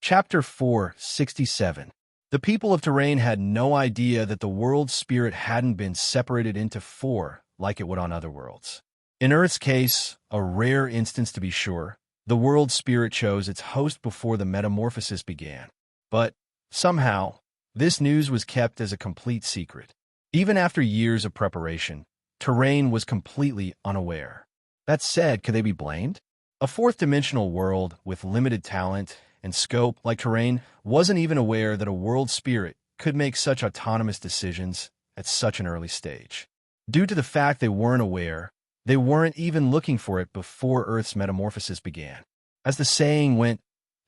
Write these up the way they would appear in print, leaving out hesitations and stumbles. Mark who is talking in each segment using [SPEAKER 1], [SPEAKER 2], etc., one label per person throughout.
[SPEAKER 1] Chapter 467. The people of Terrain had no idea that the world spirit hadn't been separated into four like it would on other worlds. In Earth's case, a rare instance to be sure, the world spirit chose its host before the metamorphosis began. But, somehow, this news was kept as a complete secret. Even after years of preparation, Terrain was completely unaware. That said, could they be blamed? A fourth-dimensional world with limited talent and scope like Terrain wasn't even aware that a world spirit could make such autonomous decisions at such an early stage. Due to the fact they weren't aware, they weren't even looking for it before Earth's metamorphosis began. As the saying went,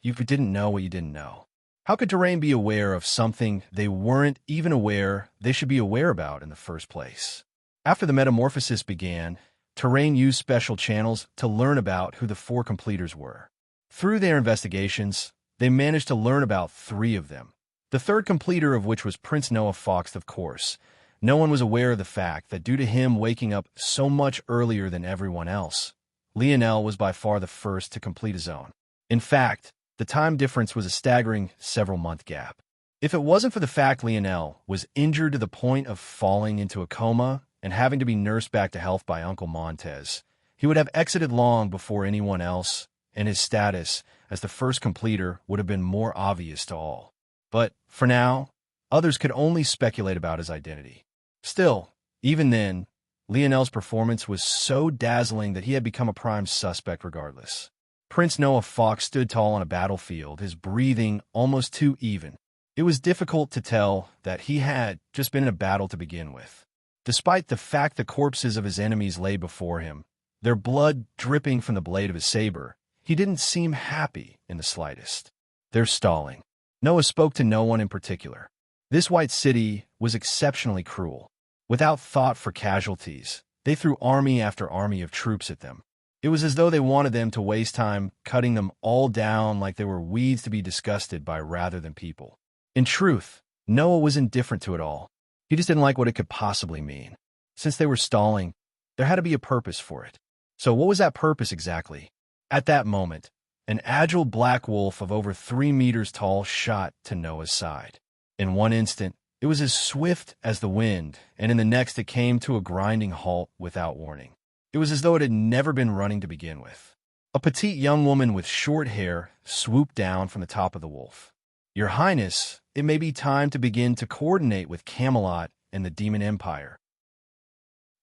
[SPEAKER 1] you didn't know what you didn't know. How could Terrain be aware of something they weren't even aware they should be aware about in the first place? After the metamorphosis began, Terrain used special channels to learn about who the four completers were. Through their investigations, they managed to learn about 3 of them, the third completer of which was Prince Noah Fox, of course. No one was aware of the fact that due to him waking up so much earlier than everyone else, Lionel was by far the first to complete his own. In fact, the time difference was a staggering several-month gap. If it wasn't for the fact Lionel was injured to the point of falling into a coma and having to be nursed back to health by Uncle Montez, he would have exited long before anyone else, and his status as the first completer would have been more obvious to all. But, for now, others could only speculate about his identity. Still, even then, Lionel's performance was so dazzling that he had become a prime suspect regardless. Prince Noah Fox stood tall on a battlefield, his breathing almost too even. It was difficult to tell that he had just been in a battle to begin with. Despite the fact the corpses of his enemies lay before him, their blood dripping from the blade of his saber, he didn't seem happy in the slightest. They're stalling. Noah spoke to no one in particular. This white city was exceptionally cruel. Without thought for casualties, they threw army after army of troops at them. It was as though they wanted them to waste time cutting them all down like they were weeds to be disgusted by rather than people. In truth, Noah was indifferent to it all. He just didn't like what it could possibly mean. Since they were stalling, there had to be a purpose for it. So what was that purpose exactly? At that moment, an agile black wolf of over 3 meters tall shot to Noah's side. In one instant, it was as swift as the wind, and in the next it came to a grinding halt without warning. It was as though it had never been running to begin with. A petite young woman with short hair swooped down from the top of the wolf. "Your Highness, it may be time to begin to coordinate with Camelot and the Demon Empire.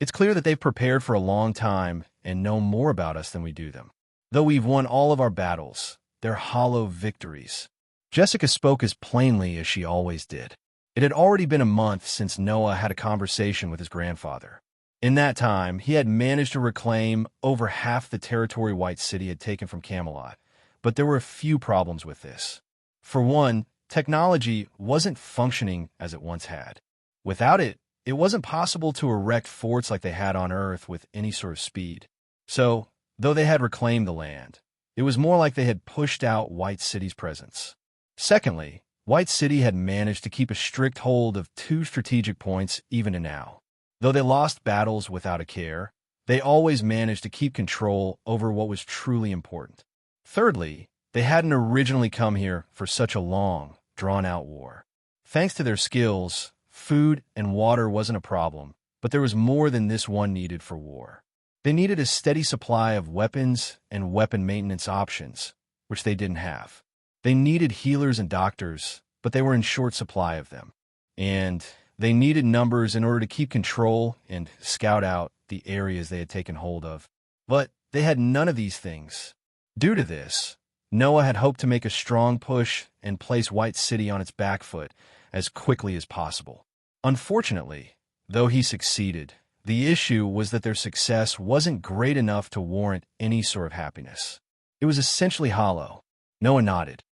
[SPEAKER 1] It's clear that they've prepared for a long time and know more about us than we do them. Though we've won all of our battles, they're hollow victories." Jessica spoke as plainly as she always did. It had already been a month since Noah had a conversation with his grandfather. In that time, he had managed to reclaim over half the territory White City had taken from Camelot, but there were a few problems with this. For one, technology wasn't functioning as it once had. Without it, it wasn't possible to erect forts like they had on Earth with any sort of speed. So, though they had reclaimed the land, it was more like they had pushed out White City's presence. Secondly, White City had managed to keep a strict hold of 2 strategic points even to now. Though they lost battles without a care, they always managed to keep control over what was truly important. Thirdly, they hadn't originally come here for such a long, drawn-out war. Thanks to their skills, food and water wasn't a problem, but there was more than this one needed for war. They needed a steady supply of weapons and weapon maintenance options, which they didn't have. They needed healers and doctors, but they were in short supply of them. And they needed numbers in order to keep control and scout out the areas they had taken hold of. But they had none of these things. Due to this, Noah had hoped to make a strong push and place White City on its back foot as quickly as possible. Unfortunately, though he succeeded, the issue was that their success wasn't great enough to warrant any sort of happiness. It was essentially hollow. Noah nodded.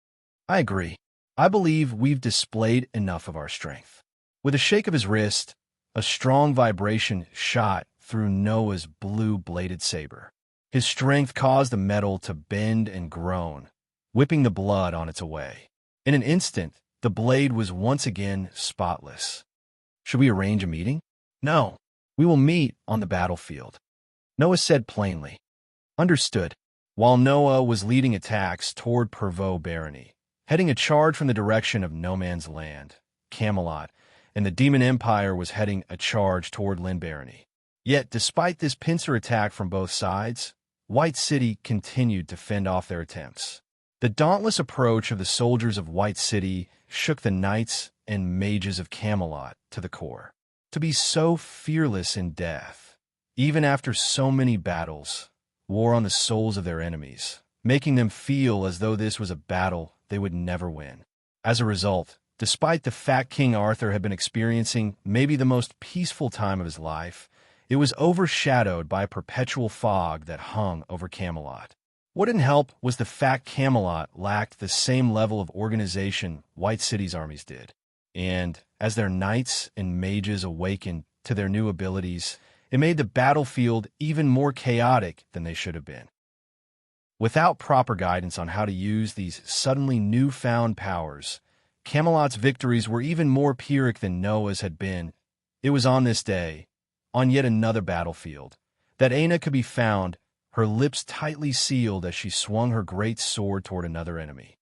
[SPEAKER 1] "I agree. I believe we've displayed enough of our strength." With a shake of his wrist, a strong vibration shot through Noah's blue-bladed saber. His strength caused the metal to bend and groan, whipping the blood on its way. In an instant, the blade was once again spotless. "Should we arrange a meeting?" "No. We will meet on the battlefield," Noah said plainly. "Understood." While Noah was leading attacks toward Pervaux Barony, heading a charge from the direction of No Man's Land, Camelot, and the Demon Empire was heading a charge toward Lynn Barony. Yet, despite this pincer attack from both sides, White City continued to fend off their attempts. The dauntless approach of the soldiers of White City shook the knights and mages of Camelot to the core. To be so fearless in death, even after so many battles, wore on the souls of their enemies, making them feel as though this was a battle they would never win. As a result, despite the fact King Arthur had been experiencing maybe the most peaceful time of his life, it was overshadowed by a perpetual fog that hung over Camelot. What didn't help was the fact Camelot lacked the same level of organization White City's armies did. And as their knights and mages awakened to their new abilities, it made the battlefield even more chaotic than they should have been. Without proper guidance on how to use these suddenly newfound powers, Camelot's victories were even more Pyrrhic than Noah's had been. It was on this day, on yet another battlefield, that Aina could be found, her lips tightly sealed as she swung her great sword toward another enemy.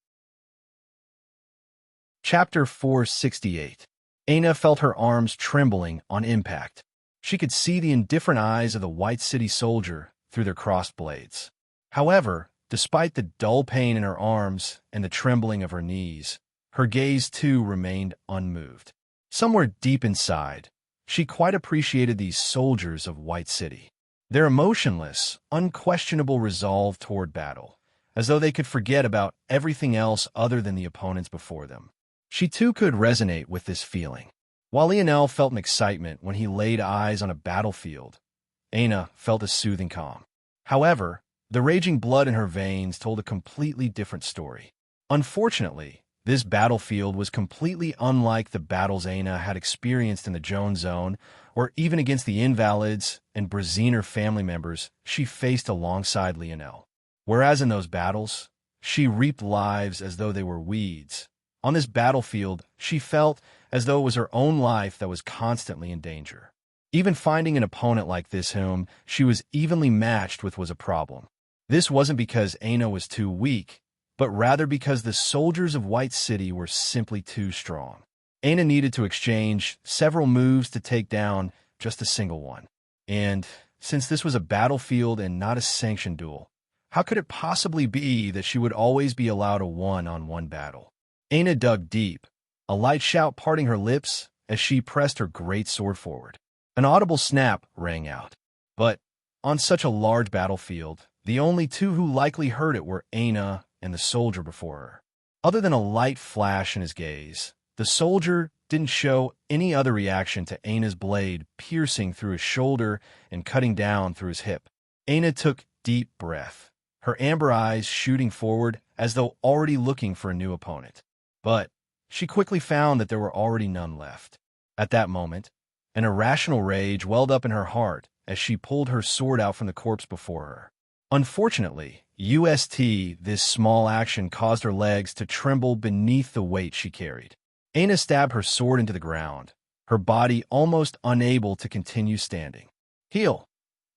[SPEAKER 1] Chapter 468. Aina felt her arms trembling on impact. She could see the indifferent eyes of the White City soldier through their crossed blades. However, despite the dull pain in her arms and the trembling of her knees, her gaze too remained unmoved. Somewhere deep inside, she quite appreciated these soldiers of White City. Their emotionless, unquestionable resolve toward battle, as though they could forget about everything else other than the opponents before them. She too could resonate with this feeling. While Lionel felt an excitement when he laid eyes on a battlefield, Aina felt a soothing calm. However, the raging blood in her veins told a completely different story. Unfortunately, this battlefield was completely unlike the battles Aina had experienced in the Joan Zone, or even against the Invalids and Braziner family members she faced alongside Lionel. Whereas in those battles, she reaped lives as though they were weeds. On this battlefield, she felt as though it was her own life that was constantly in danger. Even finding an opponent like this whom she was evenly matched with was a problem. This wasn't because Aina was too weak, but rather because the soldiers of White City were simply too strong. Aina needed to exchange several moves to take down just a single one. And since this was a battlefield and not a sanctioned duel, how could it possibly be that she would always be allowed a one-on-one battle? Aina dug deep, a light shout parting her lips as she pressed her great sword forward. An audible snap rang out. But on such a large battlefield, the only two who likely heard it were Aina and the soldier before her. Other than a light flash in his gaze, the soldier didn't show any other reaction to Aina's blade piercing through his shoulder and cutting down through his hip. Aina took deep breath, her amber eyes shooting forward as though already looking for a new opponent. But she quickly found that there were already none left. At that moment, an irrational rage welled up in her heart as she pulled her sword out from the corpse before her. Unfortunately, this small action caused her legs to tremble beneath the weight she carried. Aina stabbed her sword into the ground, her body almost unable to continue standing. Heal!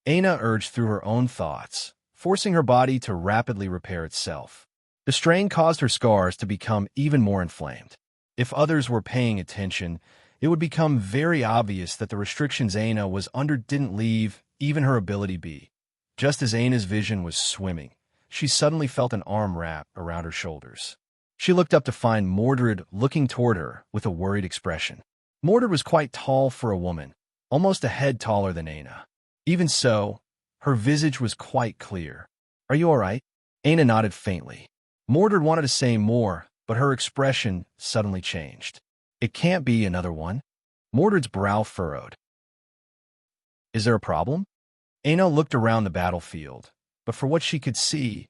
[SPEAKER 1] Aina urged through her own thoughts, forcing her body to rapidly repair itself. The strain caused her scars to become even more inflamed. If others were paying attention, it would become very obvious that the restrictions Aina was under didn't leave even her ability be. Just as Aina's vision was swimming, she suddenly felt an arm wrap around her shoulders. She looked up to find Mordred looking toward her with a worried expression. Mordred was quite tall for a woman, almost a head taller than Aina. Even so, her visage was quite clear. "Are you all right?" Aina nodded faintly. Mordred wanted to say more, but her expression suddenly changed. "It can't be another one." Mordred's brow furrowed. "Is there a problem?" Aina looked around the battlefield, but for what she could see,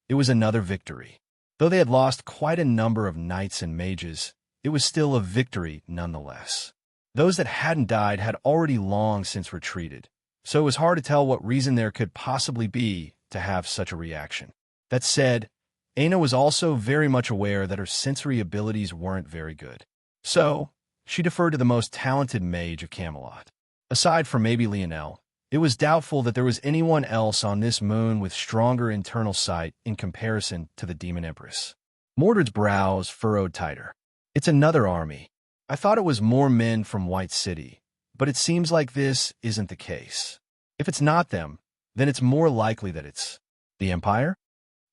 [SPEAKER 1] it was another victory. Though they had lost quite a number of knights and mages, it was still a victory nonetheless. Those that hadn't died had already long since retreated, so it was hard to tell what reason there could possibly be to have such a reaction. That said, Aina was also very much aware that her sensory abilities weren't very good. So, she deferred to the most talented mage of Camelot. Aside from maybe Lionel, it was doubtful that there was anyone else on this moon with stronger internal sight in comparison to the Demon Empress. Mordred's brows furrowed tighter. It's another army. I thought it was more men from White City, but it seems like this isn't the case. If it's not them, then it's more likely that it's the Empire?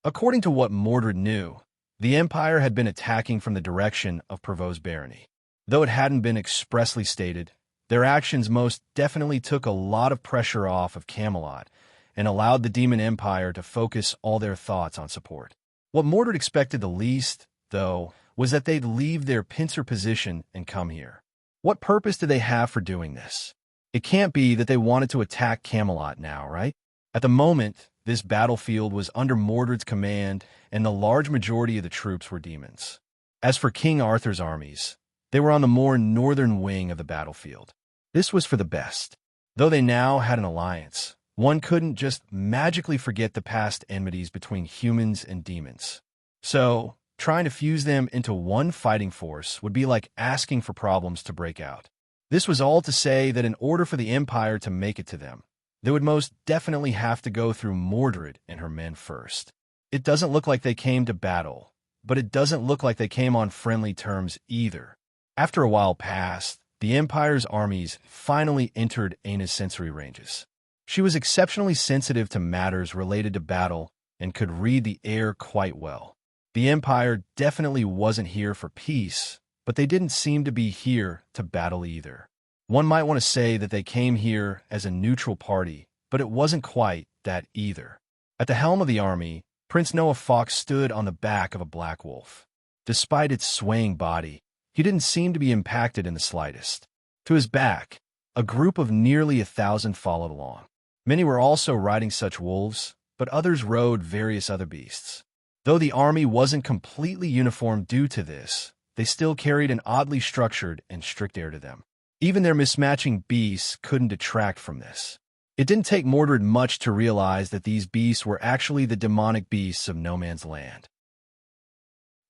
[SPEAKER 1] According to what Mordred knew, the Empire had been attacking from the direction of Provost's barony. Though it hadn't been expressly stated, their actions most definitely took a lot of pressure off of Camelot and allowed the Demon Empire to focus all their thoughts on support. What Mordred expected the least, though, was that they'd leave their pincer position and come here. What purpose do they have for doing this? It can't be that they wanted to attack Camelot now, right? At the moment, this battlefield was under Mordred's command, and the large majority of the troops were demons. As for King Arthur's armies, they were on the more northern wing of the battlefield. This was for the best. Though they now had an alliance, one couldn't just magically forget the past enmities between humans and demons. So, trying to fuse them into one fighting force would be like asking for problems to break out. This was all to say that in order for the Empire to make it to them, they would most definitely have to go through Mordred and her men first. It doesn't look like they came to battle, but it doesn't look like they came on friendly terms either. After a while passed, the Empire's armies finally entered Aina's sensory ranges. She was exceptionally sensitive to matters related to battle and could read the air quite well. The Empire definitely wasn't here for peace, but they didn't seem to be here to battle either. One might want to say that they came here as a neutral party, but it wasn't quite that either. At the helm of the army, Prince Noah Fox stood on the back of a black wolf. Despite its swaying body, he didn't seem to be impacted in the slightest. To his back, a group of nearly 1,000 followed along. Many were also riding such wolves, but others rode various other beasts. Though the army wasn't completely uniform due to this, they still carried an oddly structured and strict air to them. Even their mismatching beasts couldn't detract from this. It didn't take Mordred much to realize that these beasts were actually the demonic beasts of No Man's Land.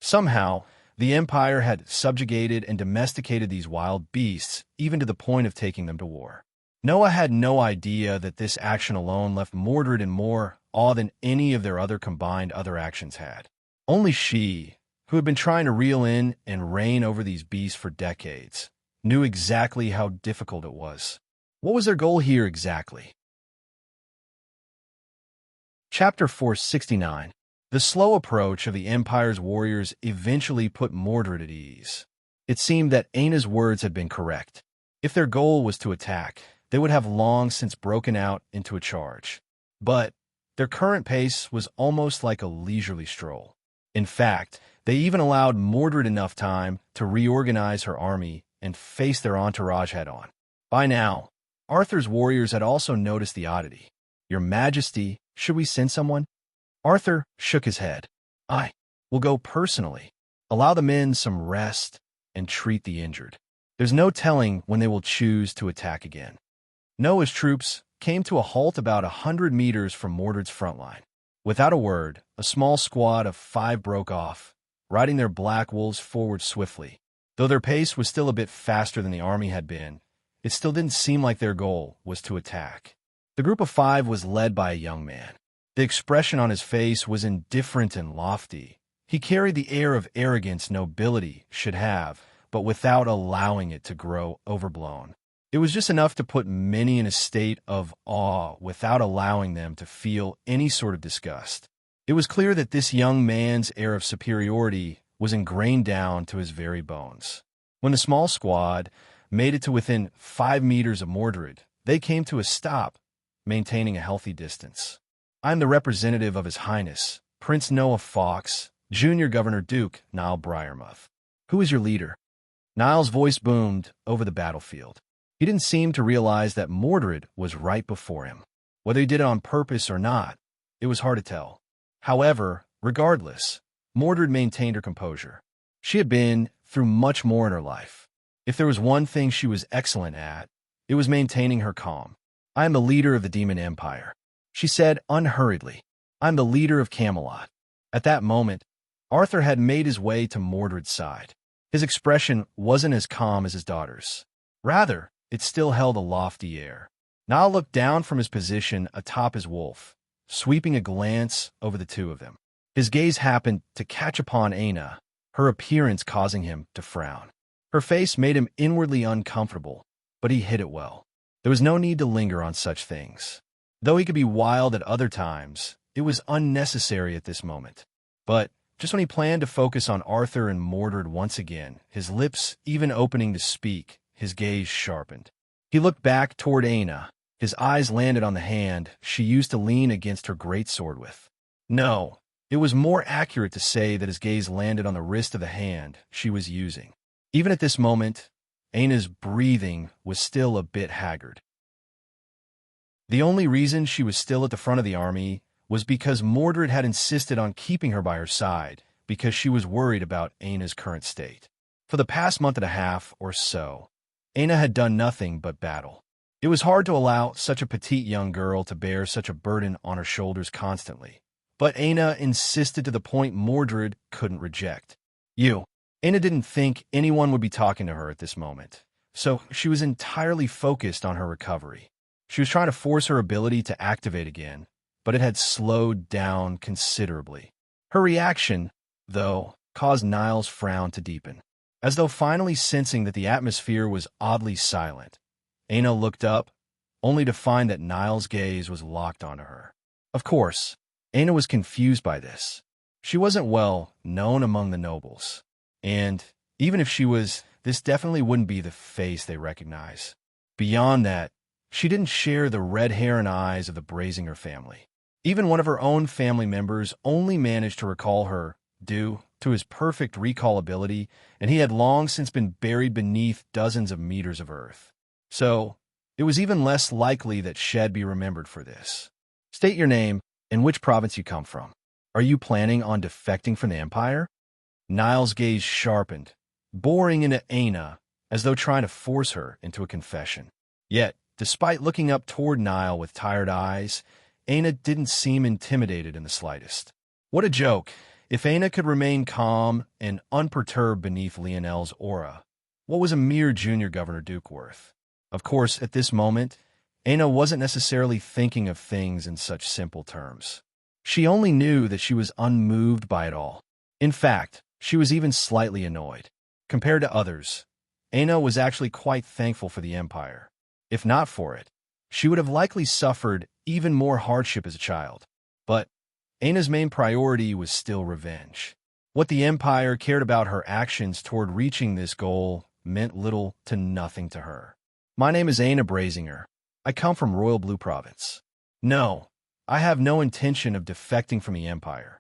[SPEAKER 1] Somehow, the Empire had subjugated and domesticated these wild beasts, even to the point of taking them to war. Noah had no idea that this action alone left Mordred in more awe than any of their other combined other actions had. Only she, who had been trying to reel in and reign over these beasts for decades, knew exactly how difficult it was. What was their goal here exactly? Chapter 469. The slow approach of the Empire's warriors eventually put Mordred at ease. It seemed that Aina's words had been correct. If their goal was to attack, they would have long since broken out into a charge. But their current pace was almost like a leisurely stroll. In fact, they even allowed Mordred enough time to reorganize her army and face their entourage head-on. By now, Arthur's warriors had also noticed the oddity. "Your Majesty, should we send someone?" Arthur shook his head. "I will go personally. Allow the men some rest and treat the injured. There's no telling when they will choose to attack again." Noah's troops came to a halt about 100 meters from Mordred's front line. Without a word, a small squad of 5 broke off, riding their black wolves forward swiftly. Though their pace was still a bit faster than the army had been, it still didn't seem like their goal was to attack. The group of 5 was led by a young man. The expression on his face was indifferent and lofty. He carried the air of arrogance nobility should have, but without allowing it to grow overblown. It was just enough to put many in a state of awe without allowing them to feel any sort of disgust. It was clear that this young man's air of superiority was ingrained down to his very bones. When the small squad made it to within 5 meters of Mordred, they came to a stop, maintaining a healthy distance. "I'm the representative of His Highness, Prince Noah Fox, Junior Governor Duke Niall Briarmouth. Who is your leader?" Niall's voice boomed over the battlefield. He didn't seem to realize that Mordred was right before him. Whether he did it on purpose or not, it was hard to tell. However, regardless, Mordred maintained her composure. She had been through much more in her life. If there was one thing she was excellent at, it was maintaining her calm. "I am the leader of the Demon Empire," she said unhurriedly. "I'm the leader of Camelot." At that moment, Arthur had made his way to Mordred's side. His expression wasn't as calm as his daughter's. Rather, it still held a lofty air. Niall looked down from his position atop his wolf, sweeping a glance over the two of them. His gaze happened to catch upon Aina, her appearance causing him to frown. Her face made him inwardly uncomfortable, but he hid it well. There was no need to linger on such things. Though he could be wild at other times, it was unnecessary at this moment. But just when he planned to focus on Arthur and Mordred once again, his lips even opening to speak, his gaze sharpened. He looked back toward Aina. His eyes landed on the hand she used to lean against her greatsword with. No, it was more accurate to say that his gaze landed on the wrist of the hand she was using. Even at this moment, Aina's breathing was still a bit haggard. The only reason she was still at the front of the army was because Mordred had insisted on keeping her by her side because she was worried about Aina's current state. For the past month and a half or so, Aina had done nothing but battle. It was hard to allow such a petite young girl to bear such a burden on her shoulders constantly. But Aina insisted to the point Mordred couldn't reject. Aina didn't think anyone would be talking to her at this moment, so she was entirely focused on her recovery. She was trying to force her ability to activate again, but it had slowed down considerably. Her reaction, though, caused Niall's frown to deepen. As though finally sensing that the atmosphere was oddly silent, Aina looked up, only to find that Niall's gaze was locked onto her. Of course, Aina was confused by this. She wasn't well known among the nobles, and even if she was, this definitely wouldn't be the face they recognize. Beyond that, she didn't share the red hair and eyes of the Brazinger family. Even one of her own family members only managed to recall her due to his perfect recall ability, and he had long since been buried beneath dozens of meters of earth. So, it was even less likely that she'd be remembered for this. State your name and which province you come from. Are you planning on defecting from the Empire? Niall's gaze sharpened, boring into Aina as though trying to force her into a confession. Yet, despite looking up toward Niall with tired eyes, Aina didn't seem intimidated in the slightest. What a joke! If Aina could remain calm and unperturbed beneath Lionel's aura, what was a mere junior Governor Duke worth? Of course, at this moment, Aina wasn't necessarily thinking of things in such simple terms. She only knew that she was unmoved by it all. In fact, she was even slightly annoyed. Compared to others, Aina was actually quite thankful for the Empire. If not for it, she would have likely suffered even more hardship as a child. But Aina's main priority was still revenge. What the Empire cared about her actions toward reaching this goal meant little to nothing to her. My name is Aina Brazinger. I come from Royal Blue Province. No, I have no intention of defecting from the Empire.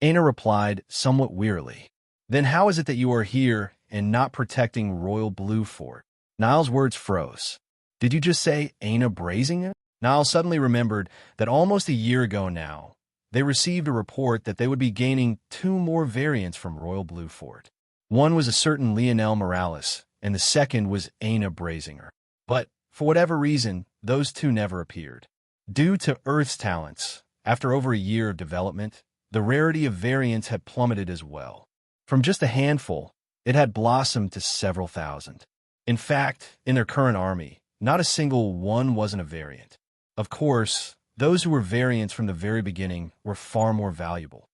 [SPEAKER 1] Aina replied somewhat wearily. Then how is it that you are here and not protecting Royal Blue Fort? Niall's words froze. Did you just say Aina Brazinger? Niall suddenly remembered that almost a year ago now, they received a report that they would be gaining 2 more variants from Royal Blue Fort. One was a certain Lionel Morales, and the second was Aina Brazinger. But, for whatever reason, those 2 never appeared. Due to Earth's talents, after over a year of development, the rarity of variants had plummeted as well. From just a handful, it had blossomed to several thousand. In fact, in their current army, not a single one wasn't a variant. Of course, those who were variants from the very beginning were far more valuable.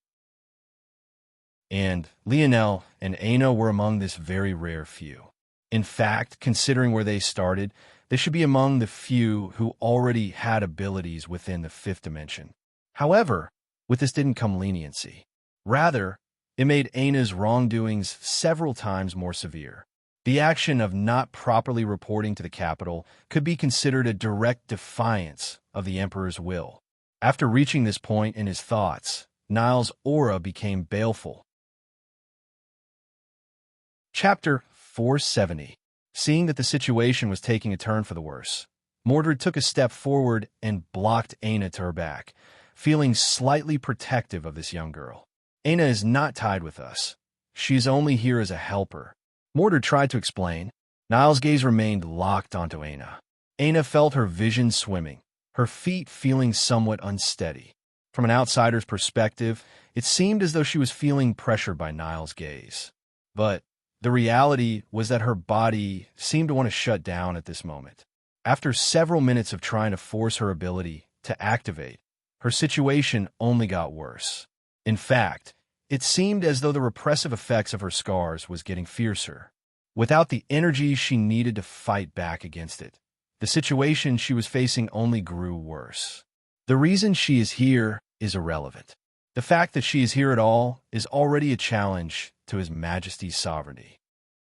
[SPEAKER 1] And Lionel and Aina were among this very rare few. In fact, considering where they started, they should be among the few who already had abilities within the 5th dimension. However, with this didn't come leniency. Rather, it made Aina's wrongdoings several times more severe. The action of not properly reporting to the capital could be considered a direct defiance of the Emperor's will. After reaching this point in his thoughts, Niall's aura became baleful. Chapter 470. Seeing that the situation was taking a turn for the worse, Mordred took a step forward and blocked Aina to her back, feeling slightly protective of this young girl. Aina is not tied with us. She's only here as a helper. Mordred tried to explain. Niall's gaze remained locked onto Aina. Aina felt her vision swimming, her feet feeling somewhat unsteady. From an outsider's perspective, it seemed as though she was feeling pressured by Niall's gaze. But the reality was that her body seemed to want to shut down at this moment. After several minutes of trying to force her ability to activate, her situation only got worse. In fact, it seemed as though the repressive effects of her scars was getting fiercer. Without the energy she needed to fight back against it, the situation she was facing only grew worse. The reason she is here is irrelevant. The fact that she is here at all is already a challenge to His Majesty's sovereignty.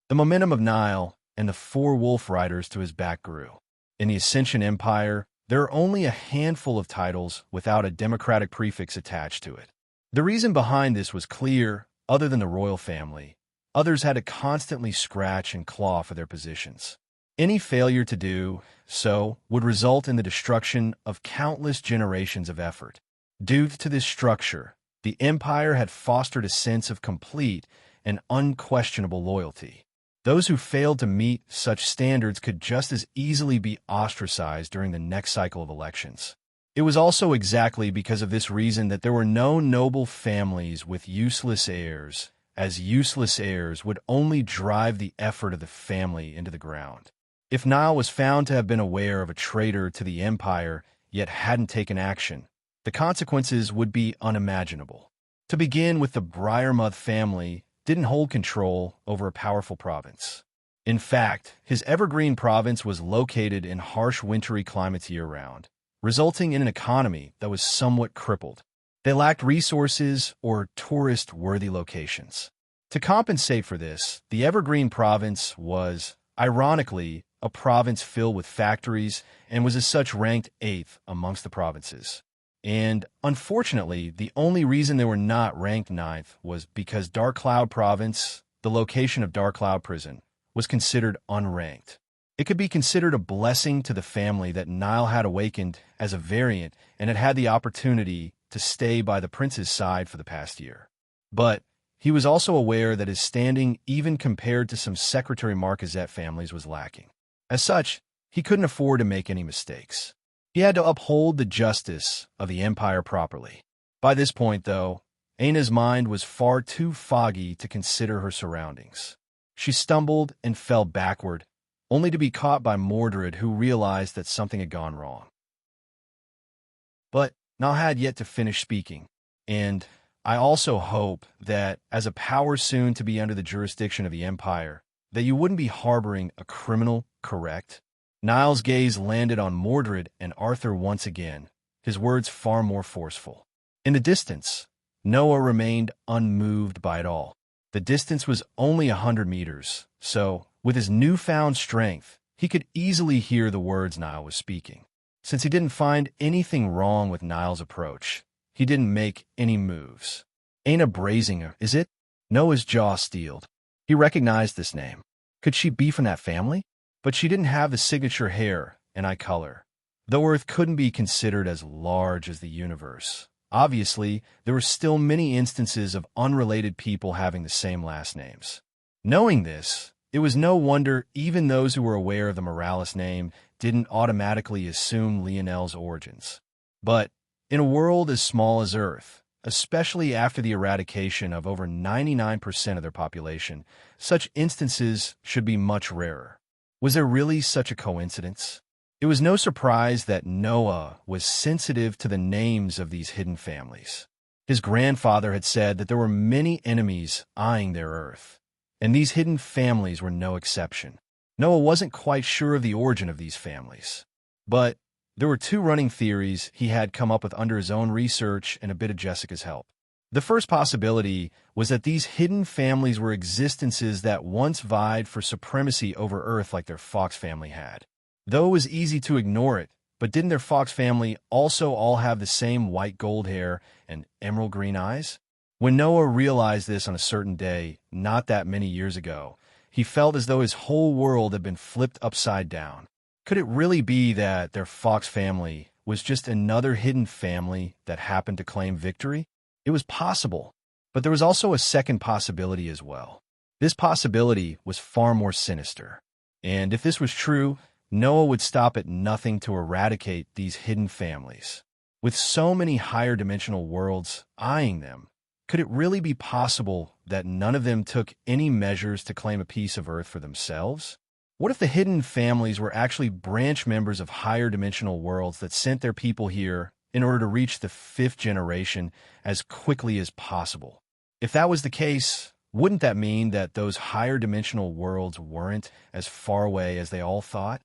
[SPEAKER 1] The momentum of Nile and the 4 wolf riders to his back grew. In the Ascension Empire, there are only a handful of titles without a democratic prefix attached to it. The reason behind this was clear. Other than the royal family, others had to constantly scratch and claw for their positions. Any failure to do so would result in the destruction of countless generations of effort. Due to this structure, the empire had fostered a sense of complete and unquestionable loyalty. Those who failed to meet such standards could just as easily be ostracized during the next cycle of elections. It was also exactly because of this reason that there were no noble families with useless heirs, as useless heirs would only drive the effort of the family into the ground. If Nile was found to have been aware of a traitor to the empire, yet hadn't taken action, the consequences would be unimaginable. To begin with, the Briarmouth family didn't hold control over a powerful province. In fact, his evergreen province was located in harsh wintry climates year-round, resulting in an economy that was somewhat crippled. They lacked resources or tourist-worthy locations. To compensate for this, the evergreen province was, ironically, a province filled with factories and was as such ranked 8th amongst the provinces. And, unfortunately, the only reason they were not ranked 9th was because Dark Cloud Province, the location of Dark Cloud Prison, was considered unranked. It could be considered a blessing to the family that Nile had awakened as a variant and had the opportunity to stay by the prince's side for the past year. But he was also aware that his standing, even compared to some Secretary Marquisette families, was lacking. As such, he couldn't afford to make any mistakes. He had to uphold the justice of the empire properly. By this point, though, Aina's mind was far too foggy to consider her surroundings. She stumbled and fell backward, only to be caught by Mordred, who realized that something had gone wrong. But Nile had yet to finish speaking, and I also hope that, as a power soon to be under the jurisdiction of the empire, that you wouldn't be harboring a criminal, correct? Niall's gaze landed on Mordred and Arthur once again, his words far more forceful. In the distance, Noah remained unmoved by it all. The distance was only 100 meters, so, with his newfound strength, he could easily hear the words Niall was speaking. Since he didn't find anything wrong with Niall's approach, he didn't make any moves. Aina Brazinger, is it? Noah's jaw steeled. He recognized this name. Could she be from that family? But she didn't have the signature hair and eye color. Though Earth couldn't be considered as large as the universe, obviously, there were still many instances of unrelated people having the same last names. Knowing this, it was no wonder even those who were aware of the Morales name didn't automatically assume Lionel's origins. But in a world as small as Earth, especially after the eradication of over 99% of their population, such instances should be much rarer. Was there really such a coincidence? It was no surprise that Noah was sensitive to the names of these hidden families. His grandfather had said that there were many enemies eyeing their Earth, and these hidden families were no exception. Noah wasn't quite sure of the origin of these families, but there were 2 running theories he had come up with under his own research and a bit of Jessica's help. The first possibility was that these hidden families were existences that once vied for supremacy over Earth like their Fox family had. Though it was easy to ignore it, but didn't their Fox family also all have the same white gold hair and emerald green eyes? When Noah realized this on a certain day, not that many years ago, he felt as though his whole world had been flipped upside down. Could it really be that their Fox family was just another hidden family that happened to claim victory? It was possible, but there was also a second possibility as well. This possibility was far more sinister. And if this was true, Noah would stop at nothing to eradicate these hidden families. With so many higher dimensional worlds eyeing them, could it really be possible that none of them took any measures to claim a piece of Earth for themselves? What if the hidden families were actually branch members of higher dimensional worlds that sent their people here in order to reach the 5th generation as quickly as possible. If that was the case, wouldn't that mean that those higher dimensional worlds weren't as far away as they all thought?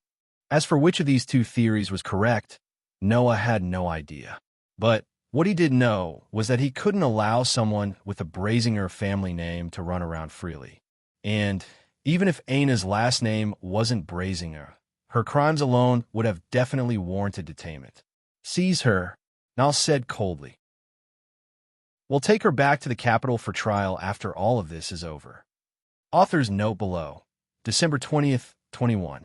[SPEAKER 1] As for which of these two theories was correct, Noah had no idea. But what he did know was that he couldn't allow someone with a Brazinger family name to run around freely. And even if Aina's last name wasn't Brazinger, her crimes alone would have definitely warranted detainment. Seize her, Niall said coldly. We'll take her back to the capital for trial after all of this is over. Author's note below. December 20th, 21.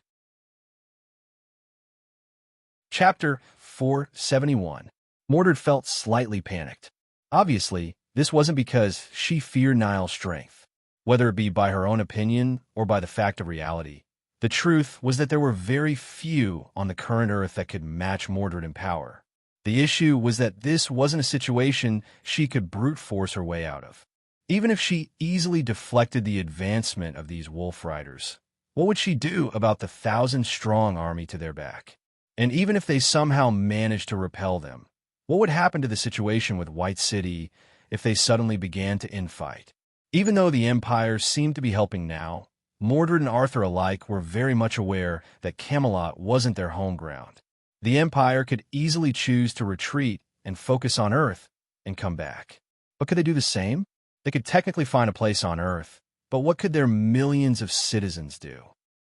[SPEAKER 1] Chapter 471. Mordred felt slightly panicked. Obviously, this wasn't because she feared Niall's strength, whether it be by her own opinion or by the fact of reality. The truth was that there were very few on the current Earth that could match Mordred in power. The issue was that this wasn't a situation she could brute force her way out of. Even if she easily deflected the advancement of these wolf riders, what would she do about the 1,000-strong army to their back? And even if they somehow managed to repel them, what would happen to the situation with White City if they suddenly began to infight? Even though the Empire seemed to be helping now, Mordred and Arthur alike were very much aware that Camelot wasn't their home ground. The Empire could easily choose to retreat and focus on Earth and come back. But could they do the same? They could technically find a place on Earth, but what could their millions of citizens do?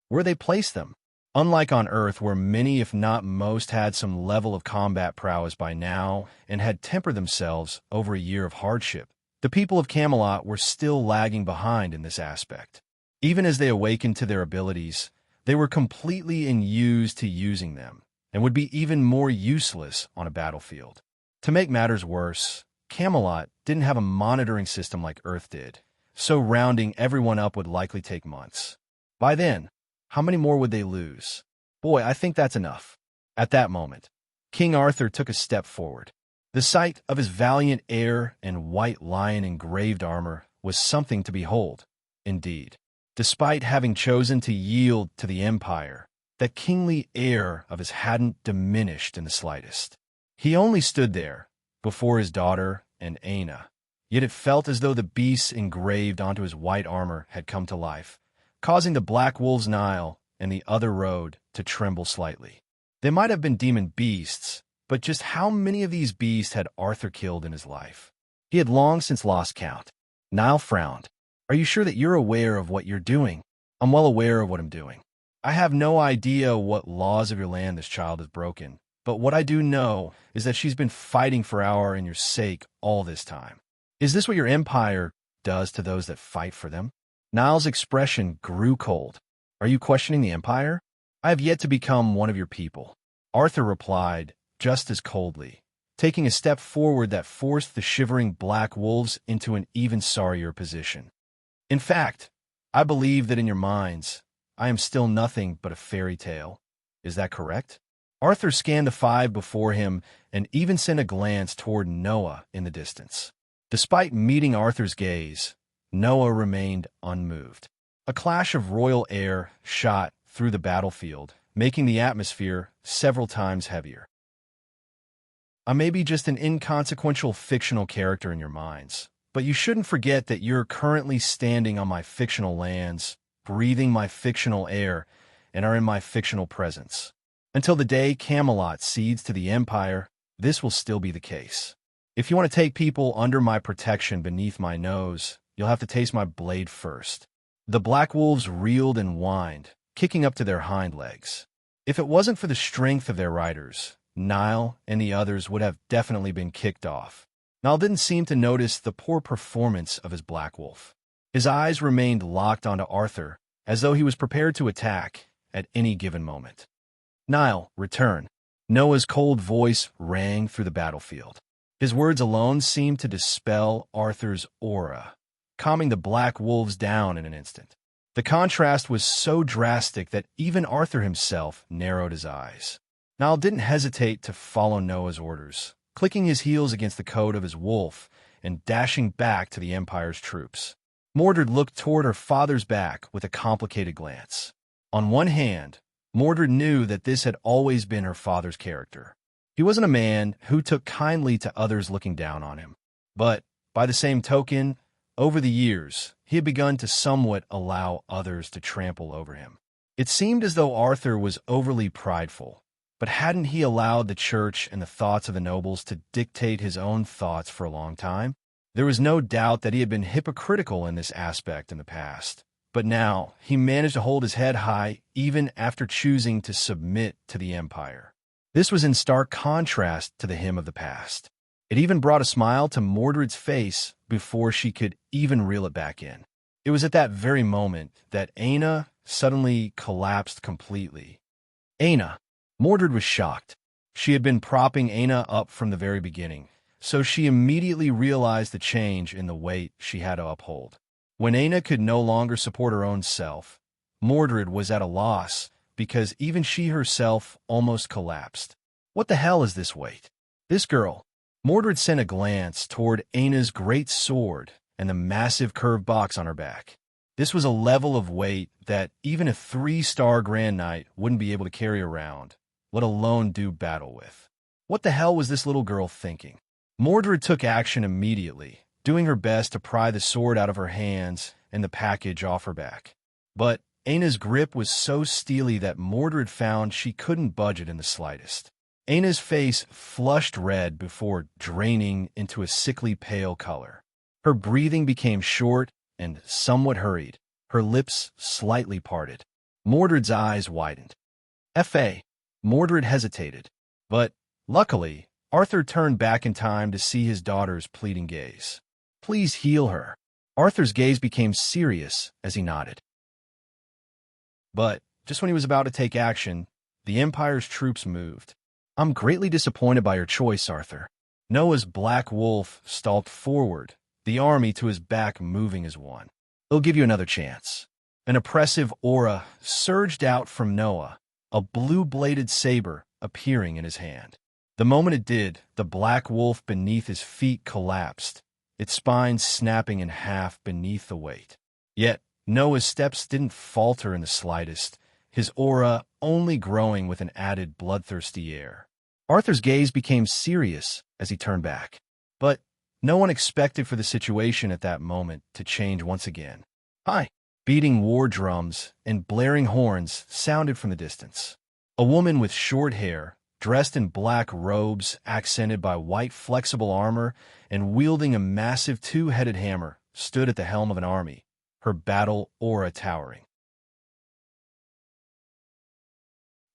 [SPEAKER 1] Where they place them? Unlike on Earth, where many, if not most, had some level of combat prowess by now and had tempered themselves over a year of hardship, the people of Camelot were still lagging behind in this aspect. Even as they awakened to their abilities, they were completely unused to using them, and would be even more useless on a battlefield. To make matters worse, Camelot didn't have a monitoring system like Earth did, so rounding everyone up would likely take months. By then, how many more would they lose? Boy, I think that's enough. At that moment, King Arthur took a step forward. The sight of his valiant heir and white lion engraved armor was something to behold, indeed. Despite having chosen to yield to the Empire, that kingly air of his hadn't diminished in the slightest. He only stood there, before his daughter and Aina, yet it felt as though the beasts engraved onto his white armor had come to life, causing the black wolves Niall and the other road to tremble slightly. They might have been demon beasts, but just how many of these beasts had Arthur killed in his life? He had long since lost count. Niall frowned. Are you sure that you're aware of what you're doing? I'm well aware of what I'm doing. I have no idea what laws of your land this child has broken, but what I do know is that she's been fighting for our and your sake all this time. Is this what your empire does to those that fight for them? Niall's expression grew cold. Are you questioning the empire? I have yet to become one of your people. Arthur replied, just as coldly, taking a step forward that forced the shivering black wolves into an even sorrier position. In fact, I believe that in your minds, I am still nothing but a fairy tale. Is that correct? Arthur scanned the 5 before him and even sent a glance toward Noah in the distance. Despite meeting Arthur's gaze, Noah remained unmoved. A clash of royal air shot through the battlefield, making the atmosphere several times heavier. I may be just an inconsequential fictional character in your minds, but you shouldn't forget that you're currently standing on my fictional lands, breathing my fictional air, and are in my fictional presence. Until the day Camelot cedes to the Empire, this will still be the case. If you want to take people under my protection beneath my nose, you'll have to taste my blade first. The black wolves reeled and whined, kicking up to their hind legs. If it wasn't for the strength of their riders, Niall and the others would have definitely been kicked off. Niall didn't seem to notice the poor performance of his black wolf. His eyes remained locked onto Arthur, as though he was prepared to attack at any given moment. Niall, return. Noah's cold voice rang through the battlefield. His words alone seemed to dispel Arthur's aura, calming the black wolves down in an instant. The contrast was so drastic that even Arthur himself narrowed his eyes. Niall didn't hesitate to follow Noah's orders, clicking his heels against the coat of his wolf and dashing back to the Empire's troops. Mordred looked toward her father's back with a complicated glance. On one hand, Mordred knew that this had always been her father's character. He wasn't a man who took kindly to others looking down on him. But, by the same token, over the years, he had begun to somewhat allow others to trample over him. It seemed as though Arthur was overly prideful, but hadn't he allowed the church and the thoughts of the nobles to dictate his own thoughts for a long time? There was no doubt that he had been hypocritical in this aspect in the past, but now he managed to hold his head high even after choosing to submit to the empire. This was in stark contrast to the him of the past. It even brought a smile to Mordred's face before she could even reel it back in. It was at that very moment that Aina suddenly collapsed completely. Aina. Mordred was shocked. She had been propping Aina up from the very beginning, so she immediately realized the change in the weight she had to uphold. When Aina could no longer support her own self, Mordred was at a loss because even she herself almost collapsed. What the hell is this weight? This girl. Mordred sent a glance toward Aina's great sword and the massive curved box on her back. This was a level of weight that even a 3-star Grand Knight wouldn't be able to carry around, let alone do battle with. What the hell was this little girl thinking? Mordred took action immediately, doing her best to pry the sword out of her hands and the package off her back. But Aina's grip was so steely that Mordred found she couldn't budge it in the slightest. Aina's face flushed red before draining into a sickly pale color. Her breathing became short and somewhat hurried, her lips slightly parted. Mordred's eyes widened. F.A. Mordred hesitated, but, luckily, Arthur turned back in time to see his daughter's pleading gaze. Please heal her. Arthur's gaze became serious as he nodded. But, just when he was about to take action, the Empire's troops moved. I'm greatly disappointed by your choice, Arthur. Noah's black wolf stalked forward, the army to his back moving as one. It'll give you another chance. An oppressive aura surged out from Noah, a blue-bladed saber appearing in his hand. The moment it did, the black wolf beneath his feet collapsed, its spine snapping in half beneath the weight. Yet, Noah's steps didn't falter in the slightest, his aura only growing with an added bloodthirsty air. Arthur's gaze became serious as he turned back. But no one expected for the situation at that moment to change once again. Hi! Beating war drums and blaring horns sounded from the distance. A woman with short hair, dressed in black robes accented by white flexible armor and wielding a massive 2-headed hammer, stood at the helm of an army, her battle aura towering.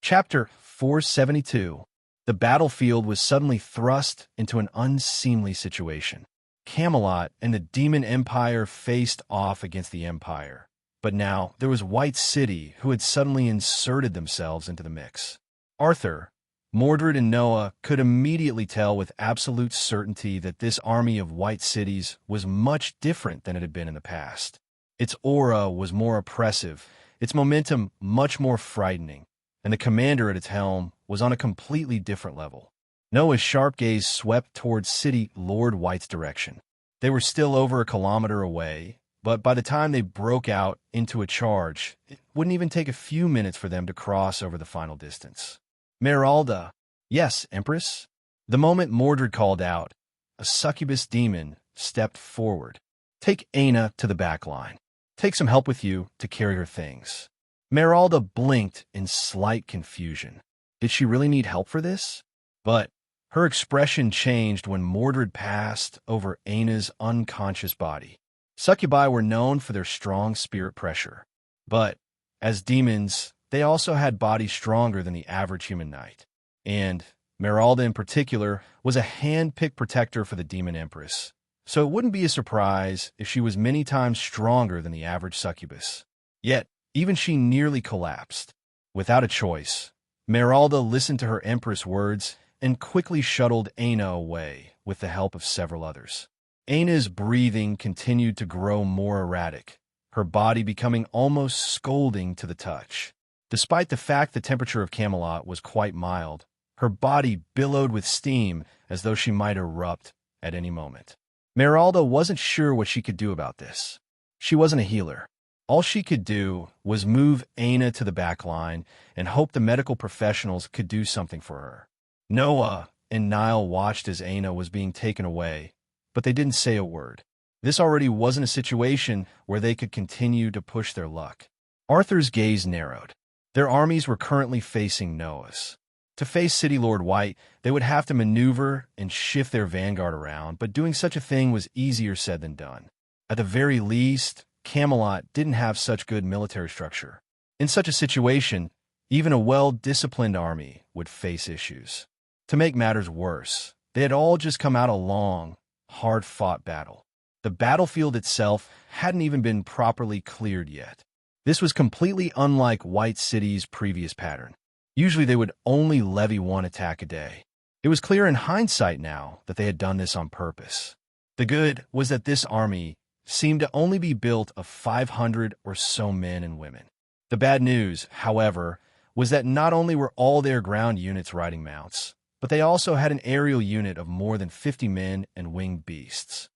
[SPEAKER 1] Chapter 472. The battlefield was suddenly thrust into an unseemly situation. Camelot and the Demon Empire faced off against the Empire. But now there was White City who had suddenly inserted themselves into the mix. Arthur, Mordred, and Noah could immediately tell with absolute certainty that this army of White Cities was much different than it had been in the past. Its aura was more oppressive, its momentum much more frightening, and the commander at its helm was on a completely different level. Noah's sharp gaze swept towards City Lord White's direction. They were still over a kilometer away, but by the time they broke out into a charge, it wouldn't even take a few minutes for them to cross over the final distance. Meralda. Yes, Empress? The moment Mordred called out, a succubus demon stepped forward. Take Aina to the back line. Take some help with you to carry her things. Meralda blinked in slight confusion. Did she really need help for this? But her expression changed when Mordred passed over Aina's unconscious body. Succubi were known for their strong spirit pressure. But, as demons, they also had bodies stronger than the average human knight. And Meralda in particular was a hand-picked protector for the Demon Empress. So it wouldn't be a surprise if she was many times stronger than the average succubus. Yet, even she nearly collapsed. Without a choice, Meralda listened to her Empress' words and quickly shuttled Aina away with the help of several others. Aina's breathing continued to grow more erratic, her body becoming almost scalding to the touch. Despite the fact the temperature of Camelot was quite mild, her body billowed with steam as though she might erupt at any moment. Meralda wasn't sure what she could do about this. She wasn't a healer. All she could do was move Aina to the back line and hope the medical professionals could do something for her. Noah, and Niall watched as Aina was being taken away, but they didn't say a word. This already wasn't a situation where they could continue to push their luck. Arthur's gaze narrowed. Their armies were currently facing Noah's. To face City Lord White, they would have to maneuver and shift their vanguard around, but doing such a thing was easier said than done. At the very least, Camelot didn't have such good military structure. In such a situation, even a well-disciplined army would face issues. To make matters worse, they had all just come out a long, hard-fought battle. The battlefield itself hadn't even been properly cleared yet. This was completely unlike White City's previous pattern. Usually they would only levy one attack a day. It was clear in hindsight now that they had done this on purpose. The good was that this army seemed to only be built of 500 or so men and women. The bad news, however, was that not only were all their ground units riding mounts, but they also had an aerial unit of more than 50 men and winged beasts.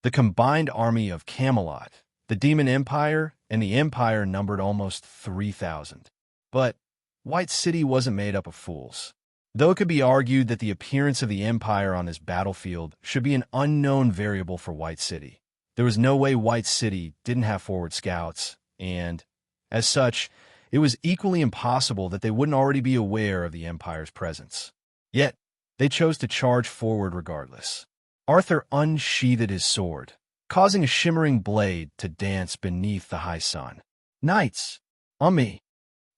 [SPEAKER 1] The combined army of Camelot, the Demon Empire, and the Empire numbered almost 3,000. But White City wasn't made up of fools. Though it could be argued that the appearance of the Empire on this battlefield should be an unknown variable for White City, there was no way White City didn't have forward scouts, and, as such, it was equally impossible that they wouldn't already be aware of the Empire's presence. Yet, they chose to charge forward regardless. Arthur unsheathed his sword, causing a shimmering blade to dance beneath the high sun. "Knights, on me!"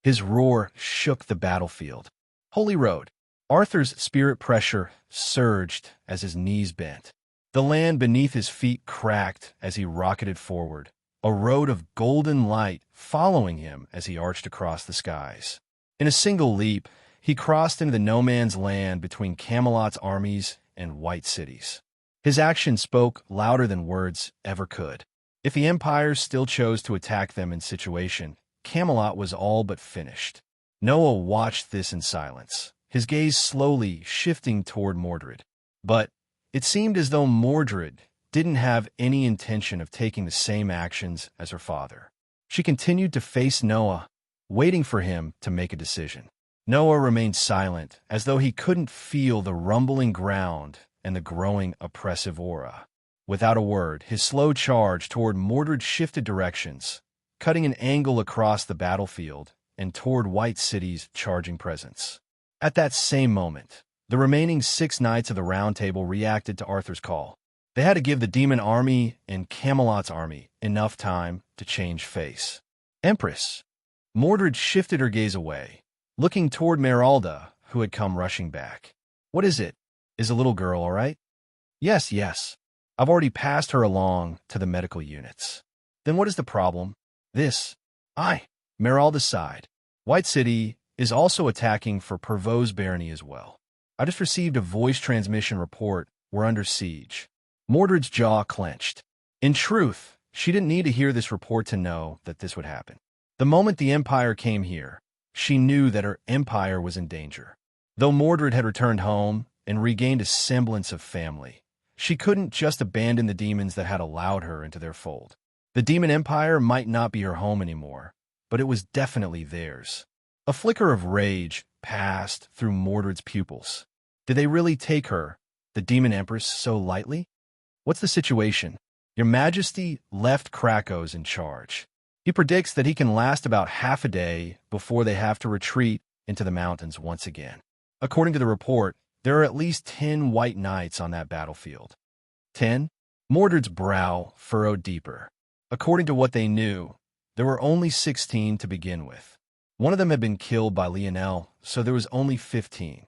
[SPEAKER 1] His roar shook the battlefield. Holy Road. Arthur's spirit pressure surged as his knees bent. The land beneath his feet cracked as he rocketed forward, a road of golden light following him as he arched across the skies. In a single leap, he crossed into the no-man's land between Camelot's armies and White Cities. His action spoke louder than words ever could. If the Empire still chose to attack them in situation, Camelot was all but finished. Noah watched this in silence, his gaze slowly shifting toward Mordred. But it seemed as though Mordred didn't have any intention of taking the same actions as her father. She continued to face Noah, waiting for him to make a decision. Noah remained silent, as though he couldn't feel the rumbling ground and the growing oppressive aura. Without a word, his slow charge toward Mordred shifted directions, cutting an angle across the battlefield and toward White City's charging presence. At that same moment, the remaining 6 knights of the Round Table reacted to Arthur's call. They had to give the demon army and Camelot's army enough time to change face. "Empress." Mordred shifted her gaze away, looking toward Meralda, who had come rushing back. "What is it? Is the little girl all right?" Yes. I've already passed her along to the medical units." "Then what is the problem?" "This." Meralda sighed. "White City is also attacking for Pervos Barony as well. I just received a voice transmission report. We're under siege." Mordred's jaw clenched. In truth, she didn't need to hear this report to know that this would happen. The moment the Empire came here, she knew that her empire was in danger. Though Mordred had returned home and regained a semblance of family, she couldn't just abandon the demons that had allowed her into their fold. The Demon Empire might not be her home anymore, but it was definitely theirs. A flicker of rage passed through Mordred's pupils. Did they really take her, the Demon Empress, so lightly? "What's the situation?" "Your Majesty left Krakos in charge. He predicts that he can last about half a day before they have to retreat into the mountains once again. According to the report, there are at least 10 white knights on that battlefield." 10? Mordred's brow furrowed deeper. According to what they knew, there were only 16 to begin with. One of them had been killed by Lionel, so there was only 15.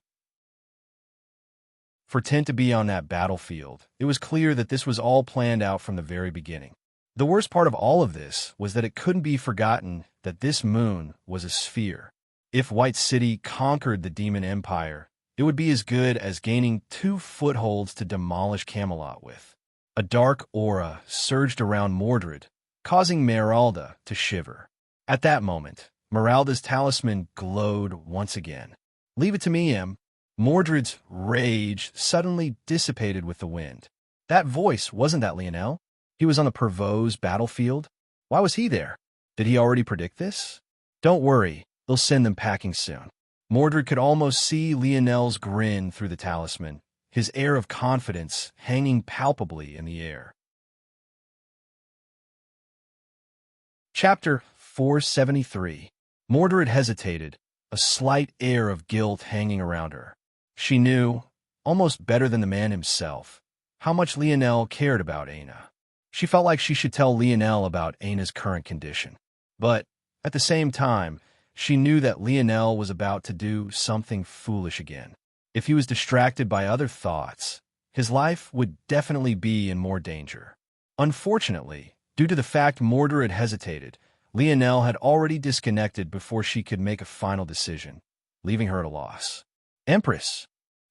[SPEAKER 1] For 10 to be on that battlefield, it was clear that this was all planned out from the very beginning. The worst part of all of this was that it couldn't be forgotten that this moon was a sphere. If White City conquered the Demon Empire, it would be as good as gaining 2 footholds to demolish Camelot with. A dark aura surged around Mordred, causing Meralda to shiver. At that moment, Meralda's talisman glowed once again. "Leave it to me, Em." Mordred's rage suddenly dissipated with the wind. That voice, wasn't that Lionel? He was on the Pervos battlefield. Why was he there? Did he already predict this? "Don't worry, they'll send them packing soon." Mordred could almost see Lionel's grin through the talisman, his air of confidence hanging palpably in the air. Chapter 473. Mordred hesitated, a slight air of guilt hanging around her. She knew, almost better than the man himself, how much Lionel cared about Aina. She felt like she should tell Lionel about Aina's current condition. But, at the same time, she knew that Lionel was about to do something foolish again. If he was distracted by other thoughts, his life would definitely be in more danger. Unfortunately, due to the fact Mordred hesitated, Lionel had already disconnected before she could make a final decision, leaving her at a loss. Empress!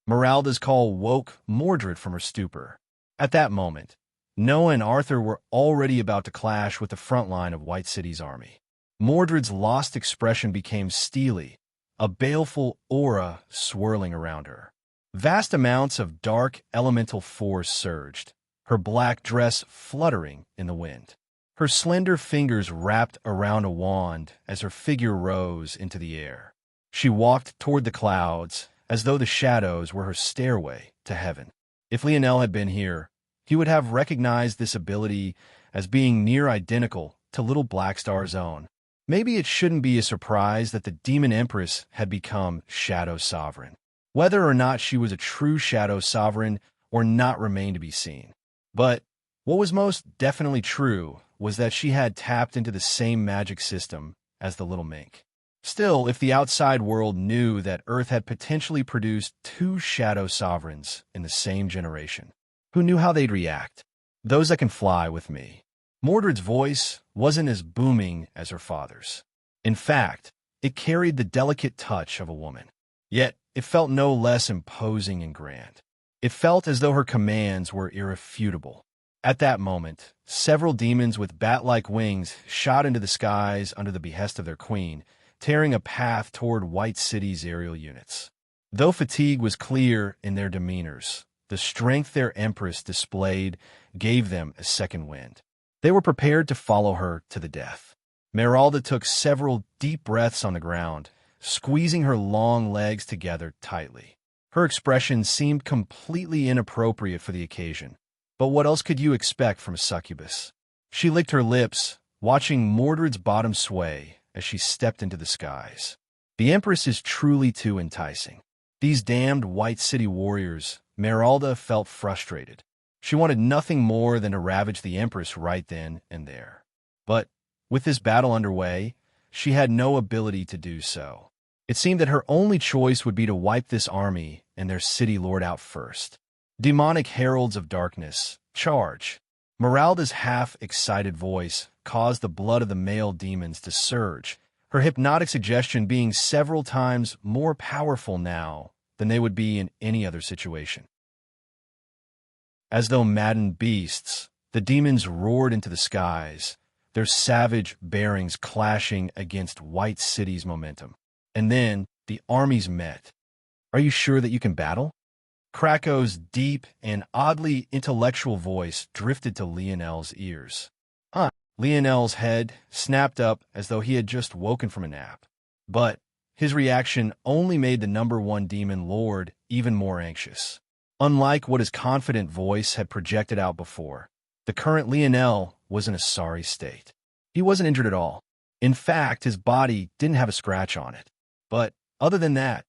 [SPEAKER 1] Meralda's call woke Mordred from her stupor. At that moment, Noah and Arthur were already about to clash with the front line of White City's army. Mordred's lost expression became steely, a baleful aura swirling around her. Vast amounts of dark elemental force surged, her black dress fluttering in the wind. Her slender fingers wrapped around a wand as her figure rose into the air. She walked toward the clouds, as though the shadows were her stairway to heaven. If Lionel had been here, he would have recognized this ability as being near identical to Little Blackstar's own. Maybe it shouldn't be a surprise that the Demon Empress had become Shadow Sovereign. Whether or not she was a true Shadow Sovereign or not remained to be seen. But what was most definitely true was that she had tapped into the same magic system as the Little Mink. Still, if the outside world knew that Earth had potentially produced two Shadow Sovereigns in the same generation, who knew how they'd react? Those that can fly with me. Mordred's voice wasn't as booming as her father's. In fact, it carried the delicate touch of a woman. Yet, it felt no less imposing and grand. It felt as though her commands were irrefutable. At that moment, several demons with bat-like wings shot into the skies under the behest of their queen, tearing a path toward White City's aerial units. Though fatigue was clear in their demeanors, the strength their empress displayed gave them a second wind. They were prepared to follow her to the death. Meralda took several deep breaths on the ground, squeezing her long legs together tightly. Her expression seemed completely inappropriate for the occasion. But what else could you expect from a succubus? She licked her lips, watching Mordred's bottom sway as she stepped into the skies. The Empress is truly too enticing. These damned White City warriors, Meralda felt frustrated. She wanted nothing more than to ravage the Empress right then and there. But, with this battle underway, she had no ability to do so. It seemed that her only choice would be to wipe this army and their city lord out first. Demonic heralds of darkness, charge! Meralda's half-excited voice caused the blood of the male demons to surge, her hypnotic suggestion being several times more powerful now than they would be in any other situation. As though maddened beasts, the demons roared into the skies, their savage bearings clashing against White City's momentum. And then, the armies met. Are you sure that you can battle? Krako's deep and oddly intellectual voice drifted to Lionel's ears. Lionel's head snapped up as though he had just woken from a nap. But his reaction only made the number one demon lord even more anxious. Unlike what his confident voice had projected out before, the current Lionel was in a sorry state. He wasn't injured at all. In fact, his body didn't have a scratch on it. But other than that,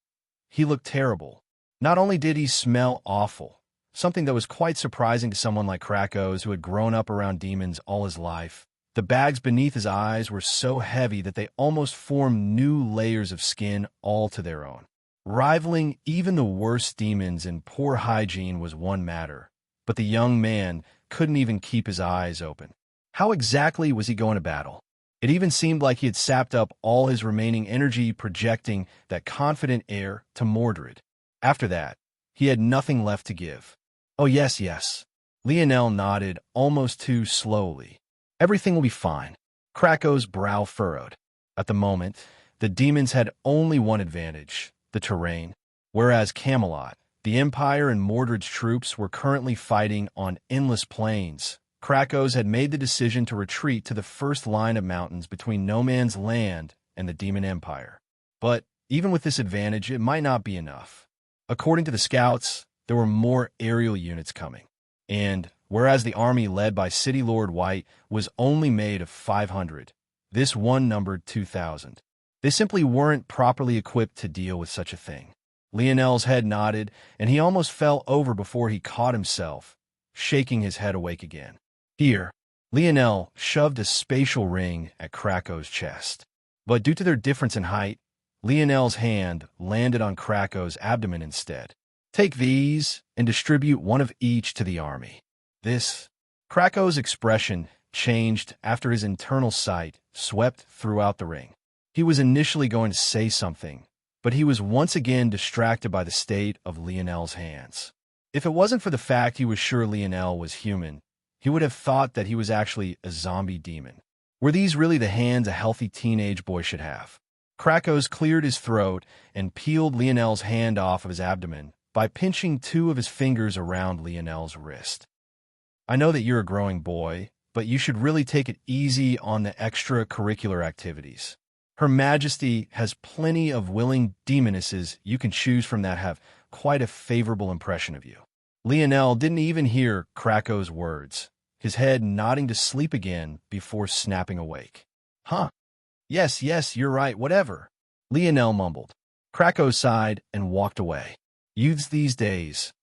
[SPEAKER 1] he looked terrible. Not only did he smell awful, something that was quite surprising to someone like Krakos who had grown up around demons all his life, the bags beneath his eyes were so heavy that they almost formed new layers of skin all to their own. Rivaling even the worst demons in poor hygiene was one matter, but the young man couldn't even keep his eyes open. How exactly was he going to battle? It even seemed like he had sapped up all his remaining energy projecting that confident air to Mordred. After that, he had nothing left to give. Oh, yes, yes. Lionel nodded almost too slowly. Everything will be fine. Krako's brow furrowed. At the moment, the demons had only one advantage, the terrain. Whereas Camelot, the Empire and Mordred's troops were currently fighting on endless plains, Krakos had made the decision to retreat to the first line of mountains between No Man's Land and the Demon Empire. But even with this advantage, it might not be enough. According to the scouts, there were more aerial units coming. And whereas the army led by City Lord White was only made of 500, this one numbered 2,000. They simply weren't properly equipped to deal with such a thing. Lionel's head nodded, and he almost fell over before he caught himself, shaking his head awake again. Here, Lionel shoved a spatial ring at Krako's chest. But due to their difference in height, Lionel's hand landed on Krako's abdomen instead. Take these and distribute one of each to the army. Krako's expression changed after his internal sight swept throughout the ring. He was initially going to say something, but he was once again distracted by the state of Lionel's hands. If it wasn't for the fact he was sure Lionel was human, he would have thought that he was actually a zombie demon. Were these really the hands a healthy teenage boy should have? Krako's cleared his throat and peeled Lionel's hand off of his abdomen by pinching two of his fingers around Lionel's wrist. I know that you're a growing boy, but you should really take it easy on the extracurricular activities. Her Majesty has plenty of willing demonesses you can choose from that have quite a favorable impression of you. Lionel didn't even hear Krako's words, his head nodding to sleep again before snapping awake. Huh? Yes, you're right, whatever. Lionel mumbled. Krako sighed and walked away. Youths these days.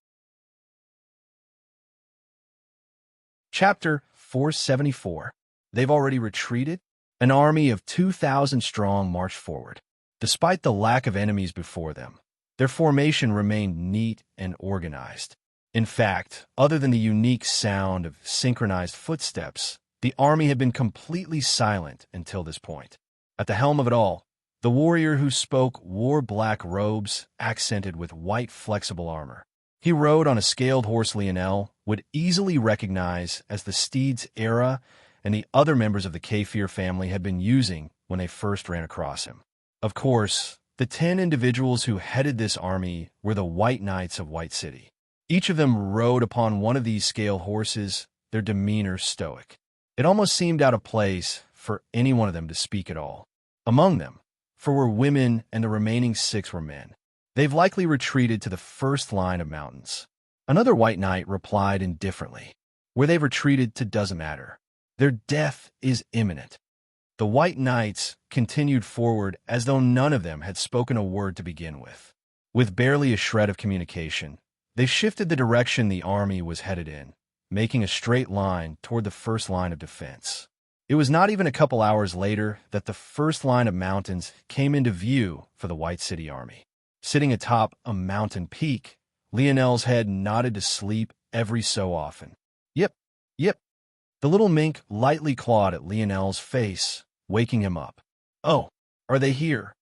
[SPEAKER 1] Chapter 474. They've already retreated? An army of 2,000 strong marched forward. Despite the lack of enemies before them, their formation remained neat and organized. In fact, other than the unique sound of synchronized footsteps, the army had been completely silent until this point. At the helm of it all, the warrior who spoke wore black robes accented with white flexible armor. He rode on a scaled horse Lionel would easily recognize as the steed's Era and the other members of the Kafir family had been using when they first ran across him. Of course, the 10 individuals who headed this army were the White Knights of White City. Each of them rode upon one of these scaled horses, their demeanor stoic. It almost seemed out of place for any one of them to speak at all. Among them, for were women and the remaining 6 were men. They've likely retreated to the first line of mountains. Another White Knight replied indifferently. Where they've retreated to doesn't matter. Their death is imminent. The White Knights continued forward as though none of them had spoken a word to begin with. With barely a shred of communication, they shifted the direction the army was headed in, making a straight line toward the first line of defense. It was not even a couple hours later that the first line of mountains came into view for the White City Army. Sitting atop a mountain peak, Lionel's head nodded to sleep every so often. Yep. The little mink lightly clawed at Lionel's face, waking him up. Oh, are they here?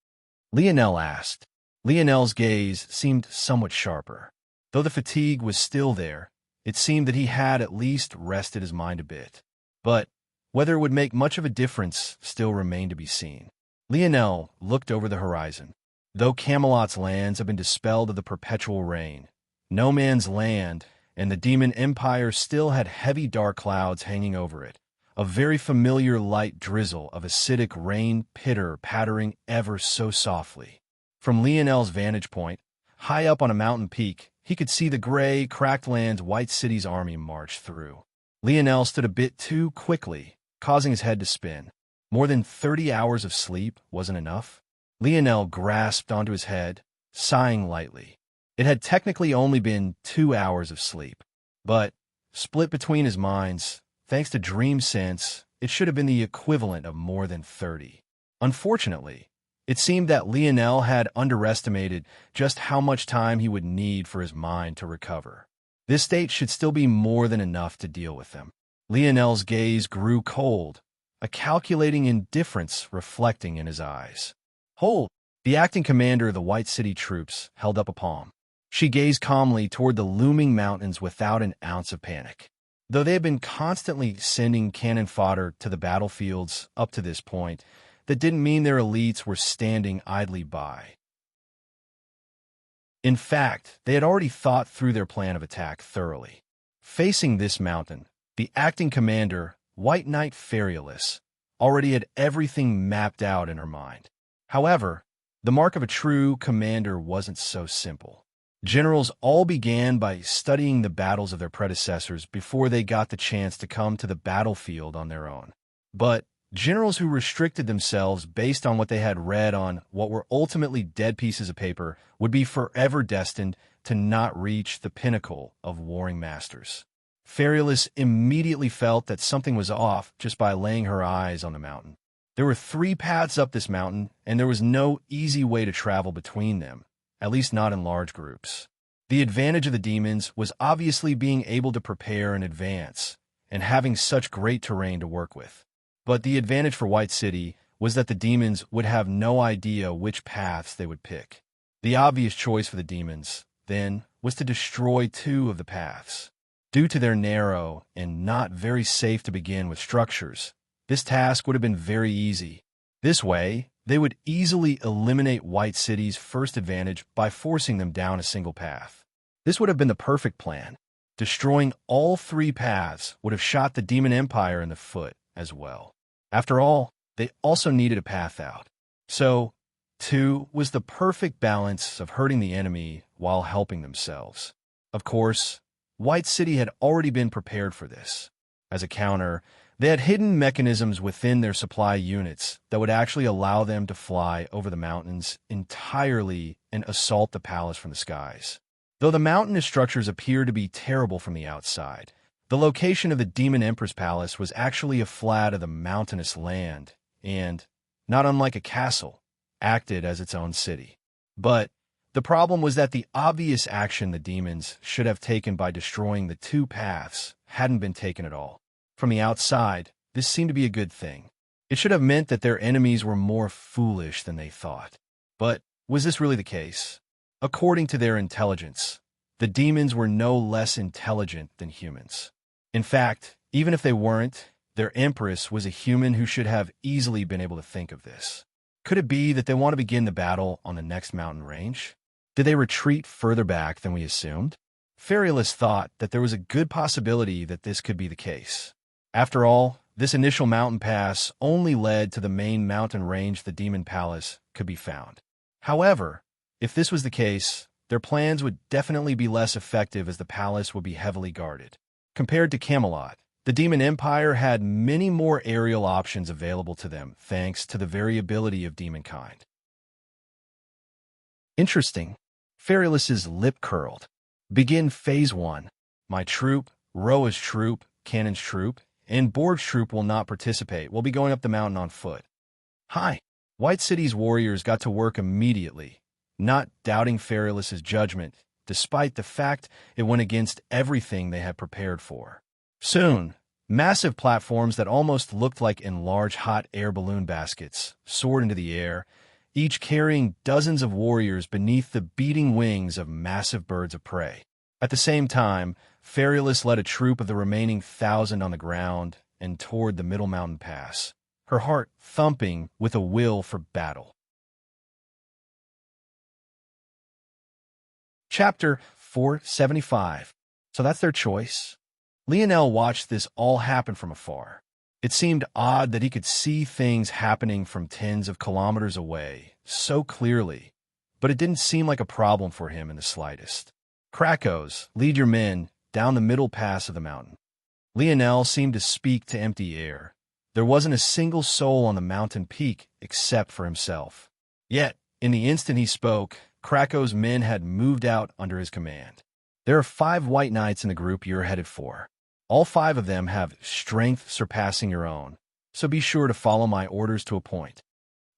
[SPEAKER 1] Lionel asked. Lionel's gaze seemed somewhat sharper. Though the fatigue was still there, it seemed that he had at least rested his mind a bit. But whether it would make much of a difference still remained to be seen. Lionel looked over the horizon. Though Camelot's lands have been dispelled of the perpetual rain, No Man's Land and the Demon Empire still had heavy dark clouds hanging over it, a very familiar light drizzle of acidic rain pitter-pattering ever so softly. From Lionel's vantage point, high up on a mountain peak, he could see the gray, cracked lands White City's army marched through. Lionel stood a bit too quickly, causing his head to spin. More than 30 hours of sleep wasn't enough. Lionel grasped onto his head, sighing lightly. It had technically only been 2 hours of sleep, but, split between his minds, thanks to dream sense, it should have been the equivalent of more than 30. Unfortunately, it seemed that Lionel had underestimated just how much time he would need for his mind to recover. This state should still be more than enough to deal with them. Lionel's gaze grew cold, a calculating indifference reflecting in his eyes. Hold! The acting commander of the White City troops held up a palm. She gazed calmly toward the looming mountains without an ounce of panic. Though they had been constantly sending cannon fodder to the battlefields up to this point, that didn't mean their elites were standing idly by. In fact, they had already thought through their plan of attack thoroughly. Facing this mountain, the acting commander, White Knight Feriolus, already had everything mapped out in her mind. However, The mark of a true commander wasn't so simple. Generals all began by studying the battles of their predecessors before they got the chance to come to the battlefield on their own. But generals who restricted themselves based on what they had read on what were ultimately dead pieces of paper would be forever destined to not reach the pinnacle of warring masters. Ferulus immediately felt that something was off just by laying her eyes on the mountain. There were 3 paths up this mountain, and there was no easy way to travel between them, at least not in large groups. The advantage of the demons was obviously being able to prepare in advance and having such great terrain to work with. But the advantage for White City was that the demons would have no idea which paths they would pick. The obvious choice for the demons, then, was to destroy 2 of the paths. Due to their narrow and not very safe to begin with structures, this task would have been very easy. This way, they would easily eliminate White City's first advantage by forcing them down a single path. This would have been the perfect plan. Destroying all 3 paths would have shot the Demon Empire in the foot as well. After all, they also needed a path out. So, 2 was the perfect balance of hurting the enemy while helping themselves. Of course, White City had already been prepared for this. As a counter, they had hidden mechanisms within their supply units that would actually allow them to fly over the mountains entirely and assault the palace from the skies. Though the mountainous structures appeared to be terrible from the outside, the location of the Demon Emperor's palace was actually a flat of the mountainous land and, not unlike a castle, acted as its own city. But the problem was that the obvious action the demons should have taken by destroying the 2 paths hadn't been taken at all. From the outside, this seemed to be a good thing. It should have meant that their enemies were more foolish than they thought. But was this really the case? According to their intelligence, the demons were no less intelligent than humans. In fact, even if they weren't, their empress was a human who should have easily been able to think of this. Could it be that they want to begin the battle on the next mountain range? Did they retreat further back than we assumed? Ferulus thought that there was a good possibility that this could be the case. After all, this initial mountain pass only led to the main mountain range the Demon Palace could be found. However, if this was the case, their plans would definitely be less effective as the palace would be heavily guarded. Compared to Camelot, the Demon Empire had many more aerial options available to them thanks to the variability of demonkind. Interesting. Ferulus's lip curled. Begin Phase 1. My troop, Roa's troop, Cannon's troop, and Borg's troop will not participate. We'll be going up the mountain on foot. Hi. White City's warriors got to work immediately, not doubting Ferulus's judgment, despite the fact it went against everything they had prepared for. Soon, massive platforms that almost looked like enlarged hot air balloon baskets soared into the air, each carrying dozens of warriors beneath the beating wings of massive birds of prey. At the same time, Ferulus led a troop of the remaining 1,000 on the ground and toward the middle mountain pass, her heart thumping with a will for battle. Chapter 475. So that's their choice. Lionel watched this all happen from afar. It seemed odd that he could see things happening from tens of kilometers away so clearly, but it didn't seem like a problem for him in the slightest. Krakos, lead your men down the middle pass of the mountain. Lionel seemed to speak to empty air. There wasn't a single soul on the mountain peak except for himself. Yet, in the instant he spoke, Krakos' men had moved out under his command. There are 5 white knights in the group you're headed for. All 5 of them have strength surpassing your own, so be sure to follow my orders to a point.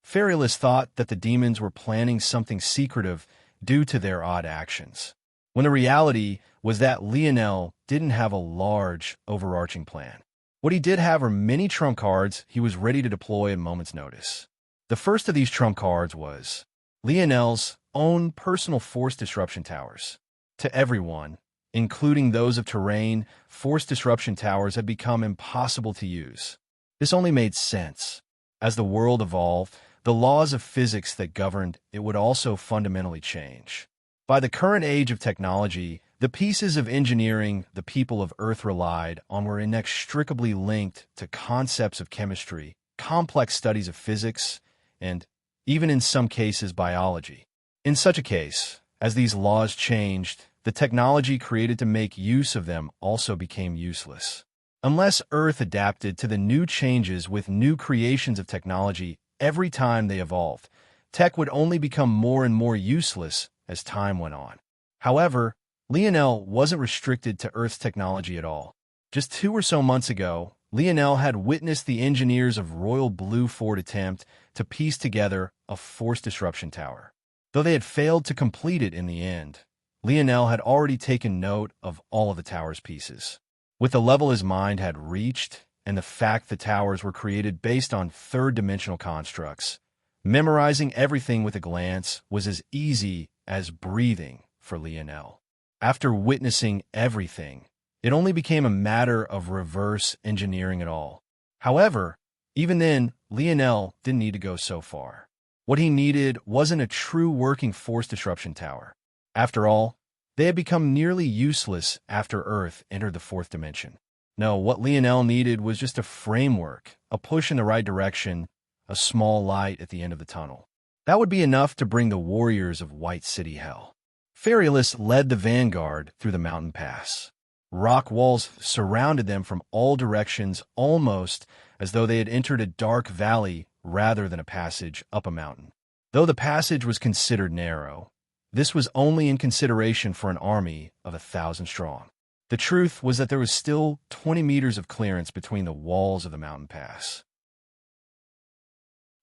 [SPEAKER 1] Ferulus thought that the demons were planning something secretive due to their odd actions, when the reality was that Lionel didn't have a large, overarching plan. What he did have were many trump cards he was ready to deploy at a moment's notice. The first of these trump cards was Lionel's own personal force disruption towers. To everyone, including those of terrain, force disruption towers had become impossible to use. This only made sense. As the world evolved, the laws of physics that governed it would also fundamentally change. By the current age of technology, the pieces of engineering the people of Earth relied on were inextricably linked to concepts of chemistry, complex studies of physics, and even in some cases biology. In such a case, as these laws changed, the technology created to make use of them also became useless. Unless Earth adapted to the new changes with new creations of technology every time they evolved, tech would only become more and more useless as time went on. However, Lionel wasn't restricted to Earth's technology at all. Just 2 or so months ago, Lionel had witnessed the engineers of Royal Blue Fort attempt to piece together a force disruption tower. Though they had failed to complete it in the end, Lionel had already taken note of all of the tower's pieces. With the level his mind had reached, and the fact the towers were created based on third-dimensional constructs, memorizing everything with a glance was as easy as breathing for Lionel. After witnessing everything, it only became a matter of reverse engineering it all. However, even then, Lionel didn't need to go so far. What he needed wasn't a true working force disruption tower. After all, they had become nearly useless after Earth entered the fourth dimension. No, what Lionel needed was just a framework, a push in the right direction, a small light at the end of the tunnel. That would be enough to bring the warriors of White City hell. Fariolus led the vanguard through the mountain pass. Rock walls surrounded them from all directions, almost as though they had entered a dark valley rather than a passage up a mountain. Though the passage was considered narrow, this was only in consideration for an army of 1,000 strong. The truth was that there was still 20 meters of clearance between the walls of the mountain pass.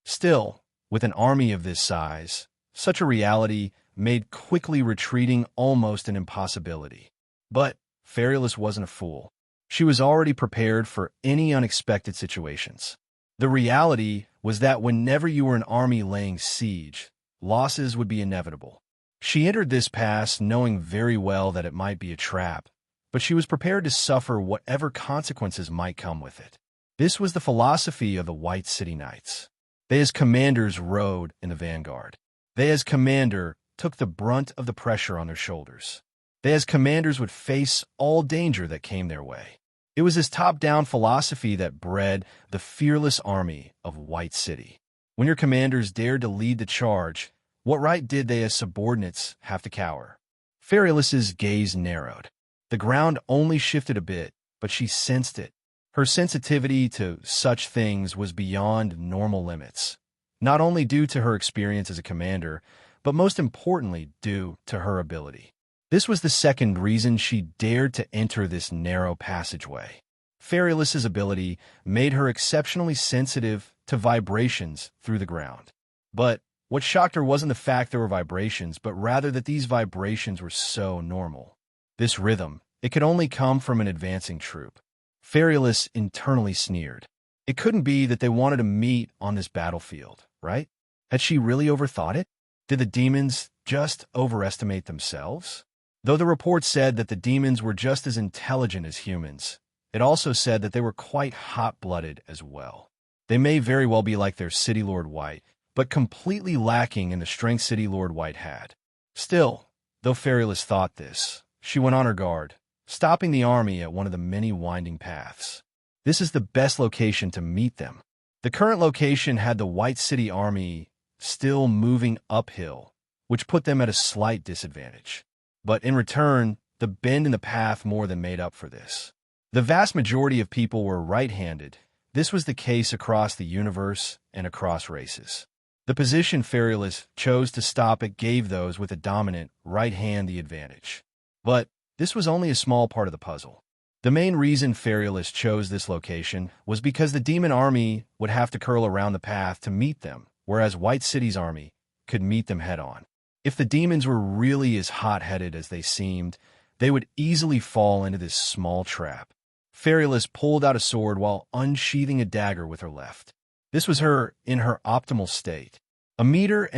[SPEAKER 1] Still, with an army of this size, such a reality made quickly retreating almost an impossibility. But Fariolus wasn't a fool. She was already prepared for any unexpected situations. The reality was that whenever you were an army laying siege, losses would be inevitable. She entered this pass knowing very well that it might be a trap, but she was prepared to suffer whatever consequences might come with it. This was the philosophy of the White City Knights. They as commanders rode in the vanguard. They as commander took the brunt of the pressure on their shoulders. They as commanders would face all danger that came their way. It was this top-down philosophy that bred the fearless army of White City. When your commanders dared to lead the charge, what right did they as subordinates have to cower? Fariolus's gaze narrowed. The ground only shifted a bit, but she sensed it. Her sensitivity to such things was beyond normal limits, not only due to her experience as a commander, but most importantly due to her ability. This was the second reason she dared to enter this narrow passageway. Fariolus's ability made her exceptionally sensitive to vibrations through the ground. But what shocked her wasn't the fact there were vibrations, but rather that these vibrations were so normal. This rhythm, it could only come from an advancing troop. Fariolus internally sneered. It couldn't be that they wanted to meet on this battlefield, right? Had she really overthought it? Did the demons just overestimate themselves? Though the report said that the demons were just as intelligent as humans, it also said that they were quite hot-blooded as well. They may very well be like their City Lord White, but completely lacking in the strength City Lord White had. Still, though Fariolus thought this, she went on her guard, stopping the army at one of the many winding paths. This is the best location to meet them. The current location had the White City army still moving uphill, which put them at a slight disadvantage. But in return, the bend in the path more than made up for this. The vast majority of people were right-handed. This was the case across the universe and across races. The position Fariolus chose to stop at gave those with a dominant right hand the advantage. But this was only a small part of the puzzle. The main reason Fariolus chose this location was because the demon army would have to curl around the path to meet them, whereas White City's army could meet them head-on. If the demons were really as hot-headed as they seemed, they would easily fall into this small trap. Fariolus pulled out a sword while unsheathing a dagger with her left. This was her in her optimal state. 1.5 meter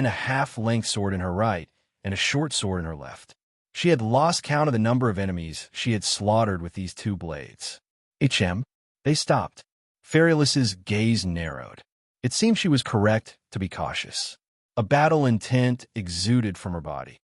[SPEAKER 1] length sword in her right and a short sword in her left. She had lost count of the number of enemies she had slaughtered with these two blades. They stopped. Fariolus's gaze narrowed. It seemed she was correct to be cautious. A battle intent exuded from her body.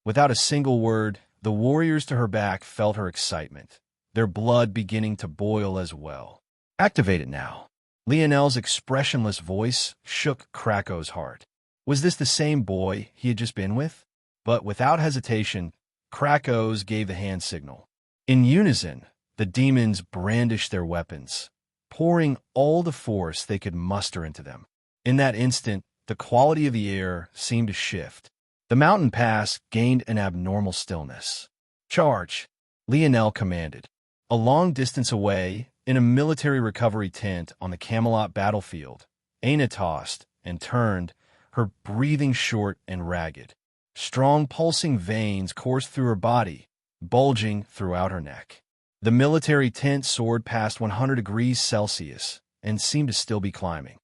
[SPEAKER 1] Without a single word, the warriors to her back felt her excitement, their blood beginning to boil as well. Activate it now. Lionel's expressionless voice shook Krako's heart. Was this the same boy he had just been with? But without hesitation, Krakos gave the hand signal. In unison, the demons brandished their weapons, pouring all the force they could muster into them. In that instant, the quality of the air seemed to shift. The mountain pass gained an abnormal stillness. "Charge!" Lionel commanded. A long distance away, in a military recovery tent on the Camelot battlefield, Aina tossed and turned, her breathing short and ragged. Strong pulsing veins coursed through her body, bulging throughout her neck. The military tent soared past 100 degrees Celsius and seemed to still be climbing.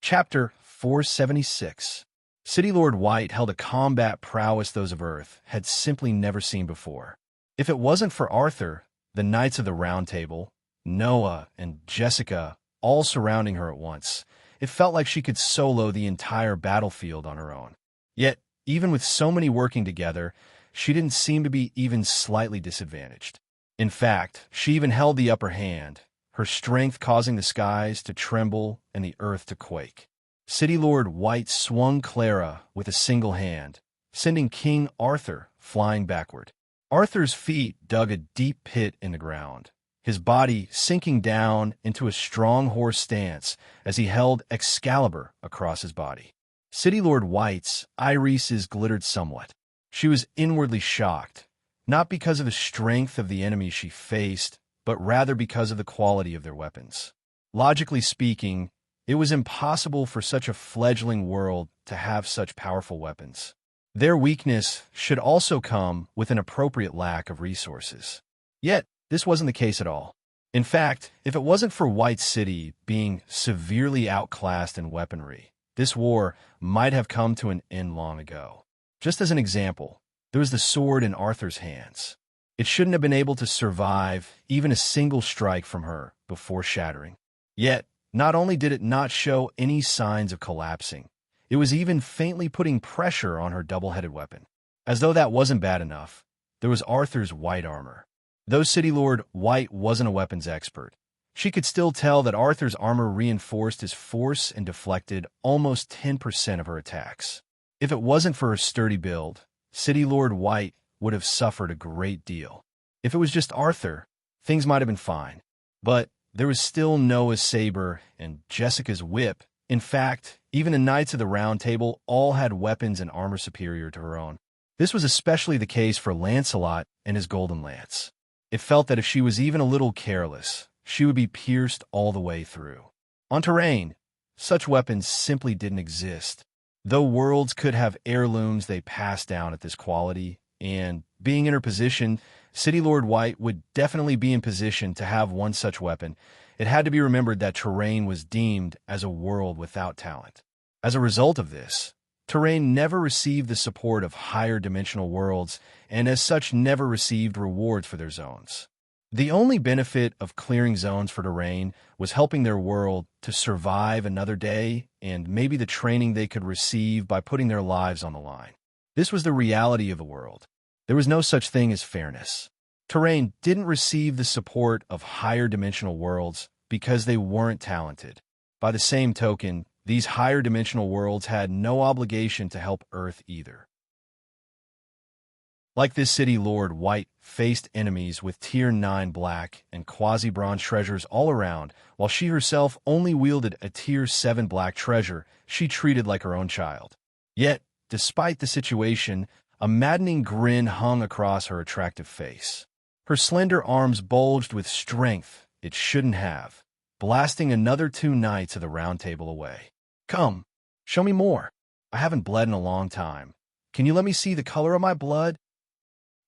[SPEAKER 1] Chapter 476. City Lord White held a combat prowess those of Earth had simply never seen before. If it wasn't for Arthur, the Knights of the Round Table, Noah, and Jessica all surrounding her at once, it felt like she could solo the entire battlefield on her own. Yet, even with so many working together, she didn't seem to be even slightly disadvantaged. In fact, she even held the upper hand, her strength causing the skies to tremble and the earth to quake. City Lord White swung Clara with a single hand, sending King Arthur flying backward. Arthur's feet dug a deep pit in the ground, his body sinking down into a strong horse stance as he held Excalibur across his body. City Lord White's irises glittered somewhat. She was inwardly shocked, not because of the strength of the enemy she faced, but rather because of the quality of their weapons. Logically speaking, it was impossible for such a fledgling world to have such powerful weapons. Their weakness should also come with an appropriate lack of resources. Yet, this wasn't the case at all. In fact, if it wasn't for White City being severely outclassed in weaponry, this war might have come to an end long ago. Just as an example, there was the sword in Arthur's hands. It shouldn't have been able to survive even a single strike from her before shattering. Yet, not only did it not show any signs of collapsing, it was even faintly putting pressure on her double-headed weapon. As though that wasn't bad enough, there was Arthur's white armor. Though City Lord White wasn't a weapons expert, she could still tell that Arthur's armor reinforced his force and deflected almost 10% of her attacks. If it wasn't for her sturdy build, City Lord White would have suffered a great deal. If it was just Arthur, things might have been fine. But there was still Noah's saber and Jessica's whip. In fact, even the Knights of the Round Table all had weapons and armor superior to her own. This was especially the case for Lancelot and his golden lance. It felt that if she was even a little careless, she would be pierced all the way through. On terrain, such weapons simply didn't exist. Though worlds could have heirlooms they passed down at this quality, and being in her position, City Lord White would definitely be in position to have one such weapon. It had to be remembered that terrain was deemed as a world without talent. As a result of this, terrain never received the support of higher dimensional worlds, and as such never received rewards for their zones. The only benefit of clearing zones for terrain was helping their world to survive another day and maybe the training they could receive by putting their lives on the line. This was the reality of the world. There was no such thing as fairness. Terrain didn't receive the support of higher dimensional worlds because they weren't talented. By the same token, these higher dimensional worlds had no obligation to help Earth either. Like this City Lord, White faced enemies with Tier 9 black and quasi-bronze treasures all around, while she herself only wielded a Tier 7 black treasure she treated like her own child. Yet, despite the situation, a maddening grin hung across her attractive face. Her slender arms bulged with strength it shouldn't have, blasting another 2 Knights of the Round Table away. "Come, show me more. I haven't bled in a long time. Can you let me see the color of my blood?"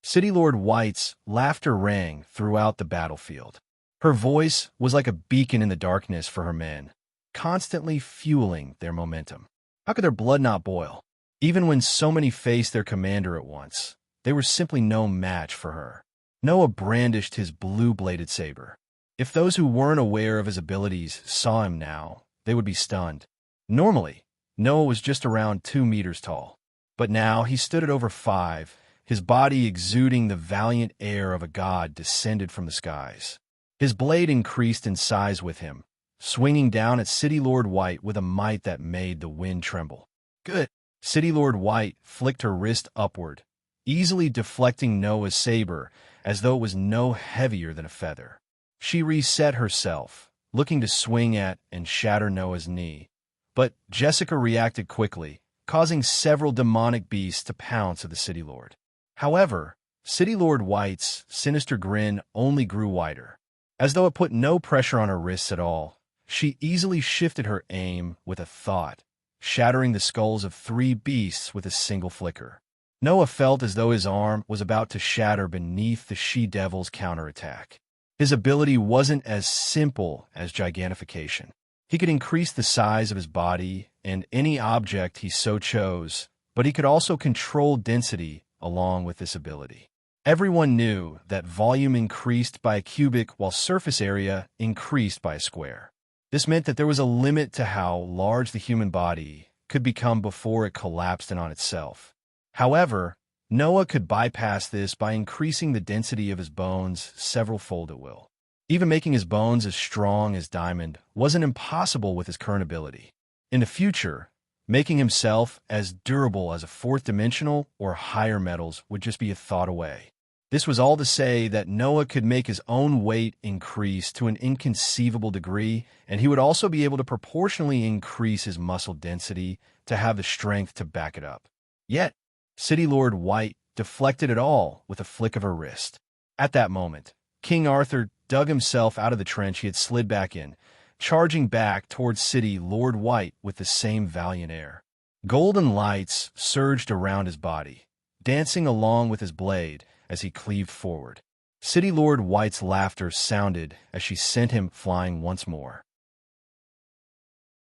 [SPEAKER 1] City Lord White's laughter rang throughout the battlefield. Her voice was like a beacon in the darkness for her men, constantly fueling their momentum. How could their blood not boil? Even when so many faced their commander at once, they were simply no match for her. Noah brandished his blue-bladed saber. If those who weren't aware of his abilities saw him now, they would be stunned. Normally, Noah was just around 2 meters tall, but now he stood at over 5, his body exuding the valiant air of a god descended from the skies. His blade increased in size with him, swinging down at City Lord White with a might that made the wind tremble. Good. City Lord White flicked her wrist upward, easily deflecting Noah's saber as though it was no heavier than a feather. She reset herself, looking to swing at and shatter Noah's knee. But Jessica reacted quickly, causing several demonic beasts to pounce at the City Lord. However, City Lord White's sinister grin only grew wider. As though it put no pressure on her wrists at all, she easily shifted her aim with a thought, shattering the skulls of 3 beasts with a single flicker. Noah felt as though his arm was about to shatter beneath the she-devil's counterattack. His ability wasn't as simple as gigantification. He could increase the size of his body and any object he so chose, but he could also control density along with this ability. Everyone knew that volume increased by a cubic while surface area increased by a square. This meant that there was a limit to how large the human body could become before it collapsed in on itself. However, Noah could bypass this by increasing the density of his bones several-fold at will. Even making his bones as strong as diamond wasn't impossible with his current ability. In the future, making himself as durable as a 4th-dimensional or higher metals would just be a thought away. This was all to say that Noah could make his own weight increase to an inconceivable degree, and he would also be able to proportionally increase his muscle density to have the strength to back it up. Yet, City Lord White deflected it all with a flick of her wrist. At that moment, King Arthur dug himself out of the trench he had slid back in, charging back towards City Lord White with the same valiant air. Golden lights surged around his body, dancing along with his blade as he cleaved forward. City Lord White's laughter sounded as she sent him flying once more.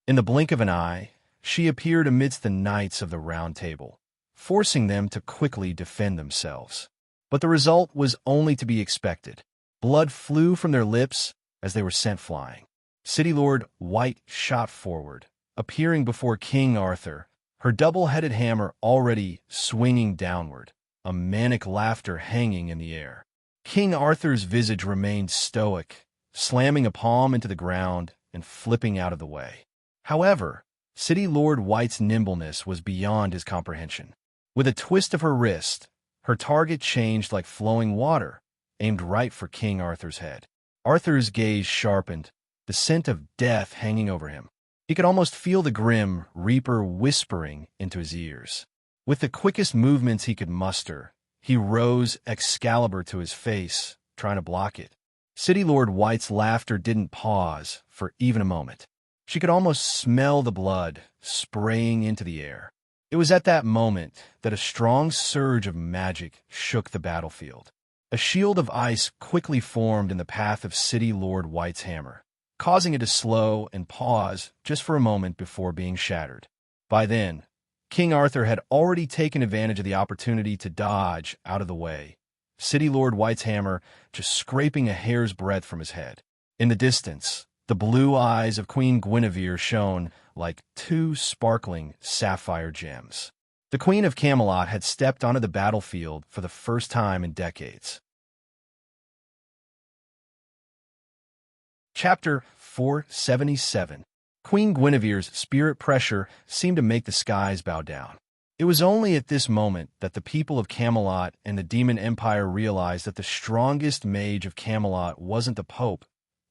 [SPEAKER 1] In the blink of an eye, she appeared amidst the knights of the Round Table, forcing them to quickly defend themselves. But the result was only to be expected. Blood flew from their lips as they were sent flying. City Lord White shot forward, appearing before King Arthur, her double-headed hammer already swinging downward, a manic laughter hanging in the air. King Arthur's visage remained stoic, slamming a palm into the ground and flipping out of the way. However, City Lord White's nimbleness was beyond his comprehension. With a twist of her wrist, her target changed like flowing water, aimed right for King Arthur's head. Arthur's gaze sharpened, the scent of death hanging over him. He could almost feel the grim Reaper whispering into his ears. With the quickest movements he could muster, he rose Excalibur to his face, trying to block it. City Lord White's laughter didn't pause for even a moment. She could almost smell the blood spraying into the air. It was at that moment that a strong surge of magic shook the battlefield. A shield of ice quickly formed in the path of City Lord White's hammer, causing it to slow and pause just for a moment before being shattered. By then, King Arthur had already taken advantage of the opportunity to dodge out of the way, City Lord White's hammer just scraping a hair's breadth from his head. In the distance, the blue eyes of Queen Guinevere shone like 2 sparkling sapphire gems. The Queen of Camelot had stepped onto the battlefield for the first time in decades. Chapter 477. Queen Guinevere's spirit pressure seemed to make the skies bow down. It was only at this moment that the people of Camelot and the Demon Empire realized that the strongest mage of Camelot wasn't the Pope,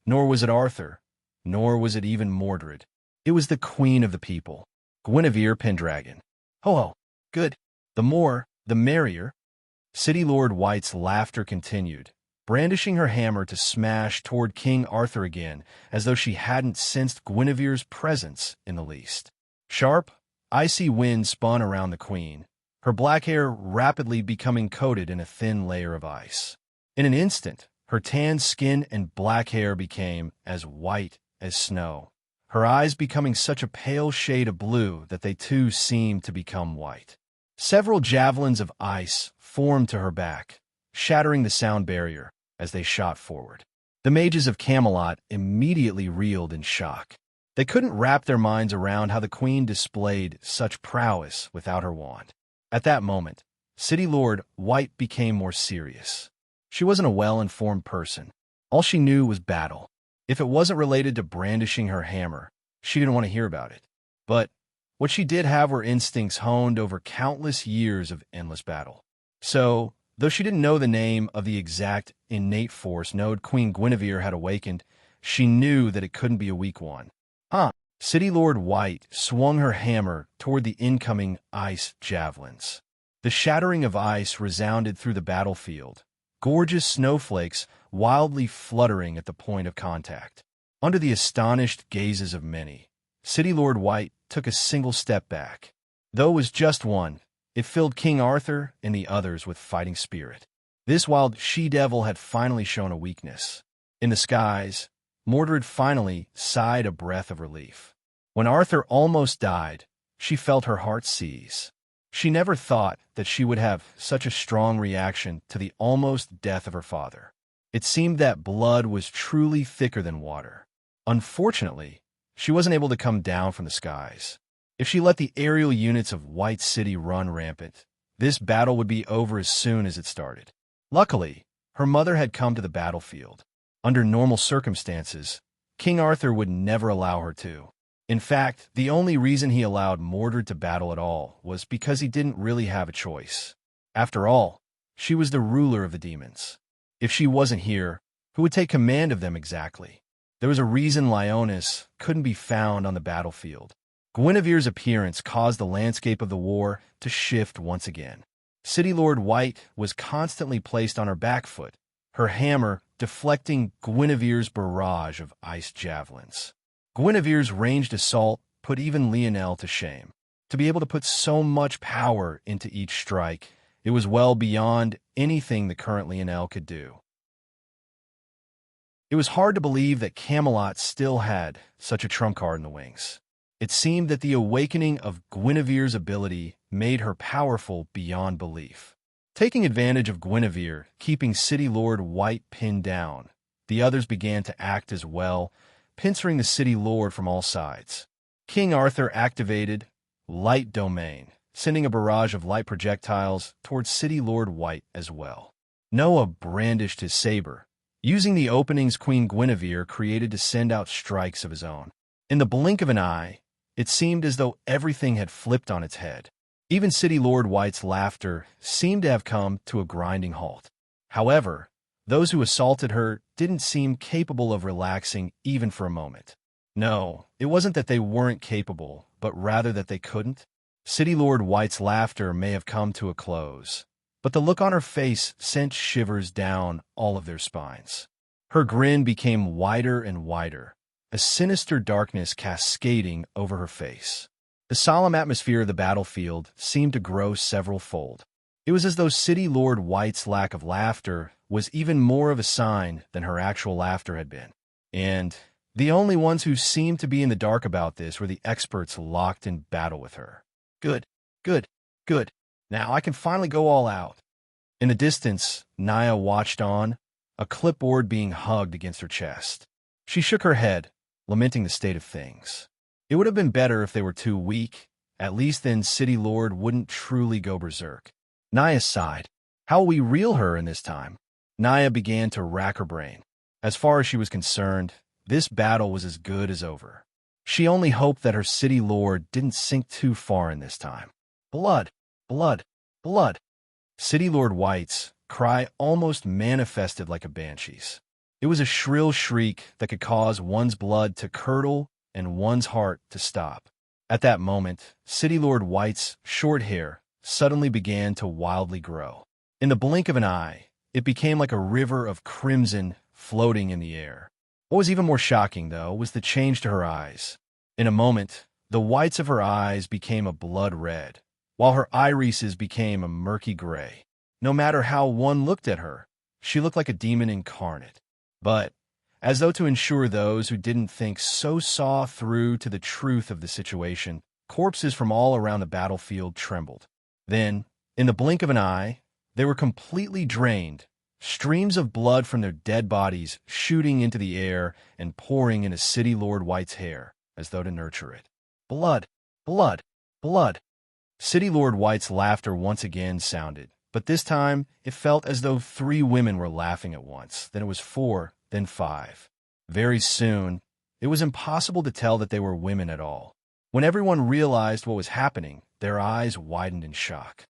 [SPEAKER 1] nor was it Arthur, nor was it even Mordred. It was the Queen of the people, Guinevere Pendragon. Ho-ho, good. The more, the merrier. City Lord White's laughter continued, brandishing her hammer to smash toward King Arthur again, as though she hadn't sensed Guinevere's presence in the least. Sharp, icy wind spun around the queen, her black hair rapidly becoming coated in a thin layer of ice. In an instant, her tan skin and black hair became as white as snow, her eyes becoming such a pale shade of blue that they too seemed to become white. Several javelins of ice formed to her back, shattering the sound barrier as they shot forward. The mages of Camelot immediately reeled in shock. They couldn't wrap their minds around how the queen displayed such prowess without her wand. At that moment, City Lord White became more serious. She wasn't a well-informed person. All she knew was battle. If it wasn't related to brandishing her hammer, she didn't want to hear about it. But what she did have were instincts honed over countless years of endless battle. So, though she didn't know the name of the exact innate force node Queen Guinevere had awakened, she knew that it couldn't be a weak one. City Lord White swung her hammer toward the incoming ice javelins. The shattering of ice resounded through the battlefield, gorgeous snowflakes wildly fluttering at the point of contact. Under the astonished gazes of many, City Lord White took a single step back. Though it was just one, it filled King Arthur and the others with fighting spirit. This wild she-devil had finally shown a weakness. In the skies, Mordred finally sighed a breath of relief. When Arthur almost died, she felt her heart seize. She never thought that she would have such a strong reaction to the almost death of her father. It seemed that blood was truly thicker than water. Unfortunately, she wasn't able to come down from the skies. If she let the aerial units of White City run rampant, this battle would be over as soon as it started. Luckily, her mother had come to the battlefield. Under normal circumstances, King Arthur would never allow her to. In fact, the only reason he allowed Mordred to battle at all was because he didn't really have a choice. After all, she was the ruler of the demons. If she wasn't here, who would take command of them exactly? There was a reason Leonis couldn't be found on the battlefield. Guinevere's appearance caused the landscape of the war to shift once again. City Lord White was constantly placed on her back foot, her hammer deflecting Guinevere's barrage of ice javelins. Guinevere's ranged assault put even Lionel to shame. To be able to put so much power into each strike, it was well beyond anything the current Lionel could do. It was hard to believe that Camelot still had such a trump card in the wings. It seemed that the awakening of Guinevere's ability made her powerful beyond belief. Taking advantage of Guinevere keeping City Lord White pinned down, the others began to act as well, pincering the City Lord from all sides. King Arthur activated Light Domain, sending a barrage of light projectiles towards City Lord White as well. Noah brandished his saber, using the openings Queen Guinevere created to send out strikes of his own. In the blink of an eye, it seemed as though everything had flipped on its head. Even City Lord White's laughter seemed to have come to a grinding halt. However, those who assaulted her didn't seem capable of relaxing even for a moment. No, it wasn't that they weren't capable, but rather that they couldn't. City Lord White's laughter may have come to a close, but the look on her face sent shivers down all of their spines. Her grin became wider and wider, a sinister darkness cascading over her face. The solemn atmosphere of the battlefield seemed to grow several-fold. It was as though City Lord White's lack of laughter was even more of a sign than her actual laughter had been. And the only ones who seemed to be in the dark about this were the experts locked in battle with her. Good, good, good. Now I can finally go all out. In the distance, Naya watched on, a clipboard being hugged against her chest. She shook her head, lamenting the state of things. It would have been better if they were too weak. At least then City Lord wouldn't truly go berserk. Naya sighed. How will we reel her in this time? Naya began to rack her brain. As far as she was concerned, this battle was as good as over. She only hoped that her City Lord didn't sink too far in this time. Blood, blood, blood. City Lord White's cry almost manifested like a banshee's. It was a shrill shriek that could cause one's blood to curdle and one's heart to stop. At that moment, City Lord White's short hair suddenly began to wildly grow. In the blink of an eye, it became like a river of crimson floating in the air. What was even more shocking, though, was the change to her eyes. In a moment, the whites of her eyes became a blood red, while her irises became a murky gray. No matter how one looked at her, she looked like a demon incarnate. But, as though to ensure those who didn't think so saw through to the truth of the situation, corpses from all around the battlefield trembled. Then, in the blink of an eye, they were completely drained, streams of blood from their dead bodies shooting into the air and pouring into City Lord White's hair, as though to nurture it. Blood, blood, blood. City Lord White's laughter once again sounded, but this time it felt as though 3 women were laughing at once. Then it was 4, then 5. Very soon, it was impossible to tell that they were women at all. When everyone realized what was happening, their eyes widened in shock.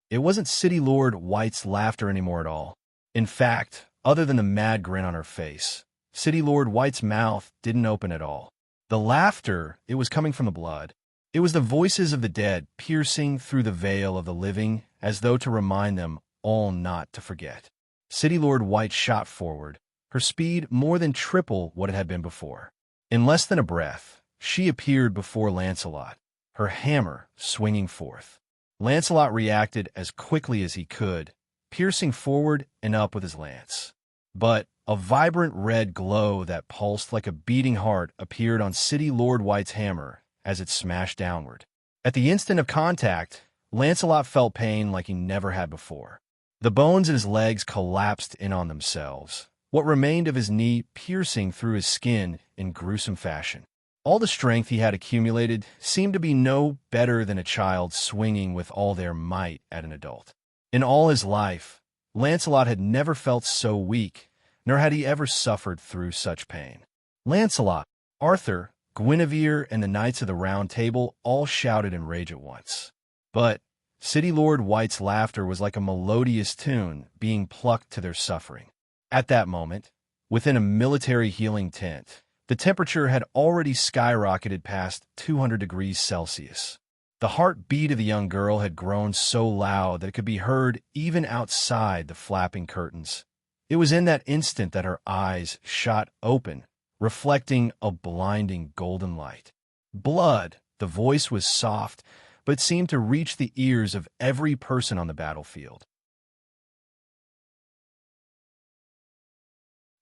[SPEAKER 1] It wasn't City Lord White's laughter anymore at all. In fact, other than the mad grin on her face, City Lord White's mouth didn't open at all. The laughter, it was coming from the blood. It was the voices of the dead piercing through the veil of the living, as though to remind them all not to forget. City Lord White shot forward, her speed more than triple what it had been before. In less than a breath, she appeared before Lancelot, her hammer swinging forth. Lancelot reacted as quickly as he could, piercing forward and up with his lance. But a vibrant red glow that pulsed like a beating heart appeared on City Lord White's hammer as it smashed downward. At the instant of contact, Lancelot felt pain like he never had before. The bones in his legs collapsed in on themselves, what remained of his knee piercing through his skin in gruesome fashion. All the strength he had accumulated seemed to be no better than a child swinging with all their might at an adult. In all his life, Lancelot had never felt so weak, nor had he ever suffered through such pain. Lancelot, Arthur, Guinevere, and the Knights of the Round Table all shouted in rage at once. But City Lord White's laughter was like a melodious tune being plucked to their suffering. At that moment, within a military healing tent, the temperature had already skyrocketed past 200 degrees Celsius. The heartbeat of the young girl had grown so loud that it could be heard even outside the flapping curtains. It was in that instant that her eyes shot open, reflecting a blinding golden light. Blood, the voice was soft, but seemed to reach the ears of every person on the battlefield.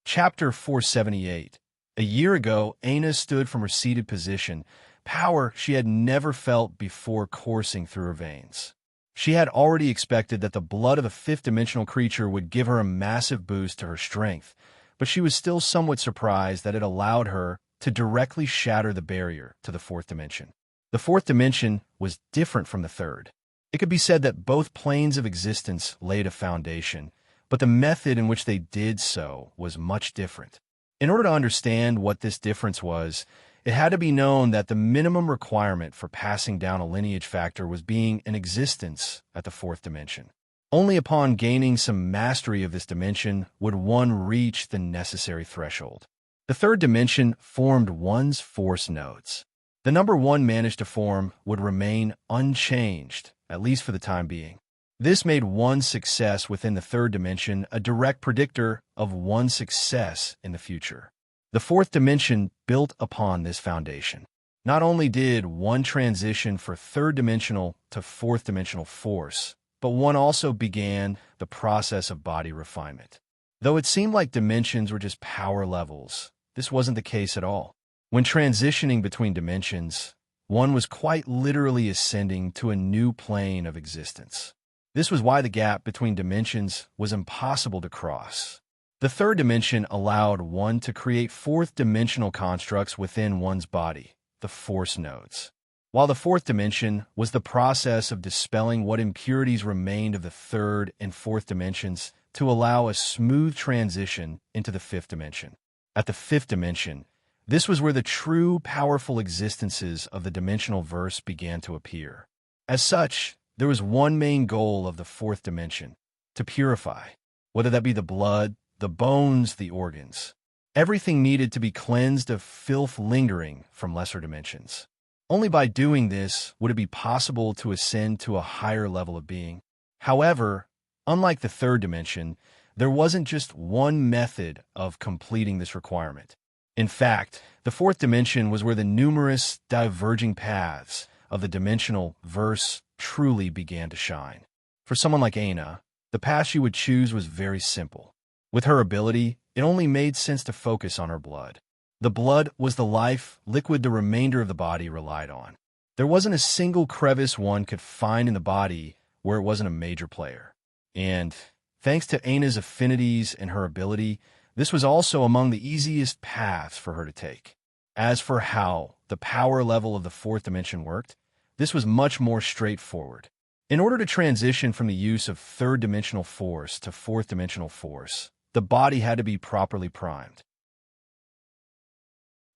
[SPEAKER 1] Chapter 478. A year ago, Aina stood from her seated position, power she had never felt before coursing through her veins. She had already expected that the blood of a fifth-dimensional creature would give her a massive boost to her strength, but she was still somewhat surprised that it allowed her to directly shatter the barrier to the fourth dimension. The fourth dimension was different from the third. It could be said that both planes of existence laid a foundation, but the method in which they did so was much different. In order to understand what this difference was, it had to be known that the minimum requirement for passing down a lineage factor was being in existence at the fourth dimension. Only upon gaining some mastery of this dimension would one reach the necessary threshold. The third dimension formed one's force nodes. The number one managed to form would remain unchanged, at least for the time being. This made one's success within the third dimension a direct predictor of one's success in the future. The fourth dimension built upon this foundation. Not only did one transition from third-dimensional to fourth-dimensional force, but one also began the process of body refinement. Though it seemed like dimensions were just power levels, this wasn't the case at all. When transitioning between dimensions, one was quite literally ascending to a new plane of existence. This was why the gap between dimensions was impossible to cross. The third dimension allowed one to create fourth-dimensional constructs within one's body, the force nodes, while the fourth dimension was the process of dispelling what impurities remained of the third and fourth dimensions to allow a smooth transition into the fifth dimension. At the fifth dimension, this was where the true powerful existences of the dimensional verse began to appear. As such, there was one main goal of the fourth dimension: to purify, whether that be the blood, the bones, the organs. Everything needed to be cleansed of filth lingering from lesser dimensions. Only by doing this would it be possible to ascend to a higher level of being. However, unlike the third dimension, there wasn't just one method of completing this requirement. In fact, the fourth dimension was where the numerous diverging paths of the dimensional verse truly began to shine. For someone like Aina, the path she would choose was very simple. With her ability, it only made sense to focus on her blood. The blood was the life liquid the remainder of the body relied on. There wasn't a single crevice one could find in the body where it wasn't a major player. And thanks to Aina's affinities and her ability, this was also among the easiest paths for her to take. As for how the power level of the fourth dimension worked, this was much more straightforward. In order to transition from the use of third-dimensional force to fourth-dimensional force, the body had to be properly primed.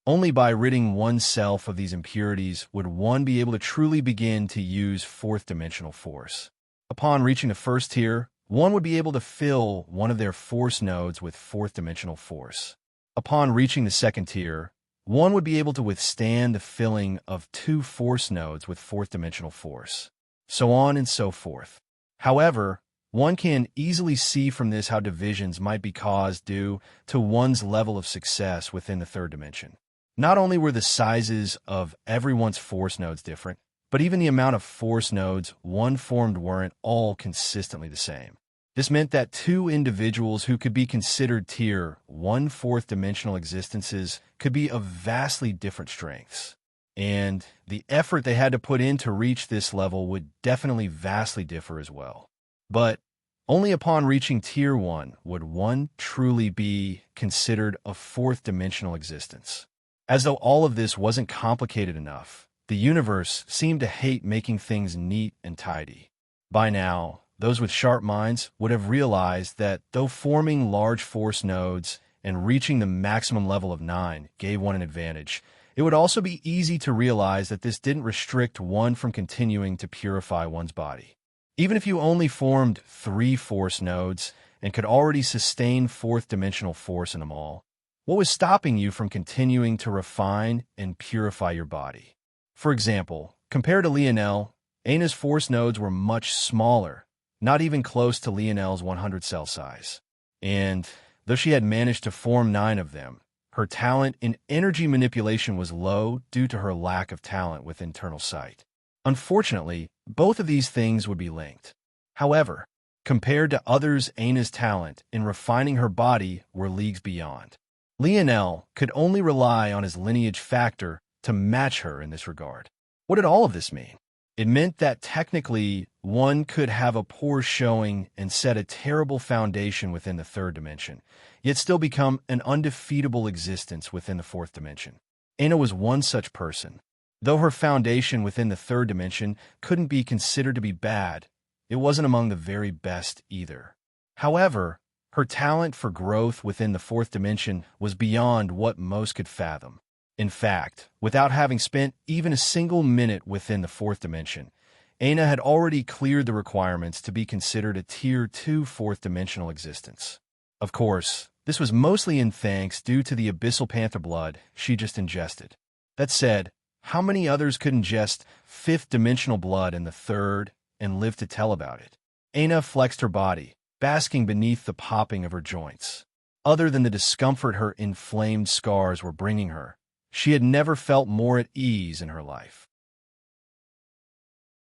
[SPEAKER 1] Only by ridding oneself of these impurities would one be able to truly begin to use fourth-dimensional force. Upon reaching the first tier, one would be able to fill one of their force nodes with fourth-dimensional force. Upon reaching the second tier, one would be able to withstand the filling of 2 force nodes with fourth-dimensional force, so on and so forth. However, one can easily see from this how divisions might be caused due to one's level of success within the third dimension. Not only were the sizes of everyone's force nodes different, but even the amount of force nodes one formed weren't all consistently the same. This meant that 2 individuals who could be considered Tier 1 fourth-dimensional existences could be of vastly different strengths. And the effort they had to put in to reach this level would definitely vastly differ as well. But only upon reaching Tier 1 would one truly be considered a fourth-dimensional existence. As though all of this wasn't complicated enough, the universe seemed to hate making things neat and tidy. By now, those with sharp minds would have realized that though forming large force nodes and reaching the maximum level of 9 gave one an advantage, it would also be easy to realize that this didn't restrict one from continuing to purify one's body. Even if you only formed 3 force nodes and could already sustain fourth-dimensional force in them all, what was stopping you from continuing to refine and purify your body? For example, compared to Lionel, Anna's force nodes were much smaller, not even close to Lionel's 100 cell size. And though she had managed to form 9 of them, her talent in energy manipulation was low due to her lack of talent with internal sight. Unfortunately, both of these things would be linked. However, compared to others, Anna's talent in refining her body were leagues beyond. Lionel could only rely on his lineage factor to match her in this regard. What did all of this mean? It meant that technically, one could have a poor showing and set a terrible foundation within the third dimension, yet still become an undefeatable existence within the fourth dimension. Anna was one such person. Though her foundation within the third dimension couldn't be considered to be bad, it wasn't among the very best either. However, her talent for growth within the fourth dimension was beyond what most could fathom. In fact, without having spent even a single minute within the fourth dimension, Anna had already cleared the requirements to be considered a Tier 2 fourth-dimensional existence. Of course, this was mostly in thanks due to the abyssal panther blood she just ingested. That said, how many others could ingest fifth-dimensional blood in the third and live to tell about it? Anna flexed her body, basking beneath the popping of her joints. Other than the discomfort her inflamed scars were bringing her, she had never felt more at ease in her life.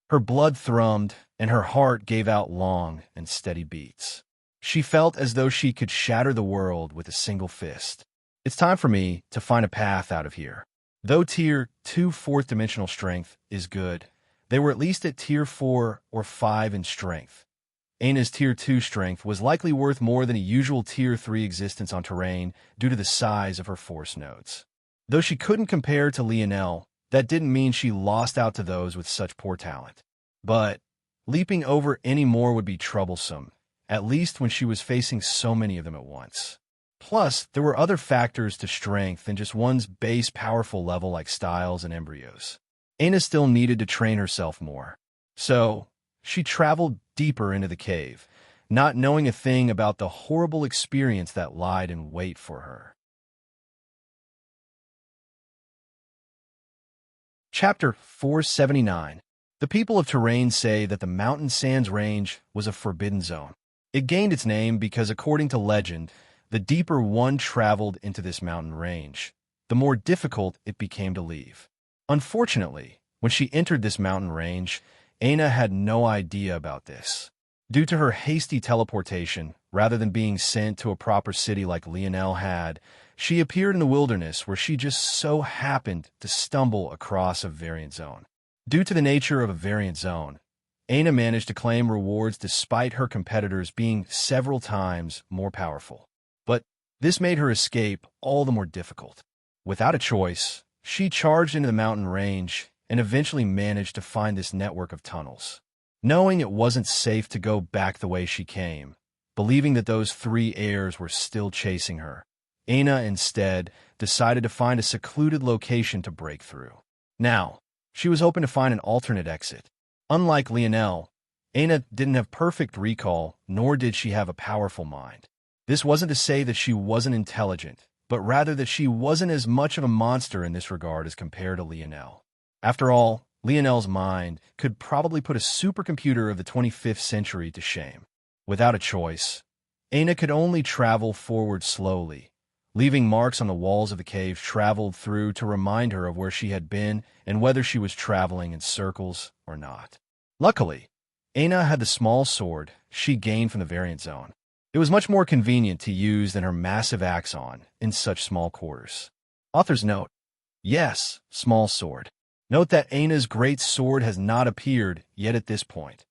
[SPEAKER 1] Her blood thrummed, and her heart gave out long and steady beats. She felt as though she could shatter the world with a single fist. It's time for me to find a path out of here. Though Tier 2 fourth-dimensional strength is good, they were at least at Tier 4 or 5 in strength. Anna's Tier 2 strength was likely worth more than a usual Tier 3 existence on terrain due to the size of her force nodes. Though she couldn't compare to Lionel, that didn't mean she lost out to those with such poor talent. But leaping over any more would be troublesome, at least when she was facing so many of them at once. Plus, there were other factors to strength than just one's base powerful level like styles and embryos. Anna still needed to train herself more. So, she traveled deeper into the cave, not knowing a thing about the horrible experience that lied in wait for her. Chapter 479. The people of Terrain say that the Mountain Sands Range was a forbidden zone. It gained its name because, according to legend, the deeper one traveled into this mountain range, the more difficult it became to leave. Unfortunately, when she entered this mountain range, Anna had no idea about this. Due to her hasty teleportation, rather than being sent to a proper city like Lionel had, she appeared in the wilderness where she just so happened to stumble across a variant zone. Due to the nature of a variant zone, Anna managed to claim rewards despite her competitors being several times more powerful. But this made her escape all the more difficult. Without a choice, she charged into the mountain range and eventually managed to find this network of tunnels. Knowing it wasn't safe to go back the way she came, believing that those three heirs were still chasing her. Aina, instead, decided to find a secluded location to break through. Now, she was hoping to find an alternate exit. Unlike Lionel, Aina didn't have perfect recall, nor did she have a powerful mind. This wasn't to say that she wasn't intelligent, but rather that she wasn't as much of a monster in this regard as compared to Lionel. After all, Lionel's mind could probably put a supercomputer of the 25th century to shame. Without a choice, Aina could only travel forward slowly, leaving marks on the walls of the cave traveled through to remind her of where she had been and whether she was traveling in circles or not. Luckily, Aina had the small sword she gained from the variant zone. It was much more convenient to use than her massive axe in such small quarters. Author's note: yes, small sword. Note that Aina's great sword has not appeared yet at this point.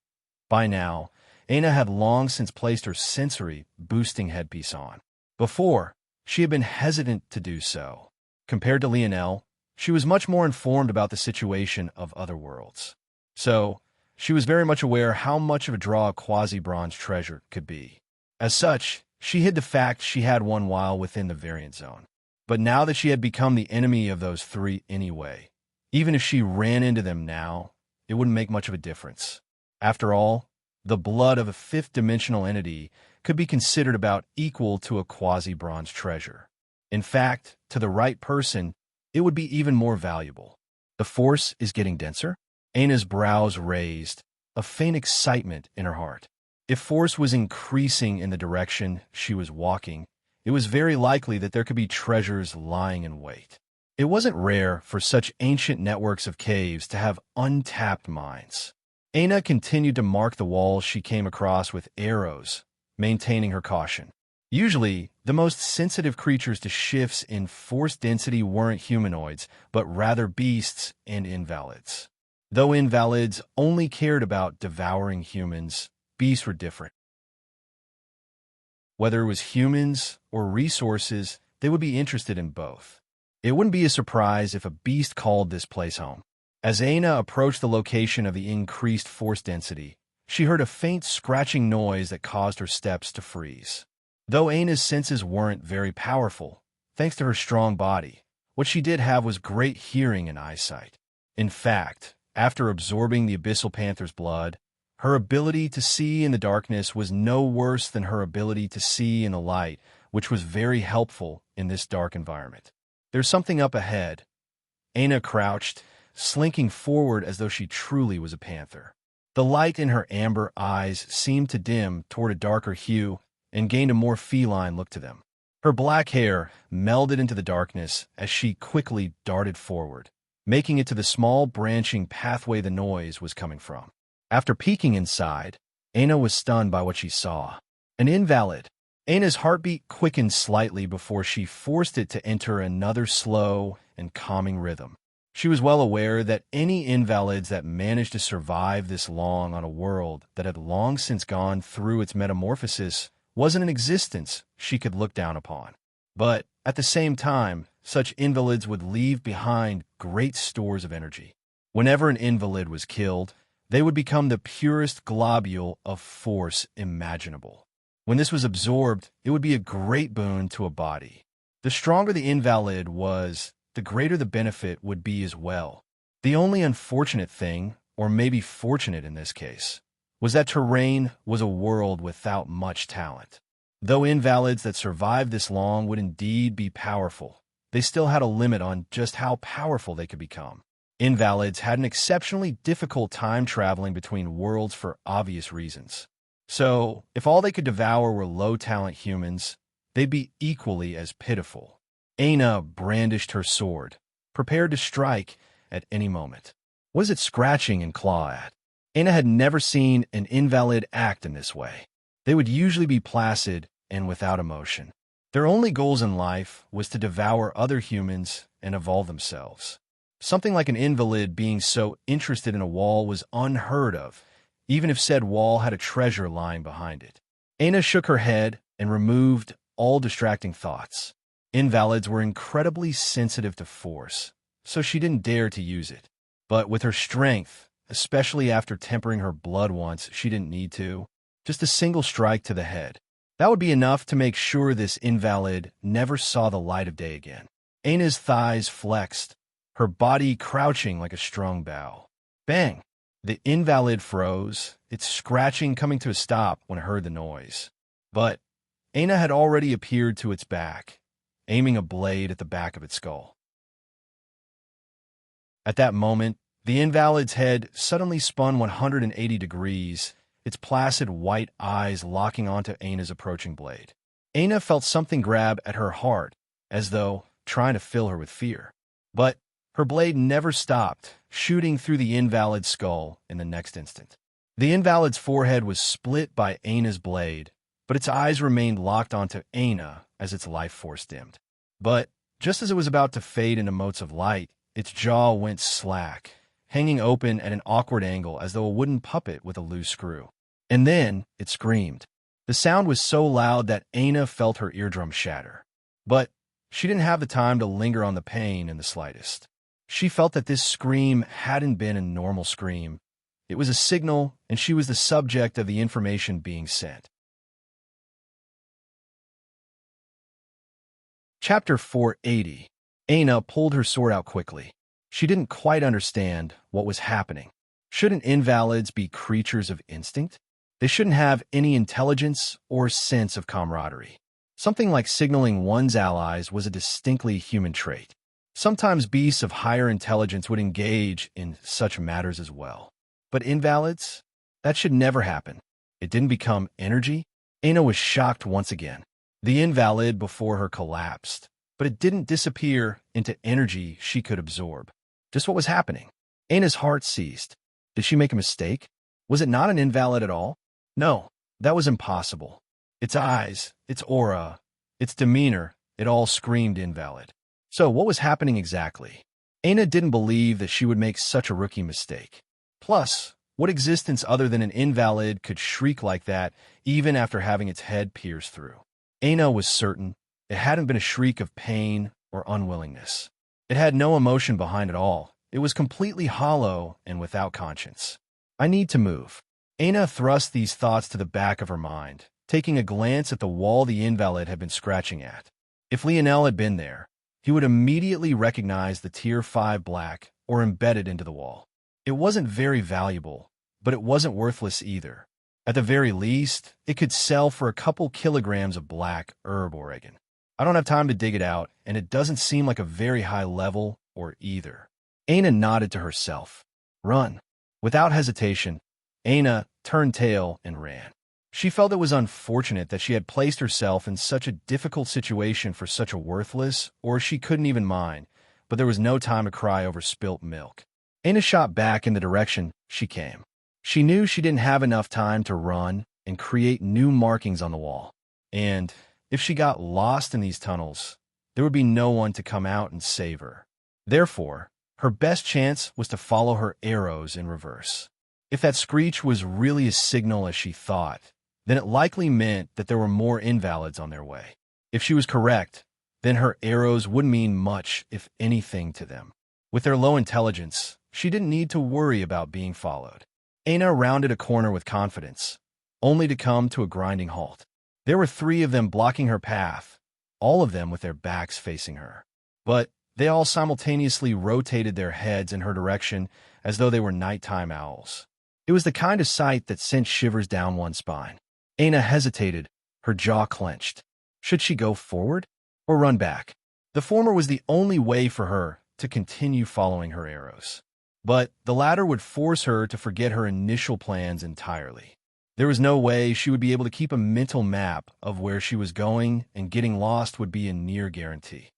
[SPEAKER 1] By now, Aina had long since placed her sensory-boosting headpiece on. Before, she had been hesitant to do so. Compared to Lionel, she was much more informed about the situation of other worlds. So, she was very much aware how much of a draw a quasi-bronze treasure could be. As such, she hid the fact she had one while within the variant zone. But now that she had become the enemy of those three anyway, even if she ran into them now, it wouldn't make much of a difference. After all, the blood of a fifth-dimensional entity could be considered about equal to a quasi-bronze treasure. In fact, to the right person, it would be even more valuable. The force is getting denser? Aina's brows raised, a faint excitement in her heart. If force was increasing in the direction she was walking, it was very likely that there could be treasures lying in wait. It wasn't rare for such ancient networks of caves to have untapped mines. Aina continued to mark the walls she came across with arrows, maintaining her caution. Usually, the most sensitive creatures to shifts in force density weren't humanoids, but rather beasts and invalids. Though invalids only cared about devouring humans, beasts were different. Whether it was humans or resources, they would be interested in both. It wouldn't be a surprise if a beast called this place home. As Aina approached the location of the increased force density, she heard a faint scratching noise that caused her steps to freeze. Though Aina's senses weren't very powerful, thanks to her strong body, what she did have was great hearing and eyesight. In fact, after absorbing the Abyssal Panther's blood, her ability to see in the darkness was no worse than her ability to see in the light, which was very helpful in this dark environment. There's something up ahead. Aina crouched, slinking forward as though she truly was a panther. The light in her amber eyes seemed to dim toward a darker hue and gained a more feline look to them. Her black hair melded into the darkness as she quickly darted forward, making it to the small branching pathway the noise was coming from. After peeking inside, Aina was stunned by what she saw. An invalid. Aina's heartbeat quickened slightly before she forced it to enter another slow and calming rhythm. She was well aware that any invalids that managed to survive this long on a world that had long since gone through its metamorphosis wasn't an existence she could look down upon. But, at the same time, such invalids would leave behind great stores of energy. Whenever an invalid was killed, they would become the purest globule of force imaginable. When this was absorbed, it would be a great boon to a body. The stronger the invalid was, the greater the benefit would be as well. The only unfortunate thing, or maybe fortunate in this case, was that Terrain was a world without much talent. Though invalids that survived this long would indeed be powerful, they still had a limit on just how powerful they could become. Invalids had an exceptionally difficult time traveling between worlds for obvious reasons. So, if all they could devour were low-talent humans, they'd be equally as pitiful. Aina brandished her sword, prepared to strike at any moment. What is it scratching and claw at? Aina had never seen an invalid act in this way. They would usually be placid and without emotion. Their only goals in life was to devour other humans and evolve themselves. Something like an invalid being so interested in a wall was unheard of, even if said wall had a treasure lying behind it. Aina shook her head and removed all distracting thoughts. Invalids were incredibly sensitive to force, so she didn't dare to use it. But with her strength, especially after tempering her blood once she didn't need to, just a single strike to the head, That would be enough to make sure this invalid never saw the light of day again. Aina's thighs flexed, her body crouching like a strung bow. Bang! The invalid froze, its scratching coming to a stop when it heard the noise. But Aina had already appeared to its back, aiming a blade at the back of its skull. At that moment, the invalid's head suddenly spun 180 degrees, its placid white eyes locking onto Aina's approaching blade. Aina felt something grab at her heart, as though trying to fill her with fear. But her blade never stopped, shooting through the invalid's skull in the next instant. The invalid's forehead was split by Aina's blade, but its eyes remained locked onto Aina as its life force dimmed. But just as it was about to fade into motes of light, its jaw went slack, hanging open at an awkward angle as though a wooden puppet with a loose screw. And then it screamed. The sound was so loud that Aina felt her eardrum shatter. But she didn't have the time to linger on the pain in the slightest. She felt that this scream hadn't been a normal scream. It was a signal, and she was the subject of the information being sent. Chapter 480. Aina pulled her sword out quickly. She didn't quite understand what was happening. Shouldn't invalids be creatures of instinct? They shouldn't have any intelligence or sense of camaraderie. Something like signaling one's allies was a distinctly human trait. Sometimes beasts of higher intelligence would engage in such matters as well. But invalids? That should never happen. It didn't become energy. Aina was shocked once again. The invalid before her collapsed, but it didn't disappear into energy she could absorb. Just what was happening? Aina's heart seized. Did she make a mistake? Was it not an invalid at all? No, that was impossible. Its eyes, its aura, its demeanor, it all screamed invalid. So what was happening exactly? Aina didn't believe that she would make such a rookie mistake. Plus, what existence other than an invalid could shriek like that even after having its head pierced through? Aina was certain it hadn't been a shriek of pain or unwillingness. It had no emotion behind it all. It was completely hollow and without conscience. I need to move. Aina thrust these thoughts to the back of her mind, taking a glance at the wall the invalid had been scratching at. If Lionel had been there, he would immediately recognize the Tier 5 black or embedded into the wall. It wasn't very valuable, but it wasn't worthless either. At the very least, it could sell for a couple kilograms of black herb oregano. I don't have time to dig it out, and it doesn't seem like a very high level or either. Aina nodded to herself. Run. Without hesitation, Aina turned tail and ran. She felt it was unfortunate that she had placed herself in such a difficult situation for such a worthless, or she couldn't even mind, but there was no time to cry over spilt milk. Aina shot back in the direction she came. She knew she didn't have enough time to run and create new markings on the wall. And if she got lost in these tunnels, there would be no one to come out and save her. Therefore, her best chance was to follow her arrows in reverse. If that screech was really a signal as she thought, then it likely meant that there were more invalids on their way. If she was correct, then her arrows wouldn't mean much, if anything, to them. With their low intelligence, she didn't need to worry about being followed. Aina rounded a corner with confidence, only to come to a grinding halt. There were 3 of them blocking her path, all of them with their backs facing her. But they all simultaneously rotated their heads in her direction as though they were nighttime owls. It was the kind of sight that sent shivers down one's spine. Aina hesitated, her jaw clenched. Should she go forward or run back? The former was the only way for her to continue following her arrows. But the latter would force her to forget her initial plans entirely. There was no way she would be able to keep a mental map of where she was going, and getting lost would be a near guarantee.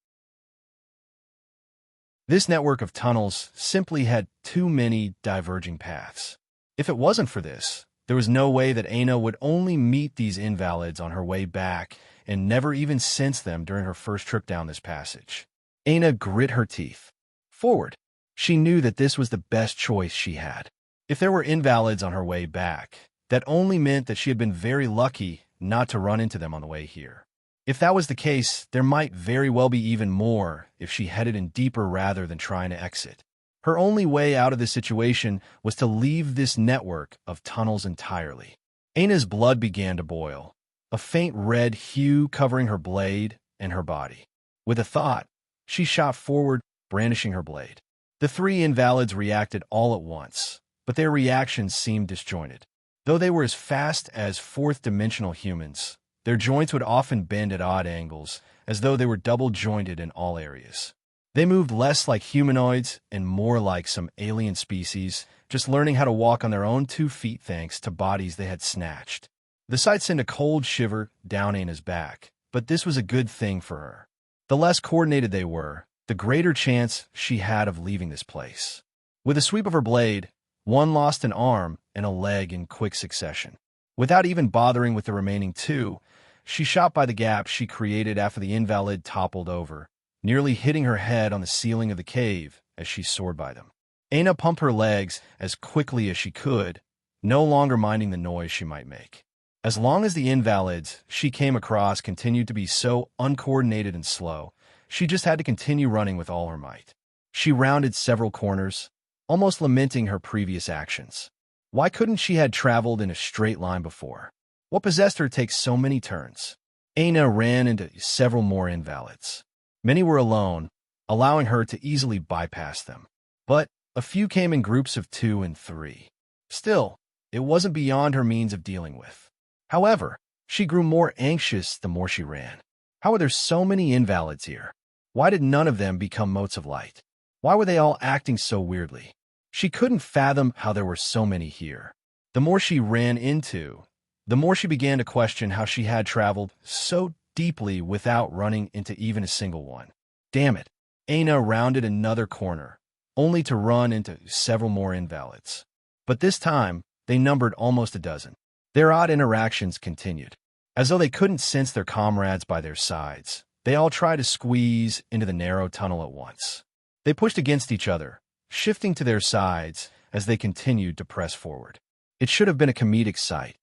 [SPEAKER 1] This network of tunnels simply had too many diverging paths. If it wasn't for this, there was no way that Aina would only meet these invalids on her way back and never even sense them during her first trip down this passage. Aina grit her teeth. Forward. She knew that this was the best choice she had. If there were invalids on her way back, that only meant that she had been very lucky not to run into them on the way here. If that was the case, there might very well be even more if she headed in deeper rather than trying to exit. Her only way out of this situation was to leave this network of tunnels entirely. Aina's blood began to boil. a faint red hue covering her blade and her body. With a thought, she shot forward, brandishing her blade. The three invalids reacted all at once, but their reactions seemed disjointed. Though they were as fast as fourth-dimensional humans, their joints would often bend at odd angles, as though they were double-jointed in all areas. They moved less like humanoids and more like some alien species, just learning how to walk on their own 2 feet thanks to bodies they had snatched. The sight sent a cold shiver down Anna's back, but this was a good thing for her. The less coordinated they were, the greater chance she had of leaving this place. With a sweep of her blade, one lost an arm and a leg in quick succession. Without even bothering with the remaining 2, she shot by the gap she created after the invalid toppled over, nearly hitting her head on the ceiling of the cave as she soared by them. Anna pumped her legs as quickly as she could, no longer minding the noise she might make. As long as the invalids she came across continued to be so uncoordinated and slow, she just had to continue running with all her might. She rounded several corners, almost lamenting her previous actions. Why couldn't she had traveled in a straight line before? What possessed her to take so many turns? Anna ran into several more invalids. Many were alone, allowing her to easily bypass them. But a few came in groups of 2 and 3. Still, it wasn't beyond her means of dealing with. However, she grew more anxious the more she ran. How were there so many invalids here? Why did none of them become motes of light? Why were they all acting so weirdly? She couldn't fathom how there were so many here. The more she ran into, the more she began to question how she had traveled so deeply without running into even a single one. Damn it. Anna rounded another corner, only to run into several more invalids. But this time, they numbered almost a dozen. Their odd interactions continued. As though they couldn't sense their comrades by their sides, they all tried to squeeze into the narrow tunnel at once. They pushed against each other, shifting to their sides as they continued to press forward. It should have been a comedic sight.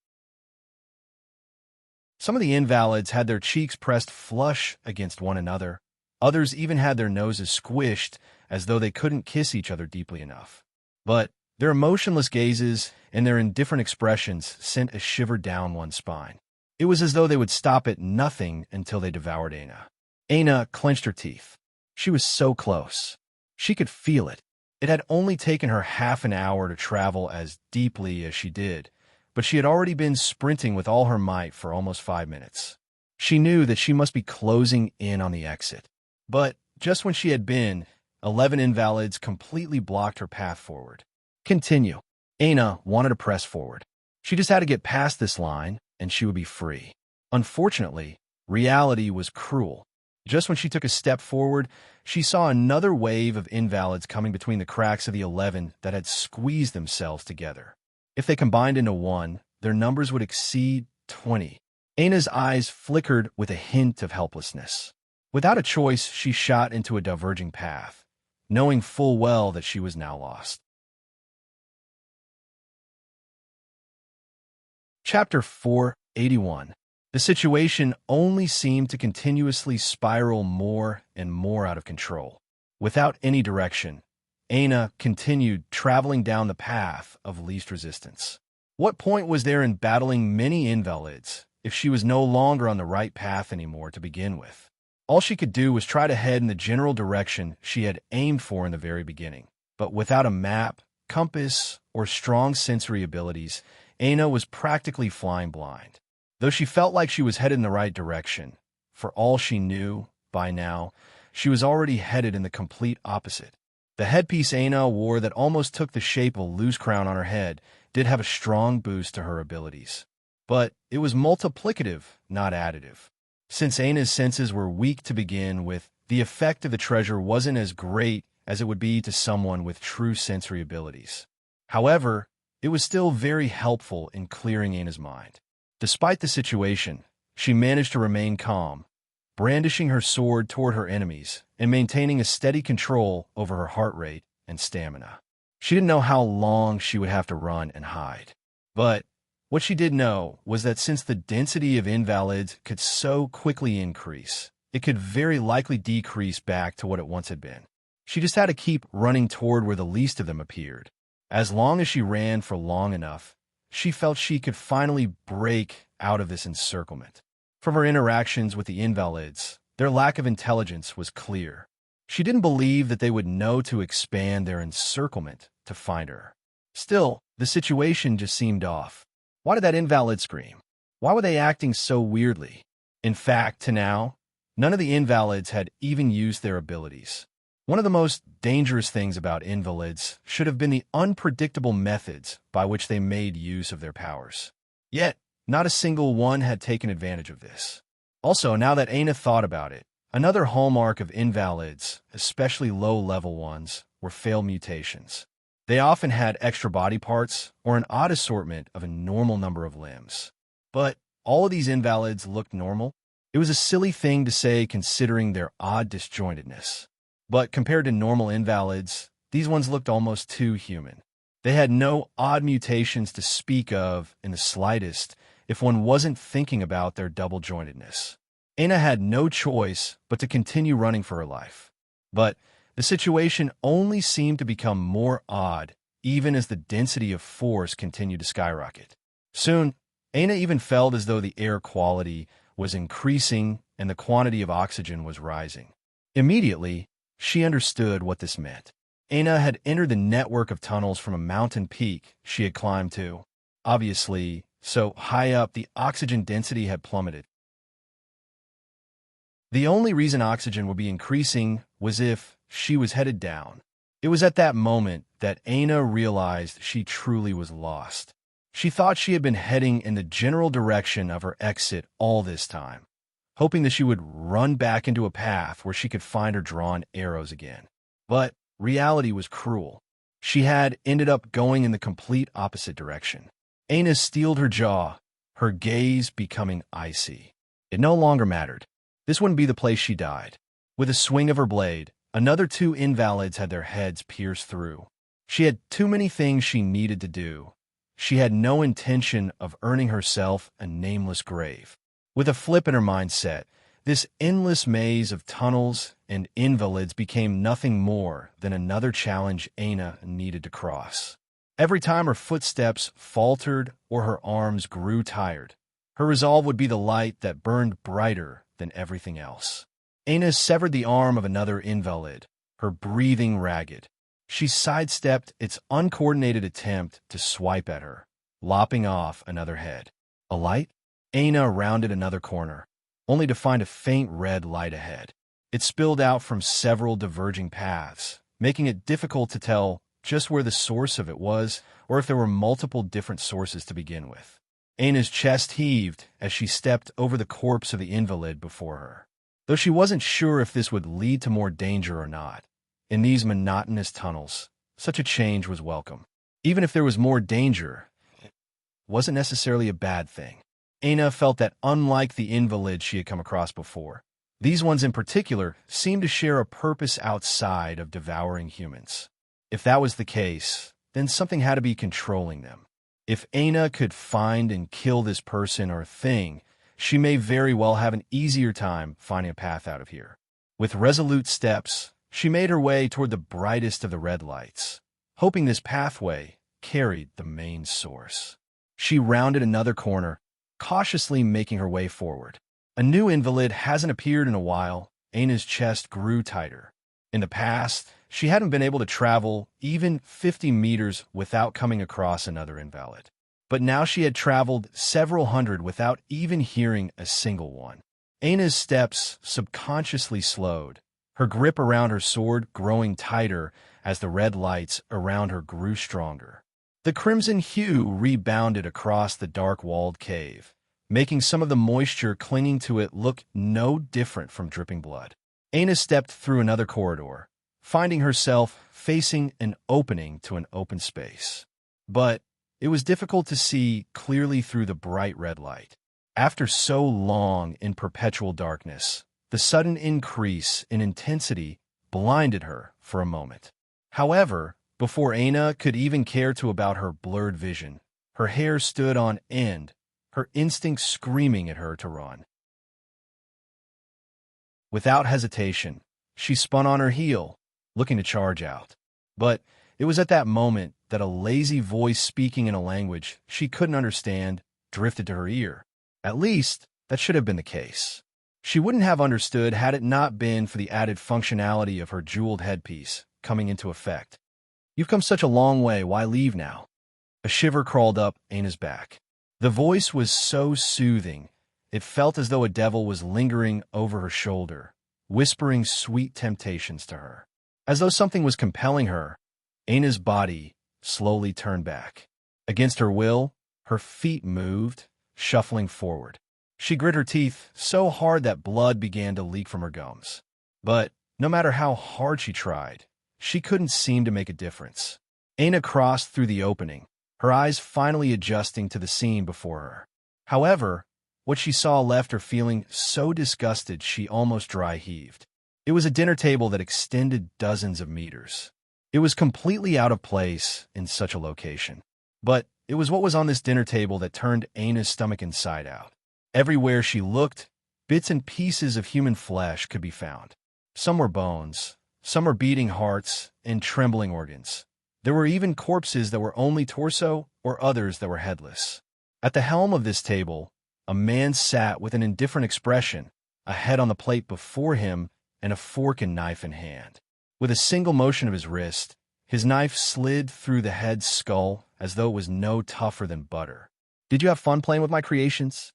[SPEAKER 1] Some of the invalids had their cheeks pressed flush against one another. Others even had their noses squished as though they couldn't kiss each other deeply enough. But their emotionless gazes and their indifferent expressions sent a shiver down one's spine. It was as though they would stop at nothing until they devoured Anna. Anna clenched her teeth. She was so close. She could feel it. It had only taken her half an hour to travel as deeply as she did, but she had already been sprinting with all her might for almost 5 minutes. She knew that she must be closing in on the exit. But just when she had been, 11 invalids completely blocked her path forward. Continue. Anna wanted to press forward. She just had to get past this line, and she would be free. Unfortunately, reality was cruel. Just when she took a step forward, she saw another wave of invalids coming between the cracks of the 11 that had squeezed themselves together. If they combined into one, their numbers would exceed 20. Anna's eyes flickered with a hint of helplessness. Without a choice, she shot into a diverging path, knowing full well that she was now lost. Chapter 481. The situation only seemed to continuously spiral more and more out of control. Without any direction, Anna continued traveling down the path of least resistance. What point was there in battling many invalids if she was no longer on the right path anymore to begin with? All she could do was try to head in the general direction she had aimed for in the very beginning. But without a map, compass, or strong sensory abilities, Anna was practically flying blind. Though she felt like she was headed in the right direction, for all she knew, by now, she was already headed in the complete opposite. The headpiece Anna wore that almost took the shape of a loose crown on her head did have a strong boost to her abilities. But it was multiplicative, not additive. Since Anna's senses were weak to begin with, the effect of the treasure wasn't as great as it would be to someone with true sensory abilities. However, it was still very helpful in clearing Anna's mind. Despite the situation, she managed to remain calm, brandishing her sword toward her enemies and maintaining a steady control over her heart rate and stamina. She didn't know how long she would have to run and hide. But what she did know was that since the density of invalids could so quickly increase, it could very likely decrease back to what it once had been. She just had to keep running toward where the least of them appeared. As long as she ran for long enough, she felt she could finally break out of this encirclement. From her interactions with the invalids, their lack of intelligence was clear. She didn't believe that they would know to expand their encirclement to find her. Still, the situation just seemed off. Why did that invalid scream? Why were they acting so weirdly? In fact, to now, none of the invalids had even used their abilities. One of the most dangerous things about invalids should have been the unpredictable methods by which they made use of their powers. Yet, not a single one had taken advantage of this. Also, now that Aina thought about it, another hallmark of invalids, especially low-level ones, were failed mutations. They often had extra body parts or an odd assortment of a normal number of limbs. But all of these invalids looked normal. It was a silly thing to say considering their odd disjointedness. But compared to normal invalids, these ones looked almost too human. They had no odd mutations to speak of in the slightest if one wasn't thinking about their double-jointedness. Aina had no choice but to continue running for her life. But the situation only seemed to become more odd even as the density of force continued to skyrocket. Soon, Aina even felt as though the air quality was increasing and the quantity of oxygen was rising. Immediately, she understood what this meant. Aina had entered the network of tunnels from a mountain peak she had climbed to. Obviously, so high up the oxygen density had plummeted. The only reason oxygen would be increasing was if she was headed down. It was at that moment that Aina realized she truly was lost. She thought she had been heading in the general direction of her exit all this time, hoping that she would run back into a path where she could find her drawn arrows again. But reality was cruel. She had ended up going in the complete opposite direction. Aina steeled her jaw, her gaze becoming icy. It no longer mattered. This wouldn't be the place she died. With a swing of her blade, another two invalids had their heads pierced through. She had too many things she needed to do. She had no intention of earning herself a nameless grave. With a flip in her mindset, this endless maze of tunnels and invalids became nothing more than another challenge Aina needed to cross. Every time her footsteps faltered or her arms grew tired, her resolve would be the light that burned brighter than everything else. Aina severed the arm of another invalid, her breathing ragged. She sidestepped its uncoordinated attempt to swipe at her, lopping off another head. A light? Aina rounded another corner, only to find a faint red light ahead. It spilled out from several diverging paths, making it difficult to tell just where the source of it was or if there were multiple different sources to begin with. Aina's chest heaved as she stepped over the corpse of the invalid before her. Though she wasn't sure if this would lead to more danger or not, in these monotonous tunnels, such a change was welcome. Even if there was more danger, it wasn't necessarily a bad thing. Aina felt that unlike the invalids she had come across before, these ones in particular seemed to share a purpose outside of devouring humans. If that was the case, then something had to be controlling them. If Aina could find and kill this person or thing, she may very well have an easier time finding a path out of here. With resolute steps, she made her way toward the brightest of the red lights, hoping this pathway carried the main source. She rounded another corner, cautiously making her way forward. A new invalid hasn't appeared in a while. Aina's chest grew tighter. In the past, she hadn't been able to travel even 50 meters without coming across another invalid. But now she had traveled several hundred without even hearing a single one. Aina's steps subconsciously slowed, her grip around her sword growing tighter as the red lights around her grew stronger. The crimson hue rebounded across the dark-walled cave, making some of the moisture clinging to it look no different from dripping blood. Aina stepped through another corridor, finding herself facing an opening to an open space. But it was difficult to see clearly through the bright red light. After so long in perpetual darkness, the sudden increase in intensity blinded her for a moment. However, before Aina could even care to about her blurred vision, her hair stood on end, her instincts screaming at her to run. Without hesitation, she spun on her heel, looking to charge out. But It was at that moment that a lazy voice speaking in a language she couldn't understand drifted to her ear. At least, that should have been the case. She wouldn't have understood had it not been for the added functionality of her jeweled headpiece coming into effect. "You've come such a long way, why leave now?" A shiver crawled up Aina's back. The voice was so soothing, it felt as though a devil was lingering over her shoulder, whispering sweet temptations to her. As though something was compelling her, Aina's body slowly turned back. Against her will, her feet moved, shuffling forward. She grit her teeth so hard that blood began to leak from her gums. But no matter how hard she tried, she couldn't seem to make a difference. Aina crossed through the opening, her eyes finally adjusting to the scene before her. However, what she saw left her feeling so disgusted she almost dry heaved. It was a dinner table that extended dozens of meters. It was completely out of place in such a location. But it was what was on this dinner table that turned Aina's stomach inside out. Everywhere she looked, bits and pieces of human flesh could be found. Some were bones, some were beating hearts and trembling organs. There were even corpses that were only torso or others that were headless. At the helm of this table, a man sat with an indifferent expression, a head on the plate before him and a fork and knife in hand. With a single motion of his wrist, his knife slid through the head's skull as though it was no tougher than butter. "Did you have fun playing with my creations?"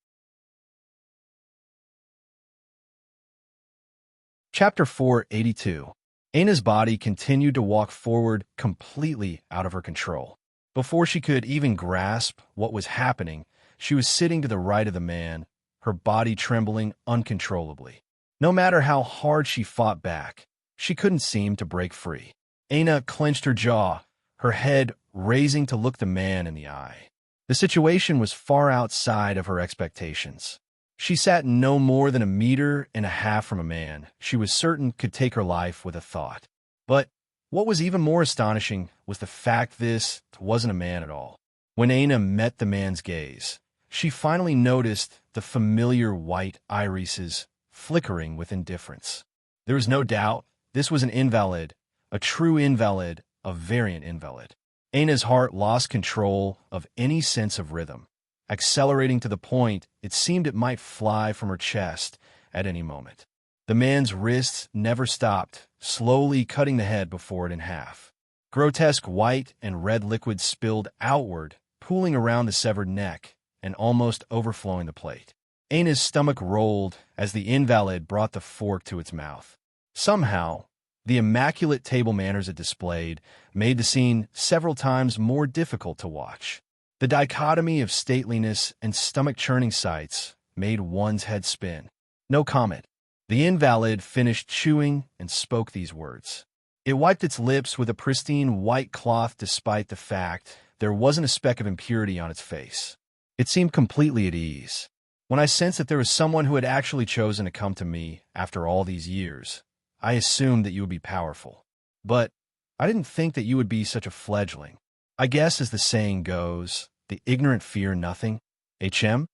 [SPEAKER 1] Chapter 482. Aina's body continued to walk forward completely out of her control. Before she could even grasp what was happening, she was sitting to the right of the man, her body trembling uncontrollably. No matter how hard she fought back, she couldn't seem to break free. Aina clenched her jaw, her head raising to look the man in the eye. The situation was far outside of her expectations. She sat no more than 1.5 meters from a man she was certain could take her life with a thought. But what was even more astonishing was the fact this wasn't a man at all. When Aina met the man's gaze, she finally noticed the familiar white irises flickering with indifference. There was no doubt this was an invalid, a true invalid, a variant invalid. Aina's heart lost control of any sense of rhythm, accelerating to the point it seemed it might fly from her chest at any moment. The man's wrists never stopped, slowly cutting the head before it in half. Grotesque white and red liquid spilled outward, pooling around the severed neck and almost overflowing the plate. Aina's stomach rolled as the invalid brought the fork to its mouth. Somehow, the immaculate table manners it displayed made the scene several times more difficult to watch. The dichotomy of stateliness and stomach-churning sights made one's head spin. "No comment." The invalid finished chewing and spoke these words. It wiped its lips with a pristine white cloth despite the fact there wasn't a speck of impurity on its face. It seemed completely at ease. "When I sensed that there was someone who had actually chosen to come to me after all these years, I assumed that you would be powerful. But I didn't think that you would be such a fledgling. I guess, as the saying goes, the ignorant fear nothing. HM?"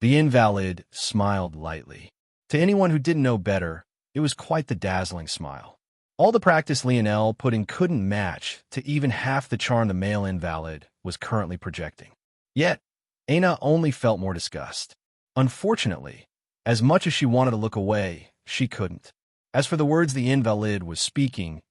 [SPEAKER 1] The invalid smiled lightly. To anyone who didn't know better, it was quite the dazzling smile. All the practice Lionel put in couldn't match to even half the charm the male invalid was currently projecting. Yet, Aina only felt more disgust. Unfortunately, as much as she wanted to look away, she couldn't. As for the words the invalid was speaking,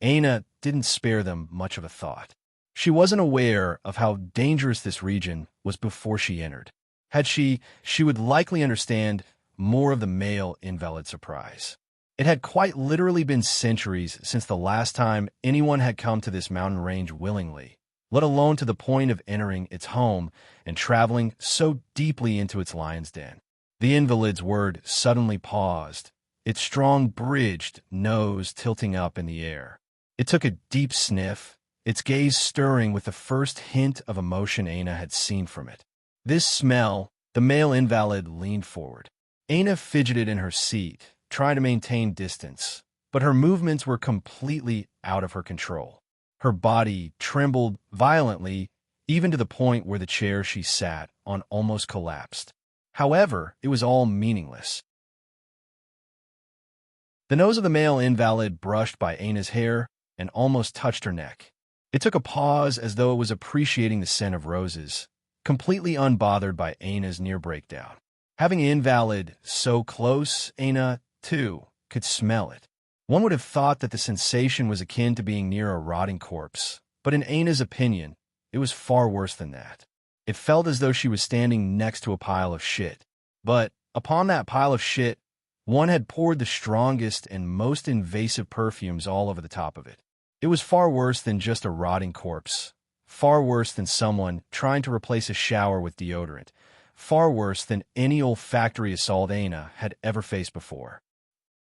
[SPEAKER 1] Aina didn't spare them much of a thought. She wasn't aware of how dangerous this region was before she entered. Had she would likely understand more of the male invalid's surprise. It had quite literally been centuries since the last time anyone had come to this mountain range willingly, let alone to the point of entering its home and traveling so deeply into its lion's den. The invalid's word suddenly paused, its strong bridged nose tilting up in the air. It took a deep sniff, its gaze stirring with the first hint of emotion Aina had seen from it. This smell, the male invalid leaned forward. Aina fidgeted in her seat, trying to maintain distance, but her movements were completely out of her control. Her body trembled violently, even to the point where the chair she sat on almost collapsed. However, it was all meaningless. The nose of the male invalid brushed by Aina's hair and almost touched her neck. It took a pause as though it was appreciating the scent of roses, completely unbothered by Aina's near breakdown. Having an invalid so close, Aina, too, could smell it. One would have thought that the sensation was akin to being near a rotting corpse, but in Aina's opinion, it was far worse than that. It felt as though she was standing next to a pile of shit. But upon that pile of shit, one had poured the strongest and most invasive perfumes all over the top of it. It was far worse than just a rotting corpse, far worse than someone trying to replace a shower with deodorant, far worse than any olfactory assault Aina had ever faced before.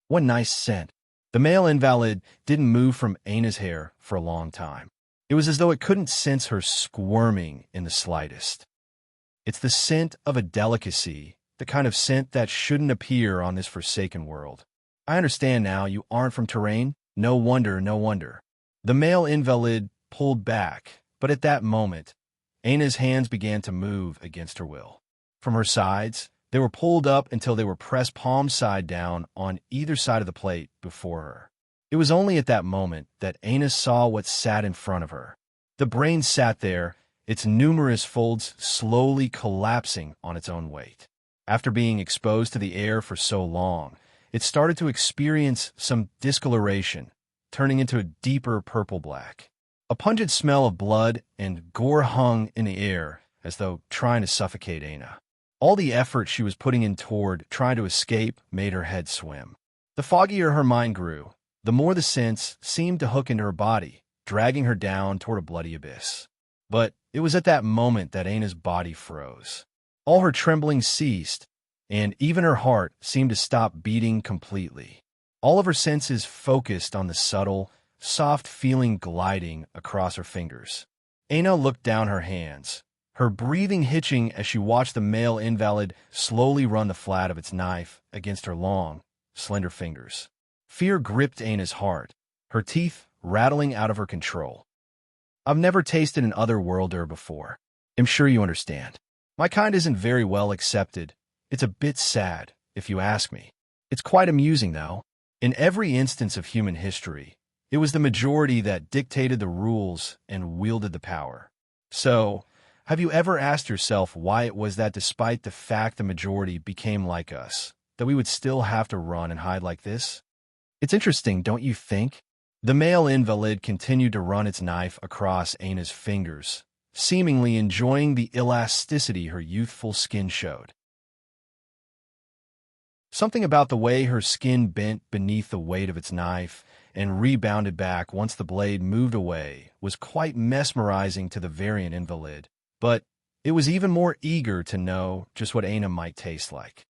[SPEAKER 1] What nice scent. The male invalid didn't move from Aina's hair for a long time. It was as though it couldn't sense her squirming in the slightest. It's the scent of a delicacy, the kind of scent that shouldn't appear on this forsaken world. I understand now you aren't from Terrain. No wonder, no wonder. The male invalid pulled back, but at that moment, Aina's hands began to move against her will. From her sides, they were pulled up until they were pressed palm side down on either side of the plate before her. It was only at that moment that Aina saw what sat in front of her. The brain sat there, its numerous folds slowly collapsing on its own weight. After being exposed to the air for so long, it started to experience some discoloration, turning into a deeper purple-black. A pungent smell of blood and gore hung in the air as though trying to suffocate Aina. All the effort she was putting in toward trying to escape made her head swim. The foggier her mind grew, the more the sense seemed to hook into her body, dragging her down toward a bloody abyss. But it was at that moment that Aina's body froze. All her trembling ceased, and even her heart seemed to stop beating completely. All of her senses focused on the subtle, soft feeling gliding across her fingers. Aina looked down her hands, her breathing hitching as she watched the male invalid slowly run the flat of its knife against her long, slender fingers. Fear gripped Aina's heart, her teeth rattling out of her control. I've never tasted an otherworlder before. I'm sure you understand. My kind isn't very well accepted. It's a bit sad, if you ask me. It's quite amusing, though. In every instance of human history, it was the majority that dictated the rules and wielded the power. So, have you ever asked yourself why it was that despite the fact the majority became like us, that we would still have to run and hide like this? It's interesting, don't you think? The male invalid continued to run its knife across Aina's fingers, seemingly enjoying the elasticity her youthful skin showed. Something about the way her skin bent beneath the weight of its knife and rebounded back once the blade moved away was quite mesmerizing to the variant invalid, but it was even more eager to know just what Aina might taste like.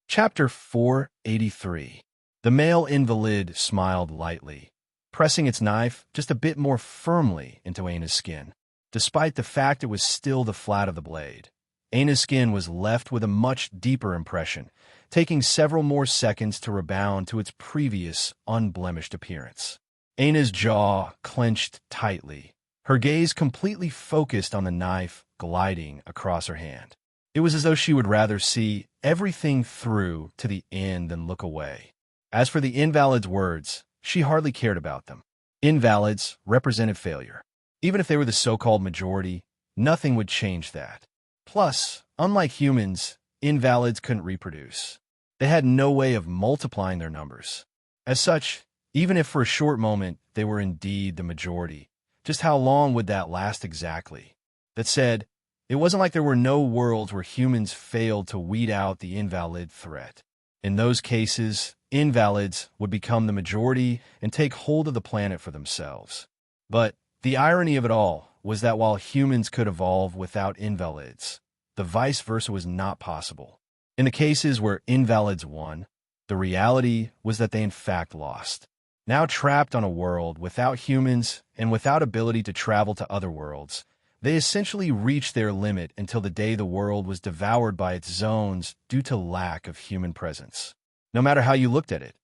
[SPEAKER 1] Chapter 483. The male invalid smiled lightly, pressing its knife just a bit more firmly into Aina's skin. Despite the fact it was still the flat of the blade, Aina's skin was left with a much deeper impression, taking several more seconds to rebound to its previous unblemished appearance. Aina's jaw clenched tightly, her gaze completely focused on the knife gliding across her hand. It was as though she would rather see everything through to the end than look away. As for the invalid's words, she hardly cared about them. Invalids represented failure. Even if they were the so-called majority, nothing would change that. Plus, unlike humans, invalids couldn't reproduce. They had no way of multiplying their numbers. As such, even if for a short moment they were indeed the majority, just how long would that last exactly? That said, it wasn't like there were no worlds where humans failed to weed out the invalid threat. In those cases, invalids would become the majority and take hold of the planet for themselves. But the irony of it all was that while humans could evolve without invalids, the vice versa was not possible. In the cases where invalids won, the reality was that they in fact lost. Now trapped on a world without humans and without ability to travel to other worlds, they essentially reached their limit until the day the world was devoured by its zones due to lack of human presence. No matter how you looked at it,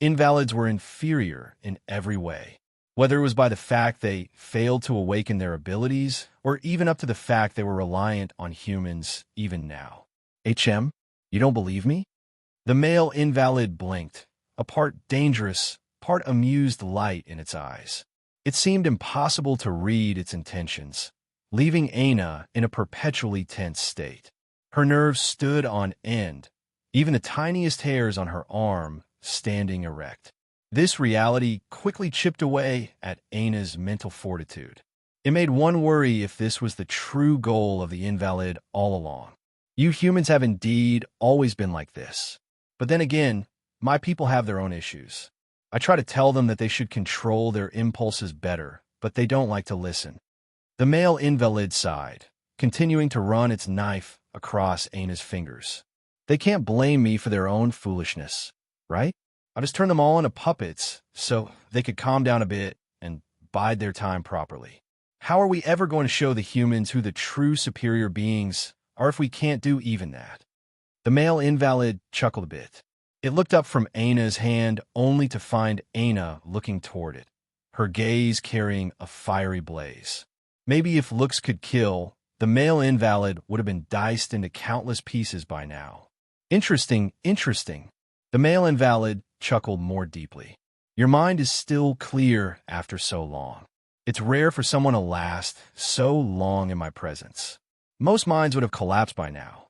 [SPEAKER 1] invalids were inferior in every way. Whether it was by the fact they failed to awaken their abilities, or even up to the fact they were reliant on humans even now. HM, you don't believe me? The male invalid blinked, a part dangerous, part amused light in its eyes. It seemed impossible to read its intentions, leaving Aina in a perpetually tense state. Her nerves stood on end, even the tiniest hairs on her arm standing erect. This reality quickly chipped away at Aina's mental fortitude. It made one worry if this was the true goal of the invalid all along. You humans have indeed always been like this. But then again, my people have their own issues. I try to tell them that they should control their impulses better, but they don't like to listen. The male invalid sighed, continuing to run its knife across Aina's fingers. They can't blame me for their own foolishness, right? I just turned them all into puppets so they could calm down a bit and bide their time properly. How are we ever going to show the humans who the true superior beings are if we can't do even that? The male invalid chuckled a bit. It looked up from Aina's hand only to find Aina looking toward it, her gaze carrying a fiery blaze. Maybe if looks could kill, the male invalid would have been diced into countless pieces by now. Interesting, interesting. The male invalid chuckled more deeply. Your mind is still clear after so long. It's rare for someone to last so long in my presence. Most minds would have collapsed by now.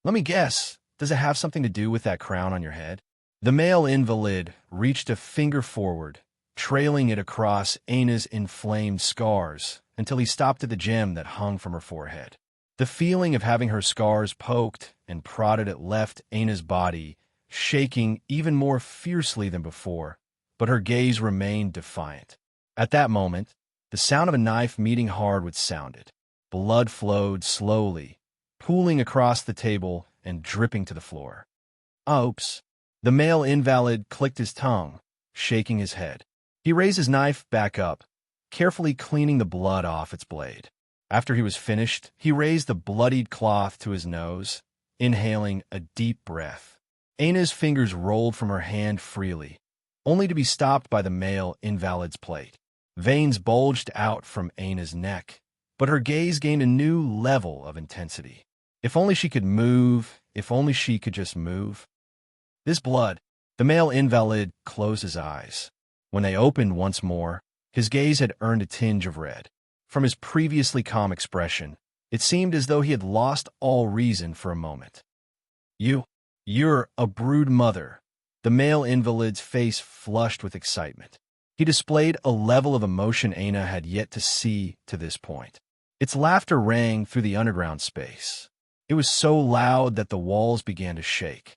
[SPEAKER 1] Let me guess, does it have something to do with that crown on your head? The male invalid reached a finger forward, trailing it across Aina's inflamed scars until he stopped at the gem that hung from her forehead. The feeling of having her scars poked and prodded at left Aina's body, shaking even more fiercely than before, but her gaze remained defiant. At that moment, the sound of a knife meeting hardwood sounded. Blood flowed slowly, pooling across the table and dripping to the floor. Oops. The male invalid clicked his tongue, shaking his head. He raised his knife back up, carefully cleaning the blood off its blade. After he was finished, he raised the bloodied cloth to his nose, inhaling a deep breath. Aina's fingers rolled from her hand freely, only to be stopped by the male invalid's plate. Veins bulged out from Aina's neck, but her gaze gained a new level of intensity. If only she could move, if only she could just move. This blood. The male invalid closed his eyes. When they opened once more, his gaze had earned a tinge of red. From his previously calm expression, it seemed as though he had lost all reason for a moment. You're a brood mother. The male invalid's face flushed with excitement. He displayed a level of emotion Aina had yet to see to this point. Its laughter rang through the underground space. It was so loud that the walls began to shake.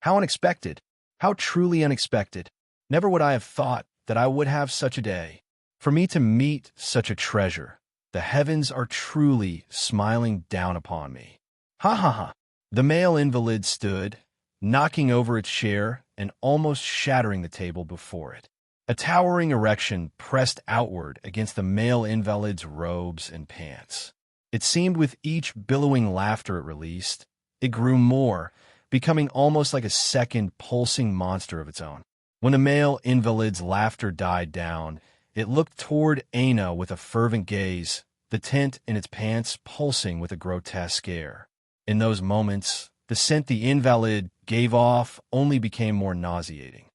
[SPEAKER 1] How unexpected! How truly unexpected! Never would I have thought that I would have such a day. For me to meet such a treasure, the heavens are truly smiling down upon me. Ha ha ha! The male invalid stood, knocking over its chair and almost shattering the table before it. A towering erection pressed outward against the male invalid's robes and pants. It seemed with each billowing laughter it released, it grew more, becoming almost like a second pulsing monster of its own. When the male invalid's laughter died down, it looked toward Aina with a fervent gaze, the tent in its pants pulsing with a grotesque air. In those moments, the scent the invalid gave off only became more nauseating.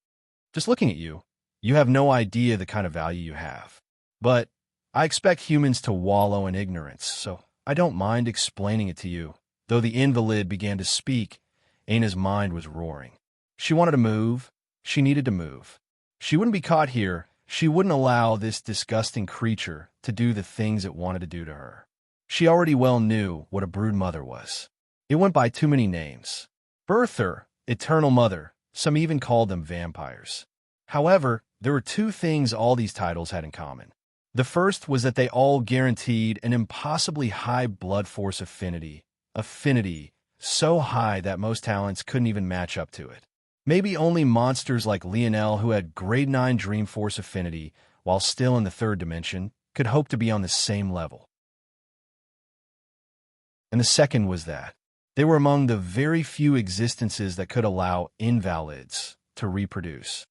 [SPEAKER 1] Just looking at you, you have no idea the kind of value you have. But I expect humans to wallow in ignorance, so I don't mind explaining it to you. Though the invalid began to speak, Aina's mind was roaring. She wanted to move. She needed to move. She wouldn't be caught here. She wouldn't allow this disgusting creature to do the things it wanted to do to her. She already well knew what a brood mother was. It went by too many names. Birther, Eternal Mother, some even called them vampires. However, there were two things all these titles had in common. The first was that they all guaranteed an impossibly high blood force affinity so high that most talents couldn't even match up to it. Maybe only monsters like Lionel, who had grade 9 Dream Force affinity while still in the third dimension, could hope to be on the same level. And the second was that they were among the very few existences that could allow invalids to reproduce.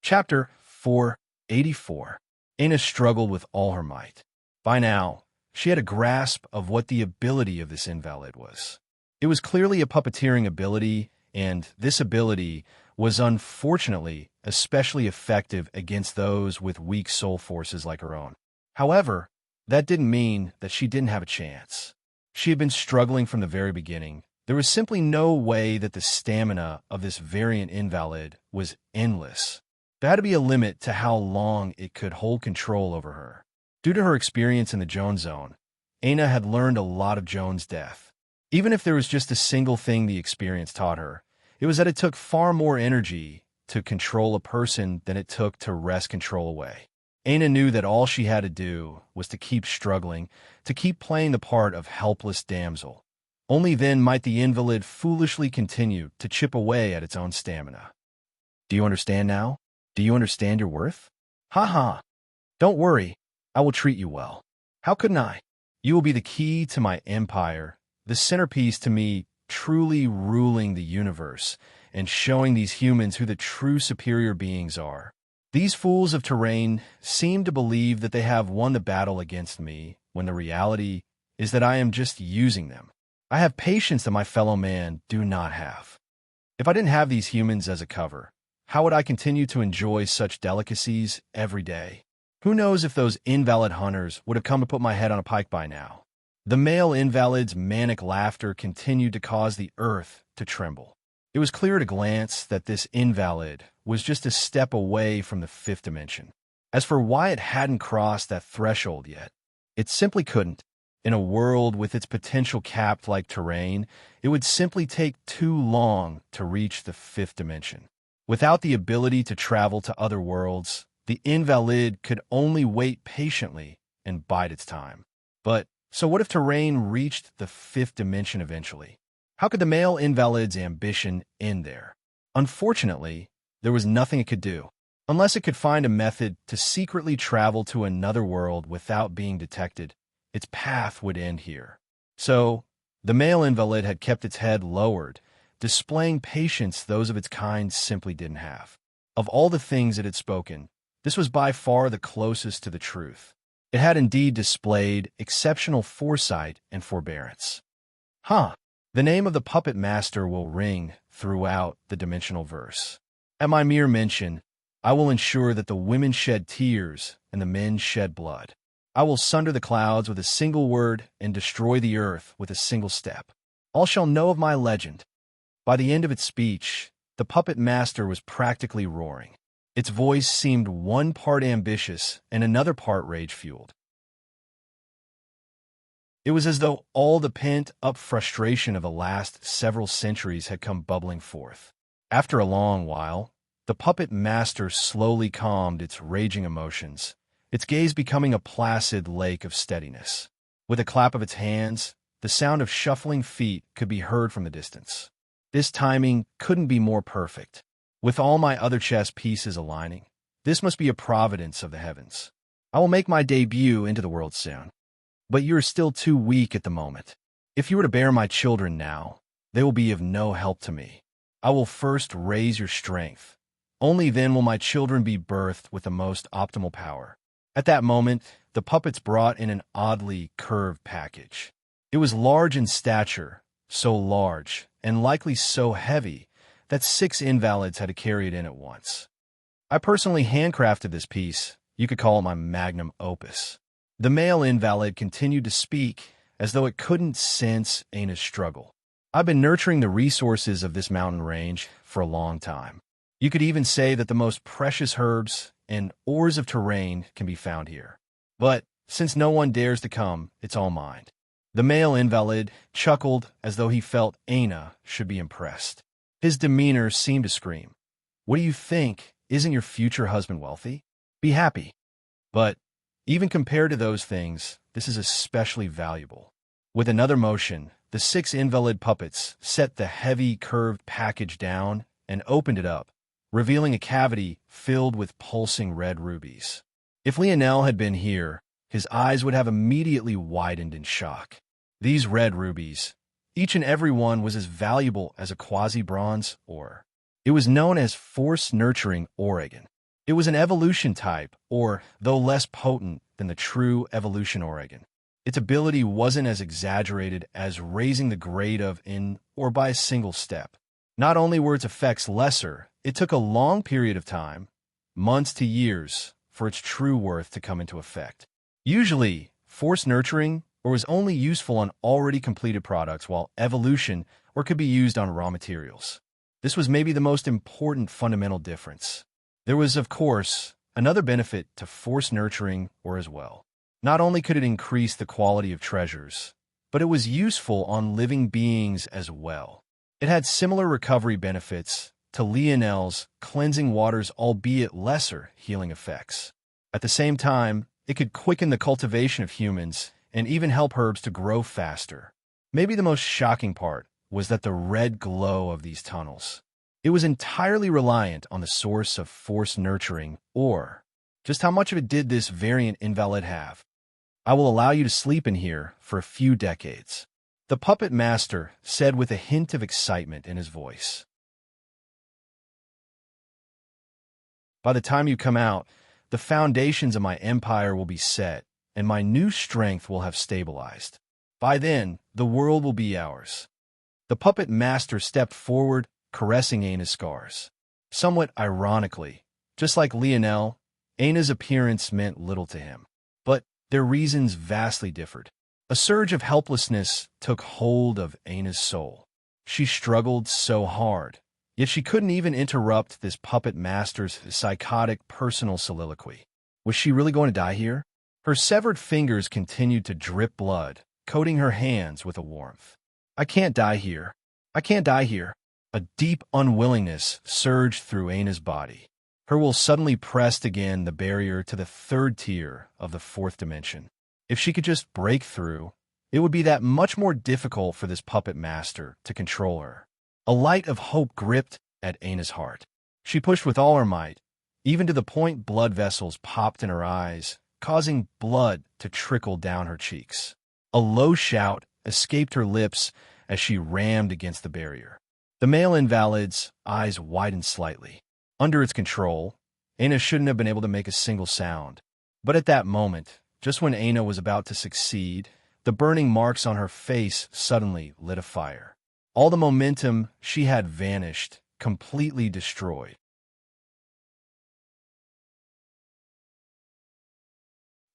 [SPEAKER 1] Chapter 484. Aina struggled with all her might. By now, She had a grasp of what the ability of this invalid was. It was clearly a puppeteering ability, and this ability was unfortunately especially effective against those with weak soul forces like her own. However, that didn't mean that she didn't have a chance. She had been struggling from the very beginning. There was simply no way that the stamina of this variant invalid was endless. There had to be a limit to how long it could hold control over her. Due to her experience in the Joan Zone, Aina had learned a lot of Joan's death. Even if there was just a single thing the experience taught her, it was that it took far more energy to control a person than it took to wrest control away. Aina knew that all she had to do was to keep struggling, to keep playing the part of helpless damsel. Only then might the invalid foolishly continue to chip away at its own stamina. Do you understand now? Do you understand your worth? Ha ha! Don't worry, I will treat you well. How couldn't I? You will be the key to my empire, the centerpiece to me truly ruling the universe and showing these humans who the true superior beings are. These fools of terrain seem to believe that they have won the battle against me, when the reality is that I am just using them. I have patience that my fellow man do not have. If I didn't have these humans as a cover, how would I continue to enjoy such delicacies every day? Who knows if those invalid hunters would have come to put my head on a pike by now? The male invalid's manic laughter continued to cause the earth to tremble. It was clear at a glance that this invalid was just a step away from the fifth dimension. As for why it hadn't crossed that threshold yet, it simply couldn't. In a world with its potential capped like terrain, it would simply take too long to reach the fifth dimension. Without the ability to travel to other worlds, the invalid could only wait patiently and bide its time. So what if terrain reached the fifth dimension eventually? How could the male invalid's ambition end there? Unfortunately, there was nothing it could do, unless it could find a method to secretly travel to another world without being detected. Its path would end here. So, the male invalid had kept its head lowered, displaying patience those of its kind simply didn't have. Of all the things it had spoken, this was by far the closest to the truth. It had indeed displayed exceptional foresight and forbearance. The name of the puppet master will ring throughout the dimensional verse. At my mere mention, I will ensure that the women shed tears and the men shed blood. I will sunder the clouds with a single word and destroy the earth with a single step. All shall know of my legend. By the end of its speech, the puppet master was practically roaring. Its voice seemed one part ambitious and another part rage-fueled. It was as though all the pent-up frustration of the last several centuries had come bubbling forth. After a long while, the puppet master slowly calmed its raging emotions, its gaze becoming a placid lake of steadiness. With a clap of its hands, the sound of shuffling feet could be heard from the distance. This timing couldn't be more perfect. With all my other chess pieces aligning, this must be a providence of the heavens. I will make my debut into the world soon. But you are still too weak at the moment. If you were to bear my children now, they will be of no help to me. I will first raise your strength. Only then will my children be birthed with the most optimal power. At that moment, the puppets brought in an oddly curved package. It was large in stature, so large, and likely so heavy, that 6 invalids had to carry it in at once. I personally handcrafted this piece. You could call it my magnum opus. The male invalid continued to speak as though it couldn't sense Aina's struggle. I've been nurturing the resources of this mountain range for a long time. You could even say that the most precious herbs and ores of terrain can be found here. But since no one dares to come, it's all mine. The male invalid chuckled as though he felt Aina should be impressed. His demeanor seemed to scream, "What do you think? Isn't your future husband wealthy? Be happy." But even compared to those things, this is especially valuable. With another motion, the 6 invalid puppets set the heavy, curved package down and opened it up, revealing a cavity filled with pulsing red rubies. If Lionel had been here, his eyes would have immediately widened in shock. These red rubies, each and every one, was as valuable as a quasi-bronze ore. It was known as force-nurturing Oregon. It was an evolution type, or though less potent than the true evolution Oregon. its ability wasn't as exaggerated as raising the grade of in or by a single step. Not only were its effects lesser, it took a long period of time, months to years, for its true worth to come into effect. Usually, forced nurturing was only useful on already completed products, while evolution could be used on raw materials. This was maybe the most important fundamental difference. There was, of course, another benefit to forced nurturing as well. Not only could it increase the quality of treasures, but it was useful on living beings as well. It had similar recovery benefits to Lionel's cleansing waters, albeit lesser healing effects. At the same time, it could quicken the cultivation of humans and even help herbs to grow faster. Maybe the most shocking part was that the red glow of these tunnels. It was entirely reliant on the source of forced nurturing, or just how much of it did this variant invalid have. I will allow you to sleep in here for a few decades, the puppet master said with a hint of excitement in his voice. By the time you come out, the foundations of my empire will be set, and my new strength will have stabilized. By then, the world will be ours. The puppet master stepped forward, caressing Anna's scars. Somewhat ironically, just like Lionel, Anna's appearance meant little to him. But their reasons vastly differed. A surge of helplessness took hold of Anna's soul. She struggled so hard, yet she couldn't even interrupt this puppet master's psychotic personal soliloquy. Was she really going to die here? Her severed fingers continued to drip blood, coating her hands with a warmth. I can't die here. I can't die here. A deep unwillingness surged through Anna's body. Her will suddenly pressed again the barrier to the third tier of the fourth dimension. If she could just break through, it would be that much more difficult for this puppet master to control her. A light of hope gripped at Anna's heart. She pushed with all her might, even to the point blood vessels popped in her eyes, causing blood to trickle down her cheeks. A low shout escaped her lips as she rammed against the barrier. The male invalid's eyes widened slightly. Under its control, Anna shouldn't have been able to make a single sound. But at that moment, just when Anna was about to succeed, the burning marks on her face suddenly lit a fire. All the momentum she had vanished, completely destroyed.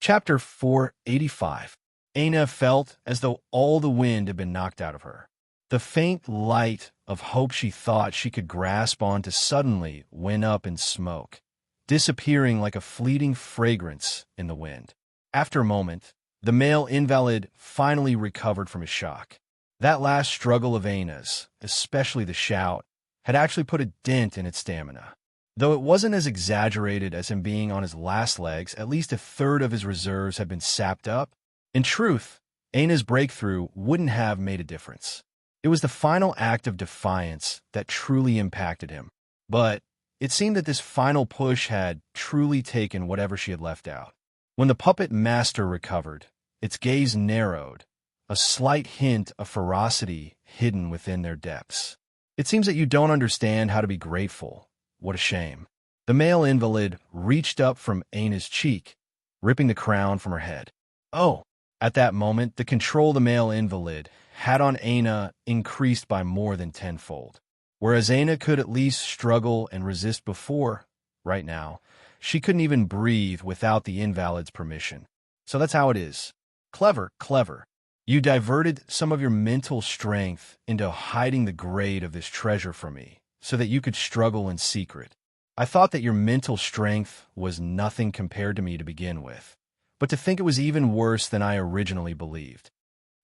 [SPEAKER 1] Chapter 485. Anna felt as though all the wind had been knocked out of her. The faint light of hope she thought she could grasp onto suddenly went up in smoke, disappearing like a fleeting fragrance in the wind. After a moment, the male invalid finally recovered from his shock. That last struggle of Anna's, especially the shout, had actually put a dent in its stamina. Though it wasn't as exaggerated as him being on his last legs, at least a third of his reserves had been sapped up. In truth, Anna's breakthrough wouldn't have made a difference. It was the final act of defiance that truly impacted him. But it seemed that this final push had truly taken whatever she had left out. When the puppet master recovered, its gaze narrowed, a slight hint of ferocity hidden within their depths. It seems that you don't understand how to be grateful. What a shame. The male invalid reached up from Anna's cheek, ripping the crown from her head. Oh! At that moment, the control the male invalid had on Anna increased by more than tenfold. Whereas Anna could at least struggle and resist before, right now, she couldn't even breathe without the invalid's permission. So that's how it is. Clever, clever. You diverted some of your mental strength into hiding the grade of this treasure from me, so that you could struggle in secret. I thought that your mental strength was nothing compared to me to begin with, but to think it was even worse than I originally believed.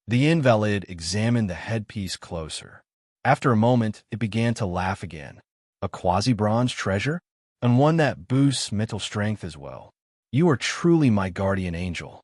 [SPEAKER 1] The invalid examined the headpiece closer. After a moment, it began to laugh again. A quasi-bronze treasure? And one that boosts mental strength as well. You are truly my guardian angel.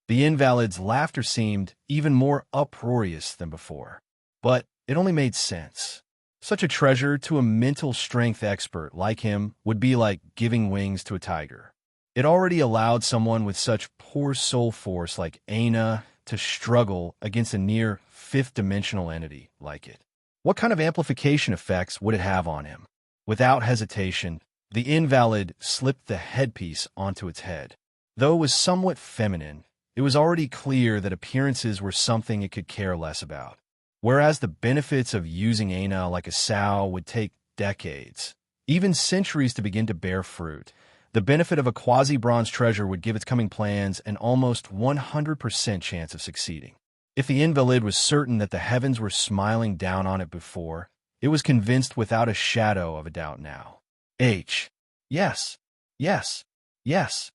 [SPEAKER 1] The invalid's laughter seemed even more uproarious than before. But it only made sense. Such a treasure to a mental strength expert like him would be like giving wings to a tiger. It already allowed someone with such poor soul force like Anna to struggle against a near fifth-dimensional entity like it. What kind of amplification effects would it have on him? Without hesitation, the invalid slipped the headpiece onto its head. Though it was somewhat feminine, it was already clear that appearances were something it could care less about. Whereas the benefits of using Aina like a sow would take decades, even centuries to begin to bear fruit, the benefit of a quasi-bronze treasure would give its coming plans an almost 100% chance of succeeding. If the invalid was certain that the heavens were smiling down on it before, it was convinced without a shadow of a doubt now. Yes, yes, yes.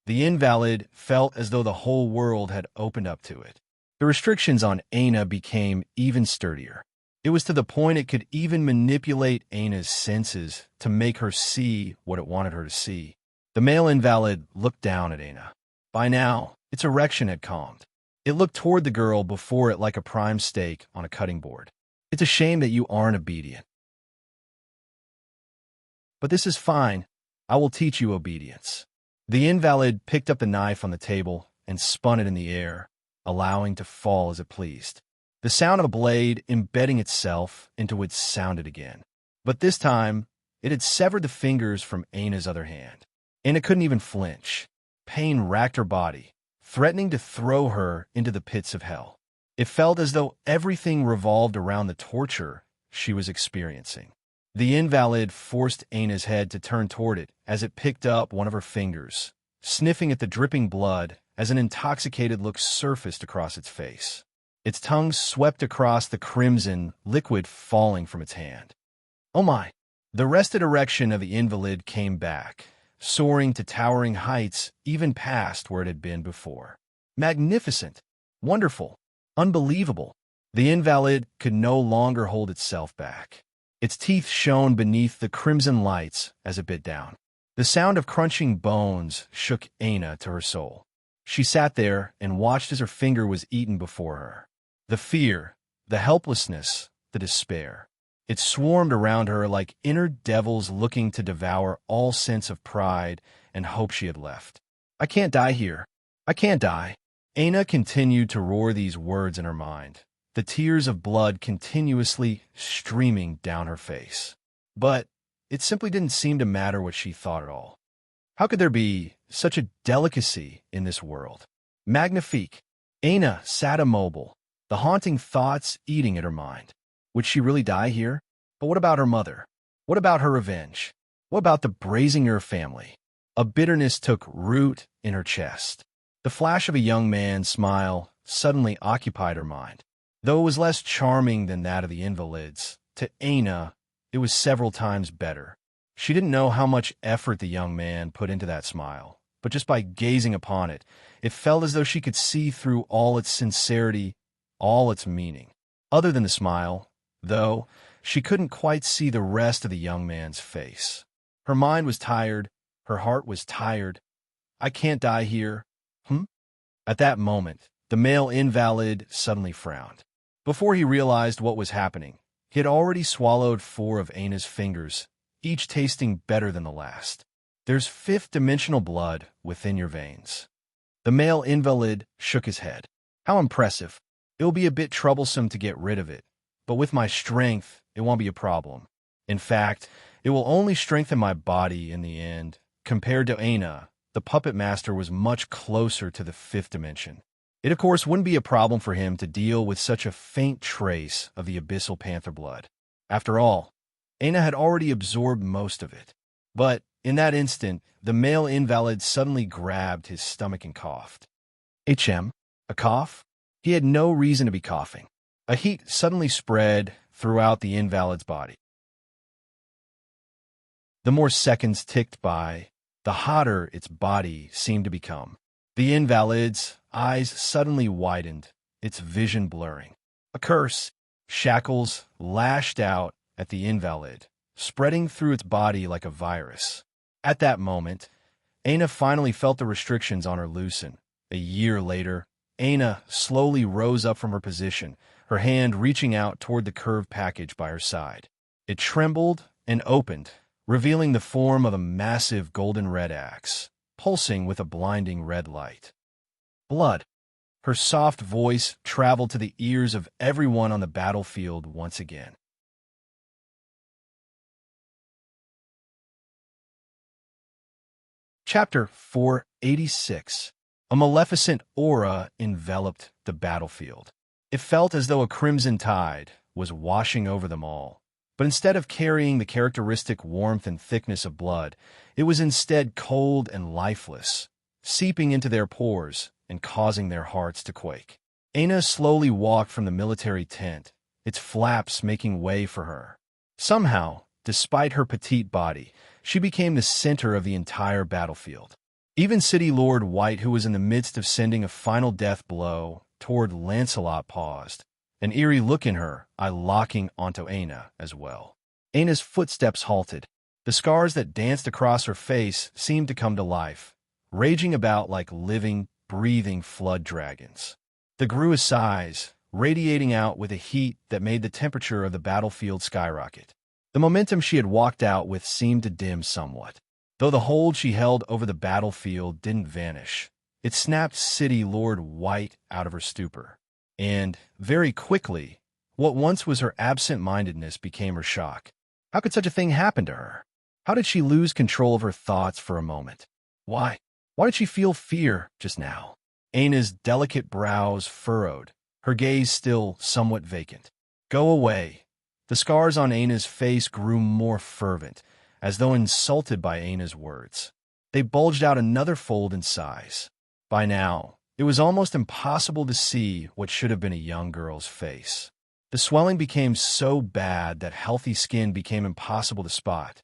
[SPEAKER 1] The invalid felt as though the whole world had opened up to it. The restrictions on Aina became even sturdier. It was to the point it could even manipulate Aina's senses to make her see what it wanted her to see. The male invalid looked down at Aina. By now, its erection had calmed. It looked toward the girl before it like a prime steak on a cutting board. It's a shame that you aren't obedient. But this is fine. I will teach you obedience. The invalid picked up the knife on the table and spun it in the air, allowing to fall as it pleased. The sound of a blade embedding itself into its sounded again. But this time, it had severed the fingers from Aina's other hand. Aina couldn't even flinch. Pain racked her body, threatening to throw her into the pits of hell. It felt as though everything revolved around the torture she was experiencing. The invalid forced Aina's head to turn toward it as it picked up one of her fingers, sniffing at the dripping blood as an intoxicated look surfaced across its face. Its tongue swept across the crimson liquid falling from its hand. Oh my! The rested erection of the invalid came back, soaring to towering heights even past where it had been before. Magnificent! Wonderful! Unbelievable! The invalid could no longer hold itself back. Its teeth shone beneath the crimson lights as it bit down. The sound of crunching bones shook Aina to her soul. She sat there and watched as her finger was eaten before her. The fear, the helplessness, the despair. It swarmed around her like inner devils looking to devour all sense of pride and hope she had left. I can't die here. I can't die. Aina continued to roar these words in her mind, the tears of blood continuously streaming down her face. But it simply didn't seem to matter what she thought at all. How could there be such a delicacy in this world? Magnifique. Aina sat immobile, the haunting thoughts eating at her mind. Would she really die here? But what about her mother? What about her revenge? What about the Brazinger family? A bitterness took root in her chest. The flash of a young man's smile suddenly occupied her mind. Though it was less charming than that of the invalids, to Aina, it was several times better. She didn't know how much effort the young man put into that smile, but just by gazing upon it, it felt as though she could see through all its sincerity, all its meaning. Other than the smile, though, she couldn't quite see the rest of the young man's face. Her mind was tired, her heart was tired. I can't die here. At that moment, the male invalid suddenly frowned. Before he realized what was happening, he had already swallowed 4 of Aina's fingers, each tasting better than the last. There's fifth-dimensional blood within your veins. The male invalid shook his head. How impressive. It will be a bit troublesome to get rid of it, but with my strength, it won't be a problem. In fact, it will only strengthen my body in the end. Compared to Aina, the puppet master was much closer to the 5th dimension. It, of course, wouldn't be a problem for him to deal with such a faint trace of the abyssal panther blood. After all, Aina had already absorbed most of it. But in that instant, the male invalid suddenly grabbed his stomach and coughed. A cough? He had no reason to be coughing. A heat suddenly spread throughout the invalid's body. The more seconds ticked by, the hotter its body seemed to become. The invalid's eyes suddenly widened, its vision blurring. A curse, shackles lashed out at the invalid, spreading through its body like a virus. At that moment, Aina finally felt the restrictions on her loosen. A year later, Aina slowly rose up from her position, her hand reaching out toward the curved package by her side. It trembled and opened, revealing the form of a massive golden red axe, pulsing with a blinding red light. Blood. Her soft voice traveled to the ears of everyone on the battlefield once again. Chapter 486. A maleficent aura enveloped the battlefield. It felt as though a crimson tide was washing over them all. But instead of carrying the characteristic warmth and thickness of blood, it was instead cold and lifeless, seeping into their pores and causing their hearts to quake. Aina slowly walked from the military tent, its flaps making way for her. Somehow, despite her petite body, she became the center of the entire battlefield. Even City Lord White, who was in the midst of sending a final death blow toward Lancelot, paused, an eerie look in her eye locking onto Aina as well. Aina's footsteps halted. The scars that danced across her face seemed to come to life, raging about like living, breathing flood dragons. They grew in size, radiating out with a heat that made the temperature of the battlefield skyrocket. The momentum she had walked out with seemed to dim somewhat. Though the hold she held over the battlefield didn't vanish, it snapped City Lord White out of her stupor. And, very quickly, what once was her absent-mindedness became her shock. How could such a thing happen to her? How did she lose control of her thoughts for a moment? Why? Why did she feel fear just now? Aina's delicate brows furrowed, her gaze still somewhat vacant. Go away. The scars on Aina's face grew more fervent, as though insulted by Aina's words. They bulged out another fold in size. By now, it was almost impossible to see what should have been a young girl's face. The swelling became so bad that healthy skin became impossible to spot.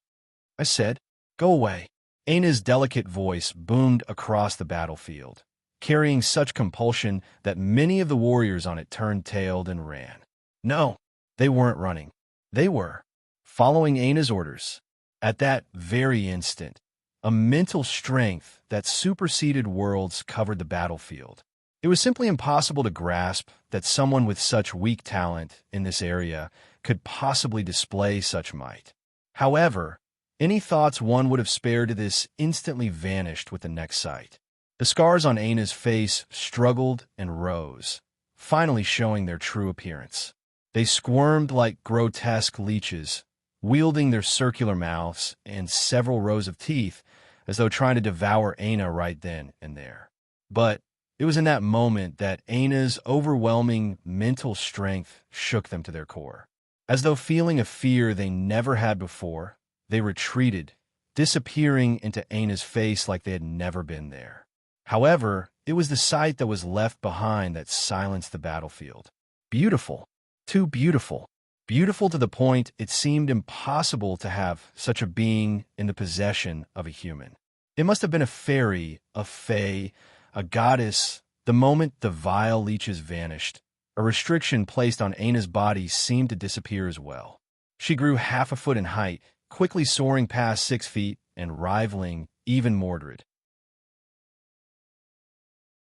[SPEAKER 1] I said, "Go away." Aina's delicate voice boomed across the battlefield, carrying such compulsion that many of the warriors on it turned tailed and ran. No, they weren't running. They were following Aina's orders. At that very instant, a mental strength that superseded worlds covered the battlefield. It was simply impossible to grasp that someone with such weak talent in this area could possibly display such might. However, any thoughts one would have spared to this instantly vanished with the next sight. The scars on Aina's face struggled and rose, finally showing their true appearance. They squirmed like grotesque leeches, wielding their circular mouths and several rows of teeth as though trying to devour Aina right then and there. But it was in that moment that Aina's overwhelming mental strength shook them to their core. As though feeling a fear they never had before, they retreated, disappearing into Aina's face like they had never been there. However, it was the sight that was left behind that silenced the battlefield. Beautiful. Too beautiful. Beautiful to the point it seemed impossible to have such a being in the possession of a human. It must have been a fairy, a fae, a goddess. The moment the vile leeches vanished, a restriction placed on Aina's body seemed to disappear as well. She grew half a foot in height, quickly soaring past 6 feet and rivaling even Mordred.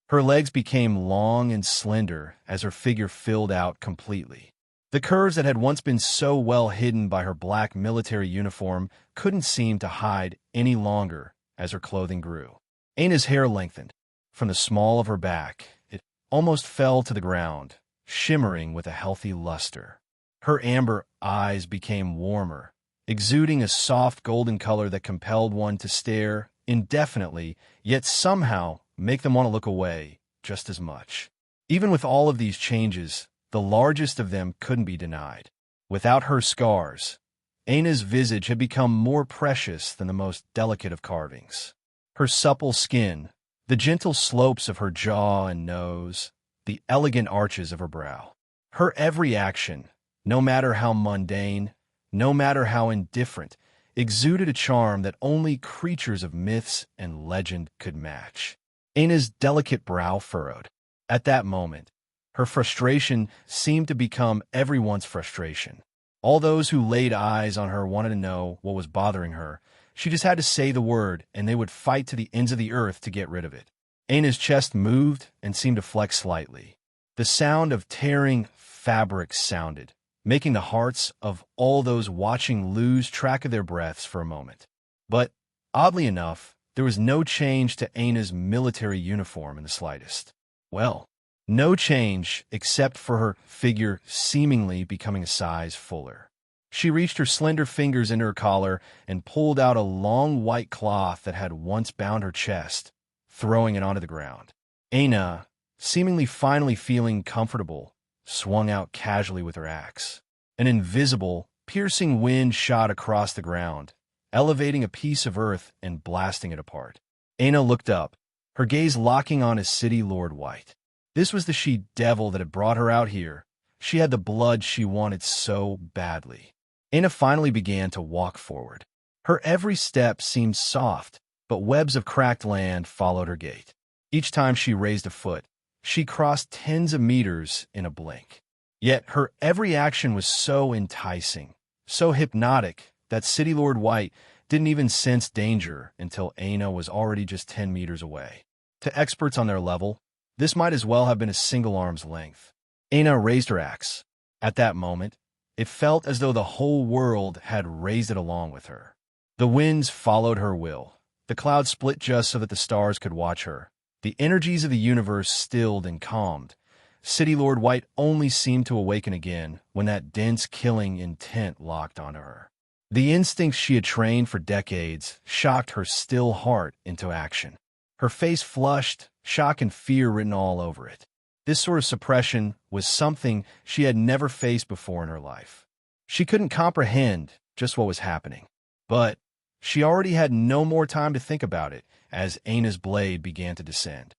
[SPEAKER 1] Her legs became long and slender as her figure filled out completely. The curves that had once been so well hidden by her black military uniform couldn't seem to hide any longer as her clothing grew. Aina's hair lengthened. From the small of her back, it almost fell to the ground, shimmering with a healthy luster. Her amber eyes became warmer, exuding a soft golden color that compelled one to stare indefinitely, yet somehow make them want to look away just as much. Even with all of these changes, the largest of them couldn't be denied. Without her scars, Aina's visage had become more precious than the most delicate of carvings. Her supple skin, the gentle slopes of her jaw and nose, the elegant arches of her brow. Her every action, no matter how mundane, no matter how indifferent, exuded a charm that only creatures of myths and legend could match. Aina's delicate brow furrowed. At that moment, her frustration seemed to become everyone's frustration. All those who laid eyes on her wanted to know what was bothering her. She just had to say the word, and they would fight to the ends of the earth to get rid of it. Aina's chest moved and seemed to flex slightly. The sound of tearing fabric sounded, making the hearts of all those watching lose track of their breaths for a moment. But, oddly enough, there was no change to Aina's military uniform in the slightest. Well, no change except for her figure seemingly becoming a size fuller. She reached her slender fingers into her collar and pulled out a long white cloth that had once bound her chest, throwing it onto the ground. Aina, seemingly finally feeling comfortable, swung out casually with her axe. An invisible, piercing wind shot across the ground, elevating a piece of earth and blasting it apart. Aina looked up, her gaze locking on his city lord White. This was the she-devil that had brought her out here. She had the blood she wanted so badly. Aina finally began to walk forward. Her every step seemed soft, but webs of cracked land followed her gait. Each time she raised a foot, she crossed tens of meters in a blink. Yet her every action was so enticing, so hypnotic, that City Lord White didn't even sense danger until Aina was already just 10 meters away. To experts on their level, this might as well have been a single arm's length. Aina raised her axe. At that moment, it felt as though the whole world had raised it along with her. The winds followed her will. The clouds split just so that the stars could watch her. The energies of the universe stilled and calmed. City Lord White only seemed to awaken again when that dense killing intent locked onto her. The instincts she had trained for decades shocked her still heart into action. Her face flushed, shock and fear written all over it. This sort of suppression was something she had never faced before in her life. She couldn't comprehend just what was happening. But she already had no more time to think about it as Aina's blade began to descend.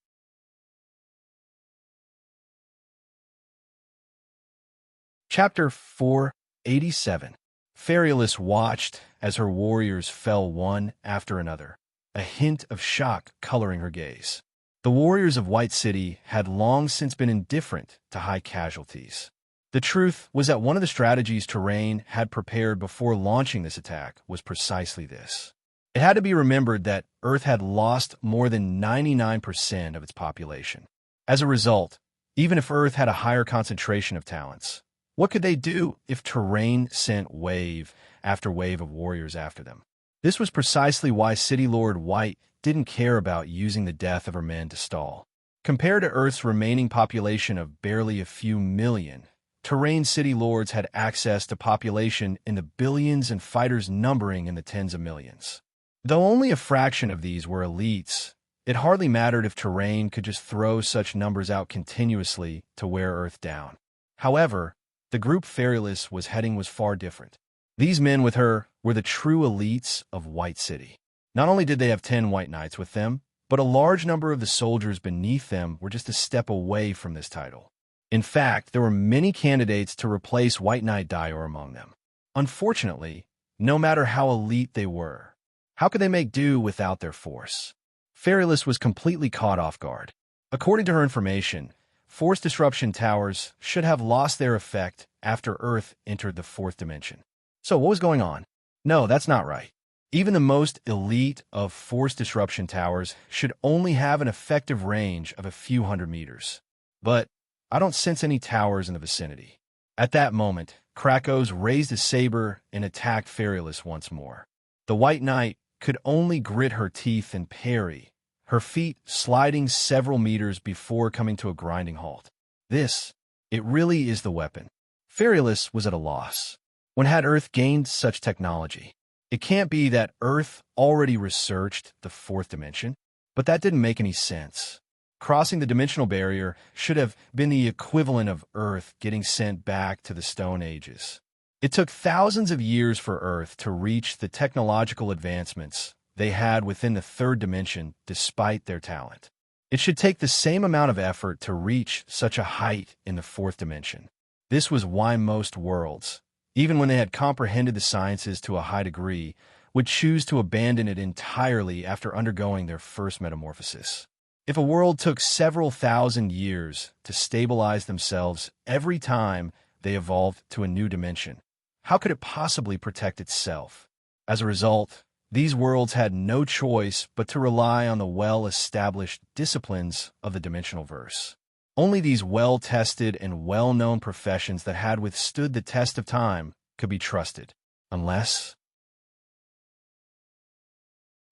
[SPEAKER 1] Chapter 487. Ferialis watched as her warriors fell one after another, a hint of shock coloring her gaze. The warriors of White City had long since been indifferent to high casualties. The truth was that one of the strategies Terrain had prepared before launching this attack was precisely this. It had to be remembered that Earth had lost more than 99% of its population. As a result, even if Earth had a higher concentration of talents, what could they do if Terrain sent wave after wave of warriors after them? This was precisely why City Lord White didn't care about using the death of her men to stall. Compared to Earth's remaining population of barely a few million, Terrain City Lords had access to population in the billions and fighters numbering in the tens of millions. Though only a fraction of these were elites, it hardly mattered if Terrain could just throw such numbers out continuously to wear Earth down. However, the group Ferialis was heading was far different. These men with her were the true elites of White City. Not only did they have 10 White Knights with them, but a large number of the soldiers beneath them were just a step away from this title. In fact, there were many candidates to replace White Knight Dior among them. Unfortunately, no matter how elite they were, how could they make do without their force? Ferialis was completely caught off guard. According to her information, force disruption towers should have lost their effect after Earth entered the fourth dimension. So what was going on? No, that's not right. Even the most elite of force disruption towers should only have an effective range of a few hundred meters. But I don't sense any towers in the vicinity. At that moment, Krakos raised his saber and attacked Ferialis once more. The White Knight could only grit her teeth and parry, her feet sliding several meters before coming to a grinding halt. It really is the weapon. Ferialis was at a loss. When had Earth gained such technology? It can't be that Earth already researched the fourth dimension, but that didn't make any sense. Crossing the dimensional barrier should have been the equivalent of Earth getting sent back to the Stone Ages. It took thousands of years for Earth to reach the technological advancements they had within the third dimension despite their talent. It should take the same amount of effort to reach such a height in the fourth dimension. This was why most worlds, even when they had comprehended the sciences to a high degree, would choose to abandon it entirely after undergoing their first metamorphosis. If a world took several thousand years to stabilize themselves every time they evolved to a new dimension, how could it possibly protect itself? As a result, these worlds had no choice but to rely on the well-established disciplines of the dimensional verse. Only these well-tested and well-known professions that had withstood the test of time could be trusted, unless...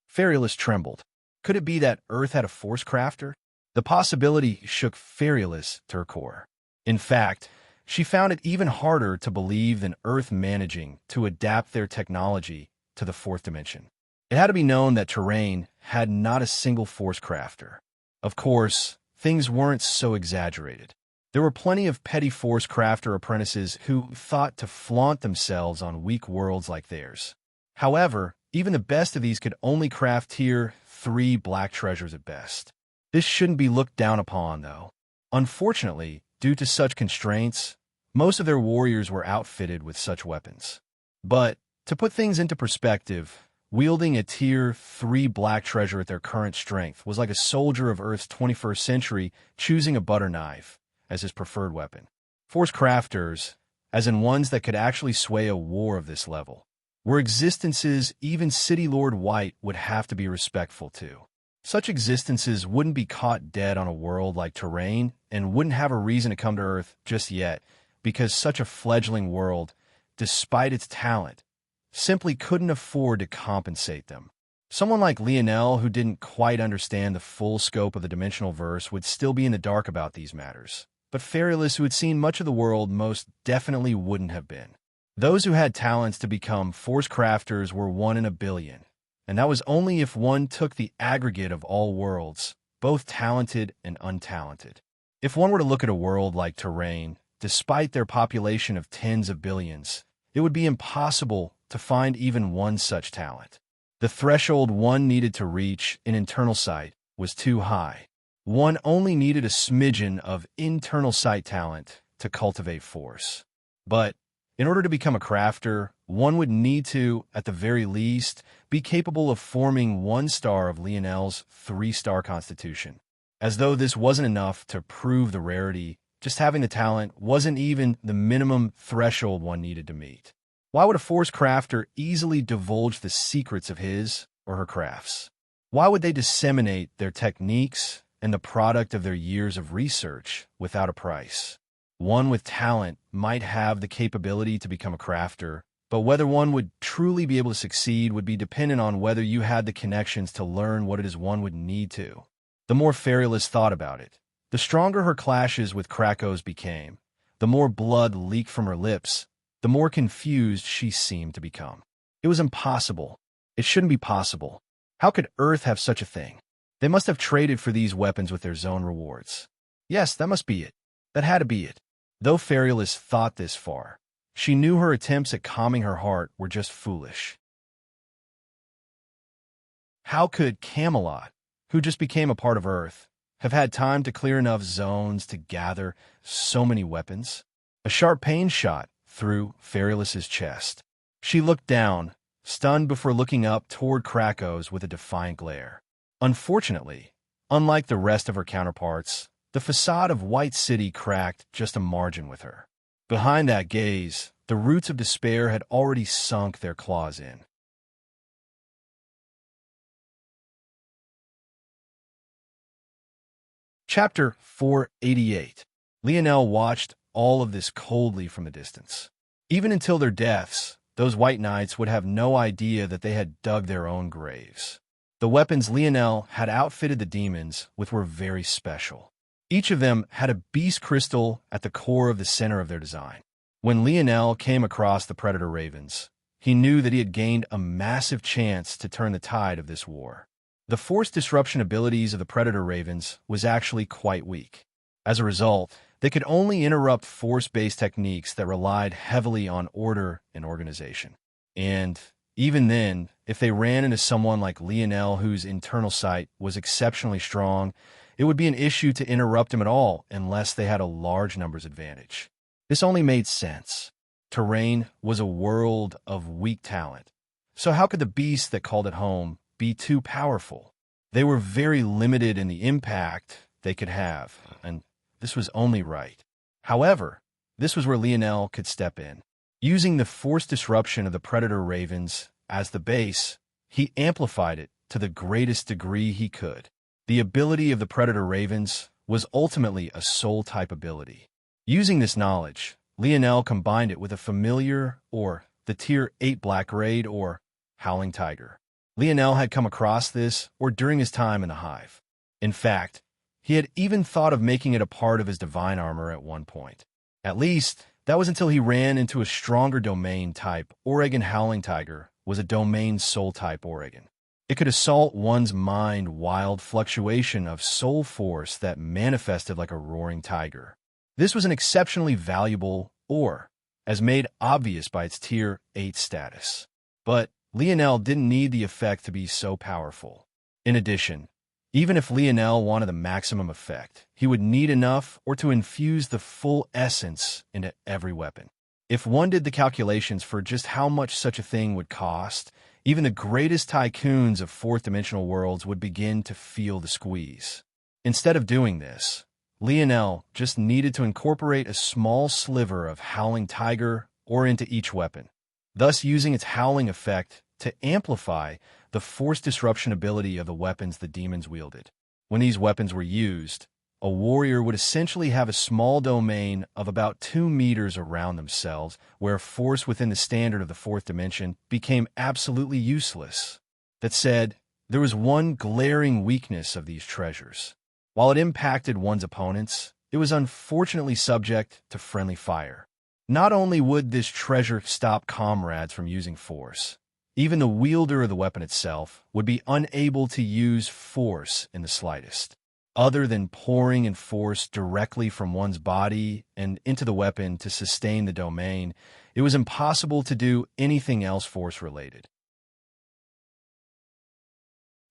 [SPEAKER 1] Ferialis trembled. Could it be that Earth had a force crafter? The possibility shook Ferialis to her core. In fact, she found it even harder to believe than Earth managing to adapt their technology to the fourth dimension. It had to be known that Terrain had not a single force crafter. Of course, things weren't so exaggerated. There were plenty of petty force crafter apprentices who thought to flaunt themselves on weak worlds like theirs. However, even the best of these could only craft tier 3 black treasures at best. This shouldn't be looked down upon, though. Unfortunately, due to such constraints, most of their warriors were outfitted with such weapons. But, to put things into perspective, wielding a tier 3 black treasure at their current strength was like a soldier of Earth's 21st century choosing a butter knife as his preferred weapon. Force crafters, as in ones that could actually sway a war of this level, were existences even City Lord White would have to be respectful to. Such existences wouldn't be caught dead on a world like Terrain and wouldn't have a reason to come to Earth just yet, because such a fledgling world, despite its talent, simply couldn't afford to compensate them. Someone like Lionel, who didn't quite understand the full scope of the dimensional verse, would still be in the dark about these matters. But Fairyliss, who had seen much of the world, most definitely wouldn't have been. Those who had talents to become force crafters were 1 in a billion, and that was only if one took the aggregate of all worlds, both talented and untalented. If one were to look at a world like Terrain, despite their population of tens of billions, it would be impossible to find even one such talent. The threshold one needed to reach in internal sight was too high. One only needed a smidgen of internal sight talent to cultivate force. But in order to become a crafter, one would need to, at the very least, be capable of forming 1 star of Lionel's 3-star constitution. As though this wasn't enough to prove the rarity, just having the talent wasn't even the minimum threshold one needed to meet. Why would a force crafter easily divulge the secrets of his or her crafts? Why would they disseminate their techniques and the product of their years of research without a price? One with talent might have the capability to become a crafter, but whether one would truly be able to succeed would be dependent on whether you had the connections to learn what it is one would need to. The more Fairyliss thought about it, the stronger her clashes with Krakos became. The more blood leaked from her lips, the more confused she seemed to become. It was impossible. It shouldn't be possible. How could Earth have such a thing? They must have traded for these weapons with their zone rewards. Yes, that must be it. That had to be it. Though Fairyliss thought this far, she knew her attempts at calming her heart were just foolish. How could Camelot, who just became a part of Earth, have had time to clear enough zones to gather so many weapons? A sharp pain shot through Fairyliss's chest. She looked down, stunned before looking up toward Krakos with a defiant glare. Unfortunately, unlike the rest of her counterparts, the facade of White City cracked just a margin with her. Behind that gaze, the roots of despair had already sunk their claws in. Chapter 488. Lionel watched all of this coldly from a distance. Even until their deaths, those white knights would have no idea that they had dug their own graves. The weapons Lionel had outfitted the demons with were very special. Each of them had a beast crystal at the core of the center of their design. When Lionel came across the Predator Ravens, he knew that he had gained a massive chance to turn the tide of this war. The force disruption abilities of the Predator Ravens was actually quite weak. As a result, they could only interrupt force-based techniques that relied heavily on order and organization. And even then, if they ran into someone like Lionel, whose internal sight was exceptionally strong, it would be an issue to interrupt him at all unless they had a large numbers advantage. This only made sense. Terrain was a world of weak talent. So how could the beasts that called it home be too powerful? They were very limited in the impact they could have, and this was only right. However, this was where Lionel could step in. Using the force disruption of the Predator Ravens as the base, he amplified it to the greatest degree he could. The ability of the Predator Ravens was ultimately a soul-type ability. Using this knowledge, Lionel combined it with a familiar, or the Tier 8 Black Raid, or Howling Tiger. Lionel had come across this or during his time in the Hive. In fact, he had even thought of making it a part of his divine armor at one point. At least, that was until he ran into a stronger domain type. Oregon Howling Tiger was a domain soul-type Oregon. It could assault one's mind, wild fluctuation of soul force that manifested like a roaring tiger. This was an exceptionally valuable ore, as made obvious by its Tier 8 status. But Lionel didn't need the effect to be so powerful. In addition, even if Lionel wanted the maximum effect, he would need enough or to infuse the full essence into every weapon. If one did the calculations for just how much such a thing would cost, even the greatest tycoons of fourth-dimensional worlds would begin to feel the squeeze. Instead of doing this, Lionel just needed to incorporate a small sliver of Howling Tiger ore into each weapon, thus using its howling effect to amplify the force disruption ability of the weapons the demons wielded. When these weapons were used, a warrior would essentially have a small domain of about 2 meters around themselves, where force within the standard of the fourth dimension became absolutely useless. That said, there was one glaring weakness of these treasures. While it impacted one's opponents, it was unfortunately subject to friendly fire. Not only would this treasure stop comrades from using force, even the wielder of the weapon itself would be unable to use force in the slightest. Other than pouring in force directly from one's body and into the weapon to sustain the domain, it was impossible to do anything else force-related.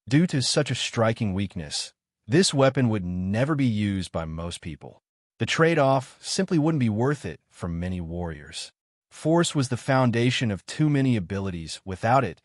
[SPEAKER 1] Due to such a striking weakness, this weapon would never be used by most people. The trade-off simply wouldn't be worth it for many warriors. Force was the foundation of too many abilities. Without it,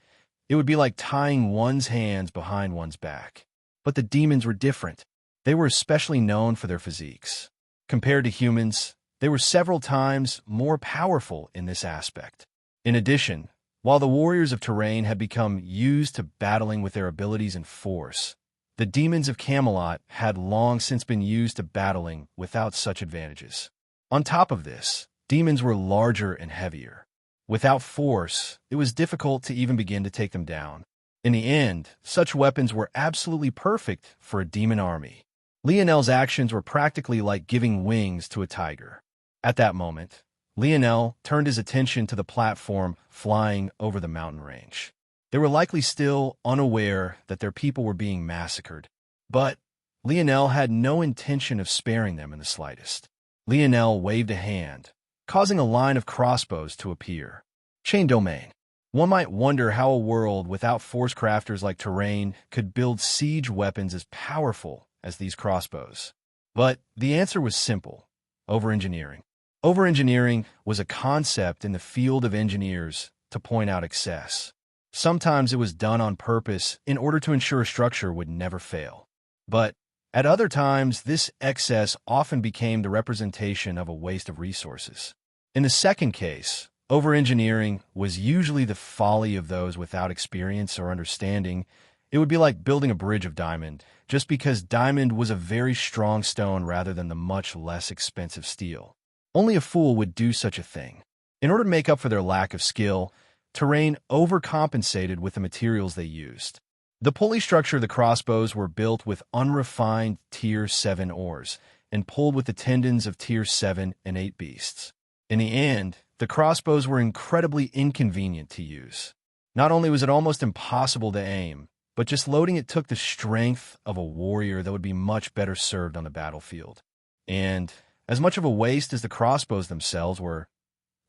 [SPEAKER 1] it would be like tying one's hands behind one's back. But the demons were different. They were especially known for their physiques. Compared to humans, they were several times more powerful in this aspect. In addition, while the warriors of Terrain had become used to battling with their abilities and force, the demons of Camelot had long since been used to battling without such advantages. On top of this, demons were larger and heavier. Without force, it was difficult to even begin to take them down. In the end, such weapons were absolutely perfect for a demon army. Lionel's actions were practically like giving wings to a tiger. At that moment, Lionel turned his attention to the platform flying over the mountain range. They were likely still unaware that their people were being massacred, but Lionel had no intention of sparing them in the slightest. Lionel waved a hand, causing a line of crossbows to appear. Chain domain. One might wonder how a world without force crafters like Terrain could build siege weapons as powerful as these crossbows. But the answer was simple: over-engineering. Over-engineering was a concept in the field of engineers to point out excess. Sometimes it was done on purpose in order to ensure a structure would never fail. But at other times, this excess often became the representation of a waste of resources. In the second case, over-engineering was usually the folly of those without experience or understanding. It would be like building a bridge of diamond, just because diamond was a very strong stone rather than the much less expensive steel. Only a fool would do such a thing. In order to make up for their lack of skill, Terrain overcompensated with the materials they used. The pulley structure of the crossbows were built with unrefined Tier 7 ores and pulled with the tendons of Tier 7 and 8 beasts. In the end, the crossbows were incredibly inconvenient to use. Not only was it almost impossible to aim, but just loading it took the strength of a warrior that would be much better served on the battlefield. And as much of a waste as the crossbows themselves were,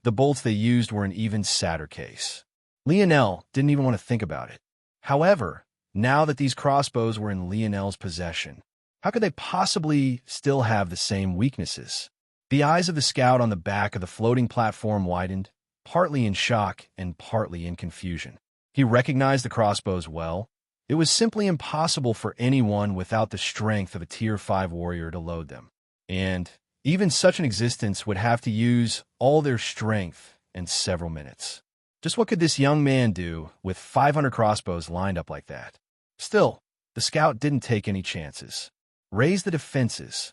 [SPEAKER 1] the bolts they used were an even sadder case. Lionel didn't even want to think about it. However, now that these crossbows were in Lionel's possession, how could they possibly still have the same weaknesses? The eyes of the scout on the back of the floating platform widened, partly in shock and partly in confusion. He recognized the crossbows well. It was simply impossible for anyone without the strength of a Tier 5 warrior to load them. And even such an existence would have to use all their strength in several minutes. Just what could this young man do with 500 crossbows lined up like that? Still, the scout didn't take any chances. Raise the defenses.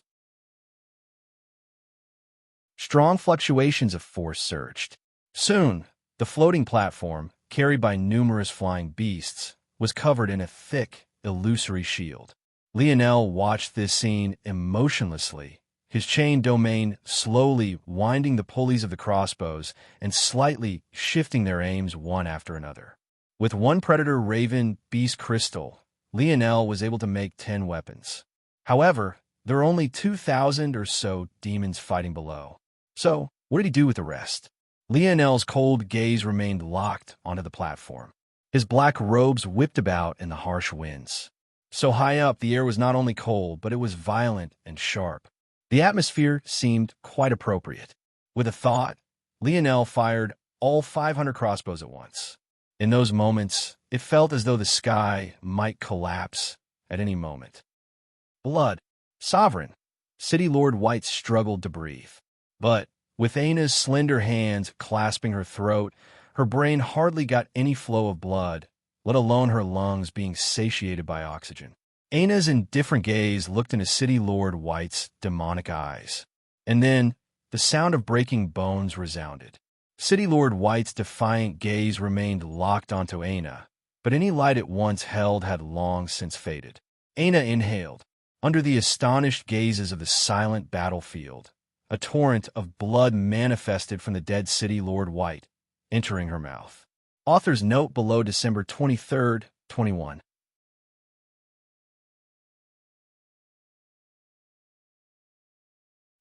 [SPEAKER 1] Strong fluctuations of force surged. Soon, the floating platform, carried by numerous flying beasts, was covered in a thick, illusory shield. Lionel watched this scene emotionlessly, his chain domain slowly winding the pulleys of the crossbows and slightly shifting their aims one after another. With one predator raven beast crystal, Lionel was able to make 10 weapons. However, there are only 2,000 or so demons fighting below. So, what did he do with the rest? Lionel's cold gaze remained locked onto the platform. His black robes whipped about in the harsh winds. So high up, the air was not only cold, but it was violent and sharp. The atmosphere seemed quite appropriate. With a thought, Lionel fired all 500 crossbows at once. In those moments, it felt as though the sky might collapse at any moment. Blood. Sovereign. City Lord White struggled to breathe. But, with Aina's slender hands clasping her throat, her brain hardly got any flow of blood, let alone her lungs being satiated by oxygen. Aina's indifferent gaze looked into City Lord White's demonic eyes. And then, the sound of breaking bones resounded. City Lord White's defiant gaze remained locked onto Aina, but any light it once held had long since faded. Aina inhaled. Under the astonished gazes of the silent battlefield, a torrent of blood manifested from the dead City Lord White, entering her mouth. Author's note below December 23rd, 21.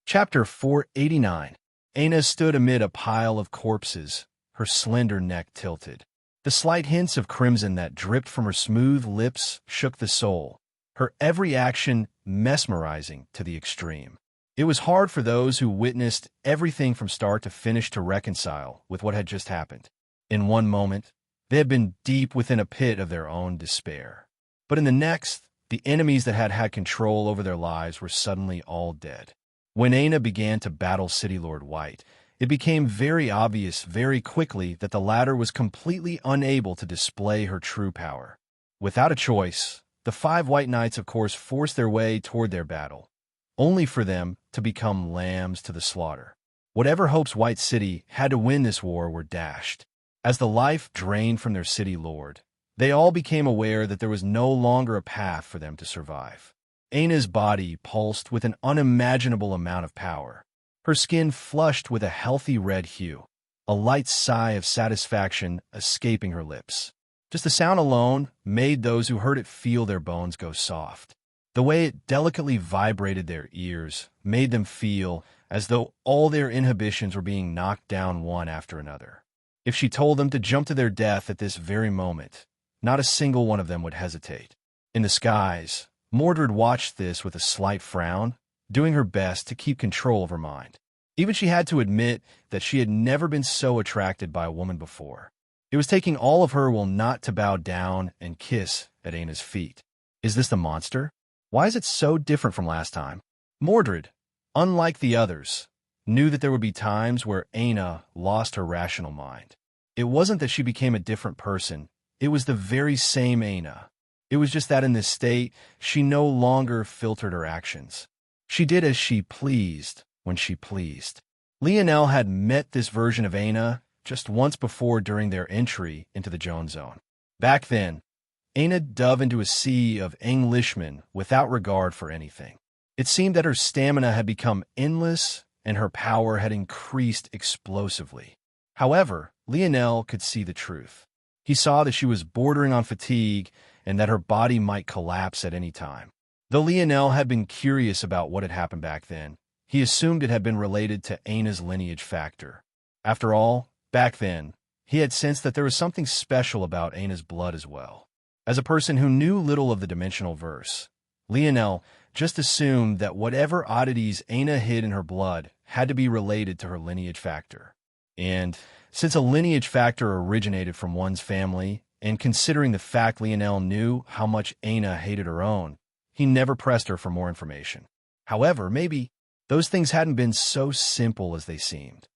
[SPEAKER 1] Chapter 489. Aina stood amid a pile of corpses, her slender neck tilted. The slight hints of crimson that dripped from her smooth lips shook the soul, her every action mesmerizing to the extreme. It was hard for those who witnessed everything from start to finish to reconcile with what had just happened. In one moment, they had been deep within a pit of their own despair. But in the next, the enemies that had had control over their lives were suddenly all dead. When Aina began to battle City Lord White, it became very obvious very quickly that the latter was completely unable to display her true power. Without a choice, the 5 White Knights of course forced their way toward their battle, only for them to become lambs to the slaughter. Whatever hopes White City had to win this war were dashed. As the life drained from their city lord, they all became aware that there was no longer a path for them to survive. Aina's body pulsed with an unimaginable amount of power. Her skin flushed with a healthy red hue, a light sigh of satisfaction escaping her lips. Just the sound alone made those who heard it feel their bones go soft. The way it delicately vibrated their ears made them feel as though all their inhibitions were being knocked down one after another. If she told them to jump to their death at this very moment, not a single one of them would hesitate. In the skies, Mordred watched this with a slight frown, doing her best to keep control of her mind. Even she had to admit that she had never been so attracted by a woman before. It was taking all of her will not to bow down and kiss at Aina's feet. Is this the monster? Why is it so different from last time? Mordred, unlike the others, knew that there would be times where Aina lost her rational mind. It wasn't that she became a different person. It was the very same Aina. It was just that in this state, she no longer filtered her actions. She did as she pleased when she pleased. Lionel had met this version of Aina just once before during their entry into the Joan Zone. Back then, Aina dove into a sea of Englishmen without regard for anything. It seemed that her stamina had become endless and her power had increased explosively. However, Lionel could see the truth. He saw that she was bordering on fatigue and that her body might collapse at any time. Though Lionel had been curious about what had happened back then, he assumed it had been related to Aina's lineage factor. After all, back then, he had sensed that there was something special about Aina's blood as well. As a person who knew little of the dimensional verse, Lionel just assumed that whatever oddities Aina hid in her blood had to be related to her lineage factor. And since a lineage factor originated from one's family, and considering the fact Lionel knew how much Aina hated her own, he never pressed her for more information. However, maybe those things hadn't been so simple as they seemed.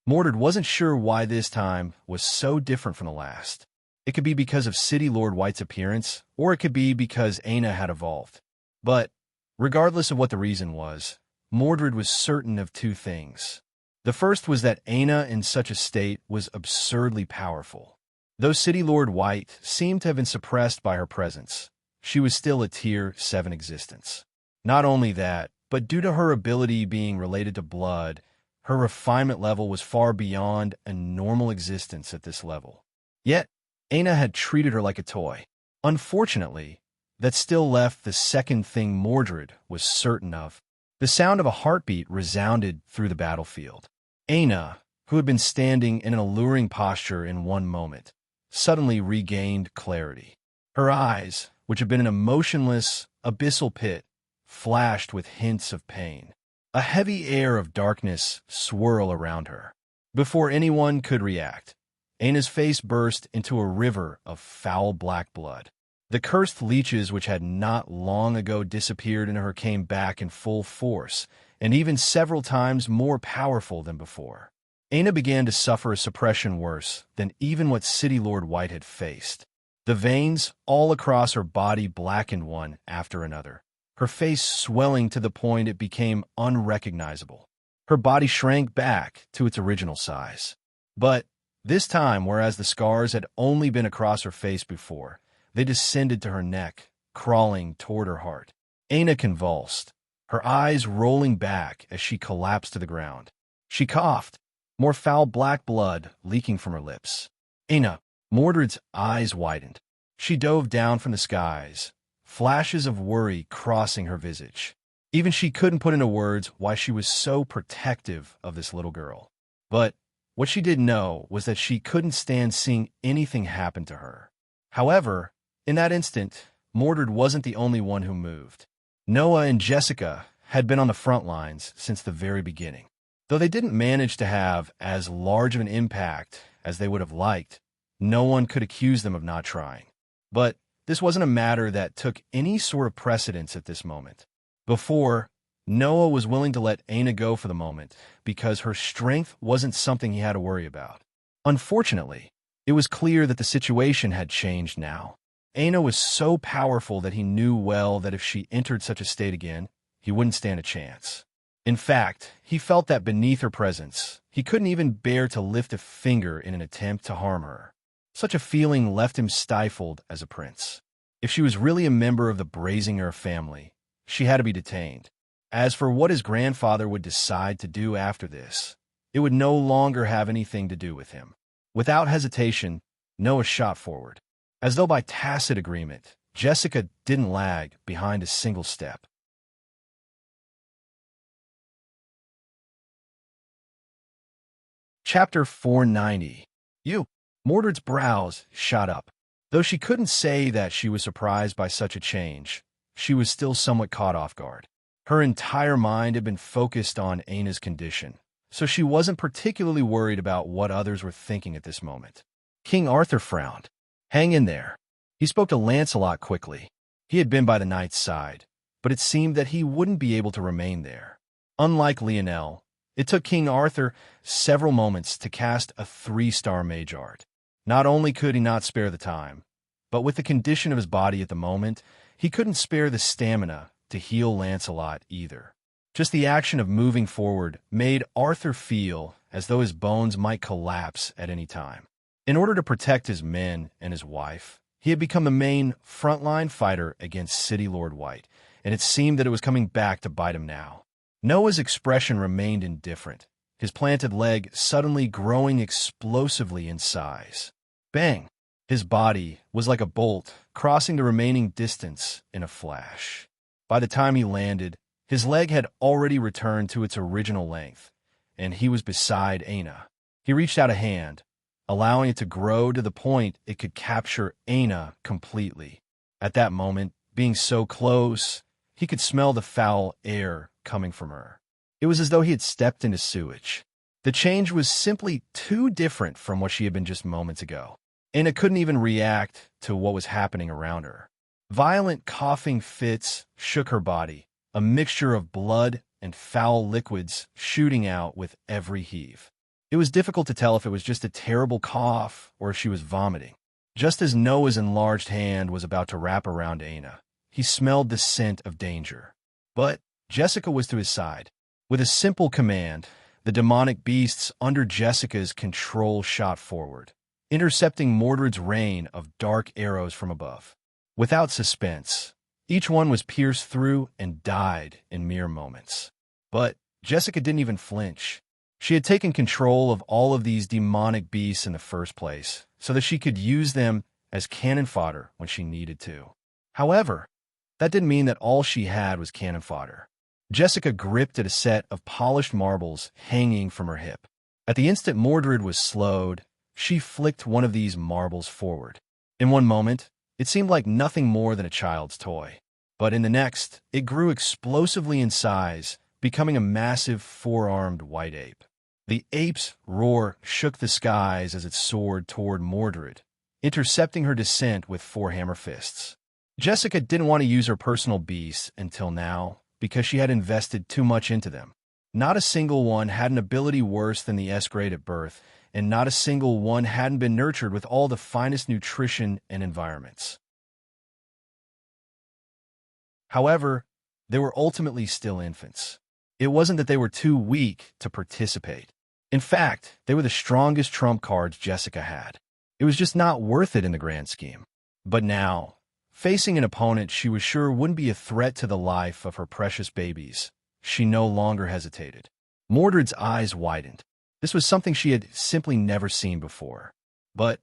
[SPEAKER 1] Mordred wasn't sure why this time was so different from the last. It could be because of City Lord White's appearance, or it could be because Aina had evolved. But, regardless of what the reason was, Mordred was certain of 2 things. The first was that Aina in such a state was absurdly powerful. Though City Lord White seemed to have been suppressed by her presence, she was still a Tier 7 existence. Not only that, but due to her ability being related to blood, Her refinement level was far beyond a normal existence at this level. Yet, Aina had treated her like a toy. Unfortunately, that still left the second thing Mordred was certain of. The sound of a heartbeat resounded through the battlefield. Aina, who had been standing in an alluring posture in one moment, suddenly regained clarity. Her eyes, which had been in a motionless, abyssal pit, flashed with hints of pain. A heavy air of darkness swirled around her. Before anyone could react, Aina's face burst into a river of foul black blood. The cursed leeches which had not long ago disappeared in her came back in full force, and even several times more powerful than before. Aina began to suffer a suppression worse than even what City Lord White had faced. The veins all across her body blackened one after another, her face swelling to the point it became unrecognizable. Her body shrank back to its original size. But this time, whereas the scars had only been across her face before, they descended to her neck, crawling toward her heart. Aina convulsed, her eyes rolling back as she collapsed to the ground. She coughed, more foul black blood leaking from her lips. Aina, Mordred's eyes widened. She dove down from the skies, flashes of worry crossing her visage. Even she couldn't put into words why she was so protective of this little girl. But what she did know was that she couldn't stand seeing anything happen to her. However, in that instant, Mordred wasn't the only one who moved. Noah and Jessica had been on the front lines since the very beginning. Though they didn't manage to have as large of an impact as they would have liked, no one could accuse them of not trying. But this wasn't a matter that took any sort of precedence at this moment. Before, Noah was willing to let Aina go for the moment because her strength wasn't something he had to worry about. Unfortunately, it was clear that the situation had changed now. Aina was so powerful that he knew well that if she entered such a state again, he wouldn't stand a chance. In fact, he felt that beneath her presence, he couldn't even bear to lift a finger in an attempt to harm her. Such a feeling left him stifled as a prince. If she was really a member of the Brazinger family, she had to be detained. As for what his grandfather would decide to do after this, it would no longer have anything to do with him. Without hesitation, Noah shot forward. As though by tacit agreement, Jessica didn't lag behind a single step. Chapter 490. Mordred's brows shot up. Though she couldn't say that she was surprised by such a change, she was still somewhat caught off guard. Her entire mind had been focused on Aina's condition, so she wasn't particularly worried about what others were thinking at this moment. King Arthur frowned. Hang in there. He spoke to Lancelot quickly. He had been by the knight's side, but it seemed that he wouldn't be able to remain there. Unlike Lionel, it took King Arthur several moments to cast a 3-star mage art. Not only could he not spare the time, but with the condition of his body at the moment, he couldn't spare the stamina to heal Lancelot either. Just the action of moving forward made Arthur feel as though his bones might collapse at any time. In order to protect his men and his wife, he had become the main frontline fighter against City Lord White, and it seemed that it was coming back to bite him now. Noah's expression remained indifferent, his planted leg suddenly growing explosively in size. Bang! His body was like a bolt, crossing the remaining distance in a flash. By the time he landed, his leg had already returned to its original length, and he was beside Aina. He reached out a hand, allowing it to grow to the point it could capture Aina completely. At that moment, being so close, he could smell the foul air coming from her. It was as though he had stepped into sewage. The change was simply too different from what she had been just moments ago. Aina couldn't even react to what was happening around her. Violent coughing fits shook her body, a mixture of blood and foul liquids shooting out with every heave. It was difficult to tell if it was just a terrible cough or if she was vomiting. Just as Noah's enlarged hand was about to wrap around Aina, he smelled the scent of danger. But Jessica was to his side. With a simple command, the demonic beasts under Jessica's control shot forward, intercepting Mordred's rain of dark arrows from above. Without suspense, each one was pierced through and died in mere moments. But Jessica didn't even flinch. She had taken control of all of these demonic beasts in the first place, so that she could use them as cannon fodder when she needed to. However, that didn't mean that all she had was cannon fodder. Jessica gripped at a set of polished marbles hanging from her hip. At the instant Mordred was slowed, she flicked one of these marbles forward. In one moment, it seemed like nothing more than a child's toy. But in the next, it grew explosively in size, becoming a massive four-armed white ape. The ape's roar shook the skies as it soared toward Mordred, intercepting her descent with four hammer fists. Jessica didn't want to use her personal beasts until now, because she had invested too much into them. Not a single one had an ability worse than the S-grade at birth, and not a single one hadn't been nurtured with all the finest nutrition and environments. However, they were ultimately still infants. It wasn't that they were too weak to participate. In fact, they were the strongest trump cards Jessica had. It was just not worth it in the grand scheme. But now, facing an opponent she was sure wouldn't be a threat to the life of her precious babies, she no longer hesitated. Mordred's eyes widened. This was something she had simply never seen before. But,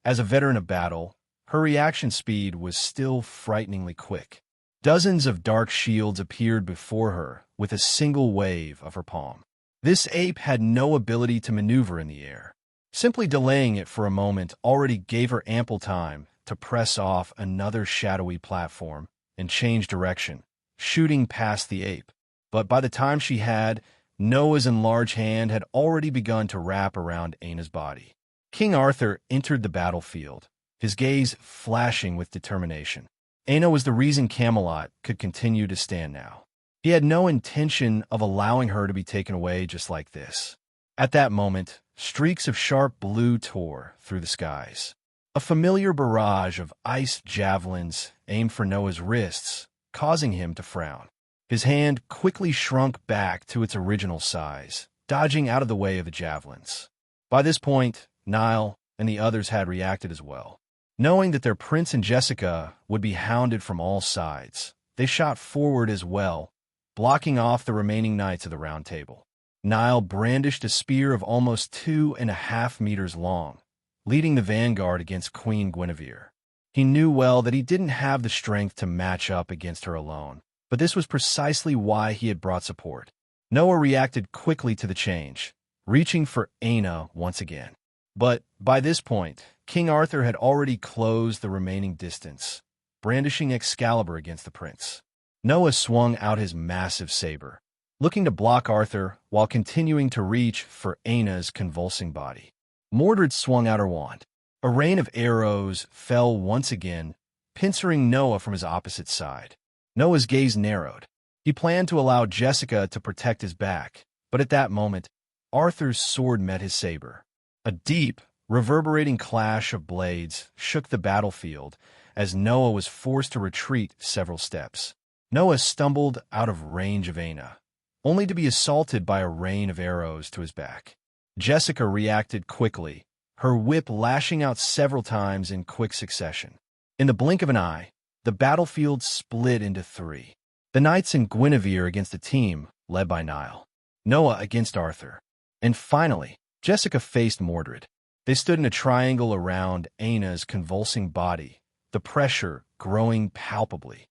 [SPEAKER 1] as a veteran of battle, her reaction speed was still frighteningly quick. Dozens of dark shields appeared before her with a single wave of her palm. This ape had no ability to maneuver in the air. Simply delaying it for a moment already gave her ample time to press off another shadowy platform and change direction, shooting past the ape. But by the time she had, Noah's enlarged hand had already begun to wrap around Aina's body. King Arthur entered the battlefield, his gaze flashing with determination. Aina was the reason Camelot could continue to stand now. He had no intention of allowing her to be taken away just like this. At that moment, streaks of sharp blue tore through the skies. A familiar barrage of iced javelins aimed for Noah's wrists, causing him to frown. His hand quickly shrunk back to its original size, dodging out of the way of the javelins. By this point, Niall and the others had reacted as well. Knowing that their prince and Jessica would be hounded from all sides, they shot forward as well, blocking off the remaining knights of the Round Table. Niall brandished a spear of almost 2.5 meters long, leading the vanguard against Queen Guinevere. He knew well that he didn't have the strength to match up against her alone, but this was precisely why he had brought support. Noah reacted quickly to the change, reaching for Aina once again. But by this point, King Arthur had already closed the remaining distance, brandishing Excalibur against the prince. Noah swung out his massive saber, looking to block Arthur while continuing to reach for Aina's convulsing body. Mordred swung out her wand. A rain of arrows fell once again, pincering Noah from his opposite side. Noah's gaze narrowed. He planned to allow Jessica to protect his back, but at that moment, Arthur's sword met his saber. A deep, reverberating clash of blades shook the battlefield as Noah was forced to retreat several steps. Noah stumbled out of range of Aina, only to be assaulted by a rain of arrows to his back. Jessica reacted quickly, her whip lashing out several times in quick succession. In the blink of an eye, the battlefield split into three. The knights and Guinevere against a team led by Niall, Noah against Arthur, and finally, Jessica faced Mordred. They stood in a triangle around Aina's convulsing body, the pressure growing palpably.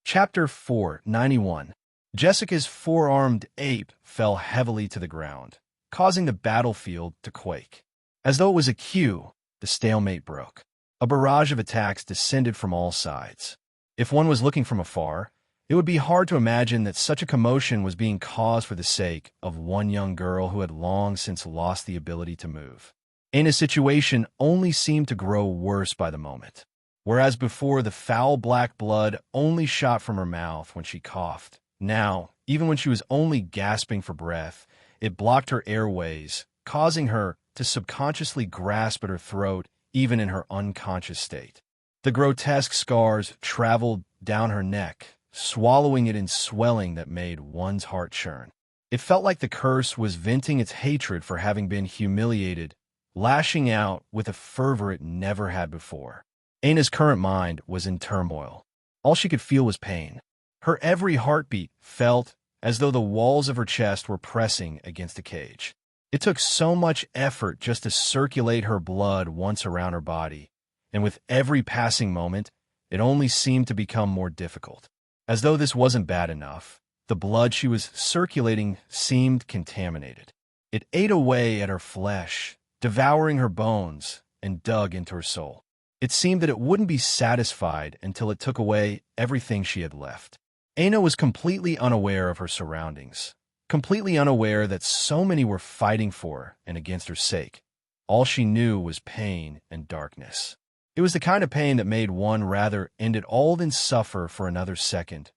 [SPEAKER 1] Chapter 491. Jessica's four-armed ape fell heavily to the ground, causing the battlefield to quake. As though it was a cue, the stalemate broke. A barrage of attacks descended from all sides. If one was looking from afar, it would be hard to imagine that such a commotion was being caused for the sake of one young girl who had long since lost the ability to move. Aina's situation only seemed to grow worse by the moment. Whereas before the foul black blood only shot from her mouth when she coughed, now, even when she was only gasping for breath, it blocked her airways, causing her to subconsciously grasp at her throat even in her unconscious state. The grotesque scars traveled down her neck, swallowing it in swelling that made one's heart churn. It felt like the curse was venting its hatred for having been humiliated, lashing out with a fervor it never had before. Aina's current mind was in turmoil. All she could feel was pain. Her every heartbeat felt as though the walls of her chest were pressing against a cage. It took so much effort just to circulate her blood once around her body, and with every passing moment, it only seemed to become more difficult. As though this wasn't bad enough, the blood she was circulating seemed contaminated. It ate away at her flesh, devouring her bones, and dug into her soul. It seemed that it wouldn't be satisfied until it took away everything she had left. Aina was completely unaware of her surroundings, completely unaware that so many were fighting for and against her sake. All she knew was pain and darkness. It was the kind of pain that made one rather end it all than suffer for another second.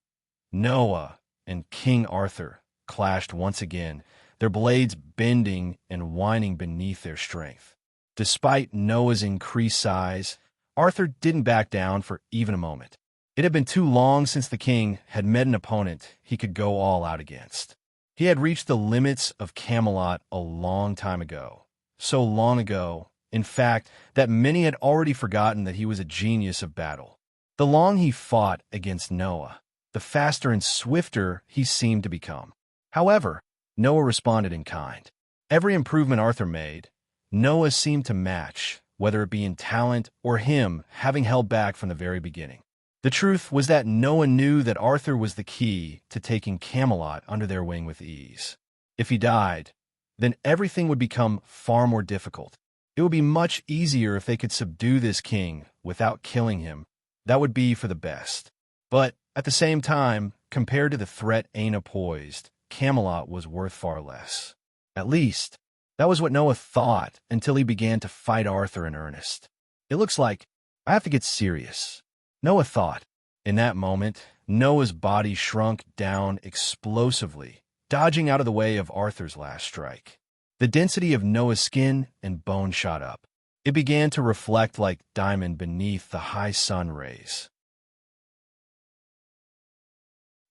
[SPEAKER 1] Noah and King Arthur clashed once again, their blades bending and whining beneath their strength. Despite Noah's increased size, Arthur didn't back down for even a moment. It had been too long since the king had met an opponent he could go all out against. He had reached the limits of Camelot a long time ago. So long ago, in fact, that many had already forgotten that he was a genius of battle. The longer he fought against Noah, the faster and swifter he seemed to become. However, Noah responded in kind. Every improvement Arthur made, Noah seemed to match, whether it be in talent or him having held back from the very beginning. The truth was that Noah knew that Arthur was the key to taking Camelot under their wing with ease. If he died, then everything would become far more difficult. It would be much easier if they could subdue this king without killing him. That would be for the best. But at the same time, compared to the threat Aina posed, Camelot was worth far less. At least, that was what Noah thought until he began to fight Arthur in earnest. It looks like I have to get serious, Noah thought. In that moment, Noah's body shrunk down explosively, dodging out of the way of Arthur's last strike. The density of Noah's skin and bone shot up. It began to reflect like diamond beneath the high sun rays.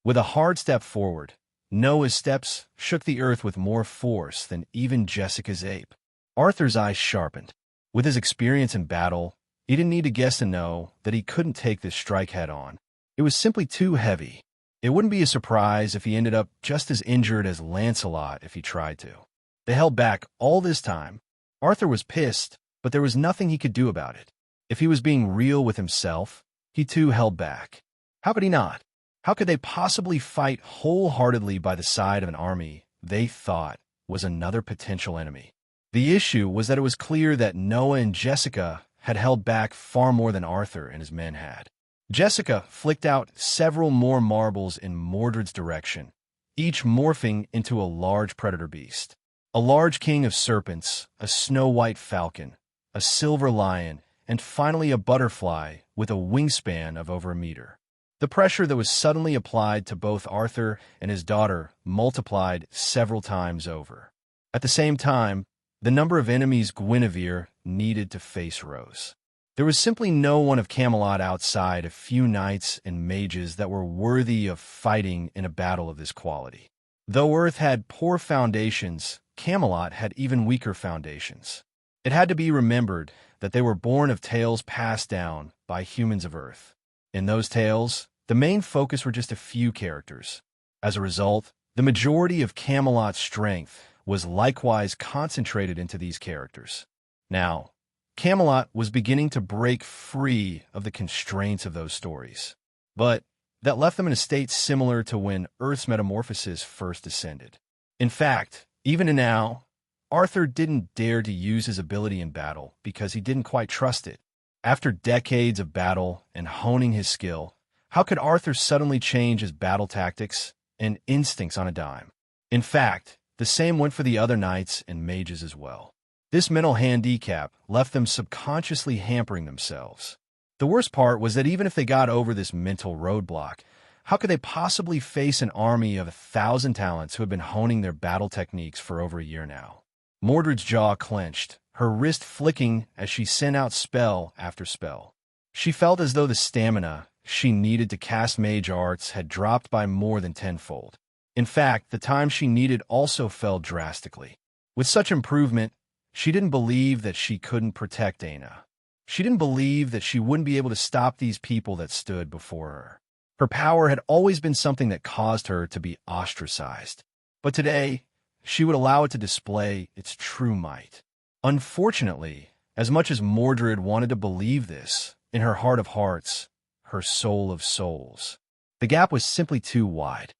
[SPEAKER 1] With a hard step forward, Noah's steps shook the earth with more force than even Jessica's ape. Arthur's eyes sharpened. With his experience in battle, he didn't need to guess to know that he couldn't take this strike head-on. It was simply too heavy. It wouldn't be a surprise if he ended up just as injured as Lancelot if he tried to. They held back all this time. Arthur was pissed, but there was nothing he could do about it. If he was being real with himself, he too held back. How could he not? How could they possibly fight wholeheartedly by the side of an army they thought was another potential enemy? The issue was that it was clear that Noah and Jessica had held back far more than Arthur and his men had. Jessica flicked out several more marbles in Mordred's direction, each morphing into a large predator beast. A large king of serpents, a snow-white falcon, a silver lion, and finally a butterfly with a wingspan of over a meter. The pressure that was suddenly applied to both Arthur and his daughter multiplied several times over. At the same time, the number of enemies Guinevere needed to face rose. There was simply no one of Camelot outside a few knights and mages that were worthy of fighting in a battle of this quality. Though Earth had poor foundations, Camelot had even weaker foundations. It had to be remembered that they were born of tales passed down by humans of Earth. In those tales, the main focus were just a few characters. As a result, the majority of Camelot's strength was likewise concentrated into these characters. Now, Camelot was beginning to break free of the constraints of those stories, but that left them in a state similar to when Earth's metamorphosis first descended. In fact, even now, Arthur didn't dare to use his ability in battle because he didn't quite trust it. After decades of battle and honing his skill, how could Arthur suddenly change his battle tactics and instincts on a dime? In fact, the same went for the other knights and mages as well. This mental handicap left them subconsciously hampering themselves. The worst part was that even if they got over this mental roadblock, how could they possibly face an army of 1,000 talents who had been honing their battle techniques for over a year now? Mordred's jaw clenched, her wrist flicking as she sent out spell after spell. She felt as though the stamina she needed to cast mage arts had dropped by more than tenfold. In fact, the time she needed also fell drastically. With such improvement, she didn't believe that she couldn't protect Aina. She didn't believe that she wouldn't be able to stop these people that stood before her. Her power had always been something that caused her to be ostracized. But today, she would allow it to display its true might. Unfortunately, as much as Mordred wanted to believe this, in her heart of hearts, her soul of souls, the gap was simply too wide.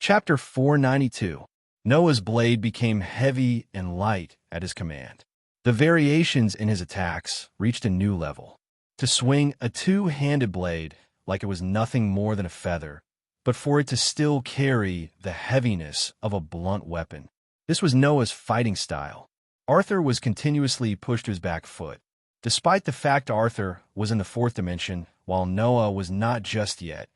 [SPEAKER 1] Chapter 492. Noah's blade became heavy and light at his command. The variations in his attacks reached a new level. To swing a two-handed blade like it was nothing more than a feather, but for it to still carry the heaviness of a blunt weapon. This was Noah's fighting style. Arthur was continuously pushed to his back foot. Despite the fact Arthur was in the fourth dimension, while Noah was not just yet,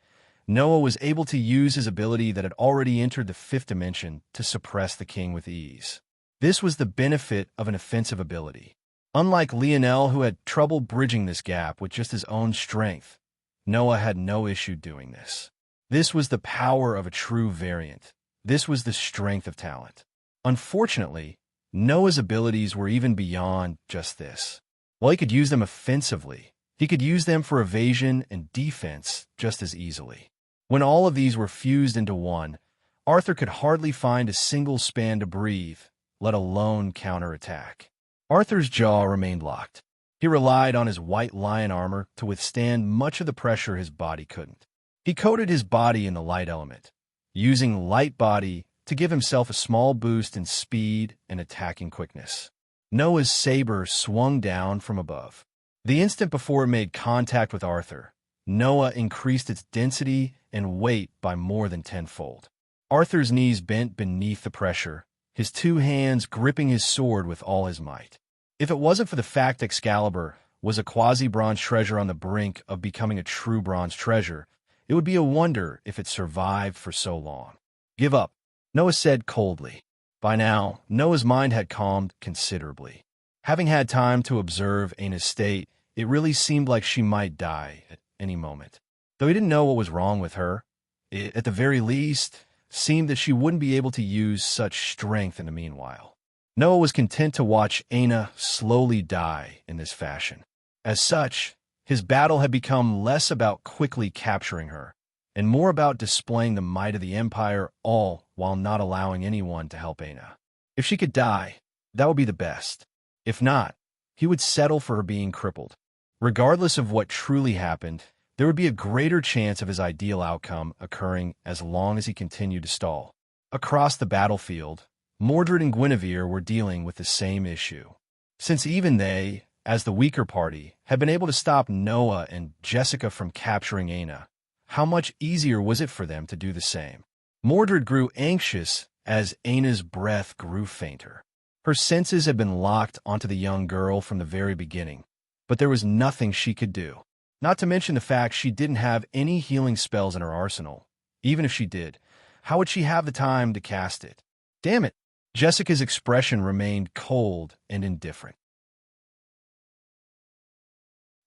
[SPEAKER 1] Noah was able to use his ability that had already entered the fifth dimension to suppress the king with ease. This was the benefit of an offensive ability. Unlike Lionel, who had trouble bridging this gap with just his own strength, Noah had no issue doing this. This was the power of a true variant. This was the strength of talent. Unfortunately, Noah's abilities were even beyond just this. While he could use them offensively, he could use them for evasion and defense just as easily. When all of these were fused into one, Arthur could hardly find a single span to breathe, let alone counterattack. Arthur's jaw remained locked. He relied on his white lion armor to withstand much of the pressure his body couldn't. He coated his body in the light element, using light body to give himself a small boost in speed and attacking quickness. Noah's saber swung down from above. The instant before it made contact with Arthur, Noah increased its density and weight by more than tenfold. Arthur's knees bent beneath the pressure, his two hands gripping his sword with all his might. If it wasn't for the fact Excalibur was a quasi-bronze treasure on the brink of becoming a true bronze treasure, it would be a wonder if it survived for so long. "Give up," Noah said coldly. By now, Noah's mind had calmed considerably. Having had time to observe Aina's state, it really seemed like she might die at any moment. Though he didn't know what was wrong with her, it, at the very least, seemed that she wouldn't be able to use such strength in the meanwhile. Noah was content to watch Aina slowly die in this fashion. As such, his battle had become less about quickly capturing her, and more about displaying the might of the Empire, all while not allowing anyone to help Aina. If she could die, that would be the best. If not, he would settle for her being crippled. Regardless of what truly happened, there would be a greater chance of his ideal outcome occurring as long as he continued to stall. Across the battlefield, Mordred and Guinevere were dealing with the same issue. Since even they, as the weaker party, had been able to stop Noah and Jessica from capturing Aina, how much easier was it for them to do the same? Mordred grew anxious as Aina's breath grew fainter. Her senses had been locked onto the young girl from the very beginning, but there was nothing she could do. Not to mention the fact she didn't have any healing spells in her arsenal. Even if she did, how would she have the time to cast it? Damn it! Jessica's expression remained cold and indifferent.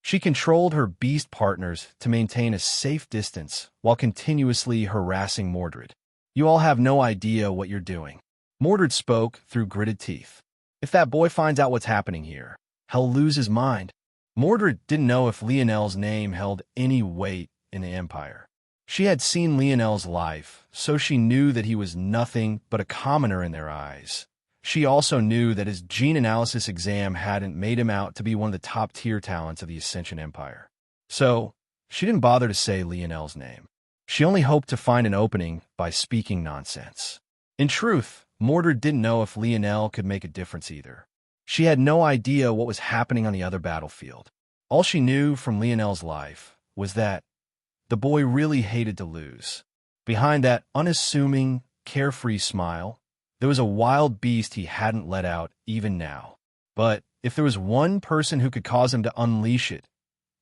[SPEAKER 1] She controlled her beast partners to maintain a safe distance while continuously harassing Mordred. "You all have no idea what you're doing." Mordred spoke through gritted teeth. "If that boy finds out what's happening here, he'll lose his mind." Mordred didn't know if Lionel's name held any weight in the Empire. She had seen Lionel's life, so she knew that he was nothing but a commoner in their eyes. She also knew that his gene analysis exam hadn't made him out to be one of the top-tier talents of the Ascension Empire. So, she didn't bother to say Lionel's name. She only hoped to find an opening by speaking nonsense. In truth, Mordred didn't know if Lionel could make a difference either. She had no idea what was happening on the other battlefield. All she knew from Lionel's life was that the boy really hated to lose. Behind that unassuming, carefree smile, there was a wild beast he hadn't let out even now. But if there was one person who could cause him to unleash it,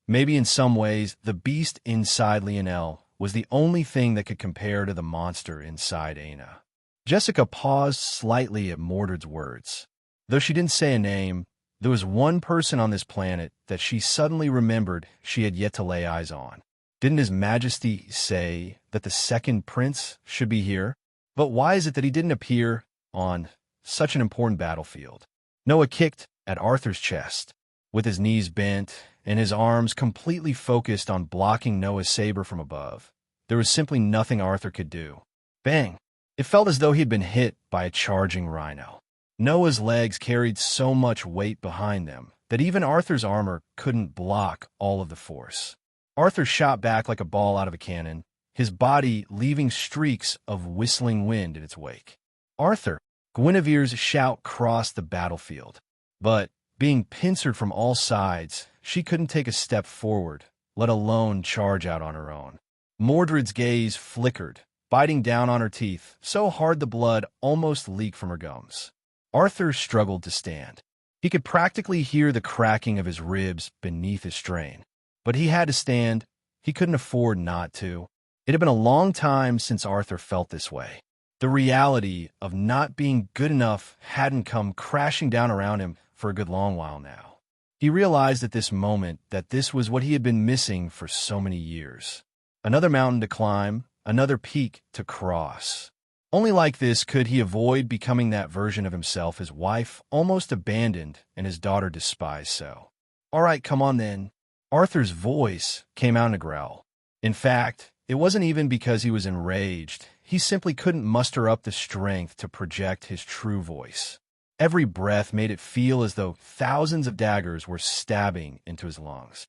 [SPEAKER 1] maybe in some ways the beast inside Lionel was the only thing that could compare to the monster inside Aina. Jessica paused slightly at Mordred's words. Though she didn't say a name, there was one person on this planet that she suddenly remembered she had yet to lay eyes on. Didn't His Majesty say that the second prince should be here? But why is it that he didn't appear on such an important battlefield? Noah kicked at Arthur's chest. with his knees bent and his arms completely focused on blocking Noah's saber from above. There was simply nothing Arthur could do. Bang! It felt as though he had been hit by a charging rhino. Noah's legs carried so much weight behind them that even Arthur's armor couldn't block all of the force. Arthur shot back like a ball out of a cannon, his body leaving streaks of whistling wind in its wake. "Arthur!" Guinevere's shout crossed the battlefield. But, being pincered from all sides, she couldn't take a step forward, let alone charge out on her own. Mordred's gaze flickered, biting down on her teeth, so hard the blood almost leaked from her gums. Arthur struggled to stand. He could practically hear the cracking of his ribs beneath his strain. But he had to stand. He couldn't afford not to. It had been a long time since Arthur felt this way. The reality of not being good enough hadn't come crashing down around him for a good long while now. He realized at this moment that this was what he had been missing for so many years. Another mountain to climb, another peak to cross. Only like this could he avoid becoming that version of himself his wife almost abandoned and his daughter despised so. "All right, come on then." Arthur's voice came out in a growl. In fact, it wasn't even because he was enraged. He simply couldn't muster up the strength to project his true voice. Every breath made it feel as though thousands of daggers were stabbing into his lungs.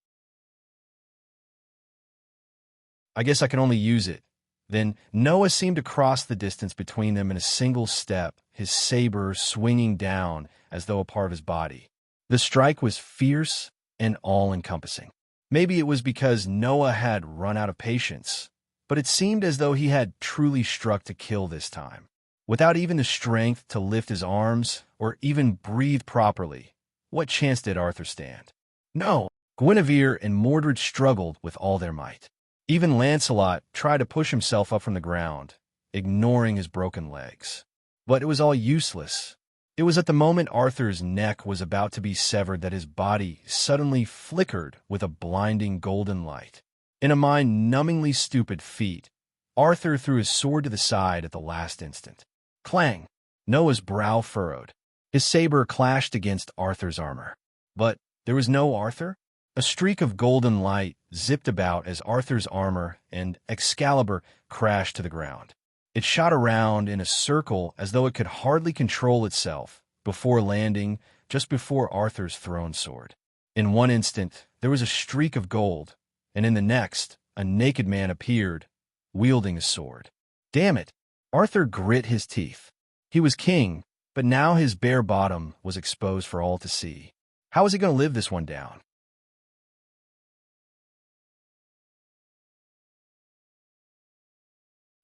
[SPEAKER 1] "I guess I can only use it." Then Noah seemed to cross the distance between them in a single step, his saber swinging down as though a part of his body. The strike was fierce and all-encompassing. Maybe it was because Noah had run out of patience, but it seemed as though he had truly struck to kill this time. Without even the strength to lift his arms or even breathe properly, what chance did Arthur stand? No! Guinevere and Mordred struggled with all their might. Even Lancelot tried to push himself up from the ground, ignoring his broken legs. But it was all useless. It was at the moment Arthur's neck was about to be severed that his body suddenly flickered with a blinding golden light. In a mind-numbingly stupid feat, Arthur threw his sword to the side at the last instant. Clang! Noah's brow furrowed. His saber clashed against Arthur's armor. But there was no Arthur? A streak of golden light zipped about as Arthur's armor and Excalibur crashed to the ground. It shot around in a circle as though it could hardly control itself before landing just before Arthur's thrown sword. In one instant, there was a streak of gold, and in the next, a naked man appeared, wielding a sword. Damn it! Arthur grit his teeth. He was king, but now his bare bottom was exposed for all to see. How was he going to live this one down?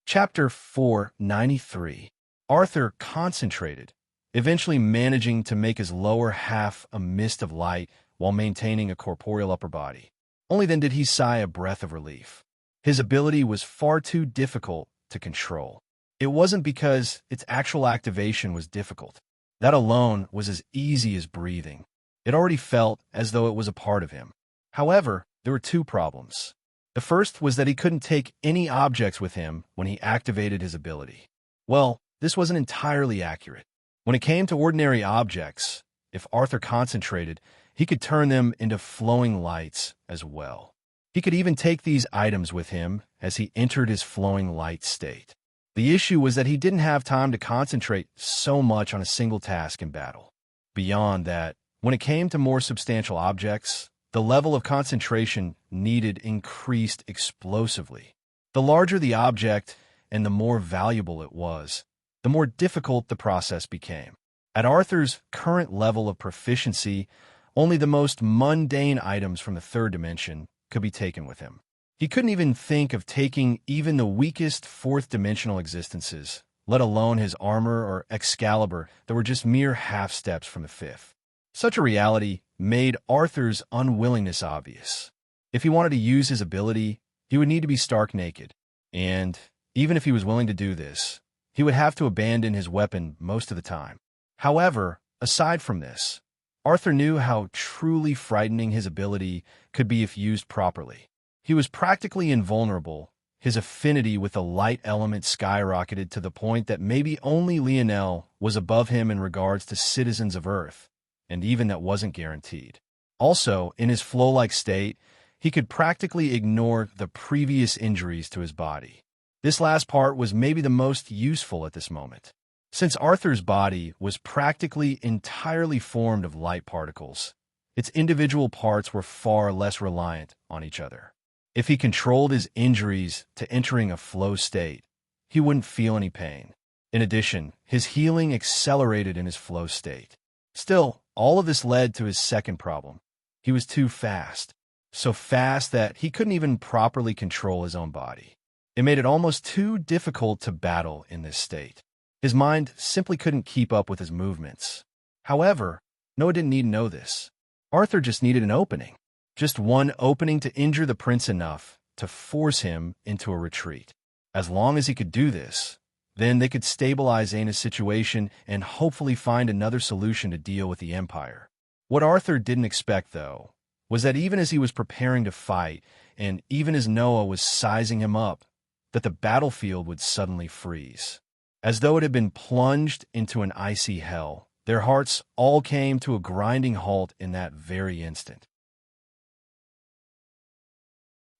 [SPEAKER 1] Chapter 493. Arthur concentrated, eventually managing to make his lower half a mist of light while maintaining a corporeal upper body. Only then did he sigh a breath of relief. His ability was far too difficult to control. It wasn't because its actual activation was difficult. That alone was as easy as breathing. It already felt as though it was a part of him. However, there were two problems. The first was that he couldn't take any objects with him when he activated his ability. Well, this wasn't entirely accurate. When it came to ordinary objects, if Arthur concentrated, he could turn them into flowing lights as well. He could even take these items with him as he entered his flowing light state. The issue was that he didn't have time to concentrate so much on a single task in battle. Beyond that, when it came to more substantial objects, the level of concentration needed increased explosively. The larger the object and the more valuable it was, the more difficult the process became. At Arthur's current level of proficiency, only the most mundane items from the third dimension could be taken with him. He couldn't even think of taking even the weakest fourth-dimensional existences, let alone his armor or Excalibur that were just mere half-steps from the fifth. Such a reality made Arthur's unwillingness obvious. If he wanted to use his ability, he would need to be stark naked. And even if he was willing to do this, he would have to abandon his weapon most of the time. However, aside from this, Arthur knew how truly frightening his ability could be if used properly. He was practically invulnerable. His affinity with the light element skyrocketed to the point that maybe only Lionel was above him in regards to citizens of Earth, and even that wasn't guaranteed. Also, in his flow-like state, he could practically ignore the previous injuries to his body. This last part was maybe the most useful at this moment. Since Arthur's body was practically entirely formed of light particles, its individual parts were far less reliant on each other. If he controlled his injuries to entering a flow state, he wouldn't feel any pain. In addition, his healing accelerated in his flow state. Still, all of this led to his second problem. He was too fast. So fast that he couldn't even properly control his own body. It made it almost too difficult to battle in this state. His mind simply couldn't keep up with his movements. However, Noah didn't need to know this. Arthur just needed an opening. Just one opening to injure the prince enough to force him into a retreat. As long as he could do this, then they could stabilize Aina's situation and hopefully find another solution to deal with the Empire. What Arthur didn't expect, though, was that even as he was preparing to fight, and even as Noah was sizing him up, that the battlefield would suddenly freeze. As though it had been plunged into an icy hell, their hearts all came to a grinding halt in that very instant.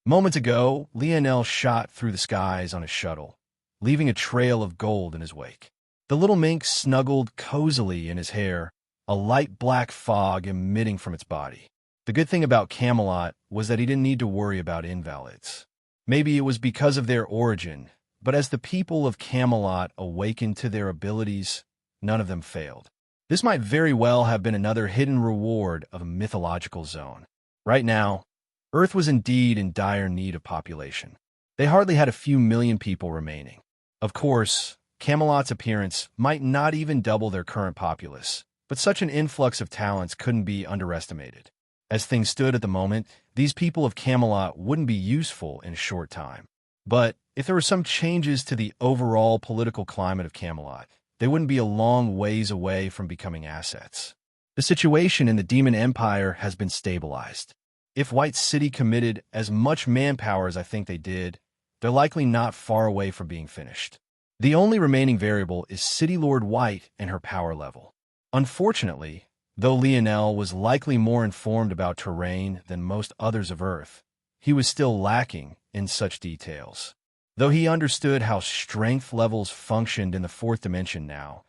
[SPEAKER 1] Moments ago, Lionel shot through the skies on his shuttle, leaving a trail of gold in his wake. The little mink snuggled cozily in his hair, a light black fog emitting from its body. The good thing about Camelot was that he didn't need to worry about invalids. Maybe it was because of their origin, but as the people of Camelot awakened to their abilities, none of them failed. This might very well have been another hidden reward of a mythological zone. Right now, Earth was indeed in dire need of population. They hardly had a few million people remaining. Of course, Camelot's appearance might not even double their current populace, but such an influx of talents couldn't be underestimated. As things stood at the moment, these people of Camelot wouldn't be useful in a short time. But if there were some changes to the overall political climate of Camelot, they wouldn't be a long ways away from becoming assets. The situation in the Demon Empire has been stabilized. If White City committed as much manpower as I think they did, they're likely not far away from being finished. The only remaining variable is City Lord White and her power level. Unfortunately, though Lionel was likely more informed about terrain than most others of Earth, he was still lacking in such details. Though he understood how strength levels functioned in the fourth dimension now,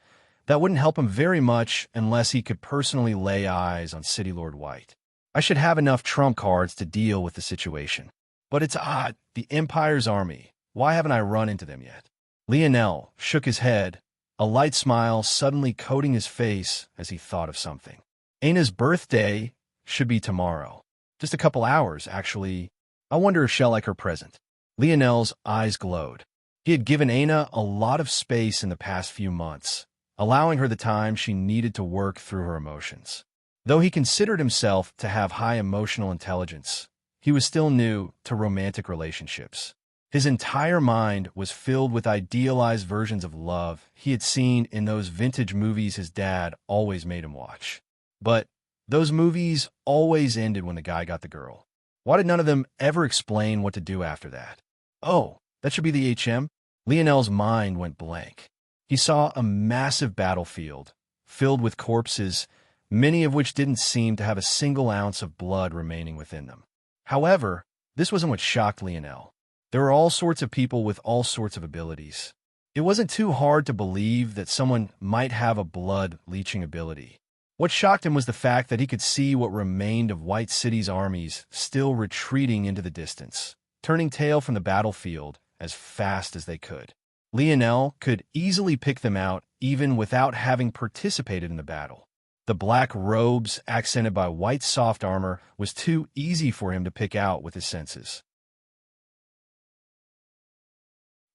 [SPEAKER 1] that wouldn't help him very much unless he could personally lay eyes on City Lord White. I should have enough trump cards to deal with the situation. But it's odd, the Empire's army. Why haven't I run into them yet? Lionel shook his head, a light smile suddenly coating his face as he thought of something. Aina's birthday should be tomorrow. Just a couple hours, actually. I wonder if she'll like her present. Lionel's eyes glowed. He had given Aina a lot of space in the past few months, allowing her the time she needed to work through her emotions. Though he considered himself to have high emotional intelligence, he was still new to romantic relationships. His entire mind was filled with idealized versions of love he had seen in those vintage movies his dad always made him watch. But those movies always ended when the guy got the girl. Why did none of them ever explain what to do after that? Oh, that should be the HM? Lionel's mind went blank. He saw a massive battlefield, filled with corpses, many of which didn't seem to have a single ounce of blood remaining within them. However, this wasn't what shocked Lionel. There were all sorts of people with all sorts of abilities. It wasn't too hard to believe that someone might have a blood-leeching ability. What shocked him was the fact that he could see what remained of White City's armies still retreating into the distance, turning tail from the battlefield as fast as they could. Lionel could easily pick them out even without having participated in the battle. The black robes accented by white soft armor was too easy for him to pick out with his senses.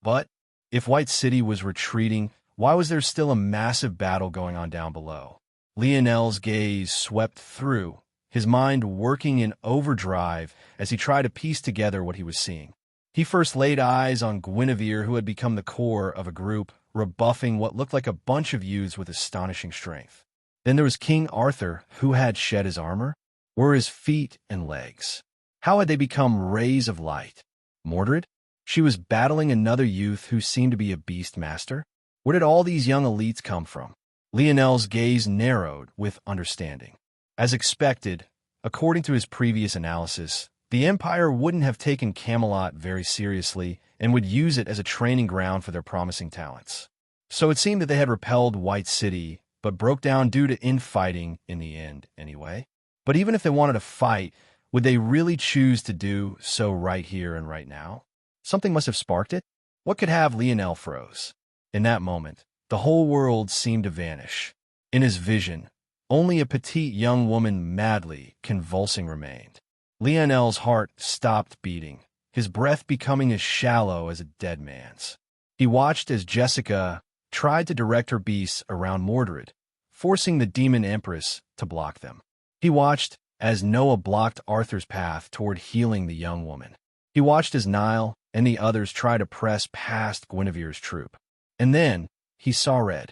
[SPEAKER 1] But if White City was retreating, why was there still a massive battle going on down below? Lionel's gaze swept through, his mind working in overdrive as he tried to piece together what he was seeing. He first laid eyes on Guinevere, who had become the core of a group, rebuffing what looked like a bunch of youths with astonishing strength. Then there was King Arthur, who had shed his armor. Where were his feet and legs? How had they become rays of light? Mordred? She was battling another youth who seemed to be a beast master. Where did all these young elites come from? Lionel's gaze narrowed with understanding. As expected, According to his previous analysis, the Empire wouldn't have taken Camelot very seriously and would use it as a training ground for their promising talents. So it seemed that they had repelled White City, but broke down due to infighting in the end anyway. But even if they wanted to fight, would they really choose to do so right here and right now? Something must have sparked it. What could have? Lionel froze. In that moment, the whole world seemed to vanish. In his vision, only a petite young woman madly convulsing remained. Lionel's heart stopped beating, his breath becoming as shallow as a dead man's. He watched as Jessica tried to direct her beasts around Mordred, forcing the demon empress to block them. He watched as Noah blocked Arthur's path toward healing the young woman. He watched as Niall and the others tried to press past Guinevere's troop. And then he saw red.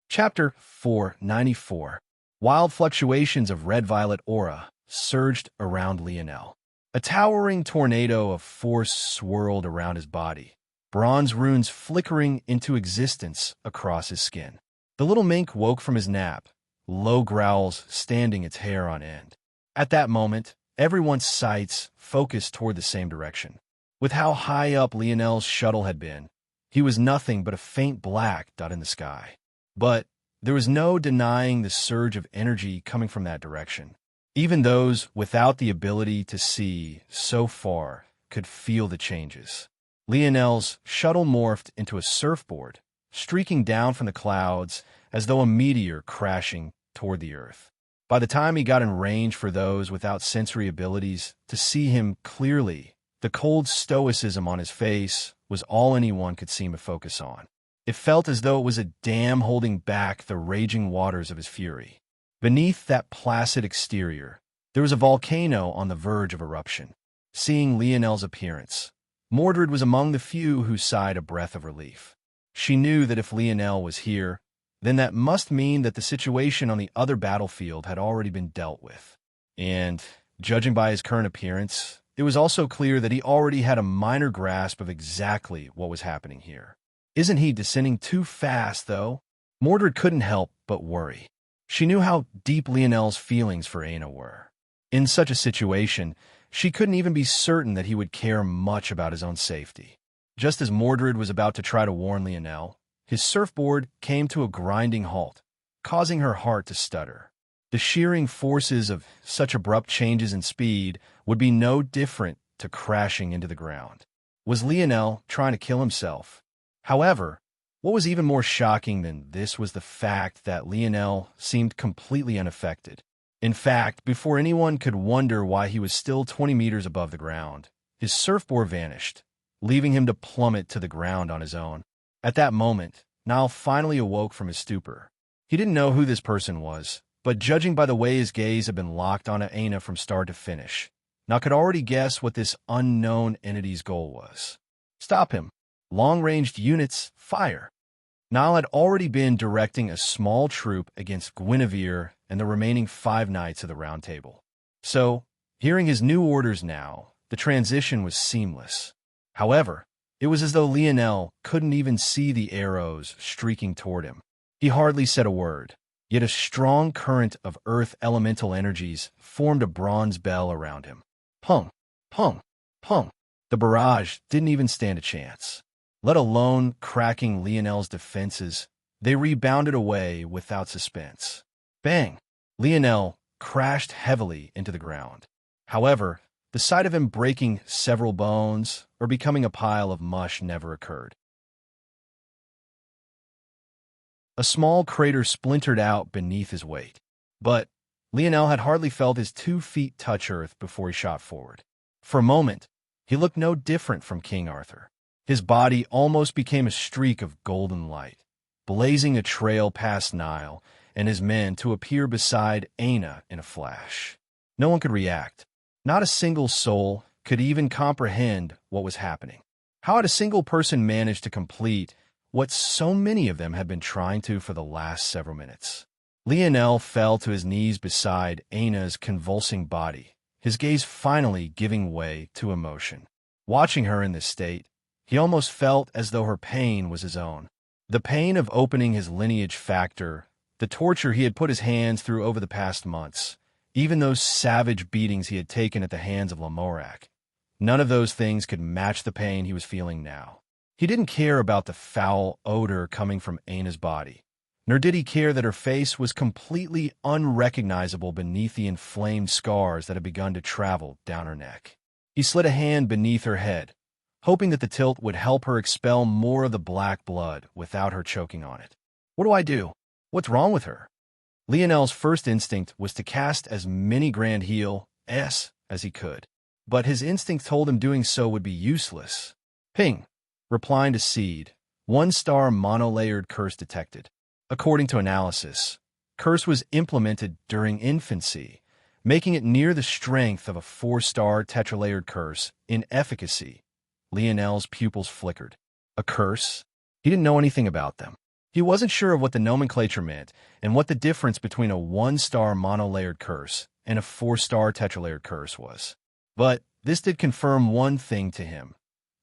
[SPEAKER 1] Chapter 494. Wild fluctuations of red-violet aura surged around Lionel. A towering tornado of force swirled around his body, bronze runes flickering into existence across his skin. The little mink woke from his nap, low growls standing its hair on end. At that moment, everyone's sights focused toward the same direction. With how high up Lionel's shuttle had been, he was nothing but a faint black dot in the sky. But there was no denying the surge of energy coming from that direction. Even those without the ability to see so far could feel the changes. Lionel's shuttle morphed into a surfboard, streaking down from the clouds as though a meteor crashing toward the earth. By the time he got in range for those without sensory abilities to see him clearly, the cold stoicism on his face was all anyone could seem to focus on. It felt as though it was a dam holding back the raging waters of his fury. Beneath that placid exterior, there was a volcano on the verge of eruption. Seeing Lionel's appearance, Mordred was among the few who sighed a breath of relief. She knew that if Lionel was here, then that must mean that the situation on the other battlefield had already been dealt with. And, judging by his current appearance, it was also clear that he already had a minor grasp of exactly what was happening here. Isn't he descending too fast, though? Mordred couldn't help but worry. She knew how deep Lionel's feelings for Aina were. In such a situation, she couldn't even be certain that he would care much about his own safety. Just as Mordred was about to try to warn Lionel, his surfboard came to a grinding halt, causing her heart to stutter. The shearing forces of such abrupt changes in speed would be no different to crashing into the ground. Was Lionel trying to kill himself? However, what was even more shocking than this was the fact that Lionel seemed completely unaffected. In fact, before anyone could wonder why he was still 20 meters above the ground, his surfboard vanished, leaving him to plummet to the ground on his own. At that moment, Niall finally awoke from his stupor. He didn't know who this person was, but judging by the way his gaze had been locked on Aina from start to finish, Niall could already guess what this unknown entity's goal was. Stop him. Long-ranged units, fire. Niall had already been directing a small troop against Guinevere and the remaining 5 knights of the Round Table. So, hearing his new orders now, the transition was seamless. However, it was as though Lionel couldn't even see the arrows streaking toward him. He hardly said a word, yet a strong current of earth elemental energies formed a bronze bell around him. Pung, pung, pung. The barrage didn't even stand a chance. Let alone cracking Lionel's defenses, they rebounded away without suspense. Bang! Lionel crashed heavily into the ground. However, the sight of him breaking several bones or becoming a pile of mush never occurred. A small crater splintered out beneath his weight, but Lionel had hardly felt his 2 feet touch earth before he shot forward. For a moment, he looked no different from King Arthur. His body almost became a streak of golden light, blazing a trail past Niall and his men to appear beside Aina in a flash. No one could react. Not a single soul could even comprehend what was happening. How had a single person managed to complete what so many of them had been trying to for the last several minutes? Lionel fell to his knees beside Aina's convulsing body, his gaze finally giving way to emotion. Watching her in this state, he almost felt as though her pain was his own. The pain of opening his lineage factor, the torture he had put his hands through over the past months, even those savage beatings he had taken at the hands of Lamorak, none of those things could match the pain he was feeling now. He didn't care about the foul odor coming from Aina's body, nor did he care that her face was completely unrecognizable beneath the inflamed scars that had begun to travel down her neck. He slid a hand beneath her head, hoping that the tilt would help her expel more of the black blood without her choking on it. What do I do? What's wrong with her? Lionel's first instinct was to cast as many Grand Heal S as he could, but his instinct told him doing so would be useless. Ping. Replying to Seed. 1-star monolayered curse detected. According to analysis, curse was implemented during infancy, making it near the strength of a 4-star tetralayered curse in efficacy. Lionel's pupils flickered. A curse? He didn't know anything about them. He wasn't sure of what the nomenclature meant and what the difference between a 1-star monolayered curse and a 4-star tetralayered curse was. But this did confirm one thing to him.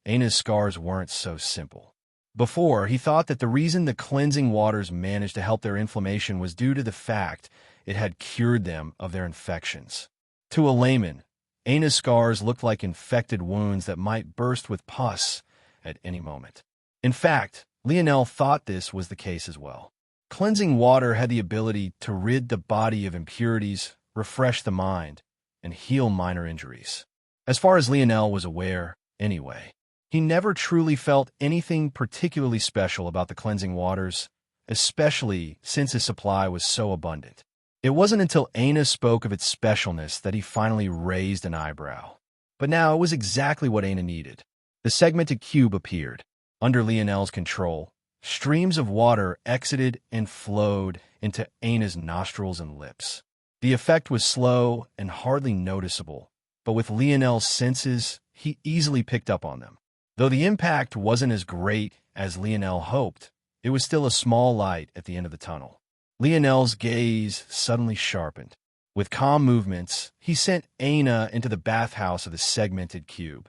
[SPEAKER 1] Aina's scars weren't so simple. Before, he thought that the reason the cleansing waters managed to help their inflammation was due to the fact it had cured them of their infections. To a layman, Aina's scars looked like infected wounds that might burst with pus at any moment. In fact, Lionel thought this was the case as well. Cleansing water had the ability to rid the body of impurities, refresh the mind, and heal minor injuries. As far as Lionel was aware, anyway. He never truly felt anything particularly special about the cleansing waters, especially since his supply was so abundant. It wasn't until Aina spoke of its specialness that he finally raised an eyebrow. But now it was exactly what Aina needed. The segmented cube appeared. Under Lionel's control, streams of water exited and flowed into Aina's nostrils and lips. The effect was slow and hardly noticeable, but with Lionel's senses, he easily picked up on them. Though the impact wasn't as great as Lionel hoped, it was still a small light at the end of the tunnel. Lionel's gaze suddenly sharpened. With calm movements, he sent Aina into the bathhouse of the segmented cube.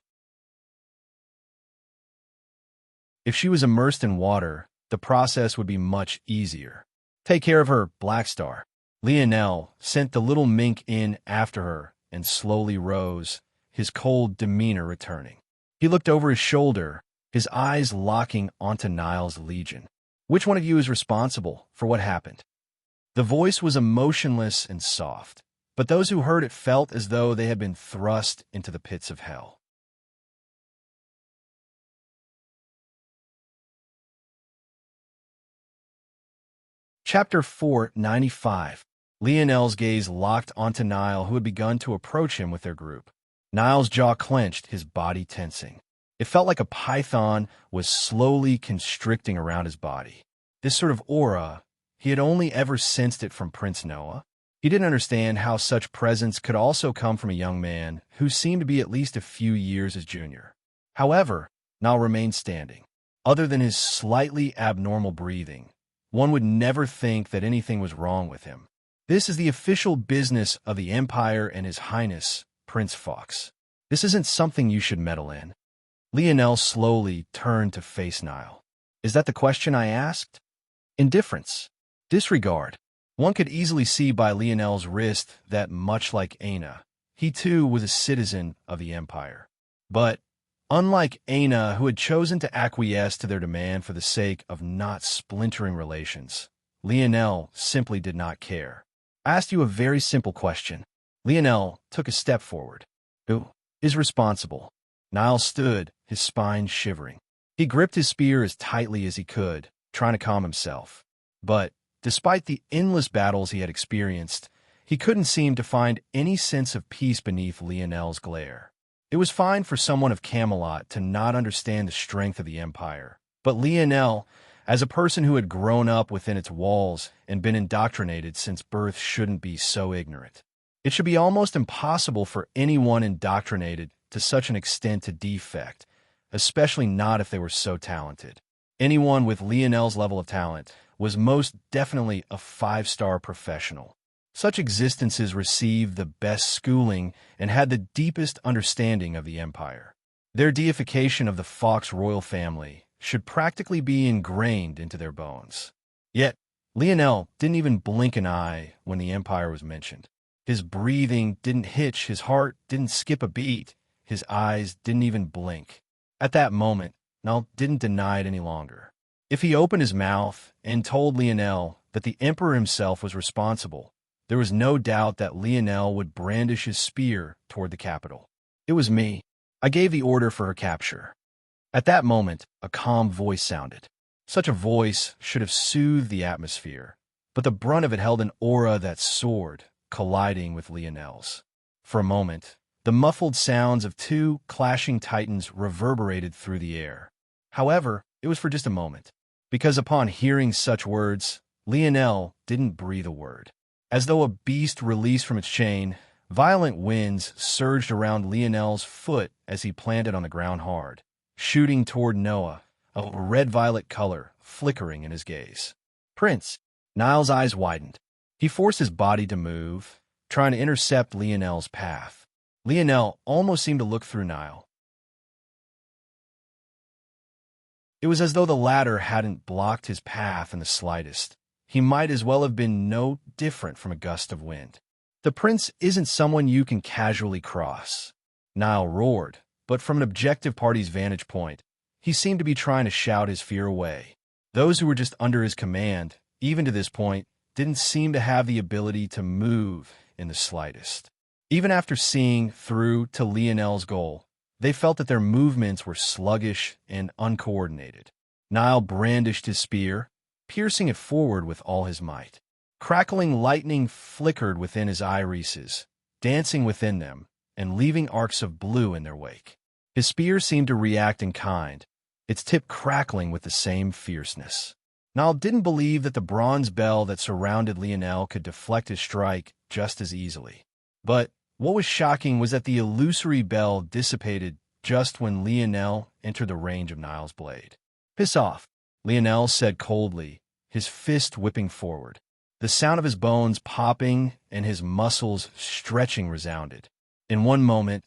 [SPEAKER 1] If she was immersed in water, the process would be much easier. Take care of her, Black Star. Lionel sent the little mink in after her and slowly rose, his cold demeanor returning. He looked over his shoulder, his eyes locking onto Niall's legion. Which one of you is responsible for what happened? The voice was emotionless and soft, but those who heard it felt as though they had been thrust into the pits of hell. Chapter 495. Lionel's gaze locked onto Niall, who had begun to approach him with their group. Niall's jaw clenched, his body tensing. It felt like a python was slowly constricting around his body. This sort of aura, he had only ever sensed it from Prince Noah. He didn't understand how such presence could also come from a young man who seemed to be at least a few years his junior. However, Niall remained standing. Other than his slightly abnormal breathing, one would never think that anything was wrong with him. This is the official business of the Empire and His Highness, Prince Fox. This isn't something you should meddle in. Lionel slowly turned to face Niall. Is that the question I asked? Indifference. Disregard. One could easily see by Lionel's wrist that, much like Aina, he too was a citizen of the Empire. But, unlike Aina, who had chosen to acquiesce to their demand for the sake of not splintering relations, Lionel simply did not care. I asked you a very simple question. Lionel took a step forward. Who is responsible? Niall stood, his spine shivering. He gripped his spear as tightly as he could, trying to calm himself. But, despite the endless battles he had experienced, he couldn't seem to find any sense of peace beneath Lionel's glare. It was fine for someone of Camelot to not understand the strength of the Empire, but Lionel, as a person who had grown up within its walls and been indoctrinated since birth, shouldn't be so ignorant. It should be almost impossible for anyone indoctrinated to such an extent to defect, especially not if they were so talented. Anyone with Lionel's level of talent was most definitely a 5-star professional. Such existences received the best schooling and had the deepest understanding of the Empire. Their deification of the Fox royal family should practically be ingrained into their bones. Yet, Lionel didn't even blink an eye when the Empire was mentioned. His breathing didn't hitch, his heart didn't skip a beat, his eyes didn't even blink. At that moment, Nal didn't deny it any longer. If he opened his mouth and told Lionel that the Emperor himself was responsible, there was no doubt that Lionel would brandish his spear toward the capital. It was me. I gave the order for her capture. At that moment, a calm voice sounded. Such a voice should have soothed the atmosphere, but the brunt of it held an aura that soared, colliding with Lionel's. For a moment, the muffled sounds of two clashing titans reverberated through the air. However, it was for just a moment, because upon hearing such words, Lionel didn't breathe a word. As though a beast released from its chain, violent winds surged around Lionel's foot as he planted on the ground hard, shooting toward Noah, a red-violet color flickering in his gaze. Prince, Niall's eyes widened. He forced his body to move, trying to intercept Lionel's path. Lionel almost seemed to look through Niall. It was as though the latter hadn't blocked his path in the slightest. He might as well have been no different from a gust of wind. The prince isn't someone you can casually cross. Niall roared, but from an objective party's vantage point, he seemed to be trying to shout his fear away. Those who were just under his command, even to this point, didn't seem to have the ability to move in the slightest. Even after seeing through to Lionel's goal, they felt that their movements were sluggish and uncoordinated. Niall brandished his spear, piercing it forward with all his might. Crackling lightning flickered within his irises, dancing within them, and leaving arcs of blue in their wake. His spear seemed to react in kind, its tip crackling with the same fierceness. Niall didn't believe that the bronze bell that surrounded Lionel could deflect his strike just as easily. But what was shocking was that the illusory bell dissipated just when Lionel entered the range of Niall's blade. "Piss off," Lionel said coldly, his fist whipping forward. The sound of his bones popping and his muscles stretching resounded. In one moment,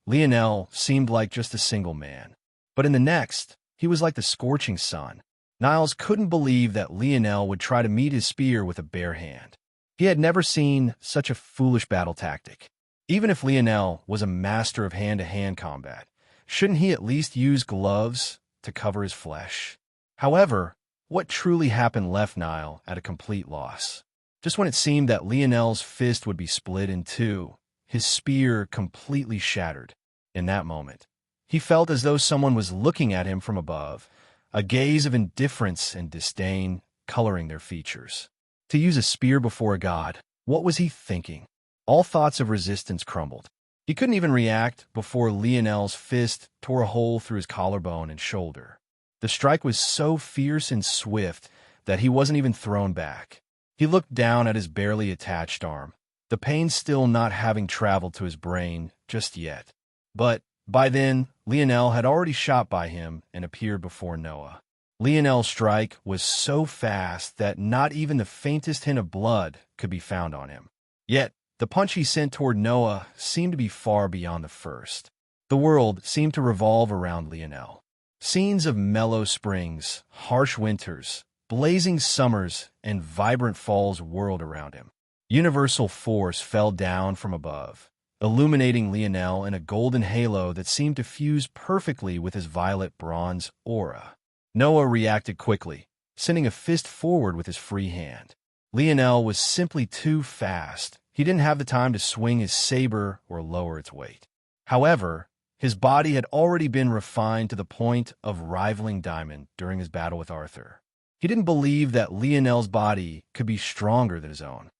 [SPEAKER 1] Lionel seemed like just a single man. But in the next, he was like the scorching sun. Niles couldn't believe that Lionel would try to meet his spear with a bare hand. He had never seen such a foolish battle tactic. Even if Lionel was a master of hand-to-hand combat, shouldn't he at least use gloves to cover his flesh? However, what truly happened left Niall at a complete loss. Just when it seemed that Lionel's fist would be split in two, his spear completely shattered. In that moment, he felt as though someone was looking at him from above, a gaze of indifference and disdain coloring their features. To use a spear before a god, what was he thinking? All thoughts of resistance crumbled. He couldn't even react before Lionel's fist tore a hole through his collarbone and shoulder. The strike was so fierce and swift that he wasn't even thrown back. He looked down at his barely attached arm, the pain still not having traveled to his brain just yet. But by then, Lionel had already shot by him and appeared before Noah. Lionel's strike was so fast that not even the faintest hint of blood could be found on him. Yet, the punch he sent toward Noah seemed to be far beyond the first. The world seemed to revolve around Lionel. Scenes of mellow springs, harsh winters, blazing summers, and vibrant falls whirled around him. Universal force fell down from above, illuminating Lionel in a golden halo that seemed to fuse perfectly with his violet bronze aura. Noah reacted quickly, sending a fist forward with his free hand. Lionel was simply too fast. He didn't have the time to swing his saber or lower its weight. However, his body had already been refined to the point of rivaling Diamond during his battle with Arthur. He didn't believe that Lionel's body could be stronger than his own.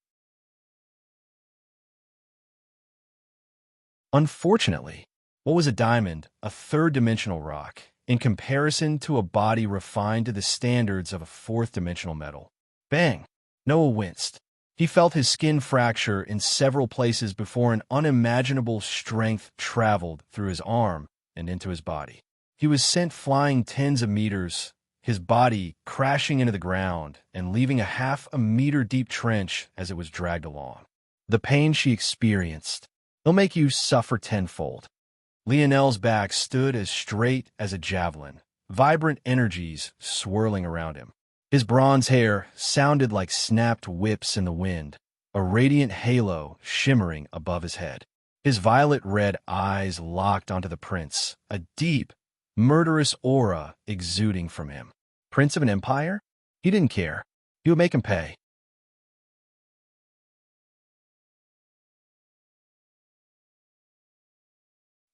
[SPEAKER 1] Unfortunately, what was a diamond, a third-dimensional rock, in comparison to a body refined to the standards of a fourth-dimensional metal? Bang! Noah winced. He felt his skin fracture in several places before an unimaginable strength traveled through his arm and into his body. He was sent flying tens of meters, his body crashing into the ground and leaving a half-a-meter-deep trench as it was dragged along. The pain she experienced, they'll make you suffer tenfold. Lionel's back stood as straight as a javelin, vibrant energies swirling around him. His bronze hair sounded like snapped whips in the wind, a radiant halo shimmering above his head. His violet-red eyes locked onto the prince, a deep, murderous aura exuding from him. Prince of an empire? He didn't care. He would make him pay.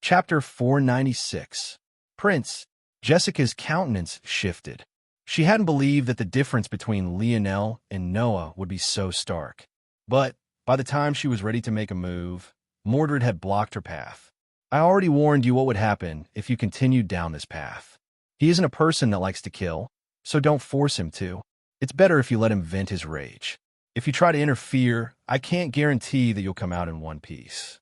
[SPEAKER 1] Chapter 496. Prince. Jessica's countenance shifted. She hadn't believed that the difference between Lionel and Noah would be so stark. But by the time she was ready to make a move, Mordred had blocked her path. I already warned you what would happen if you continued down this path. He isn't a person that likes to kill, so don't force him to. It's better if you let him vent his rage. If you try to interfere, I can't guarantee that you'll come out in one piece.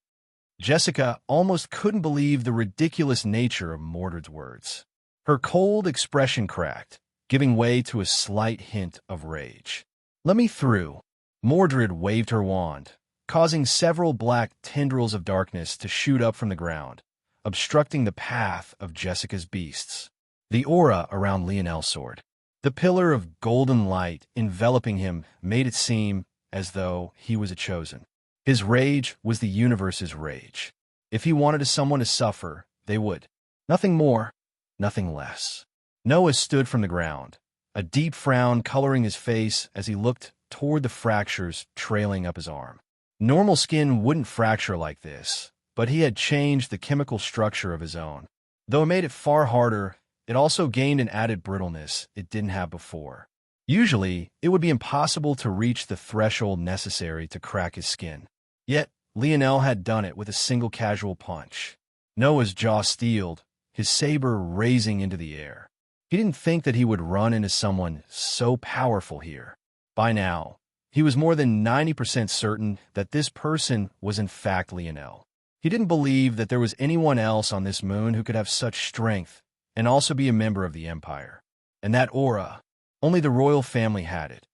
[SPEAKER 1] Jessica almost couldn't believe the ridiculous nature of Mordred's words. Her cold expression cracked, giving way to a slight hint of rage. Let me through. Mordred waved her wand, causing several black tendrils of darkness to shoot up from the ground, obstructing the path of Jessica's beasts. The aura around Lionel's sword, the pillar of golden light enveloping him, made it seem as though he was a chosen. His rage was the universe's rage. If he wanted someone to suffer, they would. Nothing more, nothing less. Noah stood from the ground, a deep frown coloring his face as he looked toward the fractures trailing up his arm. Normal skin wouldn't fracture like this, but he had changed the chemical structure of his own. Though it made it far harder, it also gained an added brittleness it didn't have before. Usually, it would be impossible to reach the threshold necessary to crack his skin. Yet, Lionel had done it with a single casual punch. Noah's jaw steeled, his saber raising into the air. He didn't think that he would run into someone so powerful here. By now, he was more than 90% certain that this person was in fact Lionel. He didn't believe that there was anyone else on this moon who could have such strength and also be a member of the Empire. And that aura, only the royal family had it.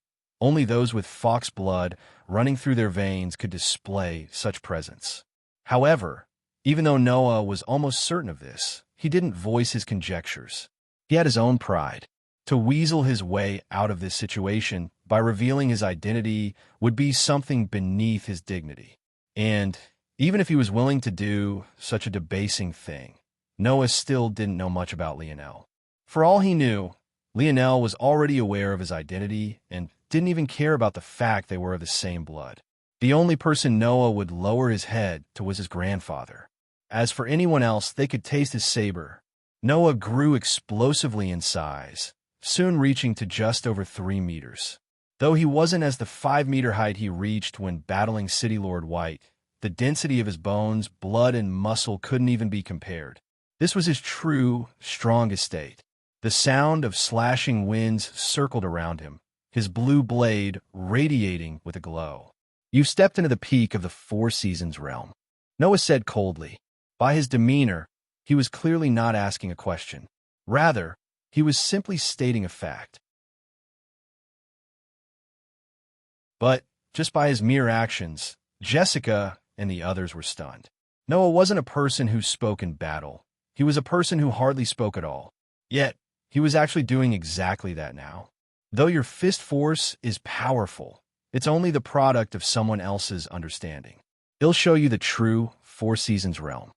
[SPEAKER 1] Only those with fox blood running through their veins could display such presence. However, even though Noah was almost certain of this, he didn't voice his conjectures. He had his own pride. To weasel his way out of this situation by revealing his identity would be something beneath his dignity. And even if he was willing to do such a debasing thing, Noah still didn't know much about Lionel. For all he knew, Lionel was already aware of his identity and didn't even care about the fact they were of the same blood. The only person Noah would lower his head to was his grandfather. As for anyone else, they could taste his saber. Noah grew explosively in size, soon reaching to just over 3 meters. Though he wasn't as the 5-meter height he reached when battling City Lord White, the density of his bones, blood, and muscle couldn't even be compared. This was his true, strongest state. The sound of slashing winds circled around him, his blue blade radiating with a glow. "You've stepped into the peak of the Four Seasons realm," Noah said coldly. By his demeanor, he was clearly not asking a question. Rather, he was simply stating a fact. But, just by his mere actions, Jessica and the others were stunned. Noah wasn't a person who spoke in battle. He was a person who hardly spoke at all. Yet, he was actually doing exactly that now. Though your fist force is powerful, it's only the product of someone else's understanding. It'll show you the true Four Seasons realm.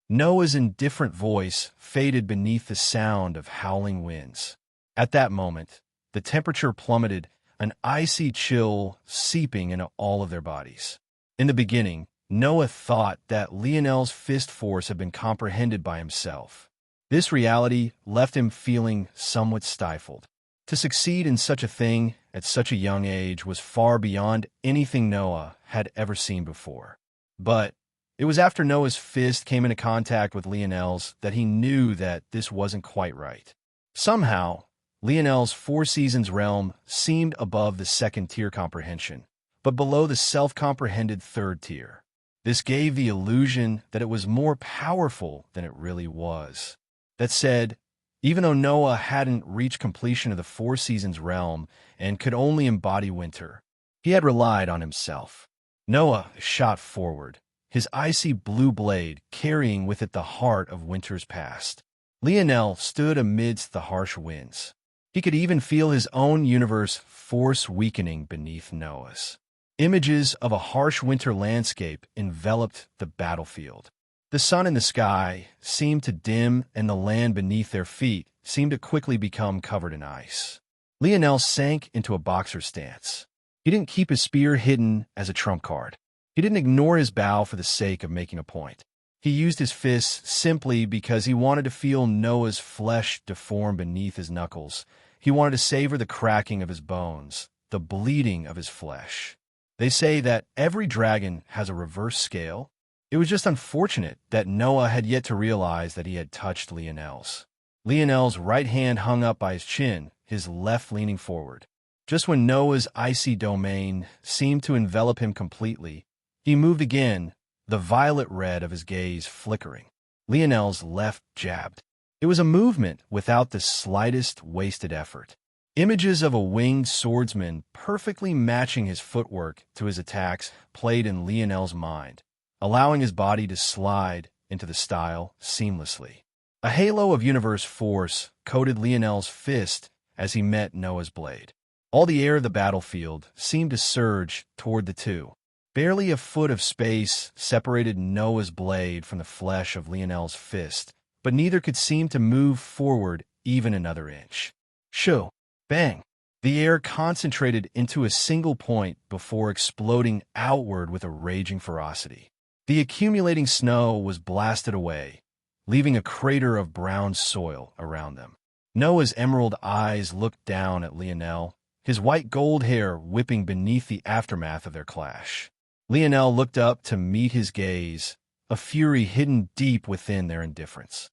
[SPEAKER 1] Noah's indifferent voice faded beneath the sound of howling winds. At that moment, the temperature plummeted, an icy chill seeping into all of their bodies. In the beginning, Noah thought that Lionel's fist force had been comprehended by himself. This reality left him feeling somewhat stifled. To succeed in such a thing at such a young age was far beyond anything Noah had ever seen before. But it was after Noah's fist came into contact with Lionel's that he knew that this wasn't quite right. Somehow, Lionel's Four Seasons realm seemed above the second-tier comprehension, but below the self-comprehended third tier. This gave the illusion that it was more powerful than it really was. That said, even though Noah hadn't reached completion of the Four Seasons realm and could only embody winter, he had relied on himself. Noah shot forward, his icy blue blade carrying with it the heart of winter's past. Lionel stood amidst the harsh winds. He could even feel his own universe force weakening beneath Noah's. Images of a harsh winter landscape enveloped the battlefield. The sun in the sky seemed to dim, and the land beneath their feet seemed to quickly become covered in ice. Lionel sank into a boxer stance. He didn't keep his spear hidden as a trump card. He didn't ignore his bow for the sake of making a point. He used his fists simply because he wanted to feel Noah's flesh deform beneath his knuckles. He wanted to savor the cracking of his bones, the bleeding of his flesh. They say that every dragon has a reverse scale. It was just unfortunate that Noah had yet to realize that he had touched Lionel's. Lionel's right hand hung up by his chin, his left leaning forward. Just when Noah's icy domain seemed to envelop him completely, he moved again, the violet red of his gaze flickering. Lionel's left jabbed. It was a movement without the slightest wasted effort. Images of a winged swordsman perfectly matching his footwork to his attacks played in Lionel's mind, allowing his body to slide into the style seamlessly. A halo of universe force coated Lionel's fist as he met Noah's blade. All the air of the battlefield seemed to surge toward the two. Barely a foot of space separated Noah's blade from the flesh of Lionel's fist, but neither could seem to move forward even another inch. Shoo! Bang! The air concentrated into a single point before exploding outward with a raging ferocity. The accumulating snow was blasted away, leaving a crater of brown soil around them. Noah's emerald eyes looked down at Lionel, his white gold hair whipping beneath the aftermath of their clash. Lionel looked up to meet his gaze, a fury hidden deep within their indifference.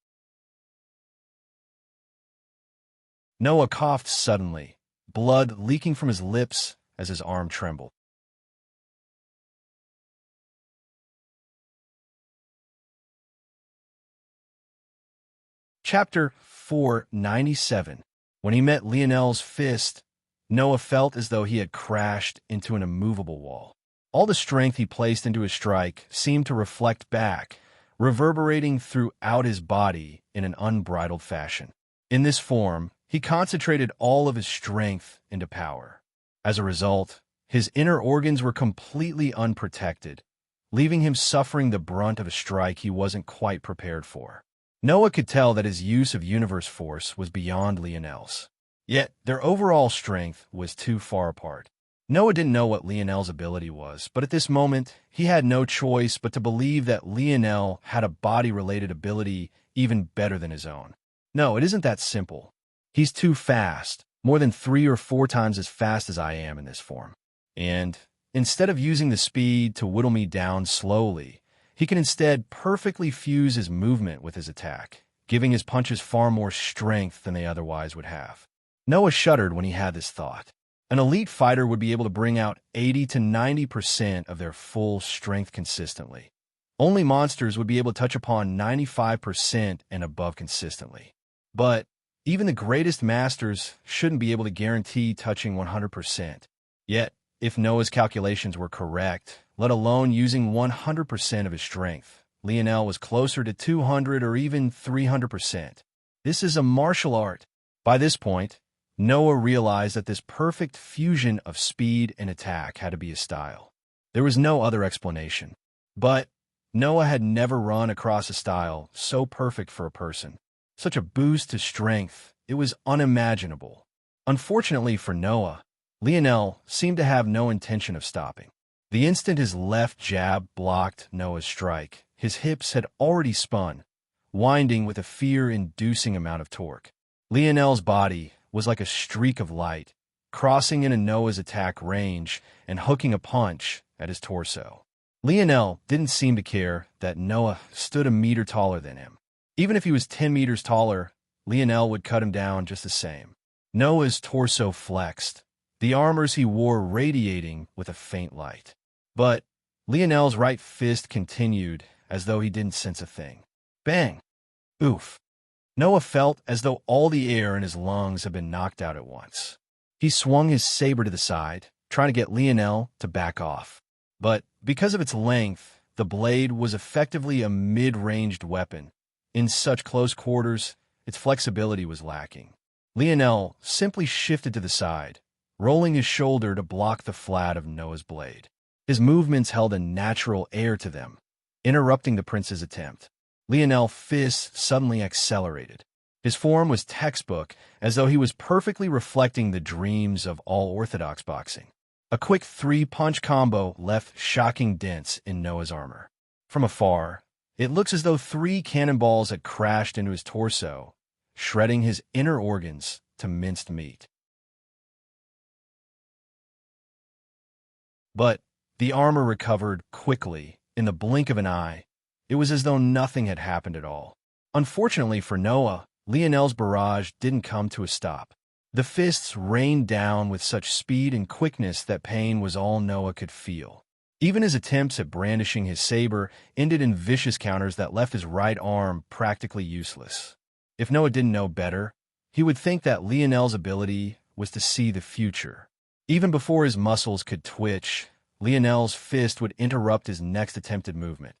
[SPEAKER 1] Noah coughed suddenly, blood leaking from his lips as his arm trembled. Chapter 497. When he met Lionel's fist, Noah felt as though he had crashed into an immovable wall. All the strength he placed into his strike seemed to reflect back, reverberating throughout his body in an unbridled fashion. In this form, he concentrated all of his strength into power. As a result, his inner organs were completely unprotected, leaving him suffering the brunt of a strike he wasn't quite prepared for. Noah could tell that his use of universe force was beyond Lionel's. Yet, their overall strength was too far apart. Noah didn't know what Lionel's ability was, but at this moment, he had no choice but to believe that Lionel had a body-related ability even better than his own. No, it isn't that simple. He's too fast, more than 3 or 4 times as fast as I am in this form. And instead of using the speed to whittle me down slowly, he can instead perfectly fuse his movement with his attack, giving his punches far more strength than they otherwise would have. Noah shuddered when he had this thought. An elite fighter would be able to bring out 80 to 90% of their full strength consistently. Only monsters would be able to touch upon 95% and above consistently. But even the greatest masters shouldn't be able to guarantee touching 100%. Yet, if Noah's calculations were correct, let alone using 100% of his strength, Lionel was closer to 200 or even 300%. This is a martial art. By this point, Noah realized that this perfect fusion of speed and attack had to be his style. There was no other explanation. But Noah had never run across a style so perfect for a person. Such a boost to strength, it was unimaginable. Unfortunately for Noah, Lionel seemed to have no intention of stopping. The instant his left jab blocked Noah's strike, his hips had already spun, winding with a fear-inducing amount of torque. Lionel's body was like a streak of light, crossing into Noah's attack range and hooking a punch at his torso. Lionel didn't seem to care that Noah stood a meter taller than him. Even if he was 10 meters taller, Lionel would cut him down just the same. Noah's torso flexed, the armors he wore radiating with a faint light. But Lionel's right fist continued as though he didn't sense a thing. Bang! Oof! Noah felt as though all the air in his lungs had been knocked out at once. He swung his saber to the side, trying to get Lionel to back off. But because of its length, the blade was effectively a mid-ranged weapon. In such close quarters, its flexibility was lacking. Lionel simply shifted to the side, rolling his shoulder to block the flat of Noah's blade. His movements held a natural air to them, interrupting the prince's attempt. Lionel's fists suddenly accelerated. His form was textbook, as though he was perfectly reflecting the dreams of all orthodox boxing. A quick three-punch combo left shocking dents in Noah's armor. From afar, it looks as though 3 cannonballs had crashed into his torso, shredding his inner organs to minced meat. But the armor recovered quickly, in the blink of an eye. It was as though nothing had happened at all. Unfortunately for Noah, Lionel's barrage didn't come to a stop. The fists rained down with such speed and quickness that pain was all Noah could feel. Even his attempts at brandishing his saber ended in vicious counters that left his right arm practically useless. If Noah didn't know better, he would think that Lionel's ability was to see the future. Even before his muscles could twitch, Lionel's fist would interrupt his next attempted movement,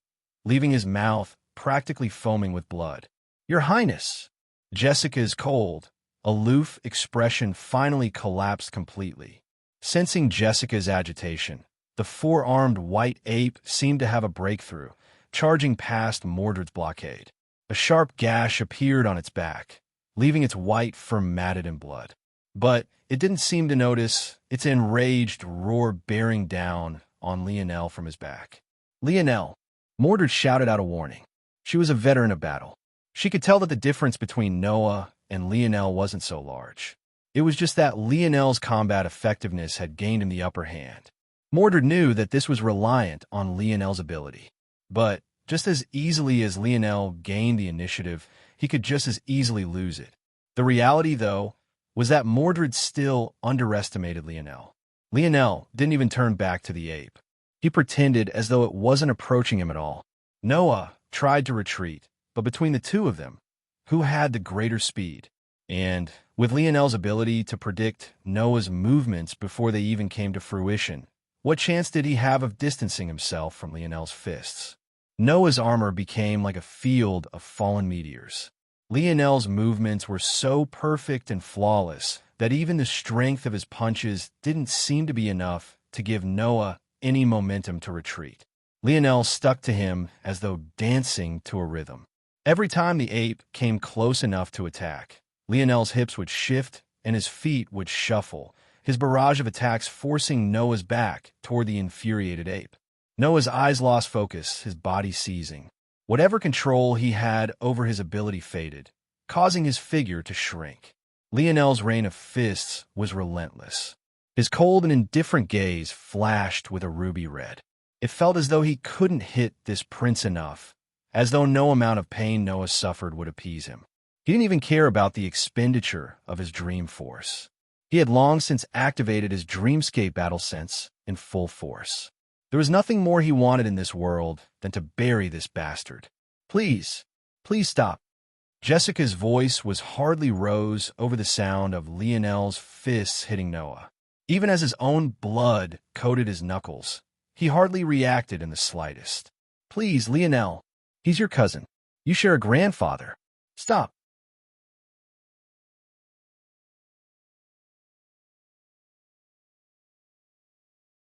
[SPEAKER 1] leaving his mouth practically foaming with blood. "Your Highness!" Jessica's cold, aloof expression finally collapsed completely. Sensing Jessica's agitation, the 4-armed white ape seemed to have a breakthrough, charging past Mordred's blockade. A sharp gash appeared on its back, leaving its white fur matted in blood. But it didn't seem to notice its enraged roar bearing down on Lionel from his back. "Lionel!" Mordred shouted out a warning. She was a veteran of battle. She could tell that the difference between Noah and Lionel wasn't so large. It was just that Lionel's combat effectiveness had gained him the upper hand. Mordred knew that this was reliant on Lionel's ability. But just as easily as Lionel gained the initiative, he could just as easily lose it. The reality, though, was that Mordred still underestimated Lionel. Lionel didn't even turn back to the ape. He pretended as though it wasn't approaching him at all. Noah tried to retreat, but between the two of them, who had the greater speed? And with Lionel's ability to predict Noah's movements before they even came to fruition, what chance did he have of distancing himself from Lionel's fists? Noah's armor became like a field of fallen meteors. Lionel's movements were so perfect and flawless that even the strength of his punches didn't seem to be enough to give Noah any momentum to retreat. Lionel stuck to him as though dancing to a rhythm. Every time the ape came close enough to attack, Lionel's hips would shift and his feet would shuffle, his barrage of attacks forcing Noah's back toward the infuriated ape. Noah's eyes lost focus, his body seizing. Whatever control he had over his ability faded, causing his figure to shrink. Lionel's rain of fists was relentless. His cold and indifferent gaze flashed with a ruby red. It felt as though he couldn't hit this prince enough, as though no amount of pain Noah suffered would appease him. He didn't even care about the expenditure of his dream force. He had long since activated his dreamscape battle sense in full force. There was nothing more he wanted in this world than to bury this bastard. Please stop." Jessica's voice was hardly rose over the sound of Lionel's fists hitting Noah. Even as his own blood coated his knuckles, he hardly reacted in the slightest. "Please, Lionel. He's your cousin. You share a grandfather. Stop."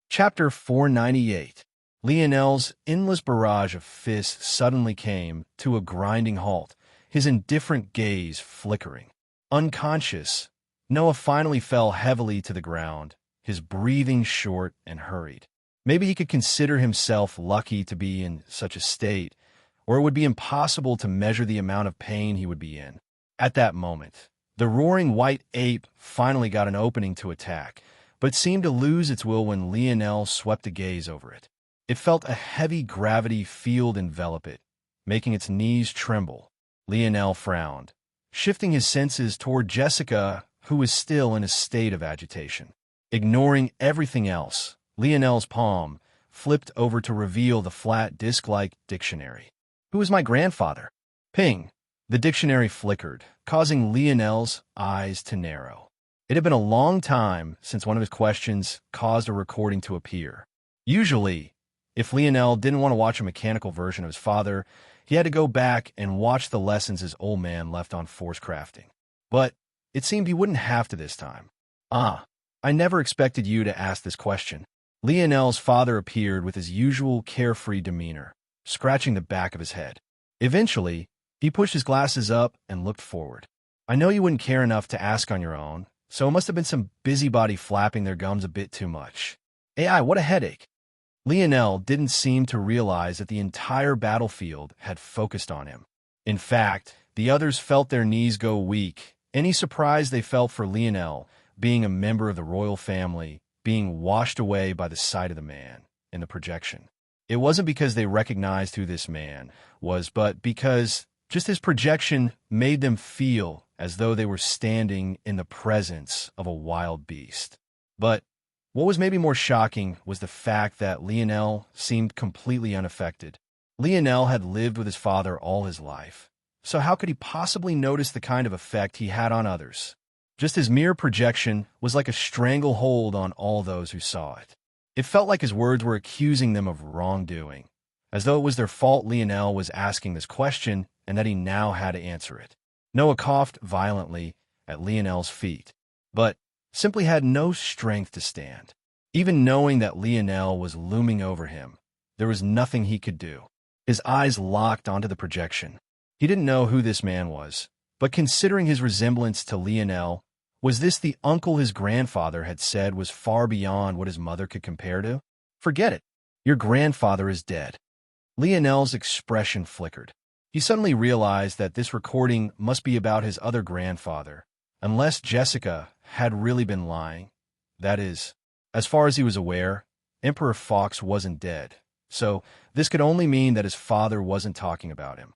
[SPEAKER 1] Chapter 498. Lionel's endless barrage of fists suddenly came to a grinding halt, his indifferent gaze flickering. Unconscious, Noah finally fell heavily to the ground, his breathing short and hurried. Maybe he could consider himself lucky to be in such a state, or it would be impossible to measure the amount of pain he would be in. At that moment, the roaring white ape finally got an opening to attack, but seemed to lose its will when Lionel swept a gaze over it. It felt a heavy gravity field envelop it, making its knees tremble. Lionel frowned, shifting his senses toward Jessica, who was still in a state of agitation. Ignoring everything else, Lionel's palm flipped over to reveal the flat disc-like dictionary. "Who is my grandfather?" Ping! The dictionary flickered, causing Lionel's eyes to narrow. It had been a long time since one of his questions caused a recording to appear. Usually, if Lionel didn't want to watch a mechanical version of his father, He had to go back and watch the lessons his old man left on force crafting. But it seemed he wouldn't have to this time. "Ah, I never expected you to ask this question." Lionel's father appeared with his usual carefree demeanor, scratching the back of his head. Eventually, he pushed his glasses up and looked forward. "I know you wouldn't care enough to ask on your own, so it must have been some busybody flapping their gums a bit too much. AI, what a headache." Lionel didn't seem to realize that the entire battlefield had focused on him. In fact, the others felt their knees go weak. Any surprise they felt for Lionel, being a member of the royal family, being washed away by the sight of the man in the projection. It wasn't because they recognized who this man was, but because just his projection made them feel as though they were standing in the presence of a wild beast. But what was maybe more shocking was the fact that Lionel seemed completely unaffected. Lionel had lived with his father all his life, so how could he possibly notice the kind of effect he had on others? Just his mere projection was like a stranglehold on all those who saw it. It felt like his words were accusing them of wrongdoing, as though it was their fault Lionel was asking this question and that he now had to answer it. Noah coughed violently at Lionel's feet, but simply had no strength to stand. Even knowing that Lionel was looming over him, there was nothing he could do. His eyes locked onto the projection. He didn't know who this man was, but considering his resemblance to Lionel, was this the uncle his grandfather had said was far beyond what his mother could compare to? Forget it. Your grandfather is dead. Lionel's expression flickered. He suddenly realized that this recording must be about his other grandfather, unless Jessica had really been lying. That is, as far as he was aware, Emperor Fox wasn't dead, so this could only mean that his father wasn't talking about him.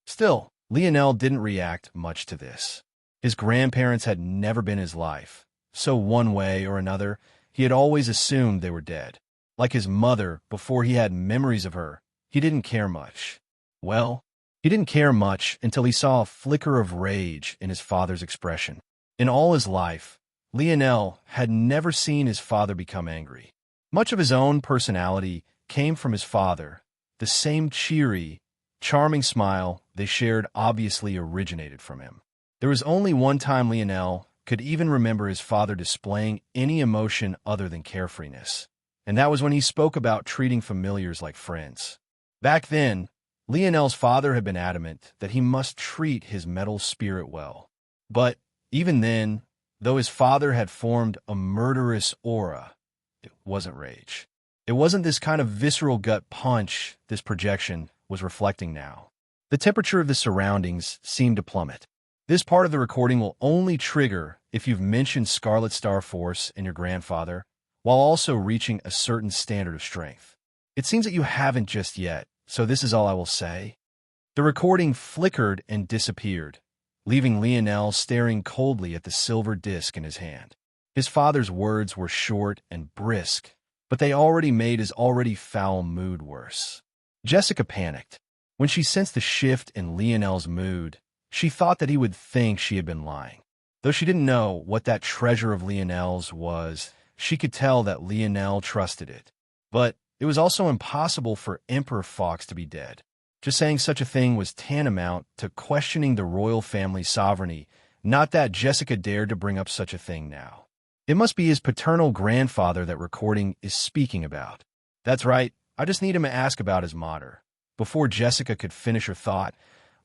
[SPEAKER 1] Still, Lionel didn't react much to this. His grandparents had never been his life, so one way or another, he had always assumed they were dead. Like his mother, before he had memories of her, he didn't care much. Well, he didn't care much until he saw a flicker of rage in his father's expression. In all his life, Lionel had never seen his father become angry. Much of his own personality came from his father. The same cheery, charming smile they shared obviously originated from him. There was only one time Lionel could even remember his father displaying any emotion other than carefreeness, and that was when he spoke about treating familiars like friends. Back then, Lionel's father had been adamant that he must treat his metal spirit well. But even then, though his father had formed a murderous aura, it wasn't rage. It wasn't this kind of visceral gut punch this projection was reflecting now. The temperature of the surroundings seemed to plummet. This part of the recording will only trigger if you've mentioned Scarlet Star Force and your grandfather, while also reaching a certain standard of strength. It seems that you haven't just yet, so this is all I will say. The recording flickered and disappeared, leaving Lionel staring coldly at the silver disc in his hand. His father's words were short and brisk, but they already made his already foul mood worse. Jessica panicked. When she sensed the shift in Lionel's mood, she thought that he would think she had been lying. Though she didn't know what that treasure of Lionel's was, she could tell that Lionel trusted it. But it was also impossible for Emperor Fox to be dead. Just saying such a thing was tantamount to questioning the royal family's sovereignty, not that Jessica dared to bring up such a thing now. It must be his paternal grandfather that recording is speaking about. That's right, I just need him to ask about his mater. Before Jessica could finish her thought,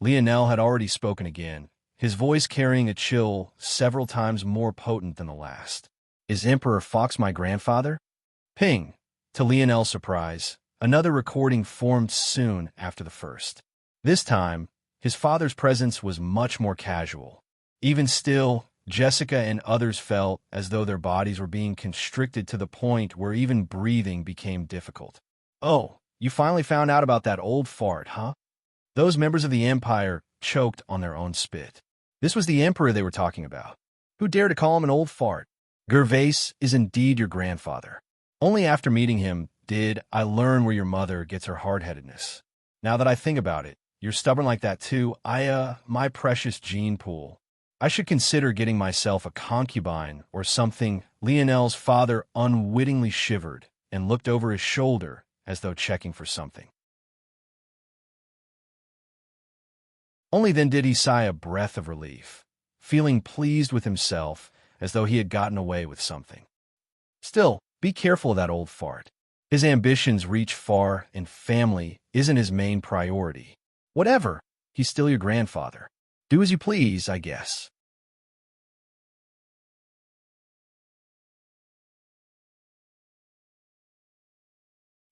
[SPEAKER 1] Lionel had already spoken again, his voice carrying a chill several times more potent than the last. Is Emperor Fox my grandfather? Ping. To Lionel's surprise, another recording formed soon after the first. This time, his father's presence was much more casual. Even still, Jessica and others felt as though their bodies were being constricted to the point where even breathing became difficult. Oh, you finally found out about that old fart, huh? Those members of the Empire choked on their own spit. This was the Emperor they were talking about. Who dared to call him an old fart? Gervais is indeed your grandfather. Only after meeting him did I learn where your mother gets her hard-headedness. Now that I think about it, you're stubborn like that too. My precious gene pool. I should consider getting myself a concubine or something. Lionel's father unwittingly shivered and looked over his shoulder as though checking for something. Only then did he sigh a breath of relief, feeling pleased with himself as though he had gotten away with something. Still, be careful of that old fart. His ambitions reach far, and family isn't his main priority. Whatever, he's still your grandfather. Do as you please, I guess.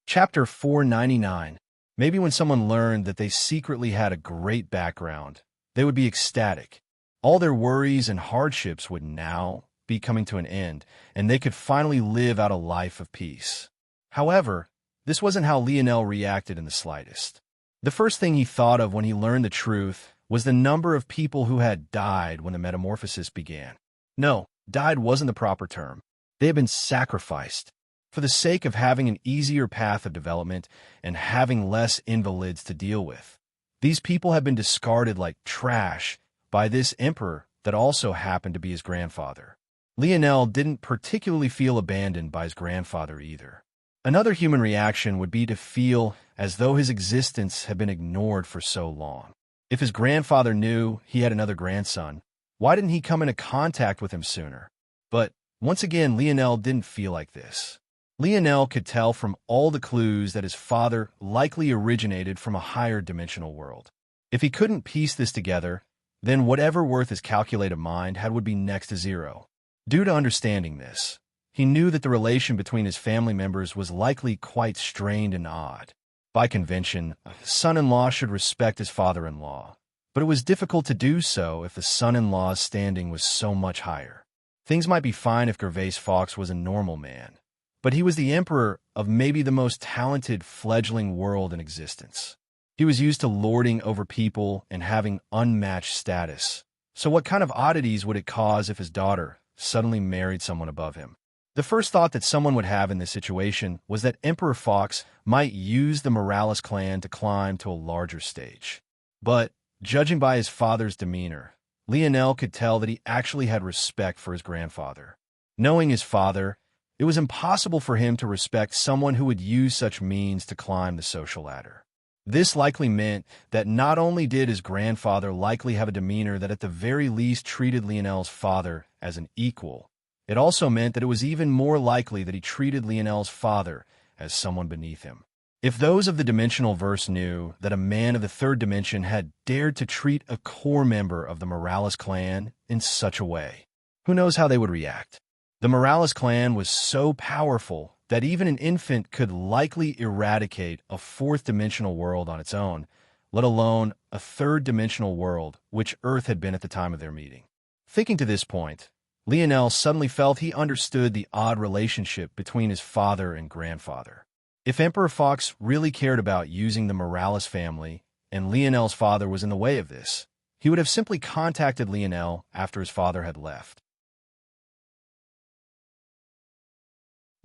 [SPEAKER 1] Chapter 499. Maybe when someone learned that they secretly had a great background, they would be ecstatic. All their worries and hardships would now be coming to an end, and they could finally live out a life of peace. However, this wasn't how Lionel reacted in the slightest. The first thing he thought of when he learned the truth was the number of people who had died when the metamorphosis began. No, died wasn't the proper term. They had been sacrificed for the sake of having an easier path of development and having less invalids to deal with. These people had been discarded like trash by this emperor that also happened to be his grandfather. Lionel didn't particularly feel abandoned by his grandfather either. Another human reaction would be to feel as though his existence had been ignored for so long. If his grandfather knew he had another grandson, why didn't he come into contact with him sooner? But once again, Lionel didn't feel like this. Lionel could tell from all the clues that his father likely originated from a higher dimensional world. If he couldn't piece this together, then whatever worth his calculated mind had would be next to zero. Due to understanding this, he knew that the relation between his family members was likely quite strained and odd. By convention, a son-in-law should respect his father-in-law, but it was difficult to do so if the son-in-law's standing was so much higher. Things might be fine if Gervais Fawkes was a normal man, but he was the emperor of maybe the most talented fledgling world in existence. He was used to lording over people and having unmatched status. So what kind of oddities would it cause if his daughter suddenly married someone above him? The first thought that someone would have in this situation was that Emperor Fawkes might use the Morales clan to climb to a larger stage. But, judging by his father's demeanor, Lionel could tell that he actually had respect for his grandfather. Knowing his father, it was impossible for him to respect someone who would use such means to climb the social ladder. This likely meant that not only did his grandfather likely have a demeanor that at the very least treated Lionel's father as an equal, it also meant that it was even more likely that he treated Lionel's father as someone beneath him. If those of the dimensional verse knew that a man of the third dimension had dared to treat a core member of the Morales clan in such a way, who knows how they would react? The Morales clan was so powerful that even an infant could likely eradicate a fourth-dimensional world on its own, let alone a third-dimensional world, which Earth had been at the time of their meeting. Thinking to this point, Lionel suddenly felt he understood the odd relationship between his father and grandfather. If Emperor Fawkes really cared about using the Morales family, and Lionel's father was in the way of this, he would have simply contacted Lionel after his father had left.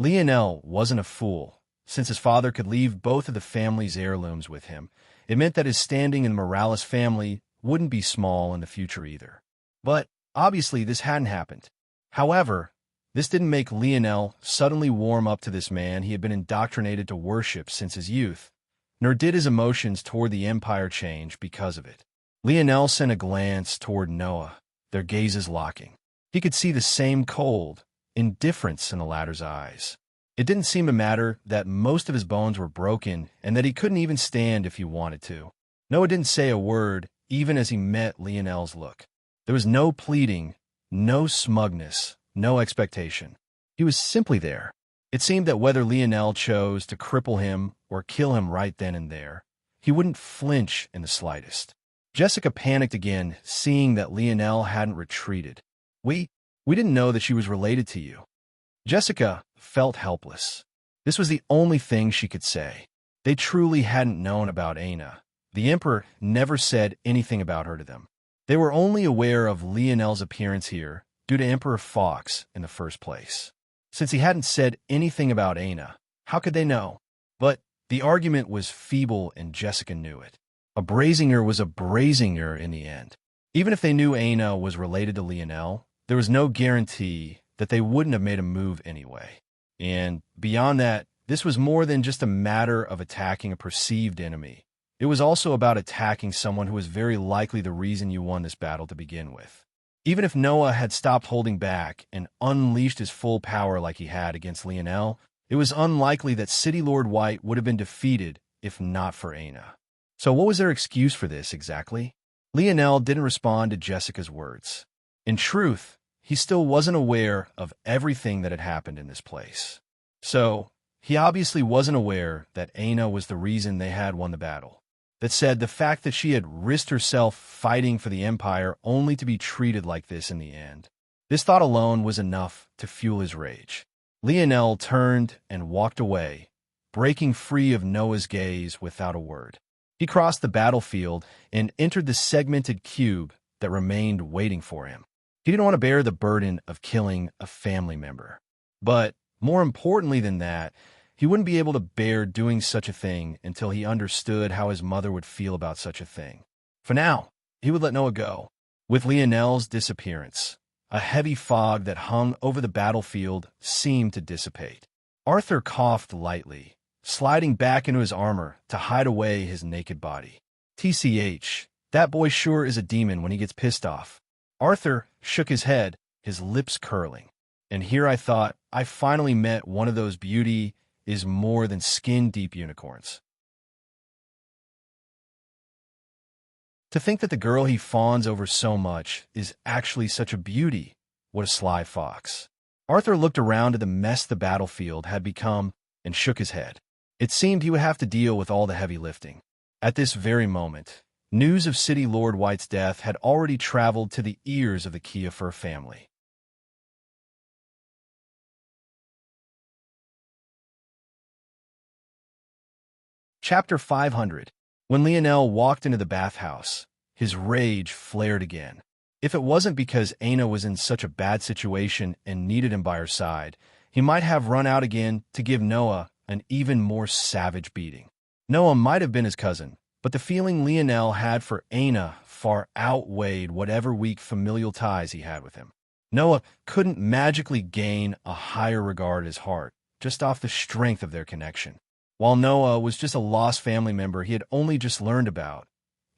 [SPEAKER 1] Lionel wasn't a fool. Since his father could leave both of the family's heirlooms with him, it meant that his standing in the Morales family wouldn't be small in the future either. But obviously this hadn't happened. However, this didn't make Lionel suddenly warm up to this man he had been indoctrinated to worship since his youth, nor did his emotions toward the Empire change because of it. Lionel sent a glance toward Noah, their gazes locking. He could see the same cold indifference in the latter's eyes. It didn't seem to matter that most of his bones were broken and that he couldn't even stand if he wanted to. Noah didn't say a word even as he met Lionel's look. There was no pleading, no smugness, no expectation. He was simply there. It seemed that whether Lionel chose to cripple him or kill him right then and there, he wouldn't flinch in the slightest. Jessica panicked again, seeing that Lionel hadn't retreated. We didn't know that she was related to you. Jessica felt helpless. This was the only thing she could say. They truly hadn't known about Aina. The Emperor never said anything about her to them. They were only aware of Lionel's appearance here due to Emperor Fawkes in the first place. Since he hadn't said anything about Aina, how could they know? But the argument was feeble and Jessica knew it. A Brazinger was a Brazinger in the end. Even if they knew Aina was related to Lionel, there was no guarantee that they wouldn't have made a move anyway. And beyond that, this was more than just a matter of attacking a perceived enemy. It was also about attacking someone who was very likely the reason you won this battle to begin with. Even if Noah had stopped holding back and unleashed his full power like he had against Lionel, it was unlikely that City Lord White would have been defeated if not for Aina. So what was their excuse for this exactly? Lionel didn't respond to Jessica's words. In truth, he still wasn't aware of everything that had happened in this place. So, he obviously wasn't aware that Aina was the reason they had won the battle. That said, the fact that she had risked herself fighting for the Empire only to be treated like this in the end. This thought alone was enough to fuel his rage. Lionel turned and walked away, breaking free of Noah's gaze without a word. He crossed the battlefield and entered the segmented cube that remained waiting for him. He didn't want to bear the burden of killing a family member. But, more importantly than that, he wouldn't be able to bear doing such a thing until he understood how his mother would feel about such a thing. For now, he would let Noah go. With Lionel's disappearance, a heavy fog that hung over the battlefield seemed to dissipate. Arthur coughed lightly, sliding back into his armor to hide away his naked body. TCH, that boy sure is a demon when he gets pissed off. Arthur shook his head, his lips curling. And here I thought I finally met one of those beauty is more than skin-deep unicorns. To think that the girl he fawns over so much is actually such a beauty, what a sly fox. Arthur looked around at the mess the battlefield had become and shook his head. It seemed he would have to deal with all the heavy lifting. At this very moment, news of City Lord White's death had already traveled to the ears of the Kiefer family. Chapter 500. When Lionel walked into the bathhouse, his rage flared again. If it wasn't because Aina was in such a bad situation and needed him by her side, he might have run out again to give Noah an even more savage beating. Noah might have been his cousin, but the feeling Lionel had for Aina far outweighed whatever weak familial ties he had with him. Noah couldn't magically gain a higher regard at his heart, just off the strength of their connection. While Noah was just a lost family member he had only just learned about,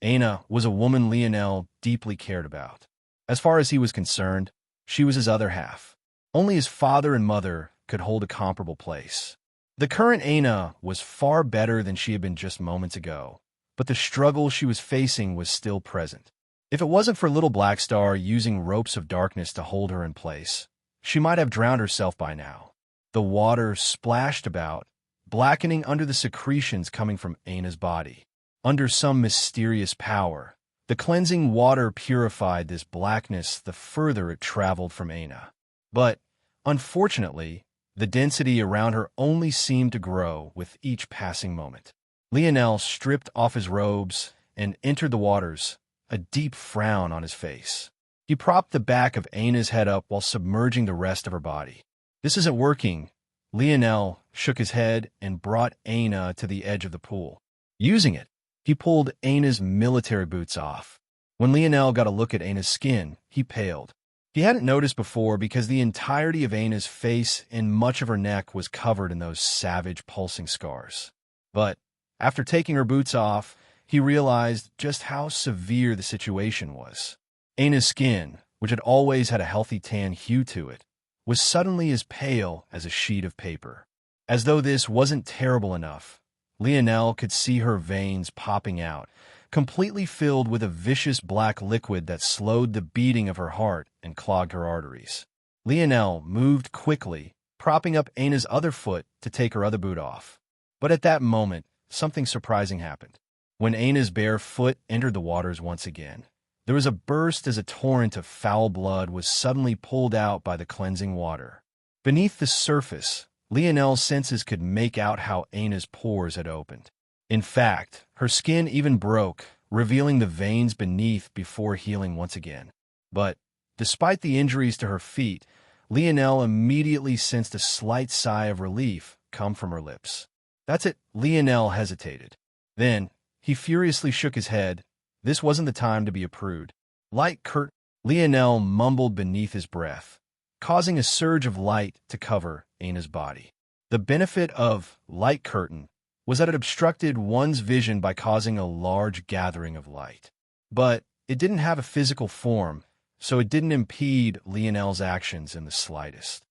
[SPEAKER 1] Aina was a woman Lionel deeply cared about. As far as he was concerned, she was his other half. Only his father and mother could hold a comparable place. The current Aina was far better than she had been just moments ago, but the struggle she was facing was still present. If it wasn't for little Blackstar using ropes of darkness to hold her in place, she might have drowned herself by now. The water splashed about, blackening under the secretions coming from Aina's body. Under some mysterious power, the cleansing water purified this blackness the further it traveled from Aina. But, unfortunately, the density around her only seemed to grow with each passing moment. Lionel stripped off his robes and entered the waters, a deep frown on his face. He propped the back of Aina's head up while submerging the rest of her body. This isn't working. Lionel shook his head and brought Aina to the edge of the pool. Using it, he pulled Aina's military boots off. When Lionel got a look at Aina's skin, he paled. He hadn't noticed before because the entirety of Aina's face and much of her neck was covered in those savage, pulsing scars. But after taking her boots off, he realized just how severe the situation was. Aina's skin, which had always had a healthy tan hue to it, was suddenly as pale as a sheet of paper. As though this wasn't terrible enough, Lionel could see her veins popping out, completely filled with a vicious black liquid that slowed the beating of her heart and clogged her arteries. Lionel moved quickly, propping up Aina's other foot to take her other boot off. But at that moment, something surprising happened. When Aina's bare foot entered the waters once again, there was a burst as a torrent of foul blood was suddenly pulled out by the cleansing water. Beneath the surface, Lionel's senses could make out how Aina's pores had opened. In fact, her skin even broke, revealing the veins beneath before healing once again. But, despite the injuries to her feet, Lionel immediately sensed a slight sigh of relief come from her lips. That's it, Lionel hesitated. Then, he furiously shook his head. This wasn't the time to be a prude. Light Kurt, Lionel mumbled beneath his breath, causing a surge of light to cover Aina's body. The benefit of light curtain was that it obstructed one's vision by causing a large gathering of light. But it didn't have a physical form, so it didn't impede Lionel's actions in the slightest.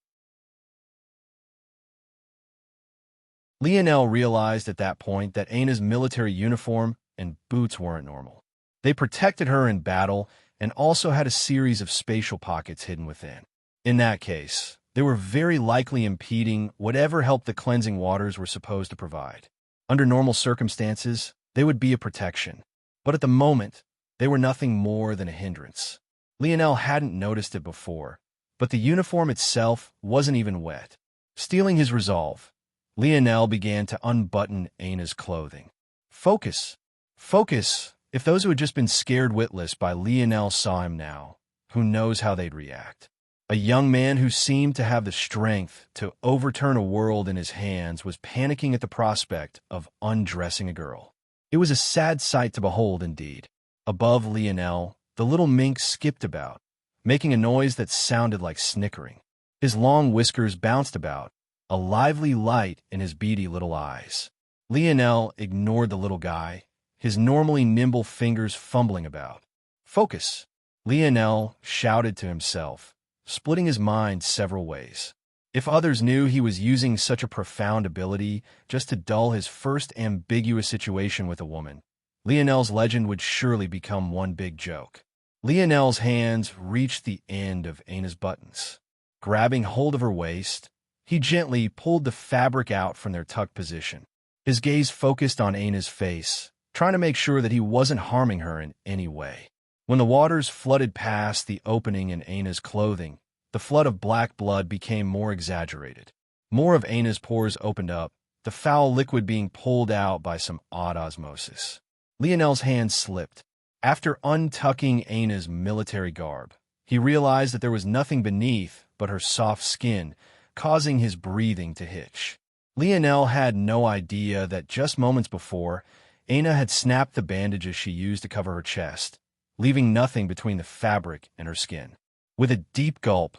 [SPEAKER 1] Lionel realized at that point that Aina's military uniform and boots weren't normal. They protected her in battle and also had a series of spatial pockets hidden within. In that case, they were very likely impeding whatever help the cleansing waters were supposed to provide. Under normal circumstances, they would be a protection. But at the moment, they were nothing more than a hindrance. Lionel hadn't noticed it before, but the uniform itself wasn't even wet. Stealing his resolve, Lionel began to unbutton Aina's clothing. Focus! Focus! If those who had just been scared witless by Lionel saw him now, who knows how they'd react. A young man who seemed to have the strength to overturn a world in his hands was panicking at the prospect of undressing a girl. It was a sad sight to behold indeed. Above Lionel, the little mink skipped about, making a noise that sounded like snickering. His long whiskers bounced about, a lively light in his beady little eyes. Lionel ignored the little guy, his normally nimble fingers fumbling about. Focus! Lionel shouted to himself, splitting his mind several ways. If others knew he was using such a profound ability just to dull his first ambiguous situation with a woman, Lionel's legend would surely become one big joke. Lionel's hands reached the end of Aina's buttons. Grabbing hold of her waist, he gently pulled the fabric out from their tucked position. His gaze focused on Aina's face, trying to make sure that he wasn't harming her in any way. When the waters flooded past the opening in Aina's clothing, the flood of black blood became more exaggerated. More of Aina's pores opened up, the foul liquid being pulled out by some odd osmosis. Lionel's hand slipped. After untucking Aina's military garb, he realized that there was nothing beneath but her soft skin, causing his breathing to hitch. Lionel had no idea that just moments before, Aina had snapped the bandages she used to cover her chest, leaving nothing between the fabric and her skin. With a deep gulp,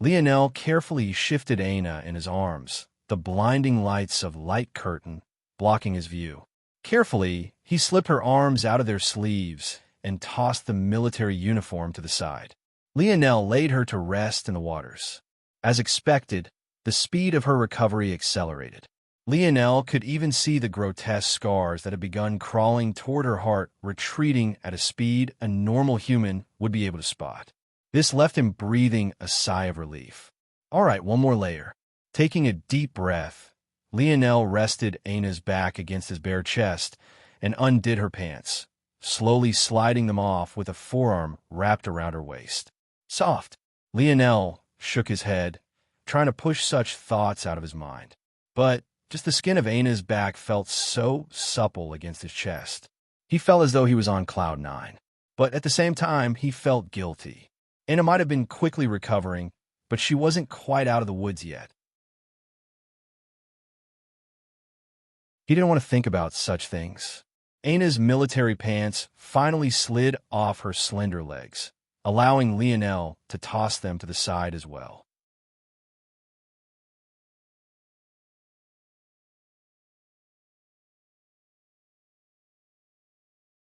[SPEAKER 1] Lionel carefully shifted Aina in his arms, the blinding lights of light curtain blocking his view. Carefully, he slipped her arms out of their sleeves and tossed the military uniform to the side. Lionel laid her to rest in the waters. As expected, the speed of her recovery accelerated. Lionel could even see the grotesque scars that had begun crawling toward her heart retreating at a speed a normal human would be able to spot. This left him breathing a sigh of relief. All right, one more layer. Taking a deep breath, Lionel rested Aina's back against his bare chest and undid her pants, slowly sliding them off with a forearm wrapped around her waist. Soft. Lionel shook his head, trying to push such thoughts out of his mind. But just the skin of Aina's back felt so supple against his chest. He felt as though he was on cloud nine. But at the same time, he felt guilty. Aina might have been quickly recovering, but she wasn't quite out of the woods yet. He didn't want to think about such things. Aina's military pants finally slid off her slender legs, allowing Lionel to toss them to the side as well.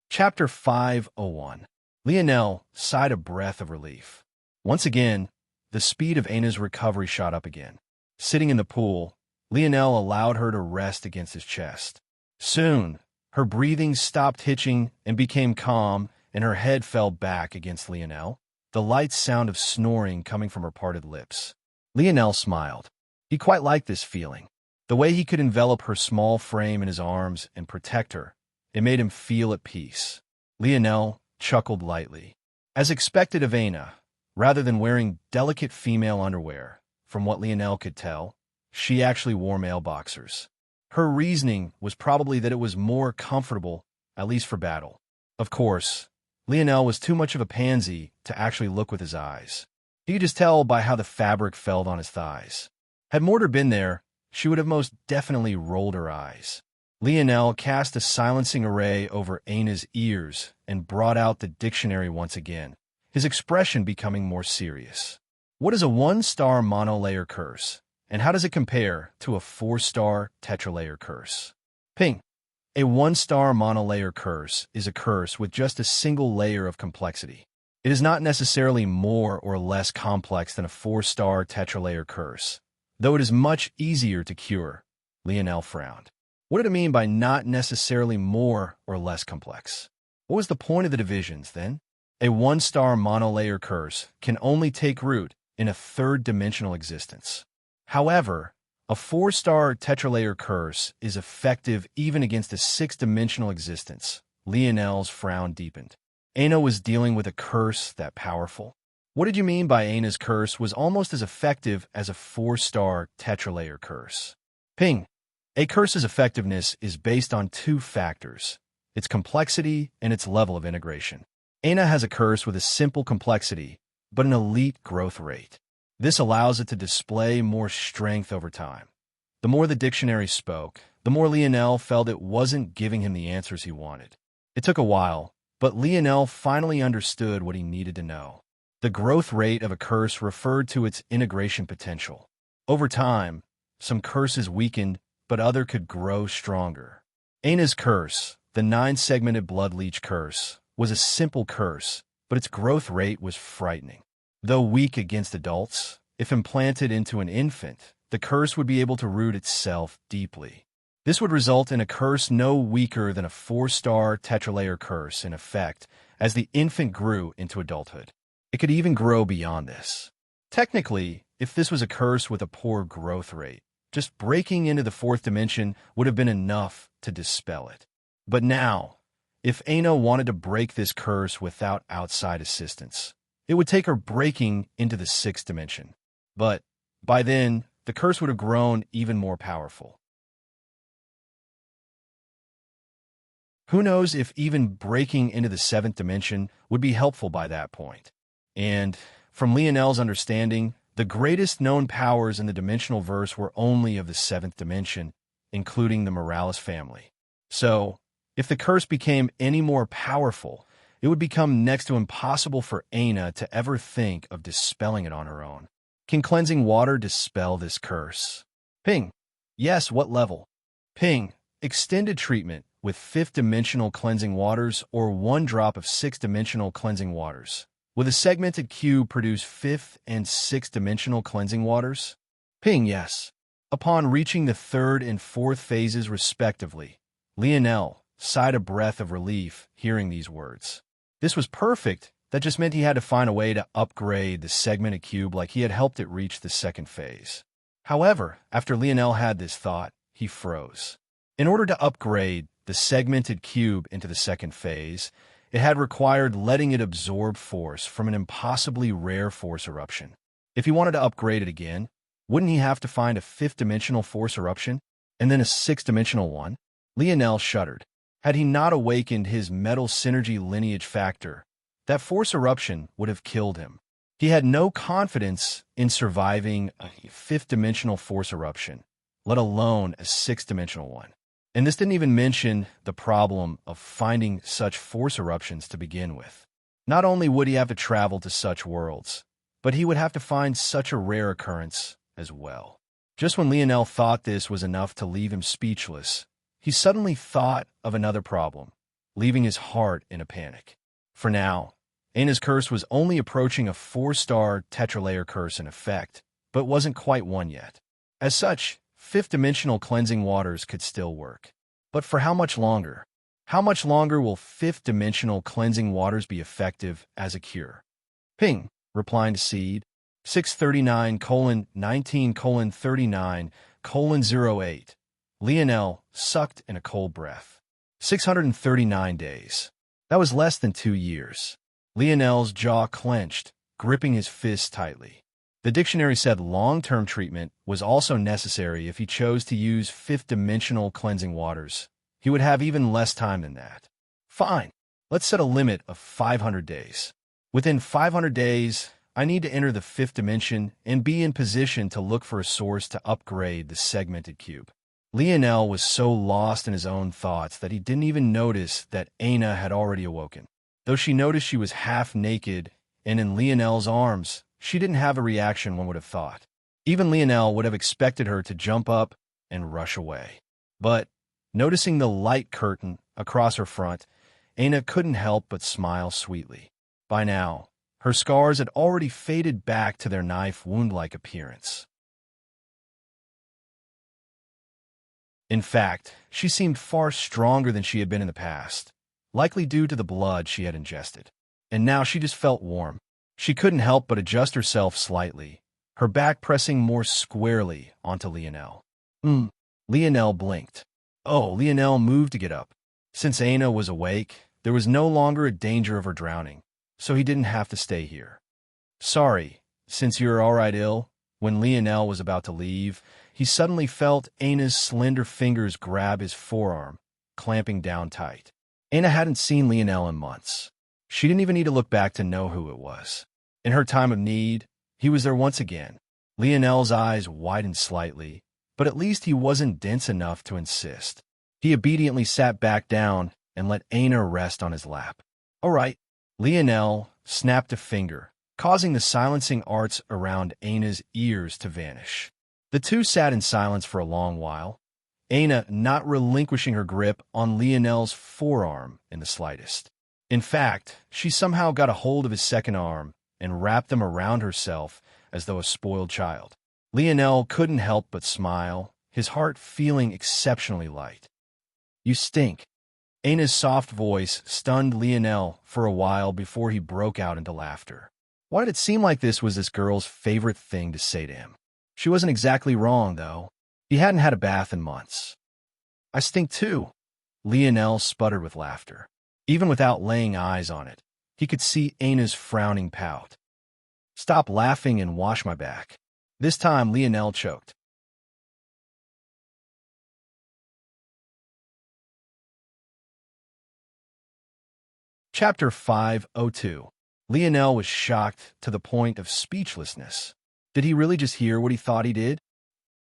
[SPEAKER 1] Chapter 501. Lionel sighed a breath of relief. Once again, the speed of Aina's recovery shot up again. Sitting in the pool, Lionel allowed her to rest against his chest. Soon, her breathing stopped hitching and became calm, and her head fell back against Lionel, the light sound of snoring coming from her parted lips. Lionel smiled. He quite liked this feeling. The way he could envelop her small frame in his arms and protect her, it made him feel at peace. Lionel chuckled lightly. As expected of Aina, rather than wearing delicate female underwear, from what Lionel could tell, she actually wore male boxers. Her reasoning was probably that it was more comfortable, at least for battle. Of course, Lionel was too much of a pansy to actually look with his eyes. He could just tell by how the fabric felt on his thighs. Had Mortar been there, she would have most definitely rolled her eyes. Lionel cast a silencing array over Aina's ears and brought out the dictionary once again, his expression becoming more serious. What is a one-star monolayer curse, And how does it compare to a 4-star tetralayer curse? Ping. A 1-star monolayer curse is a curse with just a single layer of complexity. It is not necessarily more or less complex than a 4-star tetralayer curse, though it is much easier to cure. Lionel frowned. What did it mean by not necessarily more or less complex? What was the point of the divisions, then? A 1-star monolayer curse can only take root in a third-dimensional existence. However, a 4-star tetralayer curse is effective even against a 6th-dimensional existence. Lionel's frown deepened. Aina was dealing with a curse that powerful? What did you mean by Aina's curse was almost as effective as a 4-star tetralayer curse? Ping. A curse's effectiveness is based on 2 factors: its complexity and its level of integration. Aina has a curse with a simple complexity, but an elite growth rate. This allows it to display more strength over time. The more the dictionary spoke, the more Lionel felt it wasn't giving him the answers he wanted. It took a while, but Lionel finally understood what he needed to know. The growth rate of a curse referred to its integration potential. Over time, some curses weakened, but others could grow stronger. Aina's curse, the 9-segmented blood leech curse, was a simple curse, but its growth rate was frightening. Though weak against adults, if implanted into an infant, the curse would be able to root itself deeply. This would result in a curse no weaker than a 4-star tetralayer curse in effect as the infant grew into adulthood. It could even grow beyond this. Technically, if this was a curse with a poor growth rate, just breaking into the 4th dimension would have been enough to dispel it. But now, if Aina wanted to break this curse without outside assistance, it would take her breaking into the 6th dimension. But by then, the curse would have grown even more powerful. Who knows if even breaking into the 7th dimension would be helpful by that point. And, from Lionel's understanding, the greatest known powers in the dimensional verse were only of the 7th dimension, including the Morales family. So, if the curse became any more powerful, it would become next to impossible for Aina to ever think of dispelling it on her own. Can cleansing water dispel this curse? Ping. Yes, what level? Ping. Extended treatment with 5th-dimensional cleansing waters or 1 drop of 6th-dimensional cleansing waters. Will the segmented cube produce 5th and 6th-dimensional cleansing waters? Ping. Yes. Upon reaching the 3rd and 4th phases respectively, Lionel sighed a breath of relief hearing these words. This was perfect. That just meant he had to find a way to upgrade the segmented cube like he had helped it reach the 2nd phase. However, after Lionel had this thought, he froze. In order to upgrade the segmented cube into the 2nd phase, it had required letting it absorb force from an impossibly rare force eruption. If he wanted to upgrade it again, wouldn't he have to find a 5th-dimensional force eruption and then a 6th-dimensional one? Lionel shuddered. Had he not awakened his metal synergy lineage factor, that force eruption would have killed him. He had no confidence in surviving a 5th-dimensional force eruption, let alone a 6th-dimensional one. And this didn't even mention the problem of finding such force eruptions to begin with. Not only would he have to travel to such worlds, but he would have to find such a rare occurrence as well. Just when Lionel thought this was enough to leave him speechless, he suddenly thought of another problem, leaving his heart in a panic. For now, Aina's curse was only approaching a 4-star tetralayer curse in effect, but wasn't quite one yet. As such, 5th-dimensional cleansing waters could still work. But for how much longer? How much longer will 5th-dimensional cleansing waters be effective as a cure? Ping, replying to Seed, 639:19:39:08. Lionel sucked in a cold breath. 639 days. That was less than 2 years. Lionel's jaw clenched, gripping his fist tightly. The dictionary said long-term treatment was also necessary if he chose to use 5th-dimensional cleansing waters. He would have even less time than that. Fine, let's set a limit of 500 days. Within 500 days, I need to enter the 5th dimension and be in position to look for a source to upgrade the segmented cube. Lionel was so lost in his own thoughts that he didn't even notice that Aina had already awoken. Though she noticed she was half naked and in Lionel's arms, she didn't have a reaction one would have thought. Even Lionel would have expected her to jump up and rush away. But, noticing the light curtain across her front, Aina couldn't help but smile sweetly. By now, her scars had already faded back to their knife wound-like appearance. In fact, she seemed far stronger than she had been in the past, likely due to the blood she had ingested. And now she just felt warm. She couldn't help but adjust herself slightly, her back pressing more squarely onto Lionel. Lionel blinked. Oh, Lionel moved to get up. Since Aina was awake, there was no longer a danger of her drowning, so he didn't have to stay here. Sorry, since you're all right ill. When Lionel was about to leave, he suddenly felt Aina's slender fingers grab his forearm, clamping down tight. Aina hadn't seen Lionel in months. She didn't even need to look back to know who it was. In her time of need, he was there once again. Lionel's eyes widened slightly, but at least he wasn't dense enough to insist. He obediently sat back down and let Aina rest on his lap. All right. Lionel snapped a finger, causing the silencing arts around Aina's ears to vanish. The two sat in silence for a long while, Aina not relinquishing her grip on Lionel's forearm in the slightest. In fact, she somehow got a hold of his second arm and wrapped them around herself as though a spoiled child. Lionel couldn't help but smile, his heart feeling exceptionally light. You stink. Aina's soft voice stunned Lionel for a while before he broke out into laughter. Why did it seem like this was this girl's favorite thing to say to him? She wasn't exactly wrong, though. He hadn't had a bath in months. I stink too, Lionel sputtered with laughter. Even without laying eyes on it, he could see Aina's frowning pout. Stop laughing and wash my back. This time, Lionel choked. Chapter 502. Lionel was shocked to the point of speechlessness. Did he really just hear what he thought he did?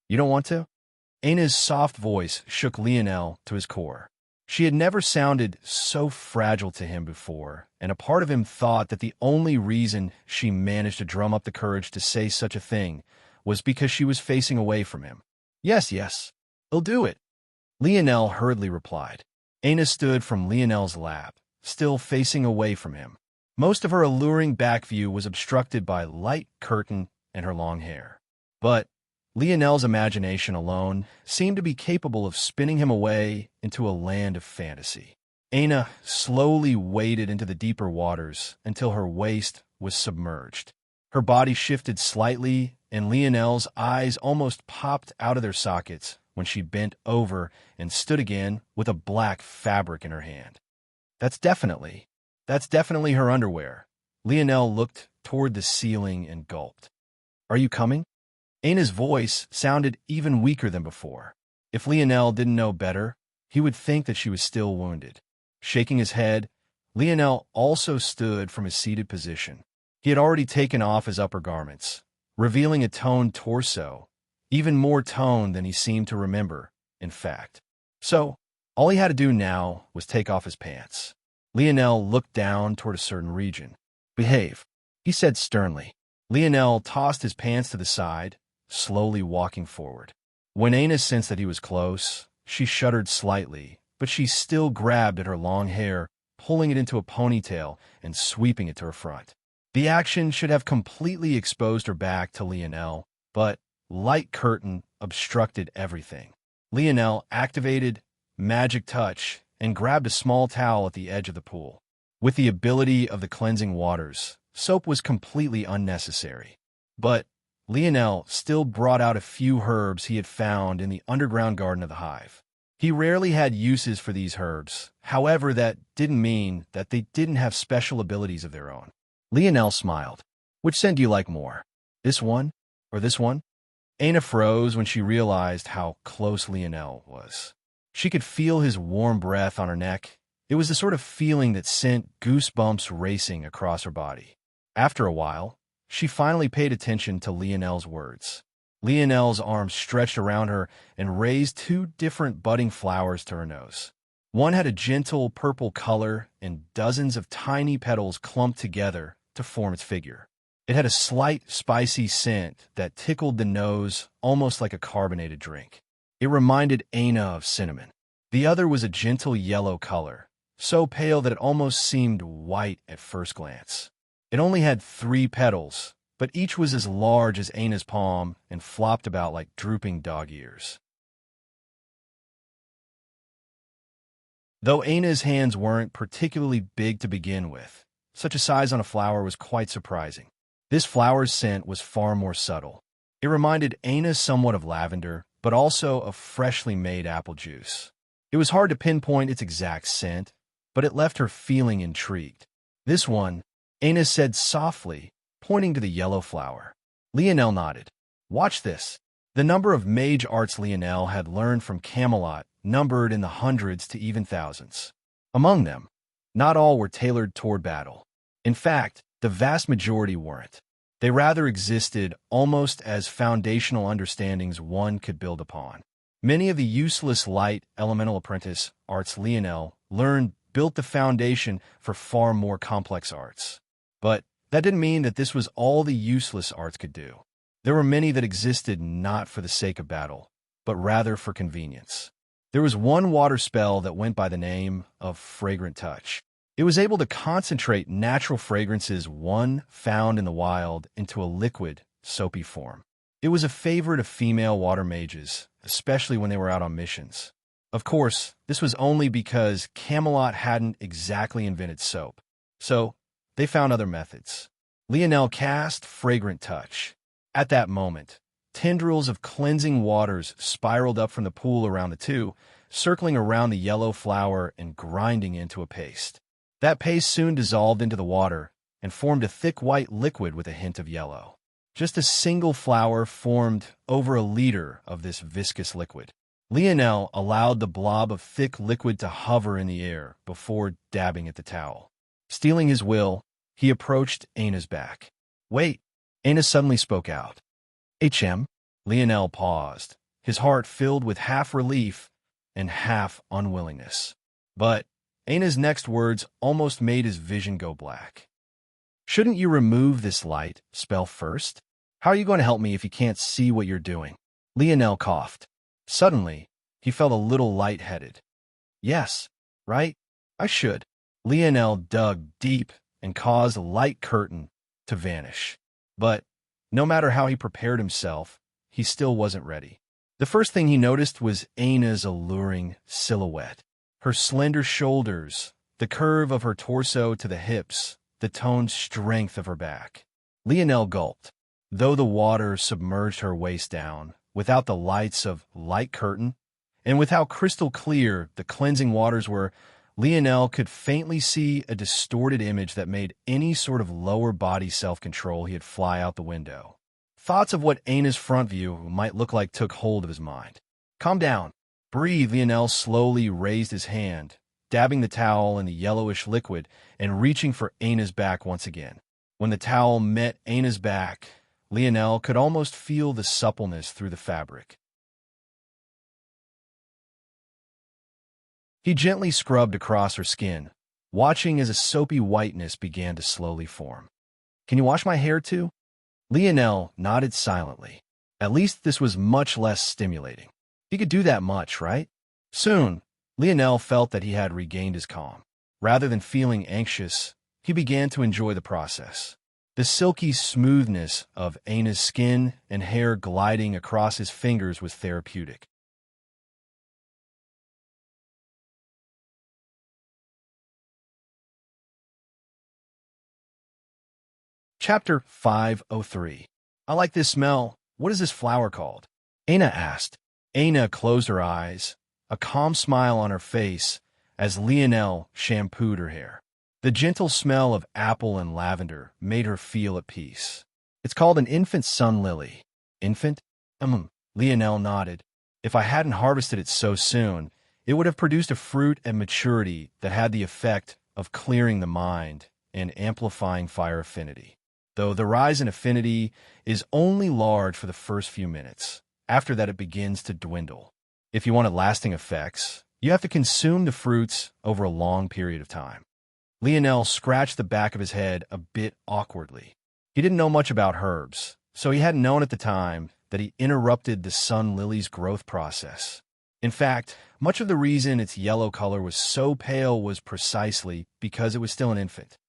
[SPEAKER 1] You don't want to? Aina's soft voice shook Lionel to his core. She had never sounded so fragile to him before, and a part of him thought that the only reason she managed to drum up the courage to say such a thing was because she was facing away from him. Yes, he'll do it, Lionel hurriedly replied. Aina stood from Lionel's lap, still facing away from him. Most of her alluring back view was obstructed by light curtain and her long hair. But Lionel's imagination alone seemed to be capable of spinning him away into a land of fantasy. Aina slowly waded into the deeper waters until her waist was submerged. Her body shifted slightly, and Lionel's eyes almost popped out of their sockets when she bent over and stood again with a black fabric in her hand. That's definitely her underwear. Lionel looked toward the ceiling and gulped. Are you coming? Aina's voice sounded even weaker than before. If Lionel didn't know better, he would think that she was still wounded. Shaking his head, Lionel also stood from his seated position. He had already taken off his upper garments, revealing a toned torso, even more toned than he seemed to remember, in fact. So, all he had to do now was take off his pants. Lionel looked down toward a certain region. Behave, he said sternly. Lionel tossed his pants to the side, slowly walking forward. When Aina sensed that he was close, she shuddered slightly, but she still grabbed at her long hair, pulling it into a ponytail and sweeping it to her front. The action should have completely exposed her back to Lionel, but light curtain obstructed everything. Lionel activated Magic Touch and grabbed a small towel at the edge of the pool. With the ability of the cleansing waters, soap was completely unnecessary. But Lionel still brought out a few herbs he had found in the underground garden of the hive. He rarely had uses for these herbs, however that didn't mean that they didn't have special abilities of their own. Lionel smiled. Which scent do you like more? This one? Or this one? Aina froze when she realized how close Lionel was. She could feel his warm breath on her neck. It was the sort of feeling that sent goosebumps racing across her body. After a while, she finally paid attention to Lionel's words. Lionel's arms stretched around her and raised two different budding flowers to her nose. One had a gentle purple color and dozens of tiny petals clumped together to form its figure. It had a slight, spicy scent that tickled the nose almost like a carbonated drink. It reminded Aina of cinnamon. The other was a gentle yellow color, so pale that it almost seemed white at first glance. It only had 3 petals, but each was as large as Aina's palm and flopped about like drooping dog ears. Though Aina's hands weren't particularly big to begin with, such a size on a flower was quite surprising. This flower's scent was far more subtle. It reminded Aina somewhat of lavender, but also of freshly made apple juice. It was hard to pinpoint its exact scent, but it left her feeling intrigued. "This one," Aina said softly, pointing to the yellow flower. Lionel nodded. "Watch this." The number of mage arts Lionel had learned from Camelot numbered in the hundreds to even thousands. Among them, not all were tailored toward battle. In fact, the vast majority weren't. They rather existed almost as foundational understandings one could build upon. Many of the useless light elemental apprentice arts Lionel learned built the foundation for far more complex arts. But that didn't mean that this was all the useless arts could do. There were many that existed not for the sake of battle, but rather for convenience. There was one water spell that went by the name of Fragrant Touch. It was able to concentrate natural fragrances one found in the wild into a liquid, soapy form. It was a favorite of female water mages, especially when they were out on missions. Of course, this was only because Camelot hadn't exactly invented soap, so they found other methods. Lionel cast Fragrant Touch. At that moment, tendrils of cleansing waters spiraled up from the pool around the two, circling around the yellow flower and grinding into a paste. That paste soon dissolved into the water and formed a thick white liquid with a hint of yellow. Just a single flower formed over a liter of this viscous liquid. Lionel allowed the blob of thick liquid to hover in the air before dabbing at the towel. Stealing his will, he approached Aina's back. "Wait!" Aina suddenly spoke out. "HM?" Lionel paused, his heart filled with half relief and half unwillingness. But Aina's next words almost made his vision go black. "Shouldn't you remove this light spell first? How are you going to help me if you can't see what you're doing?" Lionel coughed. Suddenly, he felt a little lightheaded. "Yes, right? I should." Lionel dug deep and caused a light curtain to vanish. But no matter how he prepared himself, he still wasn't ready. The first thing he noticed was Aina's alluring silhouette. Her slender shoulders, the curve of her torso to the hips, the toned strength of her back. Lionel gulped. Though the water submerged her waist down, without the lights of light curtain, and with how crystal clear the cleansing waters were, Lionel could faintly see a distorted image that made any sort of lower body self-control he'd fly out the window. Thoughts of what Aina's front view might look like took hold of his mind. "Calm down. Breathe." Lionel slowly raised his hand, dabbing the towel in the yellowish liquid and reaching for Aina's back once again. When the towel met Aina's back, Lionel could almost feel the suppleness through the fabric. He gently scrubbed across her skin, watching as a soapy whiteness began to slowly form. "Can you wash my hair too?" Lionel nodded silently. At least this was much less stimulating. He could do that much, right? Soon, Lionel felt that he had regained his calm. Rather than feeling anxious, he began to enjoy the process. The silky smoothness of Aina's skin and hair gliding across his fingers was therapeutic. Chapter 503. "I like this smell. What is this flower called?" Aina asked. Aina closed her eyes, a calm smile on her face as Lionel shampooed her hair. The gentle smell of apple and lavender made her feel at peace. "It's called an infant sun lily." "Infant?" Lionel nodded. "If I hadn't harvested it so soon, it would have produced a fruit at maturity that had the effect of clearing the mind and amplifying fire affinity. Though the rise in affinity is only large for the first few minutes. After that, it begins to dwindle. If you wanted lasting effects, you have to consume the fruits over a long period of time." Lionel scratched the back of his head a bit awkwardly. He didn't know much about herbs, so he hadn't known at the time that he interrupted the sun lily's growth process. In fact, much of the reason its yellow color was so pale was precisely because it was still an infant.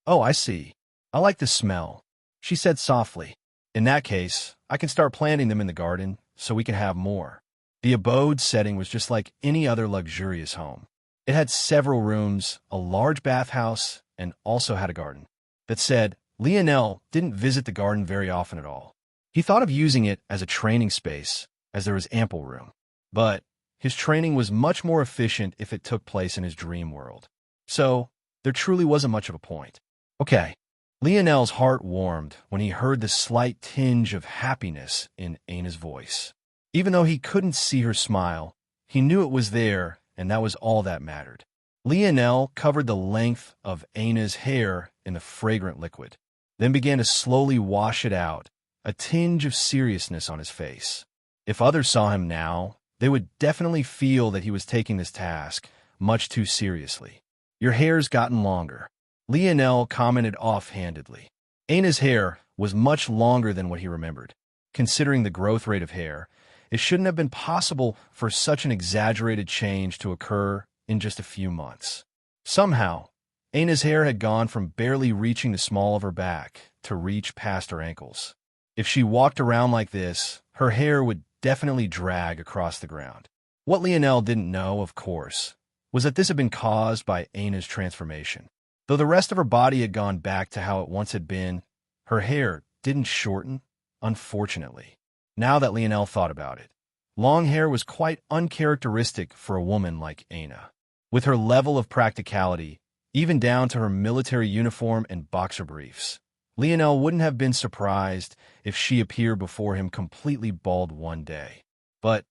[SPEAKER 1] "Oh, I see. I like the smell," she said softly. "In that case, I can start planting them in the garden so we can have more." The abode setting was just like any other luxurious home. It had several rooms, a large bathhouse, and also had a garden. That said, Lionel didn't visit the garden very often at all. He thought of using it as a training space, as there was ample room. But his training was much more efficient if it took place in his dream world. So, there truly wasn't much of a point. Okay. Lionel's heart warmed when he heard the slight tinge of happiness in Anna's voice. Even though he couldn't see her smile, he knew it was there, and that was all that mattered. Lionel covered the length of Anna's hair in the fragrant liquid, then began to slowly wash it out, a tinge of seriousness on his face. If others saw him now, they would definitely feel that he was taking this task much too seriously. "Your hair's gotten longer," Lionel commented offhandedly. Anna's hair was much longer than what he remembered. Considering the growth rate of hair, it shouldn't have been possible for such an exaggerated change to occur in just a few months. Somehow, Anna's hair had gone from barely reaching the small of her back to reach past her ankles. If she walked around like this, her hair would definitely drag across the ground. What Lionel didn't know, of course, was that this had been caused by Anna's transformation. Though the rest of her body had gone back to how it once had been, her hair didn't shorten, unfortunately. Now that Lionel thought about it, long hair was quite uncharacteristic for a woman like Anna. With her level of practicality, even down to her military uniform and boxer briefs, Lionel wouldn't have been surprised if she appeared before him completely bald one day. But,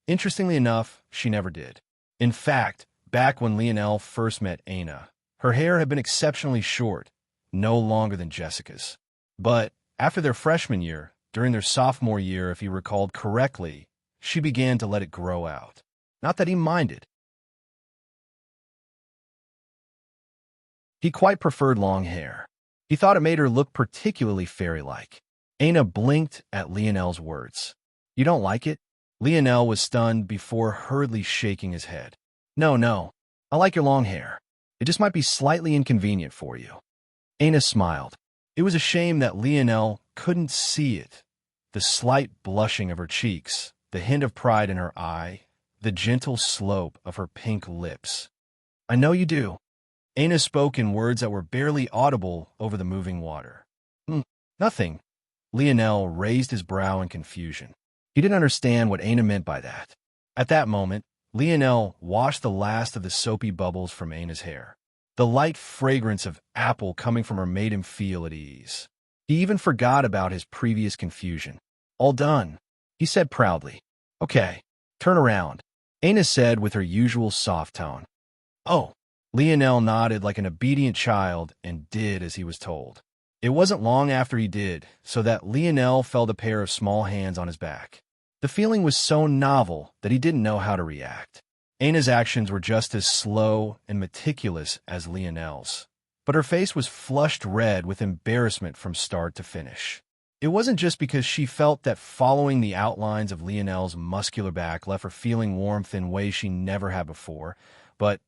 [SPEAKER 1] interestingly enough, she never did. In fact, back when Lionel first met Anna, her hair had been exceptionally short, no longer than Jessica's. But after their freshman year, during their sophomore year, if he recalled correctly, she began to let it grow out. Not that he minded. He quite preferred long hair. He thought it made her look particularly fairy-like. Anna blinked at Lionel's words. "You don't like it?" Lionel was stunned before hurriedly shaking his head. No, I like your long hair. It just might be slightly inconvenient for you." Anna smiled. It was a shame that Lionel couldn't see it. The slight blushing of her cheeks, the hint of pride in her eye, the gentle slope of her pink lips. "I know you do." Anna spoke in words that were barely audible over the moving water. Nothing." Lionel raised his brow in confusion. He didn't understand what Anna meant by that. At that moment, Lionel washed the last of the soapy bubbles from Anna's hair. The light fragrance of apple coming from her made him feel at ease. He even forgot about his previous confusion. "All done," he said proudly. "Okay, turn around," Anna said with her usual soft tone. "Oh." Lionel nodded like an obedient child and did as he was told. It wasn't long after he did, so that Lionel felt a pair of small hands on his back. The feeling was so novel that he didn't know how to react. Anna's actions were just as slow and meticulous as Lionel's, but her face was flushed red with embarrassment from start to finish. It wasn't just because she felt that following the outlines of Lionel's muscular back left her feeling warmth in ways she never had before, but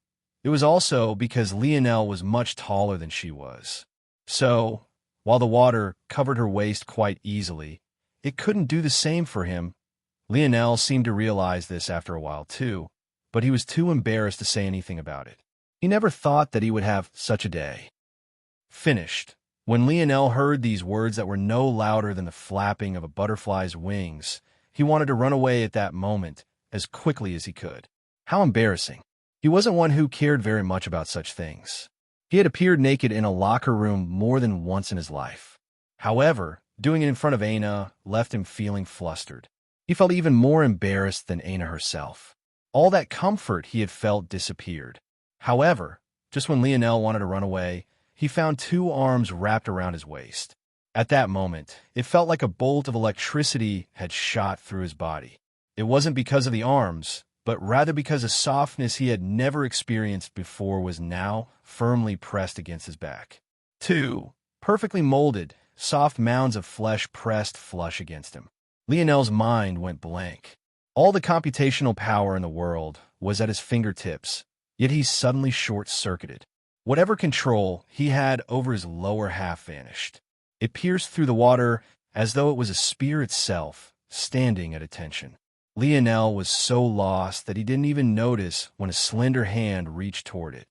[SPEAKER 1] it was also because Lionel was much taller than she was. So, while the water covered her waist quite easily, it couldn't do the same for him. Lionel seemed to realize this after a while too, but he was too embarrassed to say anything about it. He never thought that he would have such a day. Finished. When Lionel heard these words that were no louder than the flapping of a butterfly's wings, he wanted to run away at that moment as quickly as he could. How embarrassing. He wasn't one who cared very much about such things. He had appeared naked in a locker room more than once in his life. However, doing it in front of Anna left him feeling flustered. He felt even more embarrassed than Anna herself. All that comfort he had felt disappeared. However, just when Lionel wanted to run away, he found two arms wrapped around his waist. At that moment, it felt like a bolt of electricity had shot through his body. It wasn't because of the arms, but rather because a softness he had never experienced before was now firmly pressed against his back. Two perfectly molded, soft mounds of flesh pressed flush against him. Lionel's mind went blank. All the computational power in the world was at his fingertips, yet he suddenly short-circuited. Whatever control he had over his lower half vanished. It pierced through the water as though it was a spear itself, standing at attention. Lionel was so lost that he didn't even notice when a slender hand reached toward it.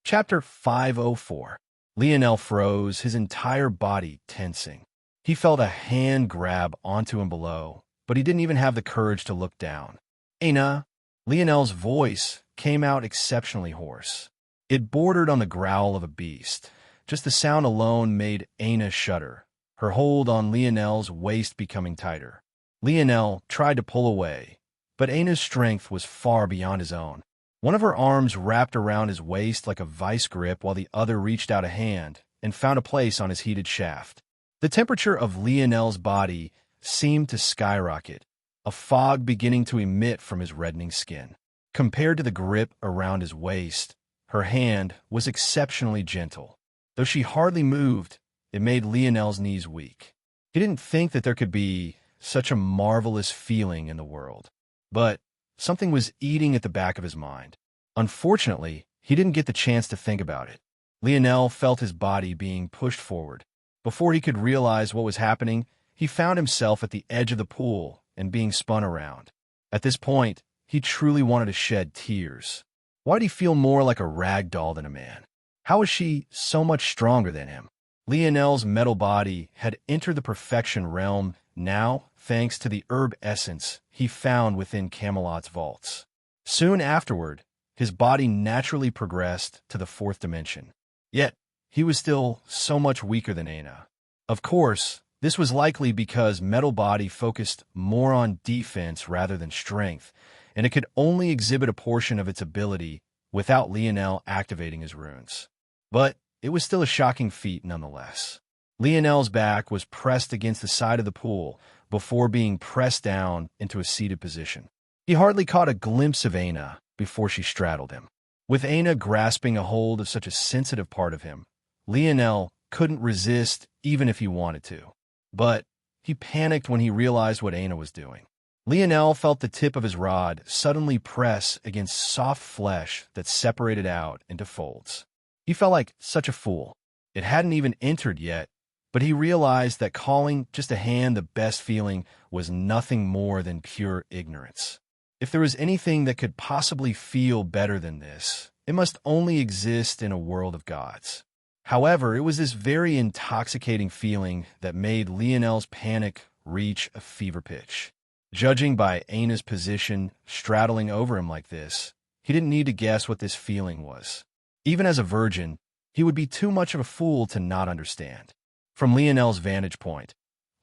[SPEAKER 1] Chapter 504. Lionel froze, his entire body tensing. He felt a hand grab onto him below, but he didn't even have the courage to look down. "Aina!" Lionel's voice came out exceptionally hoarse. It bordered on the growl of a beast. Just the sound alone made Aina shudder, her hold on Lionel's waist becoming tighter. Lionel tried to pull away, but Aina's strength was far beyond his own. One of her arms wrapped around his waist like a vice grip while the other reached out a hand and found a place on his heated shaft. The temperature of Lionel's body seemed to skyrocket, a fog beginning to emit from his reddening skin. Compared to the grip around his waist, her hand was exceptionally gentle. Though she hardly moved, it made Lionel's knees weak. He didn't think that there could be such a marvelous feeling in the world. But something was eating at the back of his mind. Unfortunately, he didn't get the chance to think about it. Lionel felt his body being pushed forward. Before he could realize what was happening, he found himself at the edge of the pool and being spun around. At this point, he truly wanted to shed tears. Why did he feel more like a rag doll than a man? How was she so much stronger than him? Lionel's metal body had entered the perfection realm now, thanks to the herb essence he found within Camelot's vaults. Soon afterward, his body naturally progressed to the fourth dimension. Yet, he was still so much weaker than Aina. Of course, this was likely because metal body focused more on defense rather than strength, and it could only exhibit a portion of its ability without Lionel activating his runes. But it was still a shocking feat nonetheless. Lionel's back was pressed against the side of the pool before being pressed down into a seated position. He hardly caught a glimpse of Aina before she straddled him. With Aina grasping a hold of such a sensitive part of him, Lionel couldn't resist even if he wanted to. But he panicked when he realized what Aina was doing. Lionel felt the tip of his rod suddenly press against soft flesh that separated out into folds. He felt like such a fool. It hadn't even entered yet, but he realized that calling just a hand the best feeling was nothing more than pure ignorance. If there was anything that could possibly feel better than this, it must only exist in a world of gods. However, it was this very intoxicating feeling that made Lionel's panic reach a fever pitch. Judging by Aina's position straddling over him like this, he didn't need to guess what this feeling was. Even as a virgin, he would be too much of a fool to not understand. From Lionel's vantage point,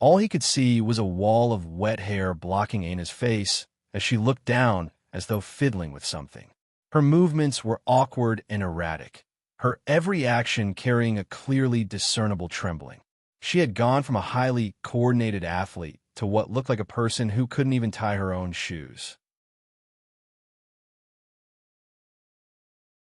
[SPEAKER 1] all he could see was a wall of wet hair blocking Aina's face as she looked down as though fiddling with something. Her movements were awkward and erratic, her every action carrying a clearly discernible trembling. She had gone from a highly coordinated athlete to what looked like a person who couldn't even tie her own shoes.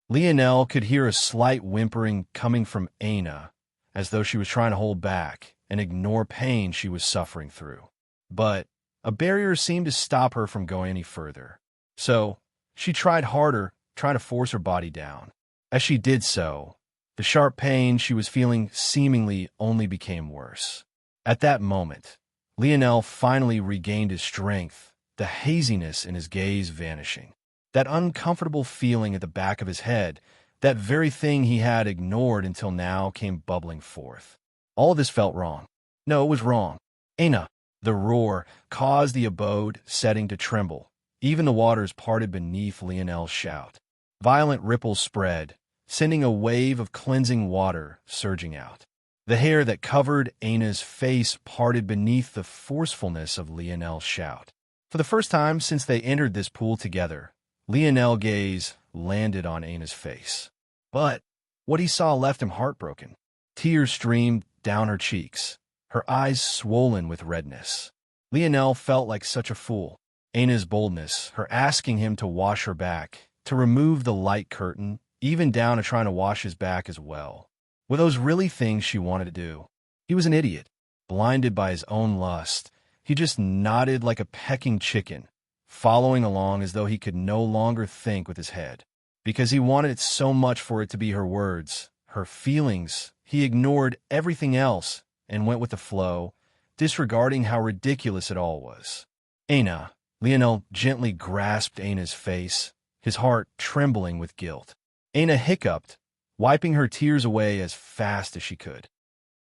[SPEAKER 1] Lionel could hear a slight whimpering coming from Aina, as though she was trying to hold back and ignore pain she was suffering through. But a barrier seemed to stop her from going any further. So she tried harder, trying to force her body down. As she did so, the sharp pain she was feeling seemingly only became worse. At that moment, Lionel finally regained his strength, the haziness in his gaze vanishing. That uncomfortable feeling at the back of his head, that very thing he had ignored until now, came bubbling forth. All of this felt wrong. No, it was wrong. Aina! The roar caused the abode setting to tremble. Even the waters parted beneath Lionel's shout. Violent ripples spread, sending a wave of cleansing water surging out. The hair that covered Aina's face parted beneath the forcefulness of Lionel's shout. For the first time since they entered this pool together, Lionel's gaze landed on Aina's face. But what he saw left him heartbroken. Tears streamed down her cheeks, her eyes swollen with redness. Lionel felt like such a fool. Aina's boldness, her asking him to wash her back, to remove the light curtain, even down to trying to wash his back as well. Were those really things she wanted to do? He was an idiot, blinded by his own lust. He just nodded like a pecking chicken, following along as though he could no longer think with his head. Because he wanted it so much for it to be her words, her feelings, he ignored everything else and went with the flow, disregarding how ridiculous it all was. Aina. Lionel gently grasped Aina's face, his heart trembling with guilt. Aina hiccuped, wiping her tears away as fast as she could.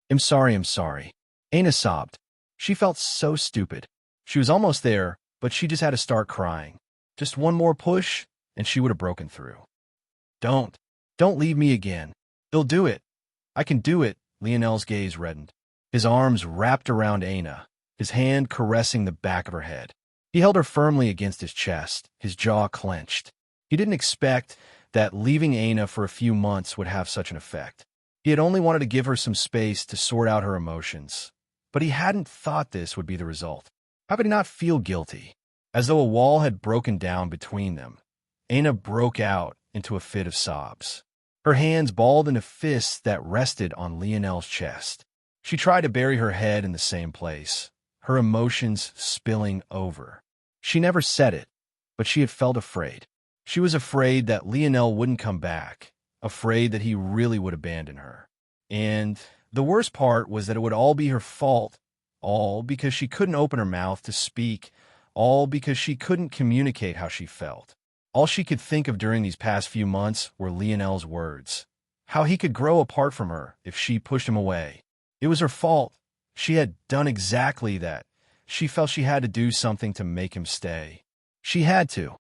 [SPEAKER 1] I'm sorry. Aina sobbed. She felt so stupid. She was almost there, but she just had to start crying. Just one more push, and she would have broken through. Don't leave me again. They'll do it. I can do it. Lionel's gaze reddened. His arms wrapped around Aina, his hand caressing the back of her head. He held her firmly against his chest, his jaw clenched. He didn't expect that leaving Aina for a few months would have such an effect. He had only wanted to give her some space to sort out her emotions. But he hadn't thought this would be the result. How could he not feel guilty? As though a wall had broken down between them, Aina broke out into a fit of sobs. Her hands balled into fists that rested on Lionel's chest. She tried to bury her head in the same place, her emotions spilling over. She never said it, but she had felt afraid. She was afraid that Lionel wouldn't come back, afraid that he really would abandon her. And the worst part was that it would all be her fault, all because she couldn't open her mouth to speak, all because she couldn't communicate how she felt. All she could think of during these past few months were Lionel's words, how he could grow apart from her if she pushed him away. It was her fault. She had done exactly that. She felt she had to do something to make him stay. She had to.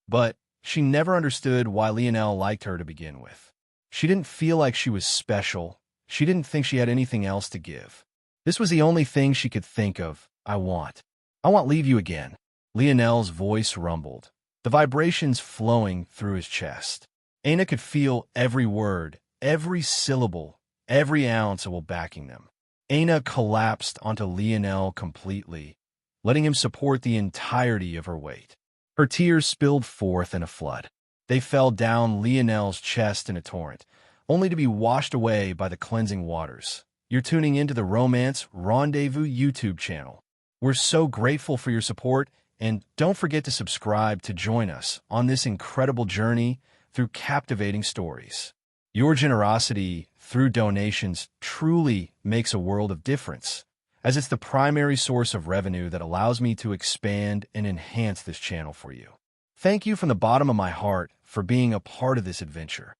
[SPEAKER 1] But she never understood why Lionel liked her to begin with. She didn't feel like she was special. She didn't think she had anything else to give. This was the only thing she could think of. I want leave you again. Lionel's voice rumbled, the vibrations flowing through his chest. Aina could feel every word, every syllable, every ounce of backing them. Aina collapsed onto Lionel completely, letting him support the entirety of her weight. Her tears spilled forth in a flood. They fell down Lionel's chest in a torrent, only to be washed away by the cleansing waters. You're tuning into the Romance Rendezvous YouTube channel. We're so grateful for your support, and don't forget to subscribe to join us on this incredible journey through captivating stories. Your generosity through donations truly makes a world of difference, as it's the primary source of revenue that allows me to expand and enhance this channel for you. Thank you from the bottom of my heart for being a part of this adventure.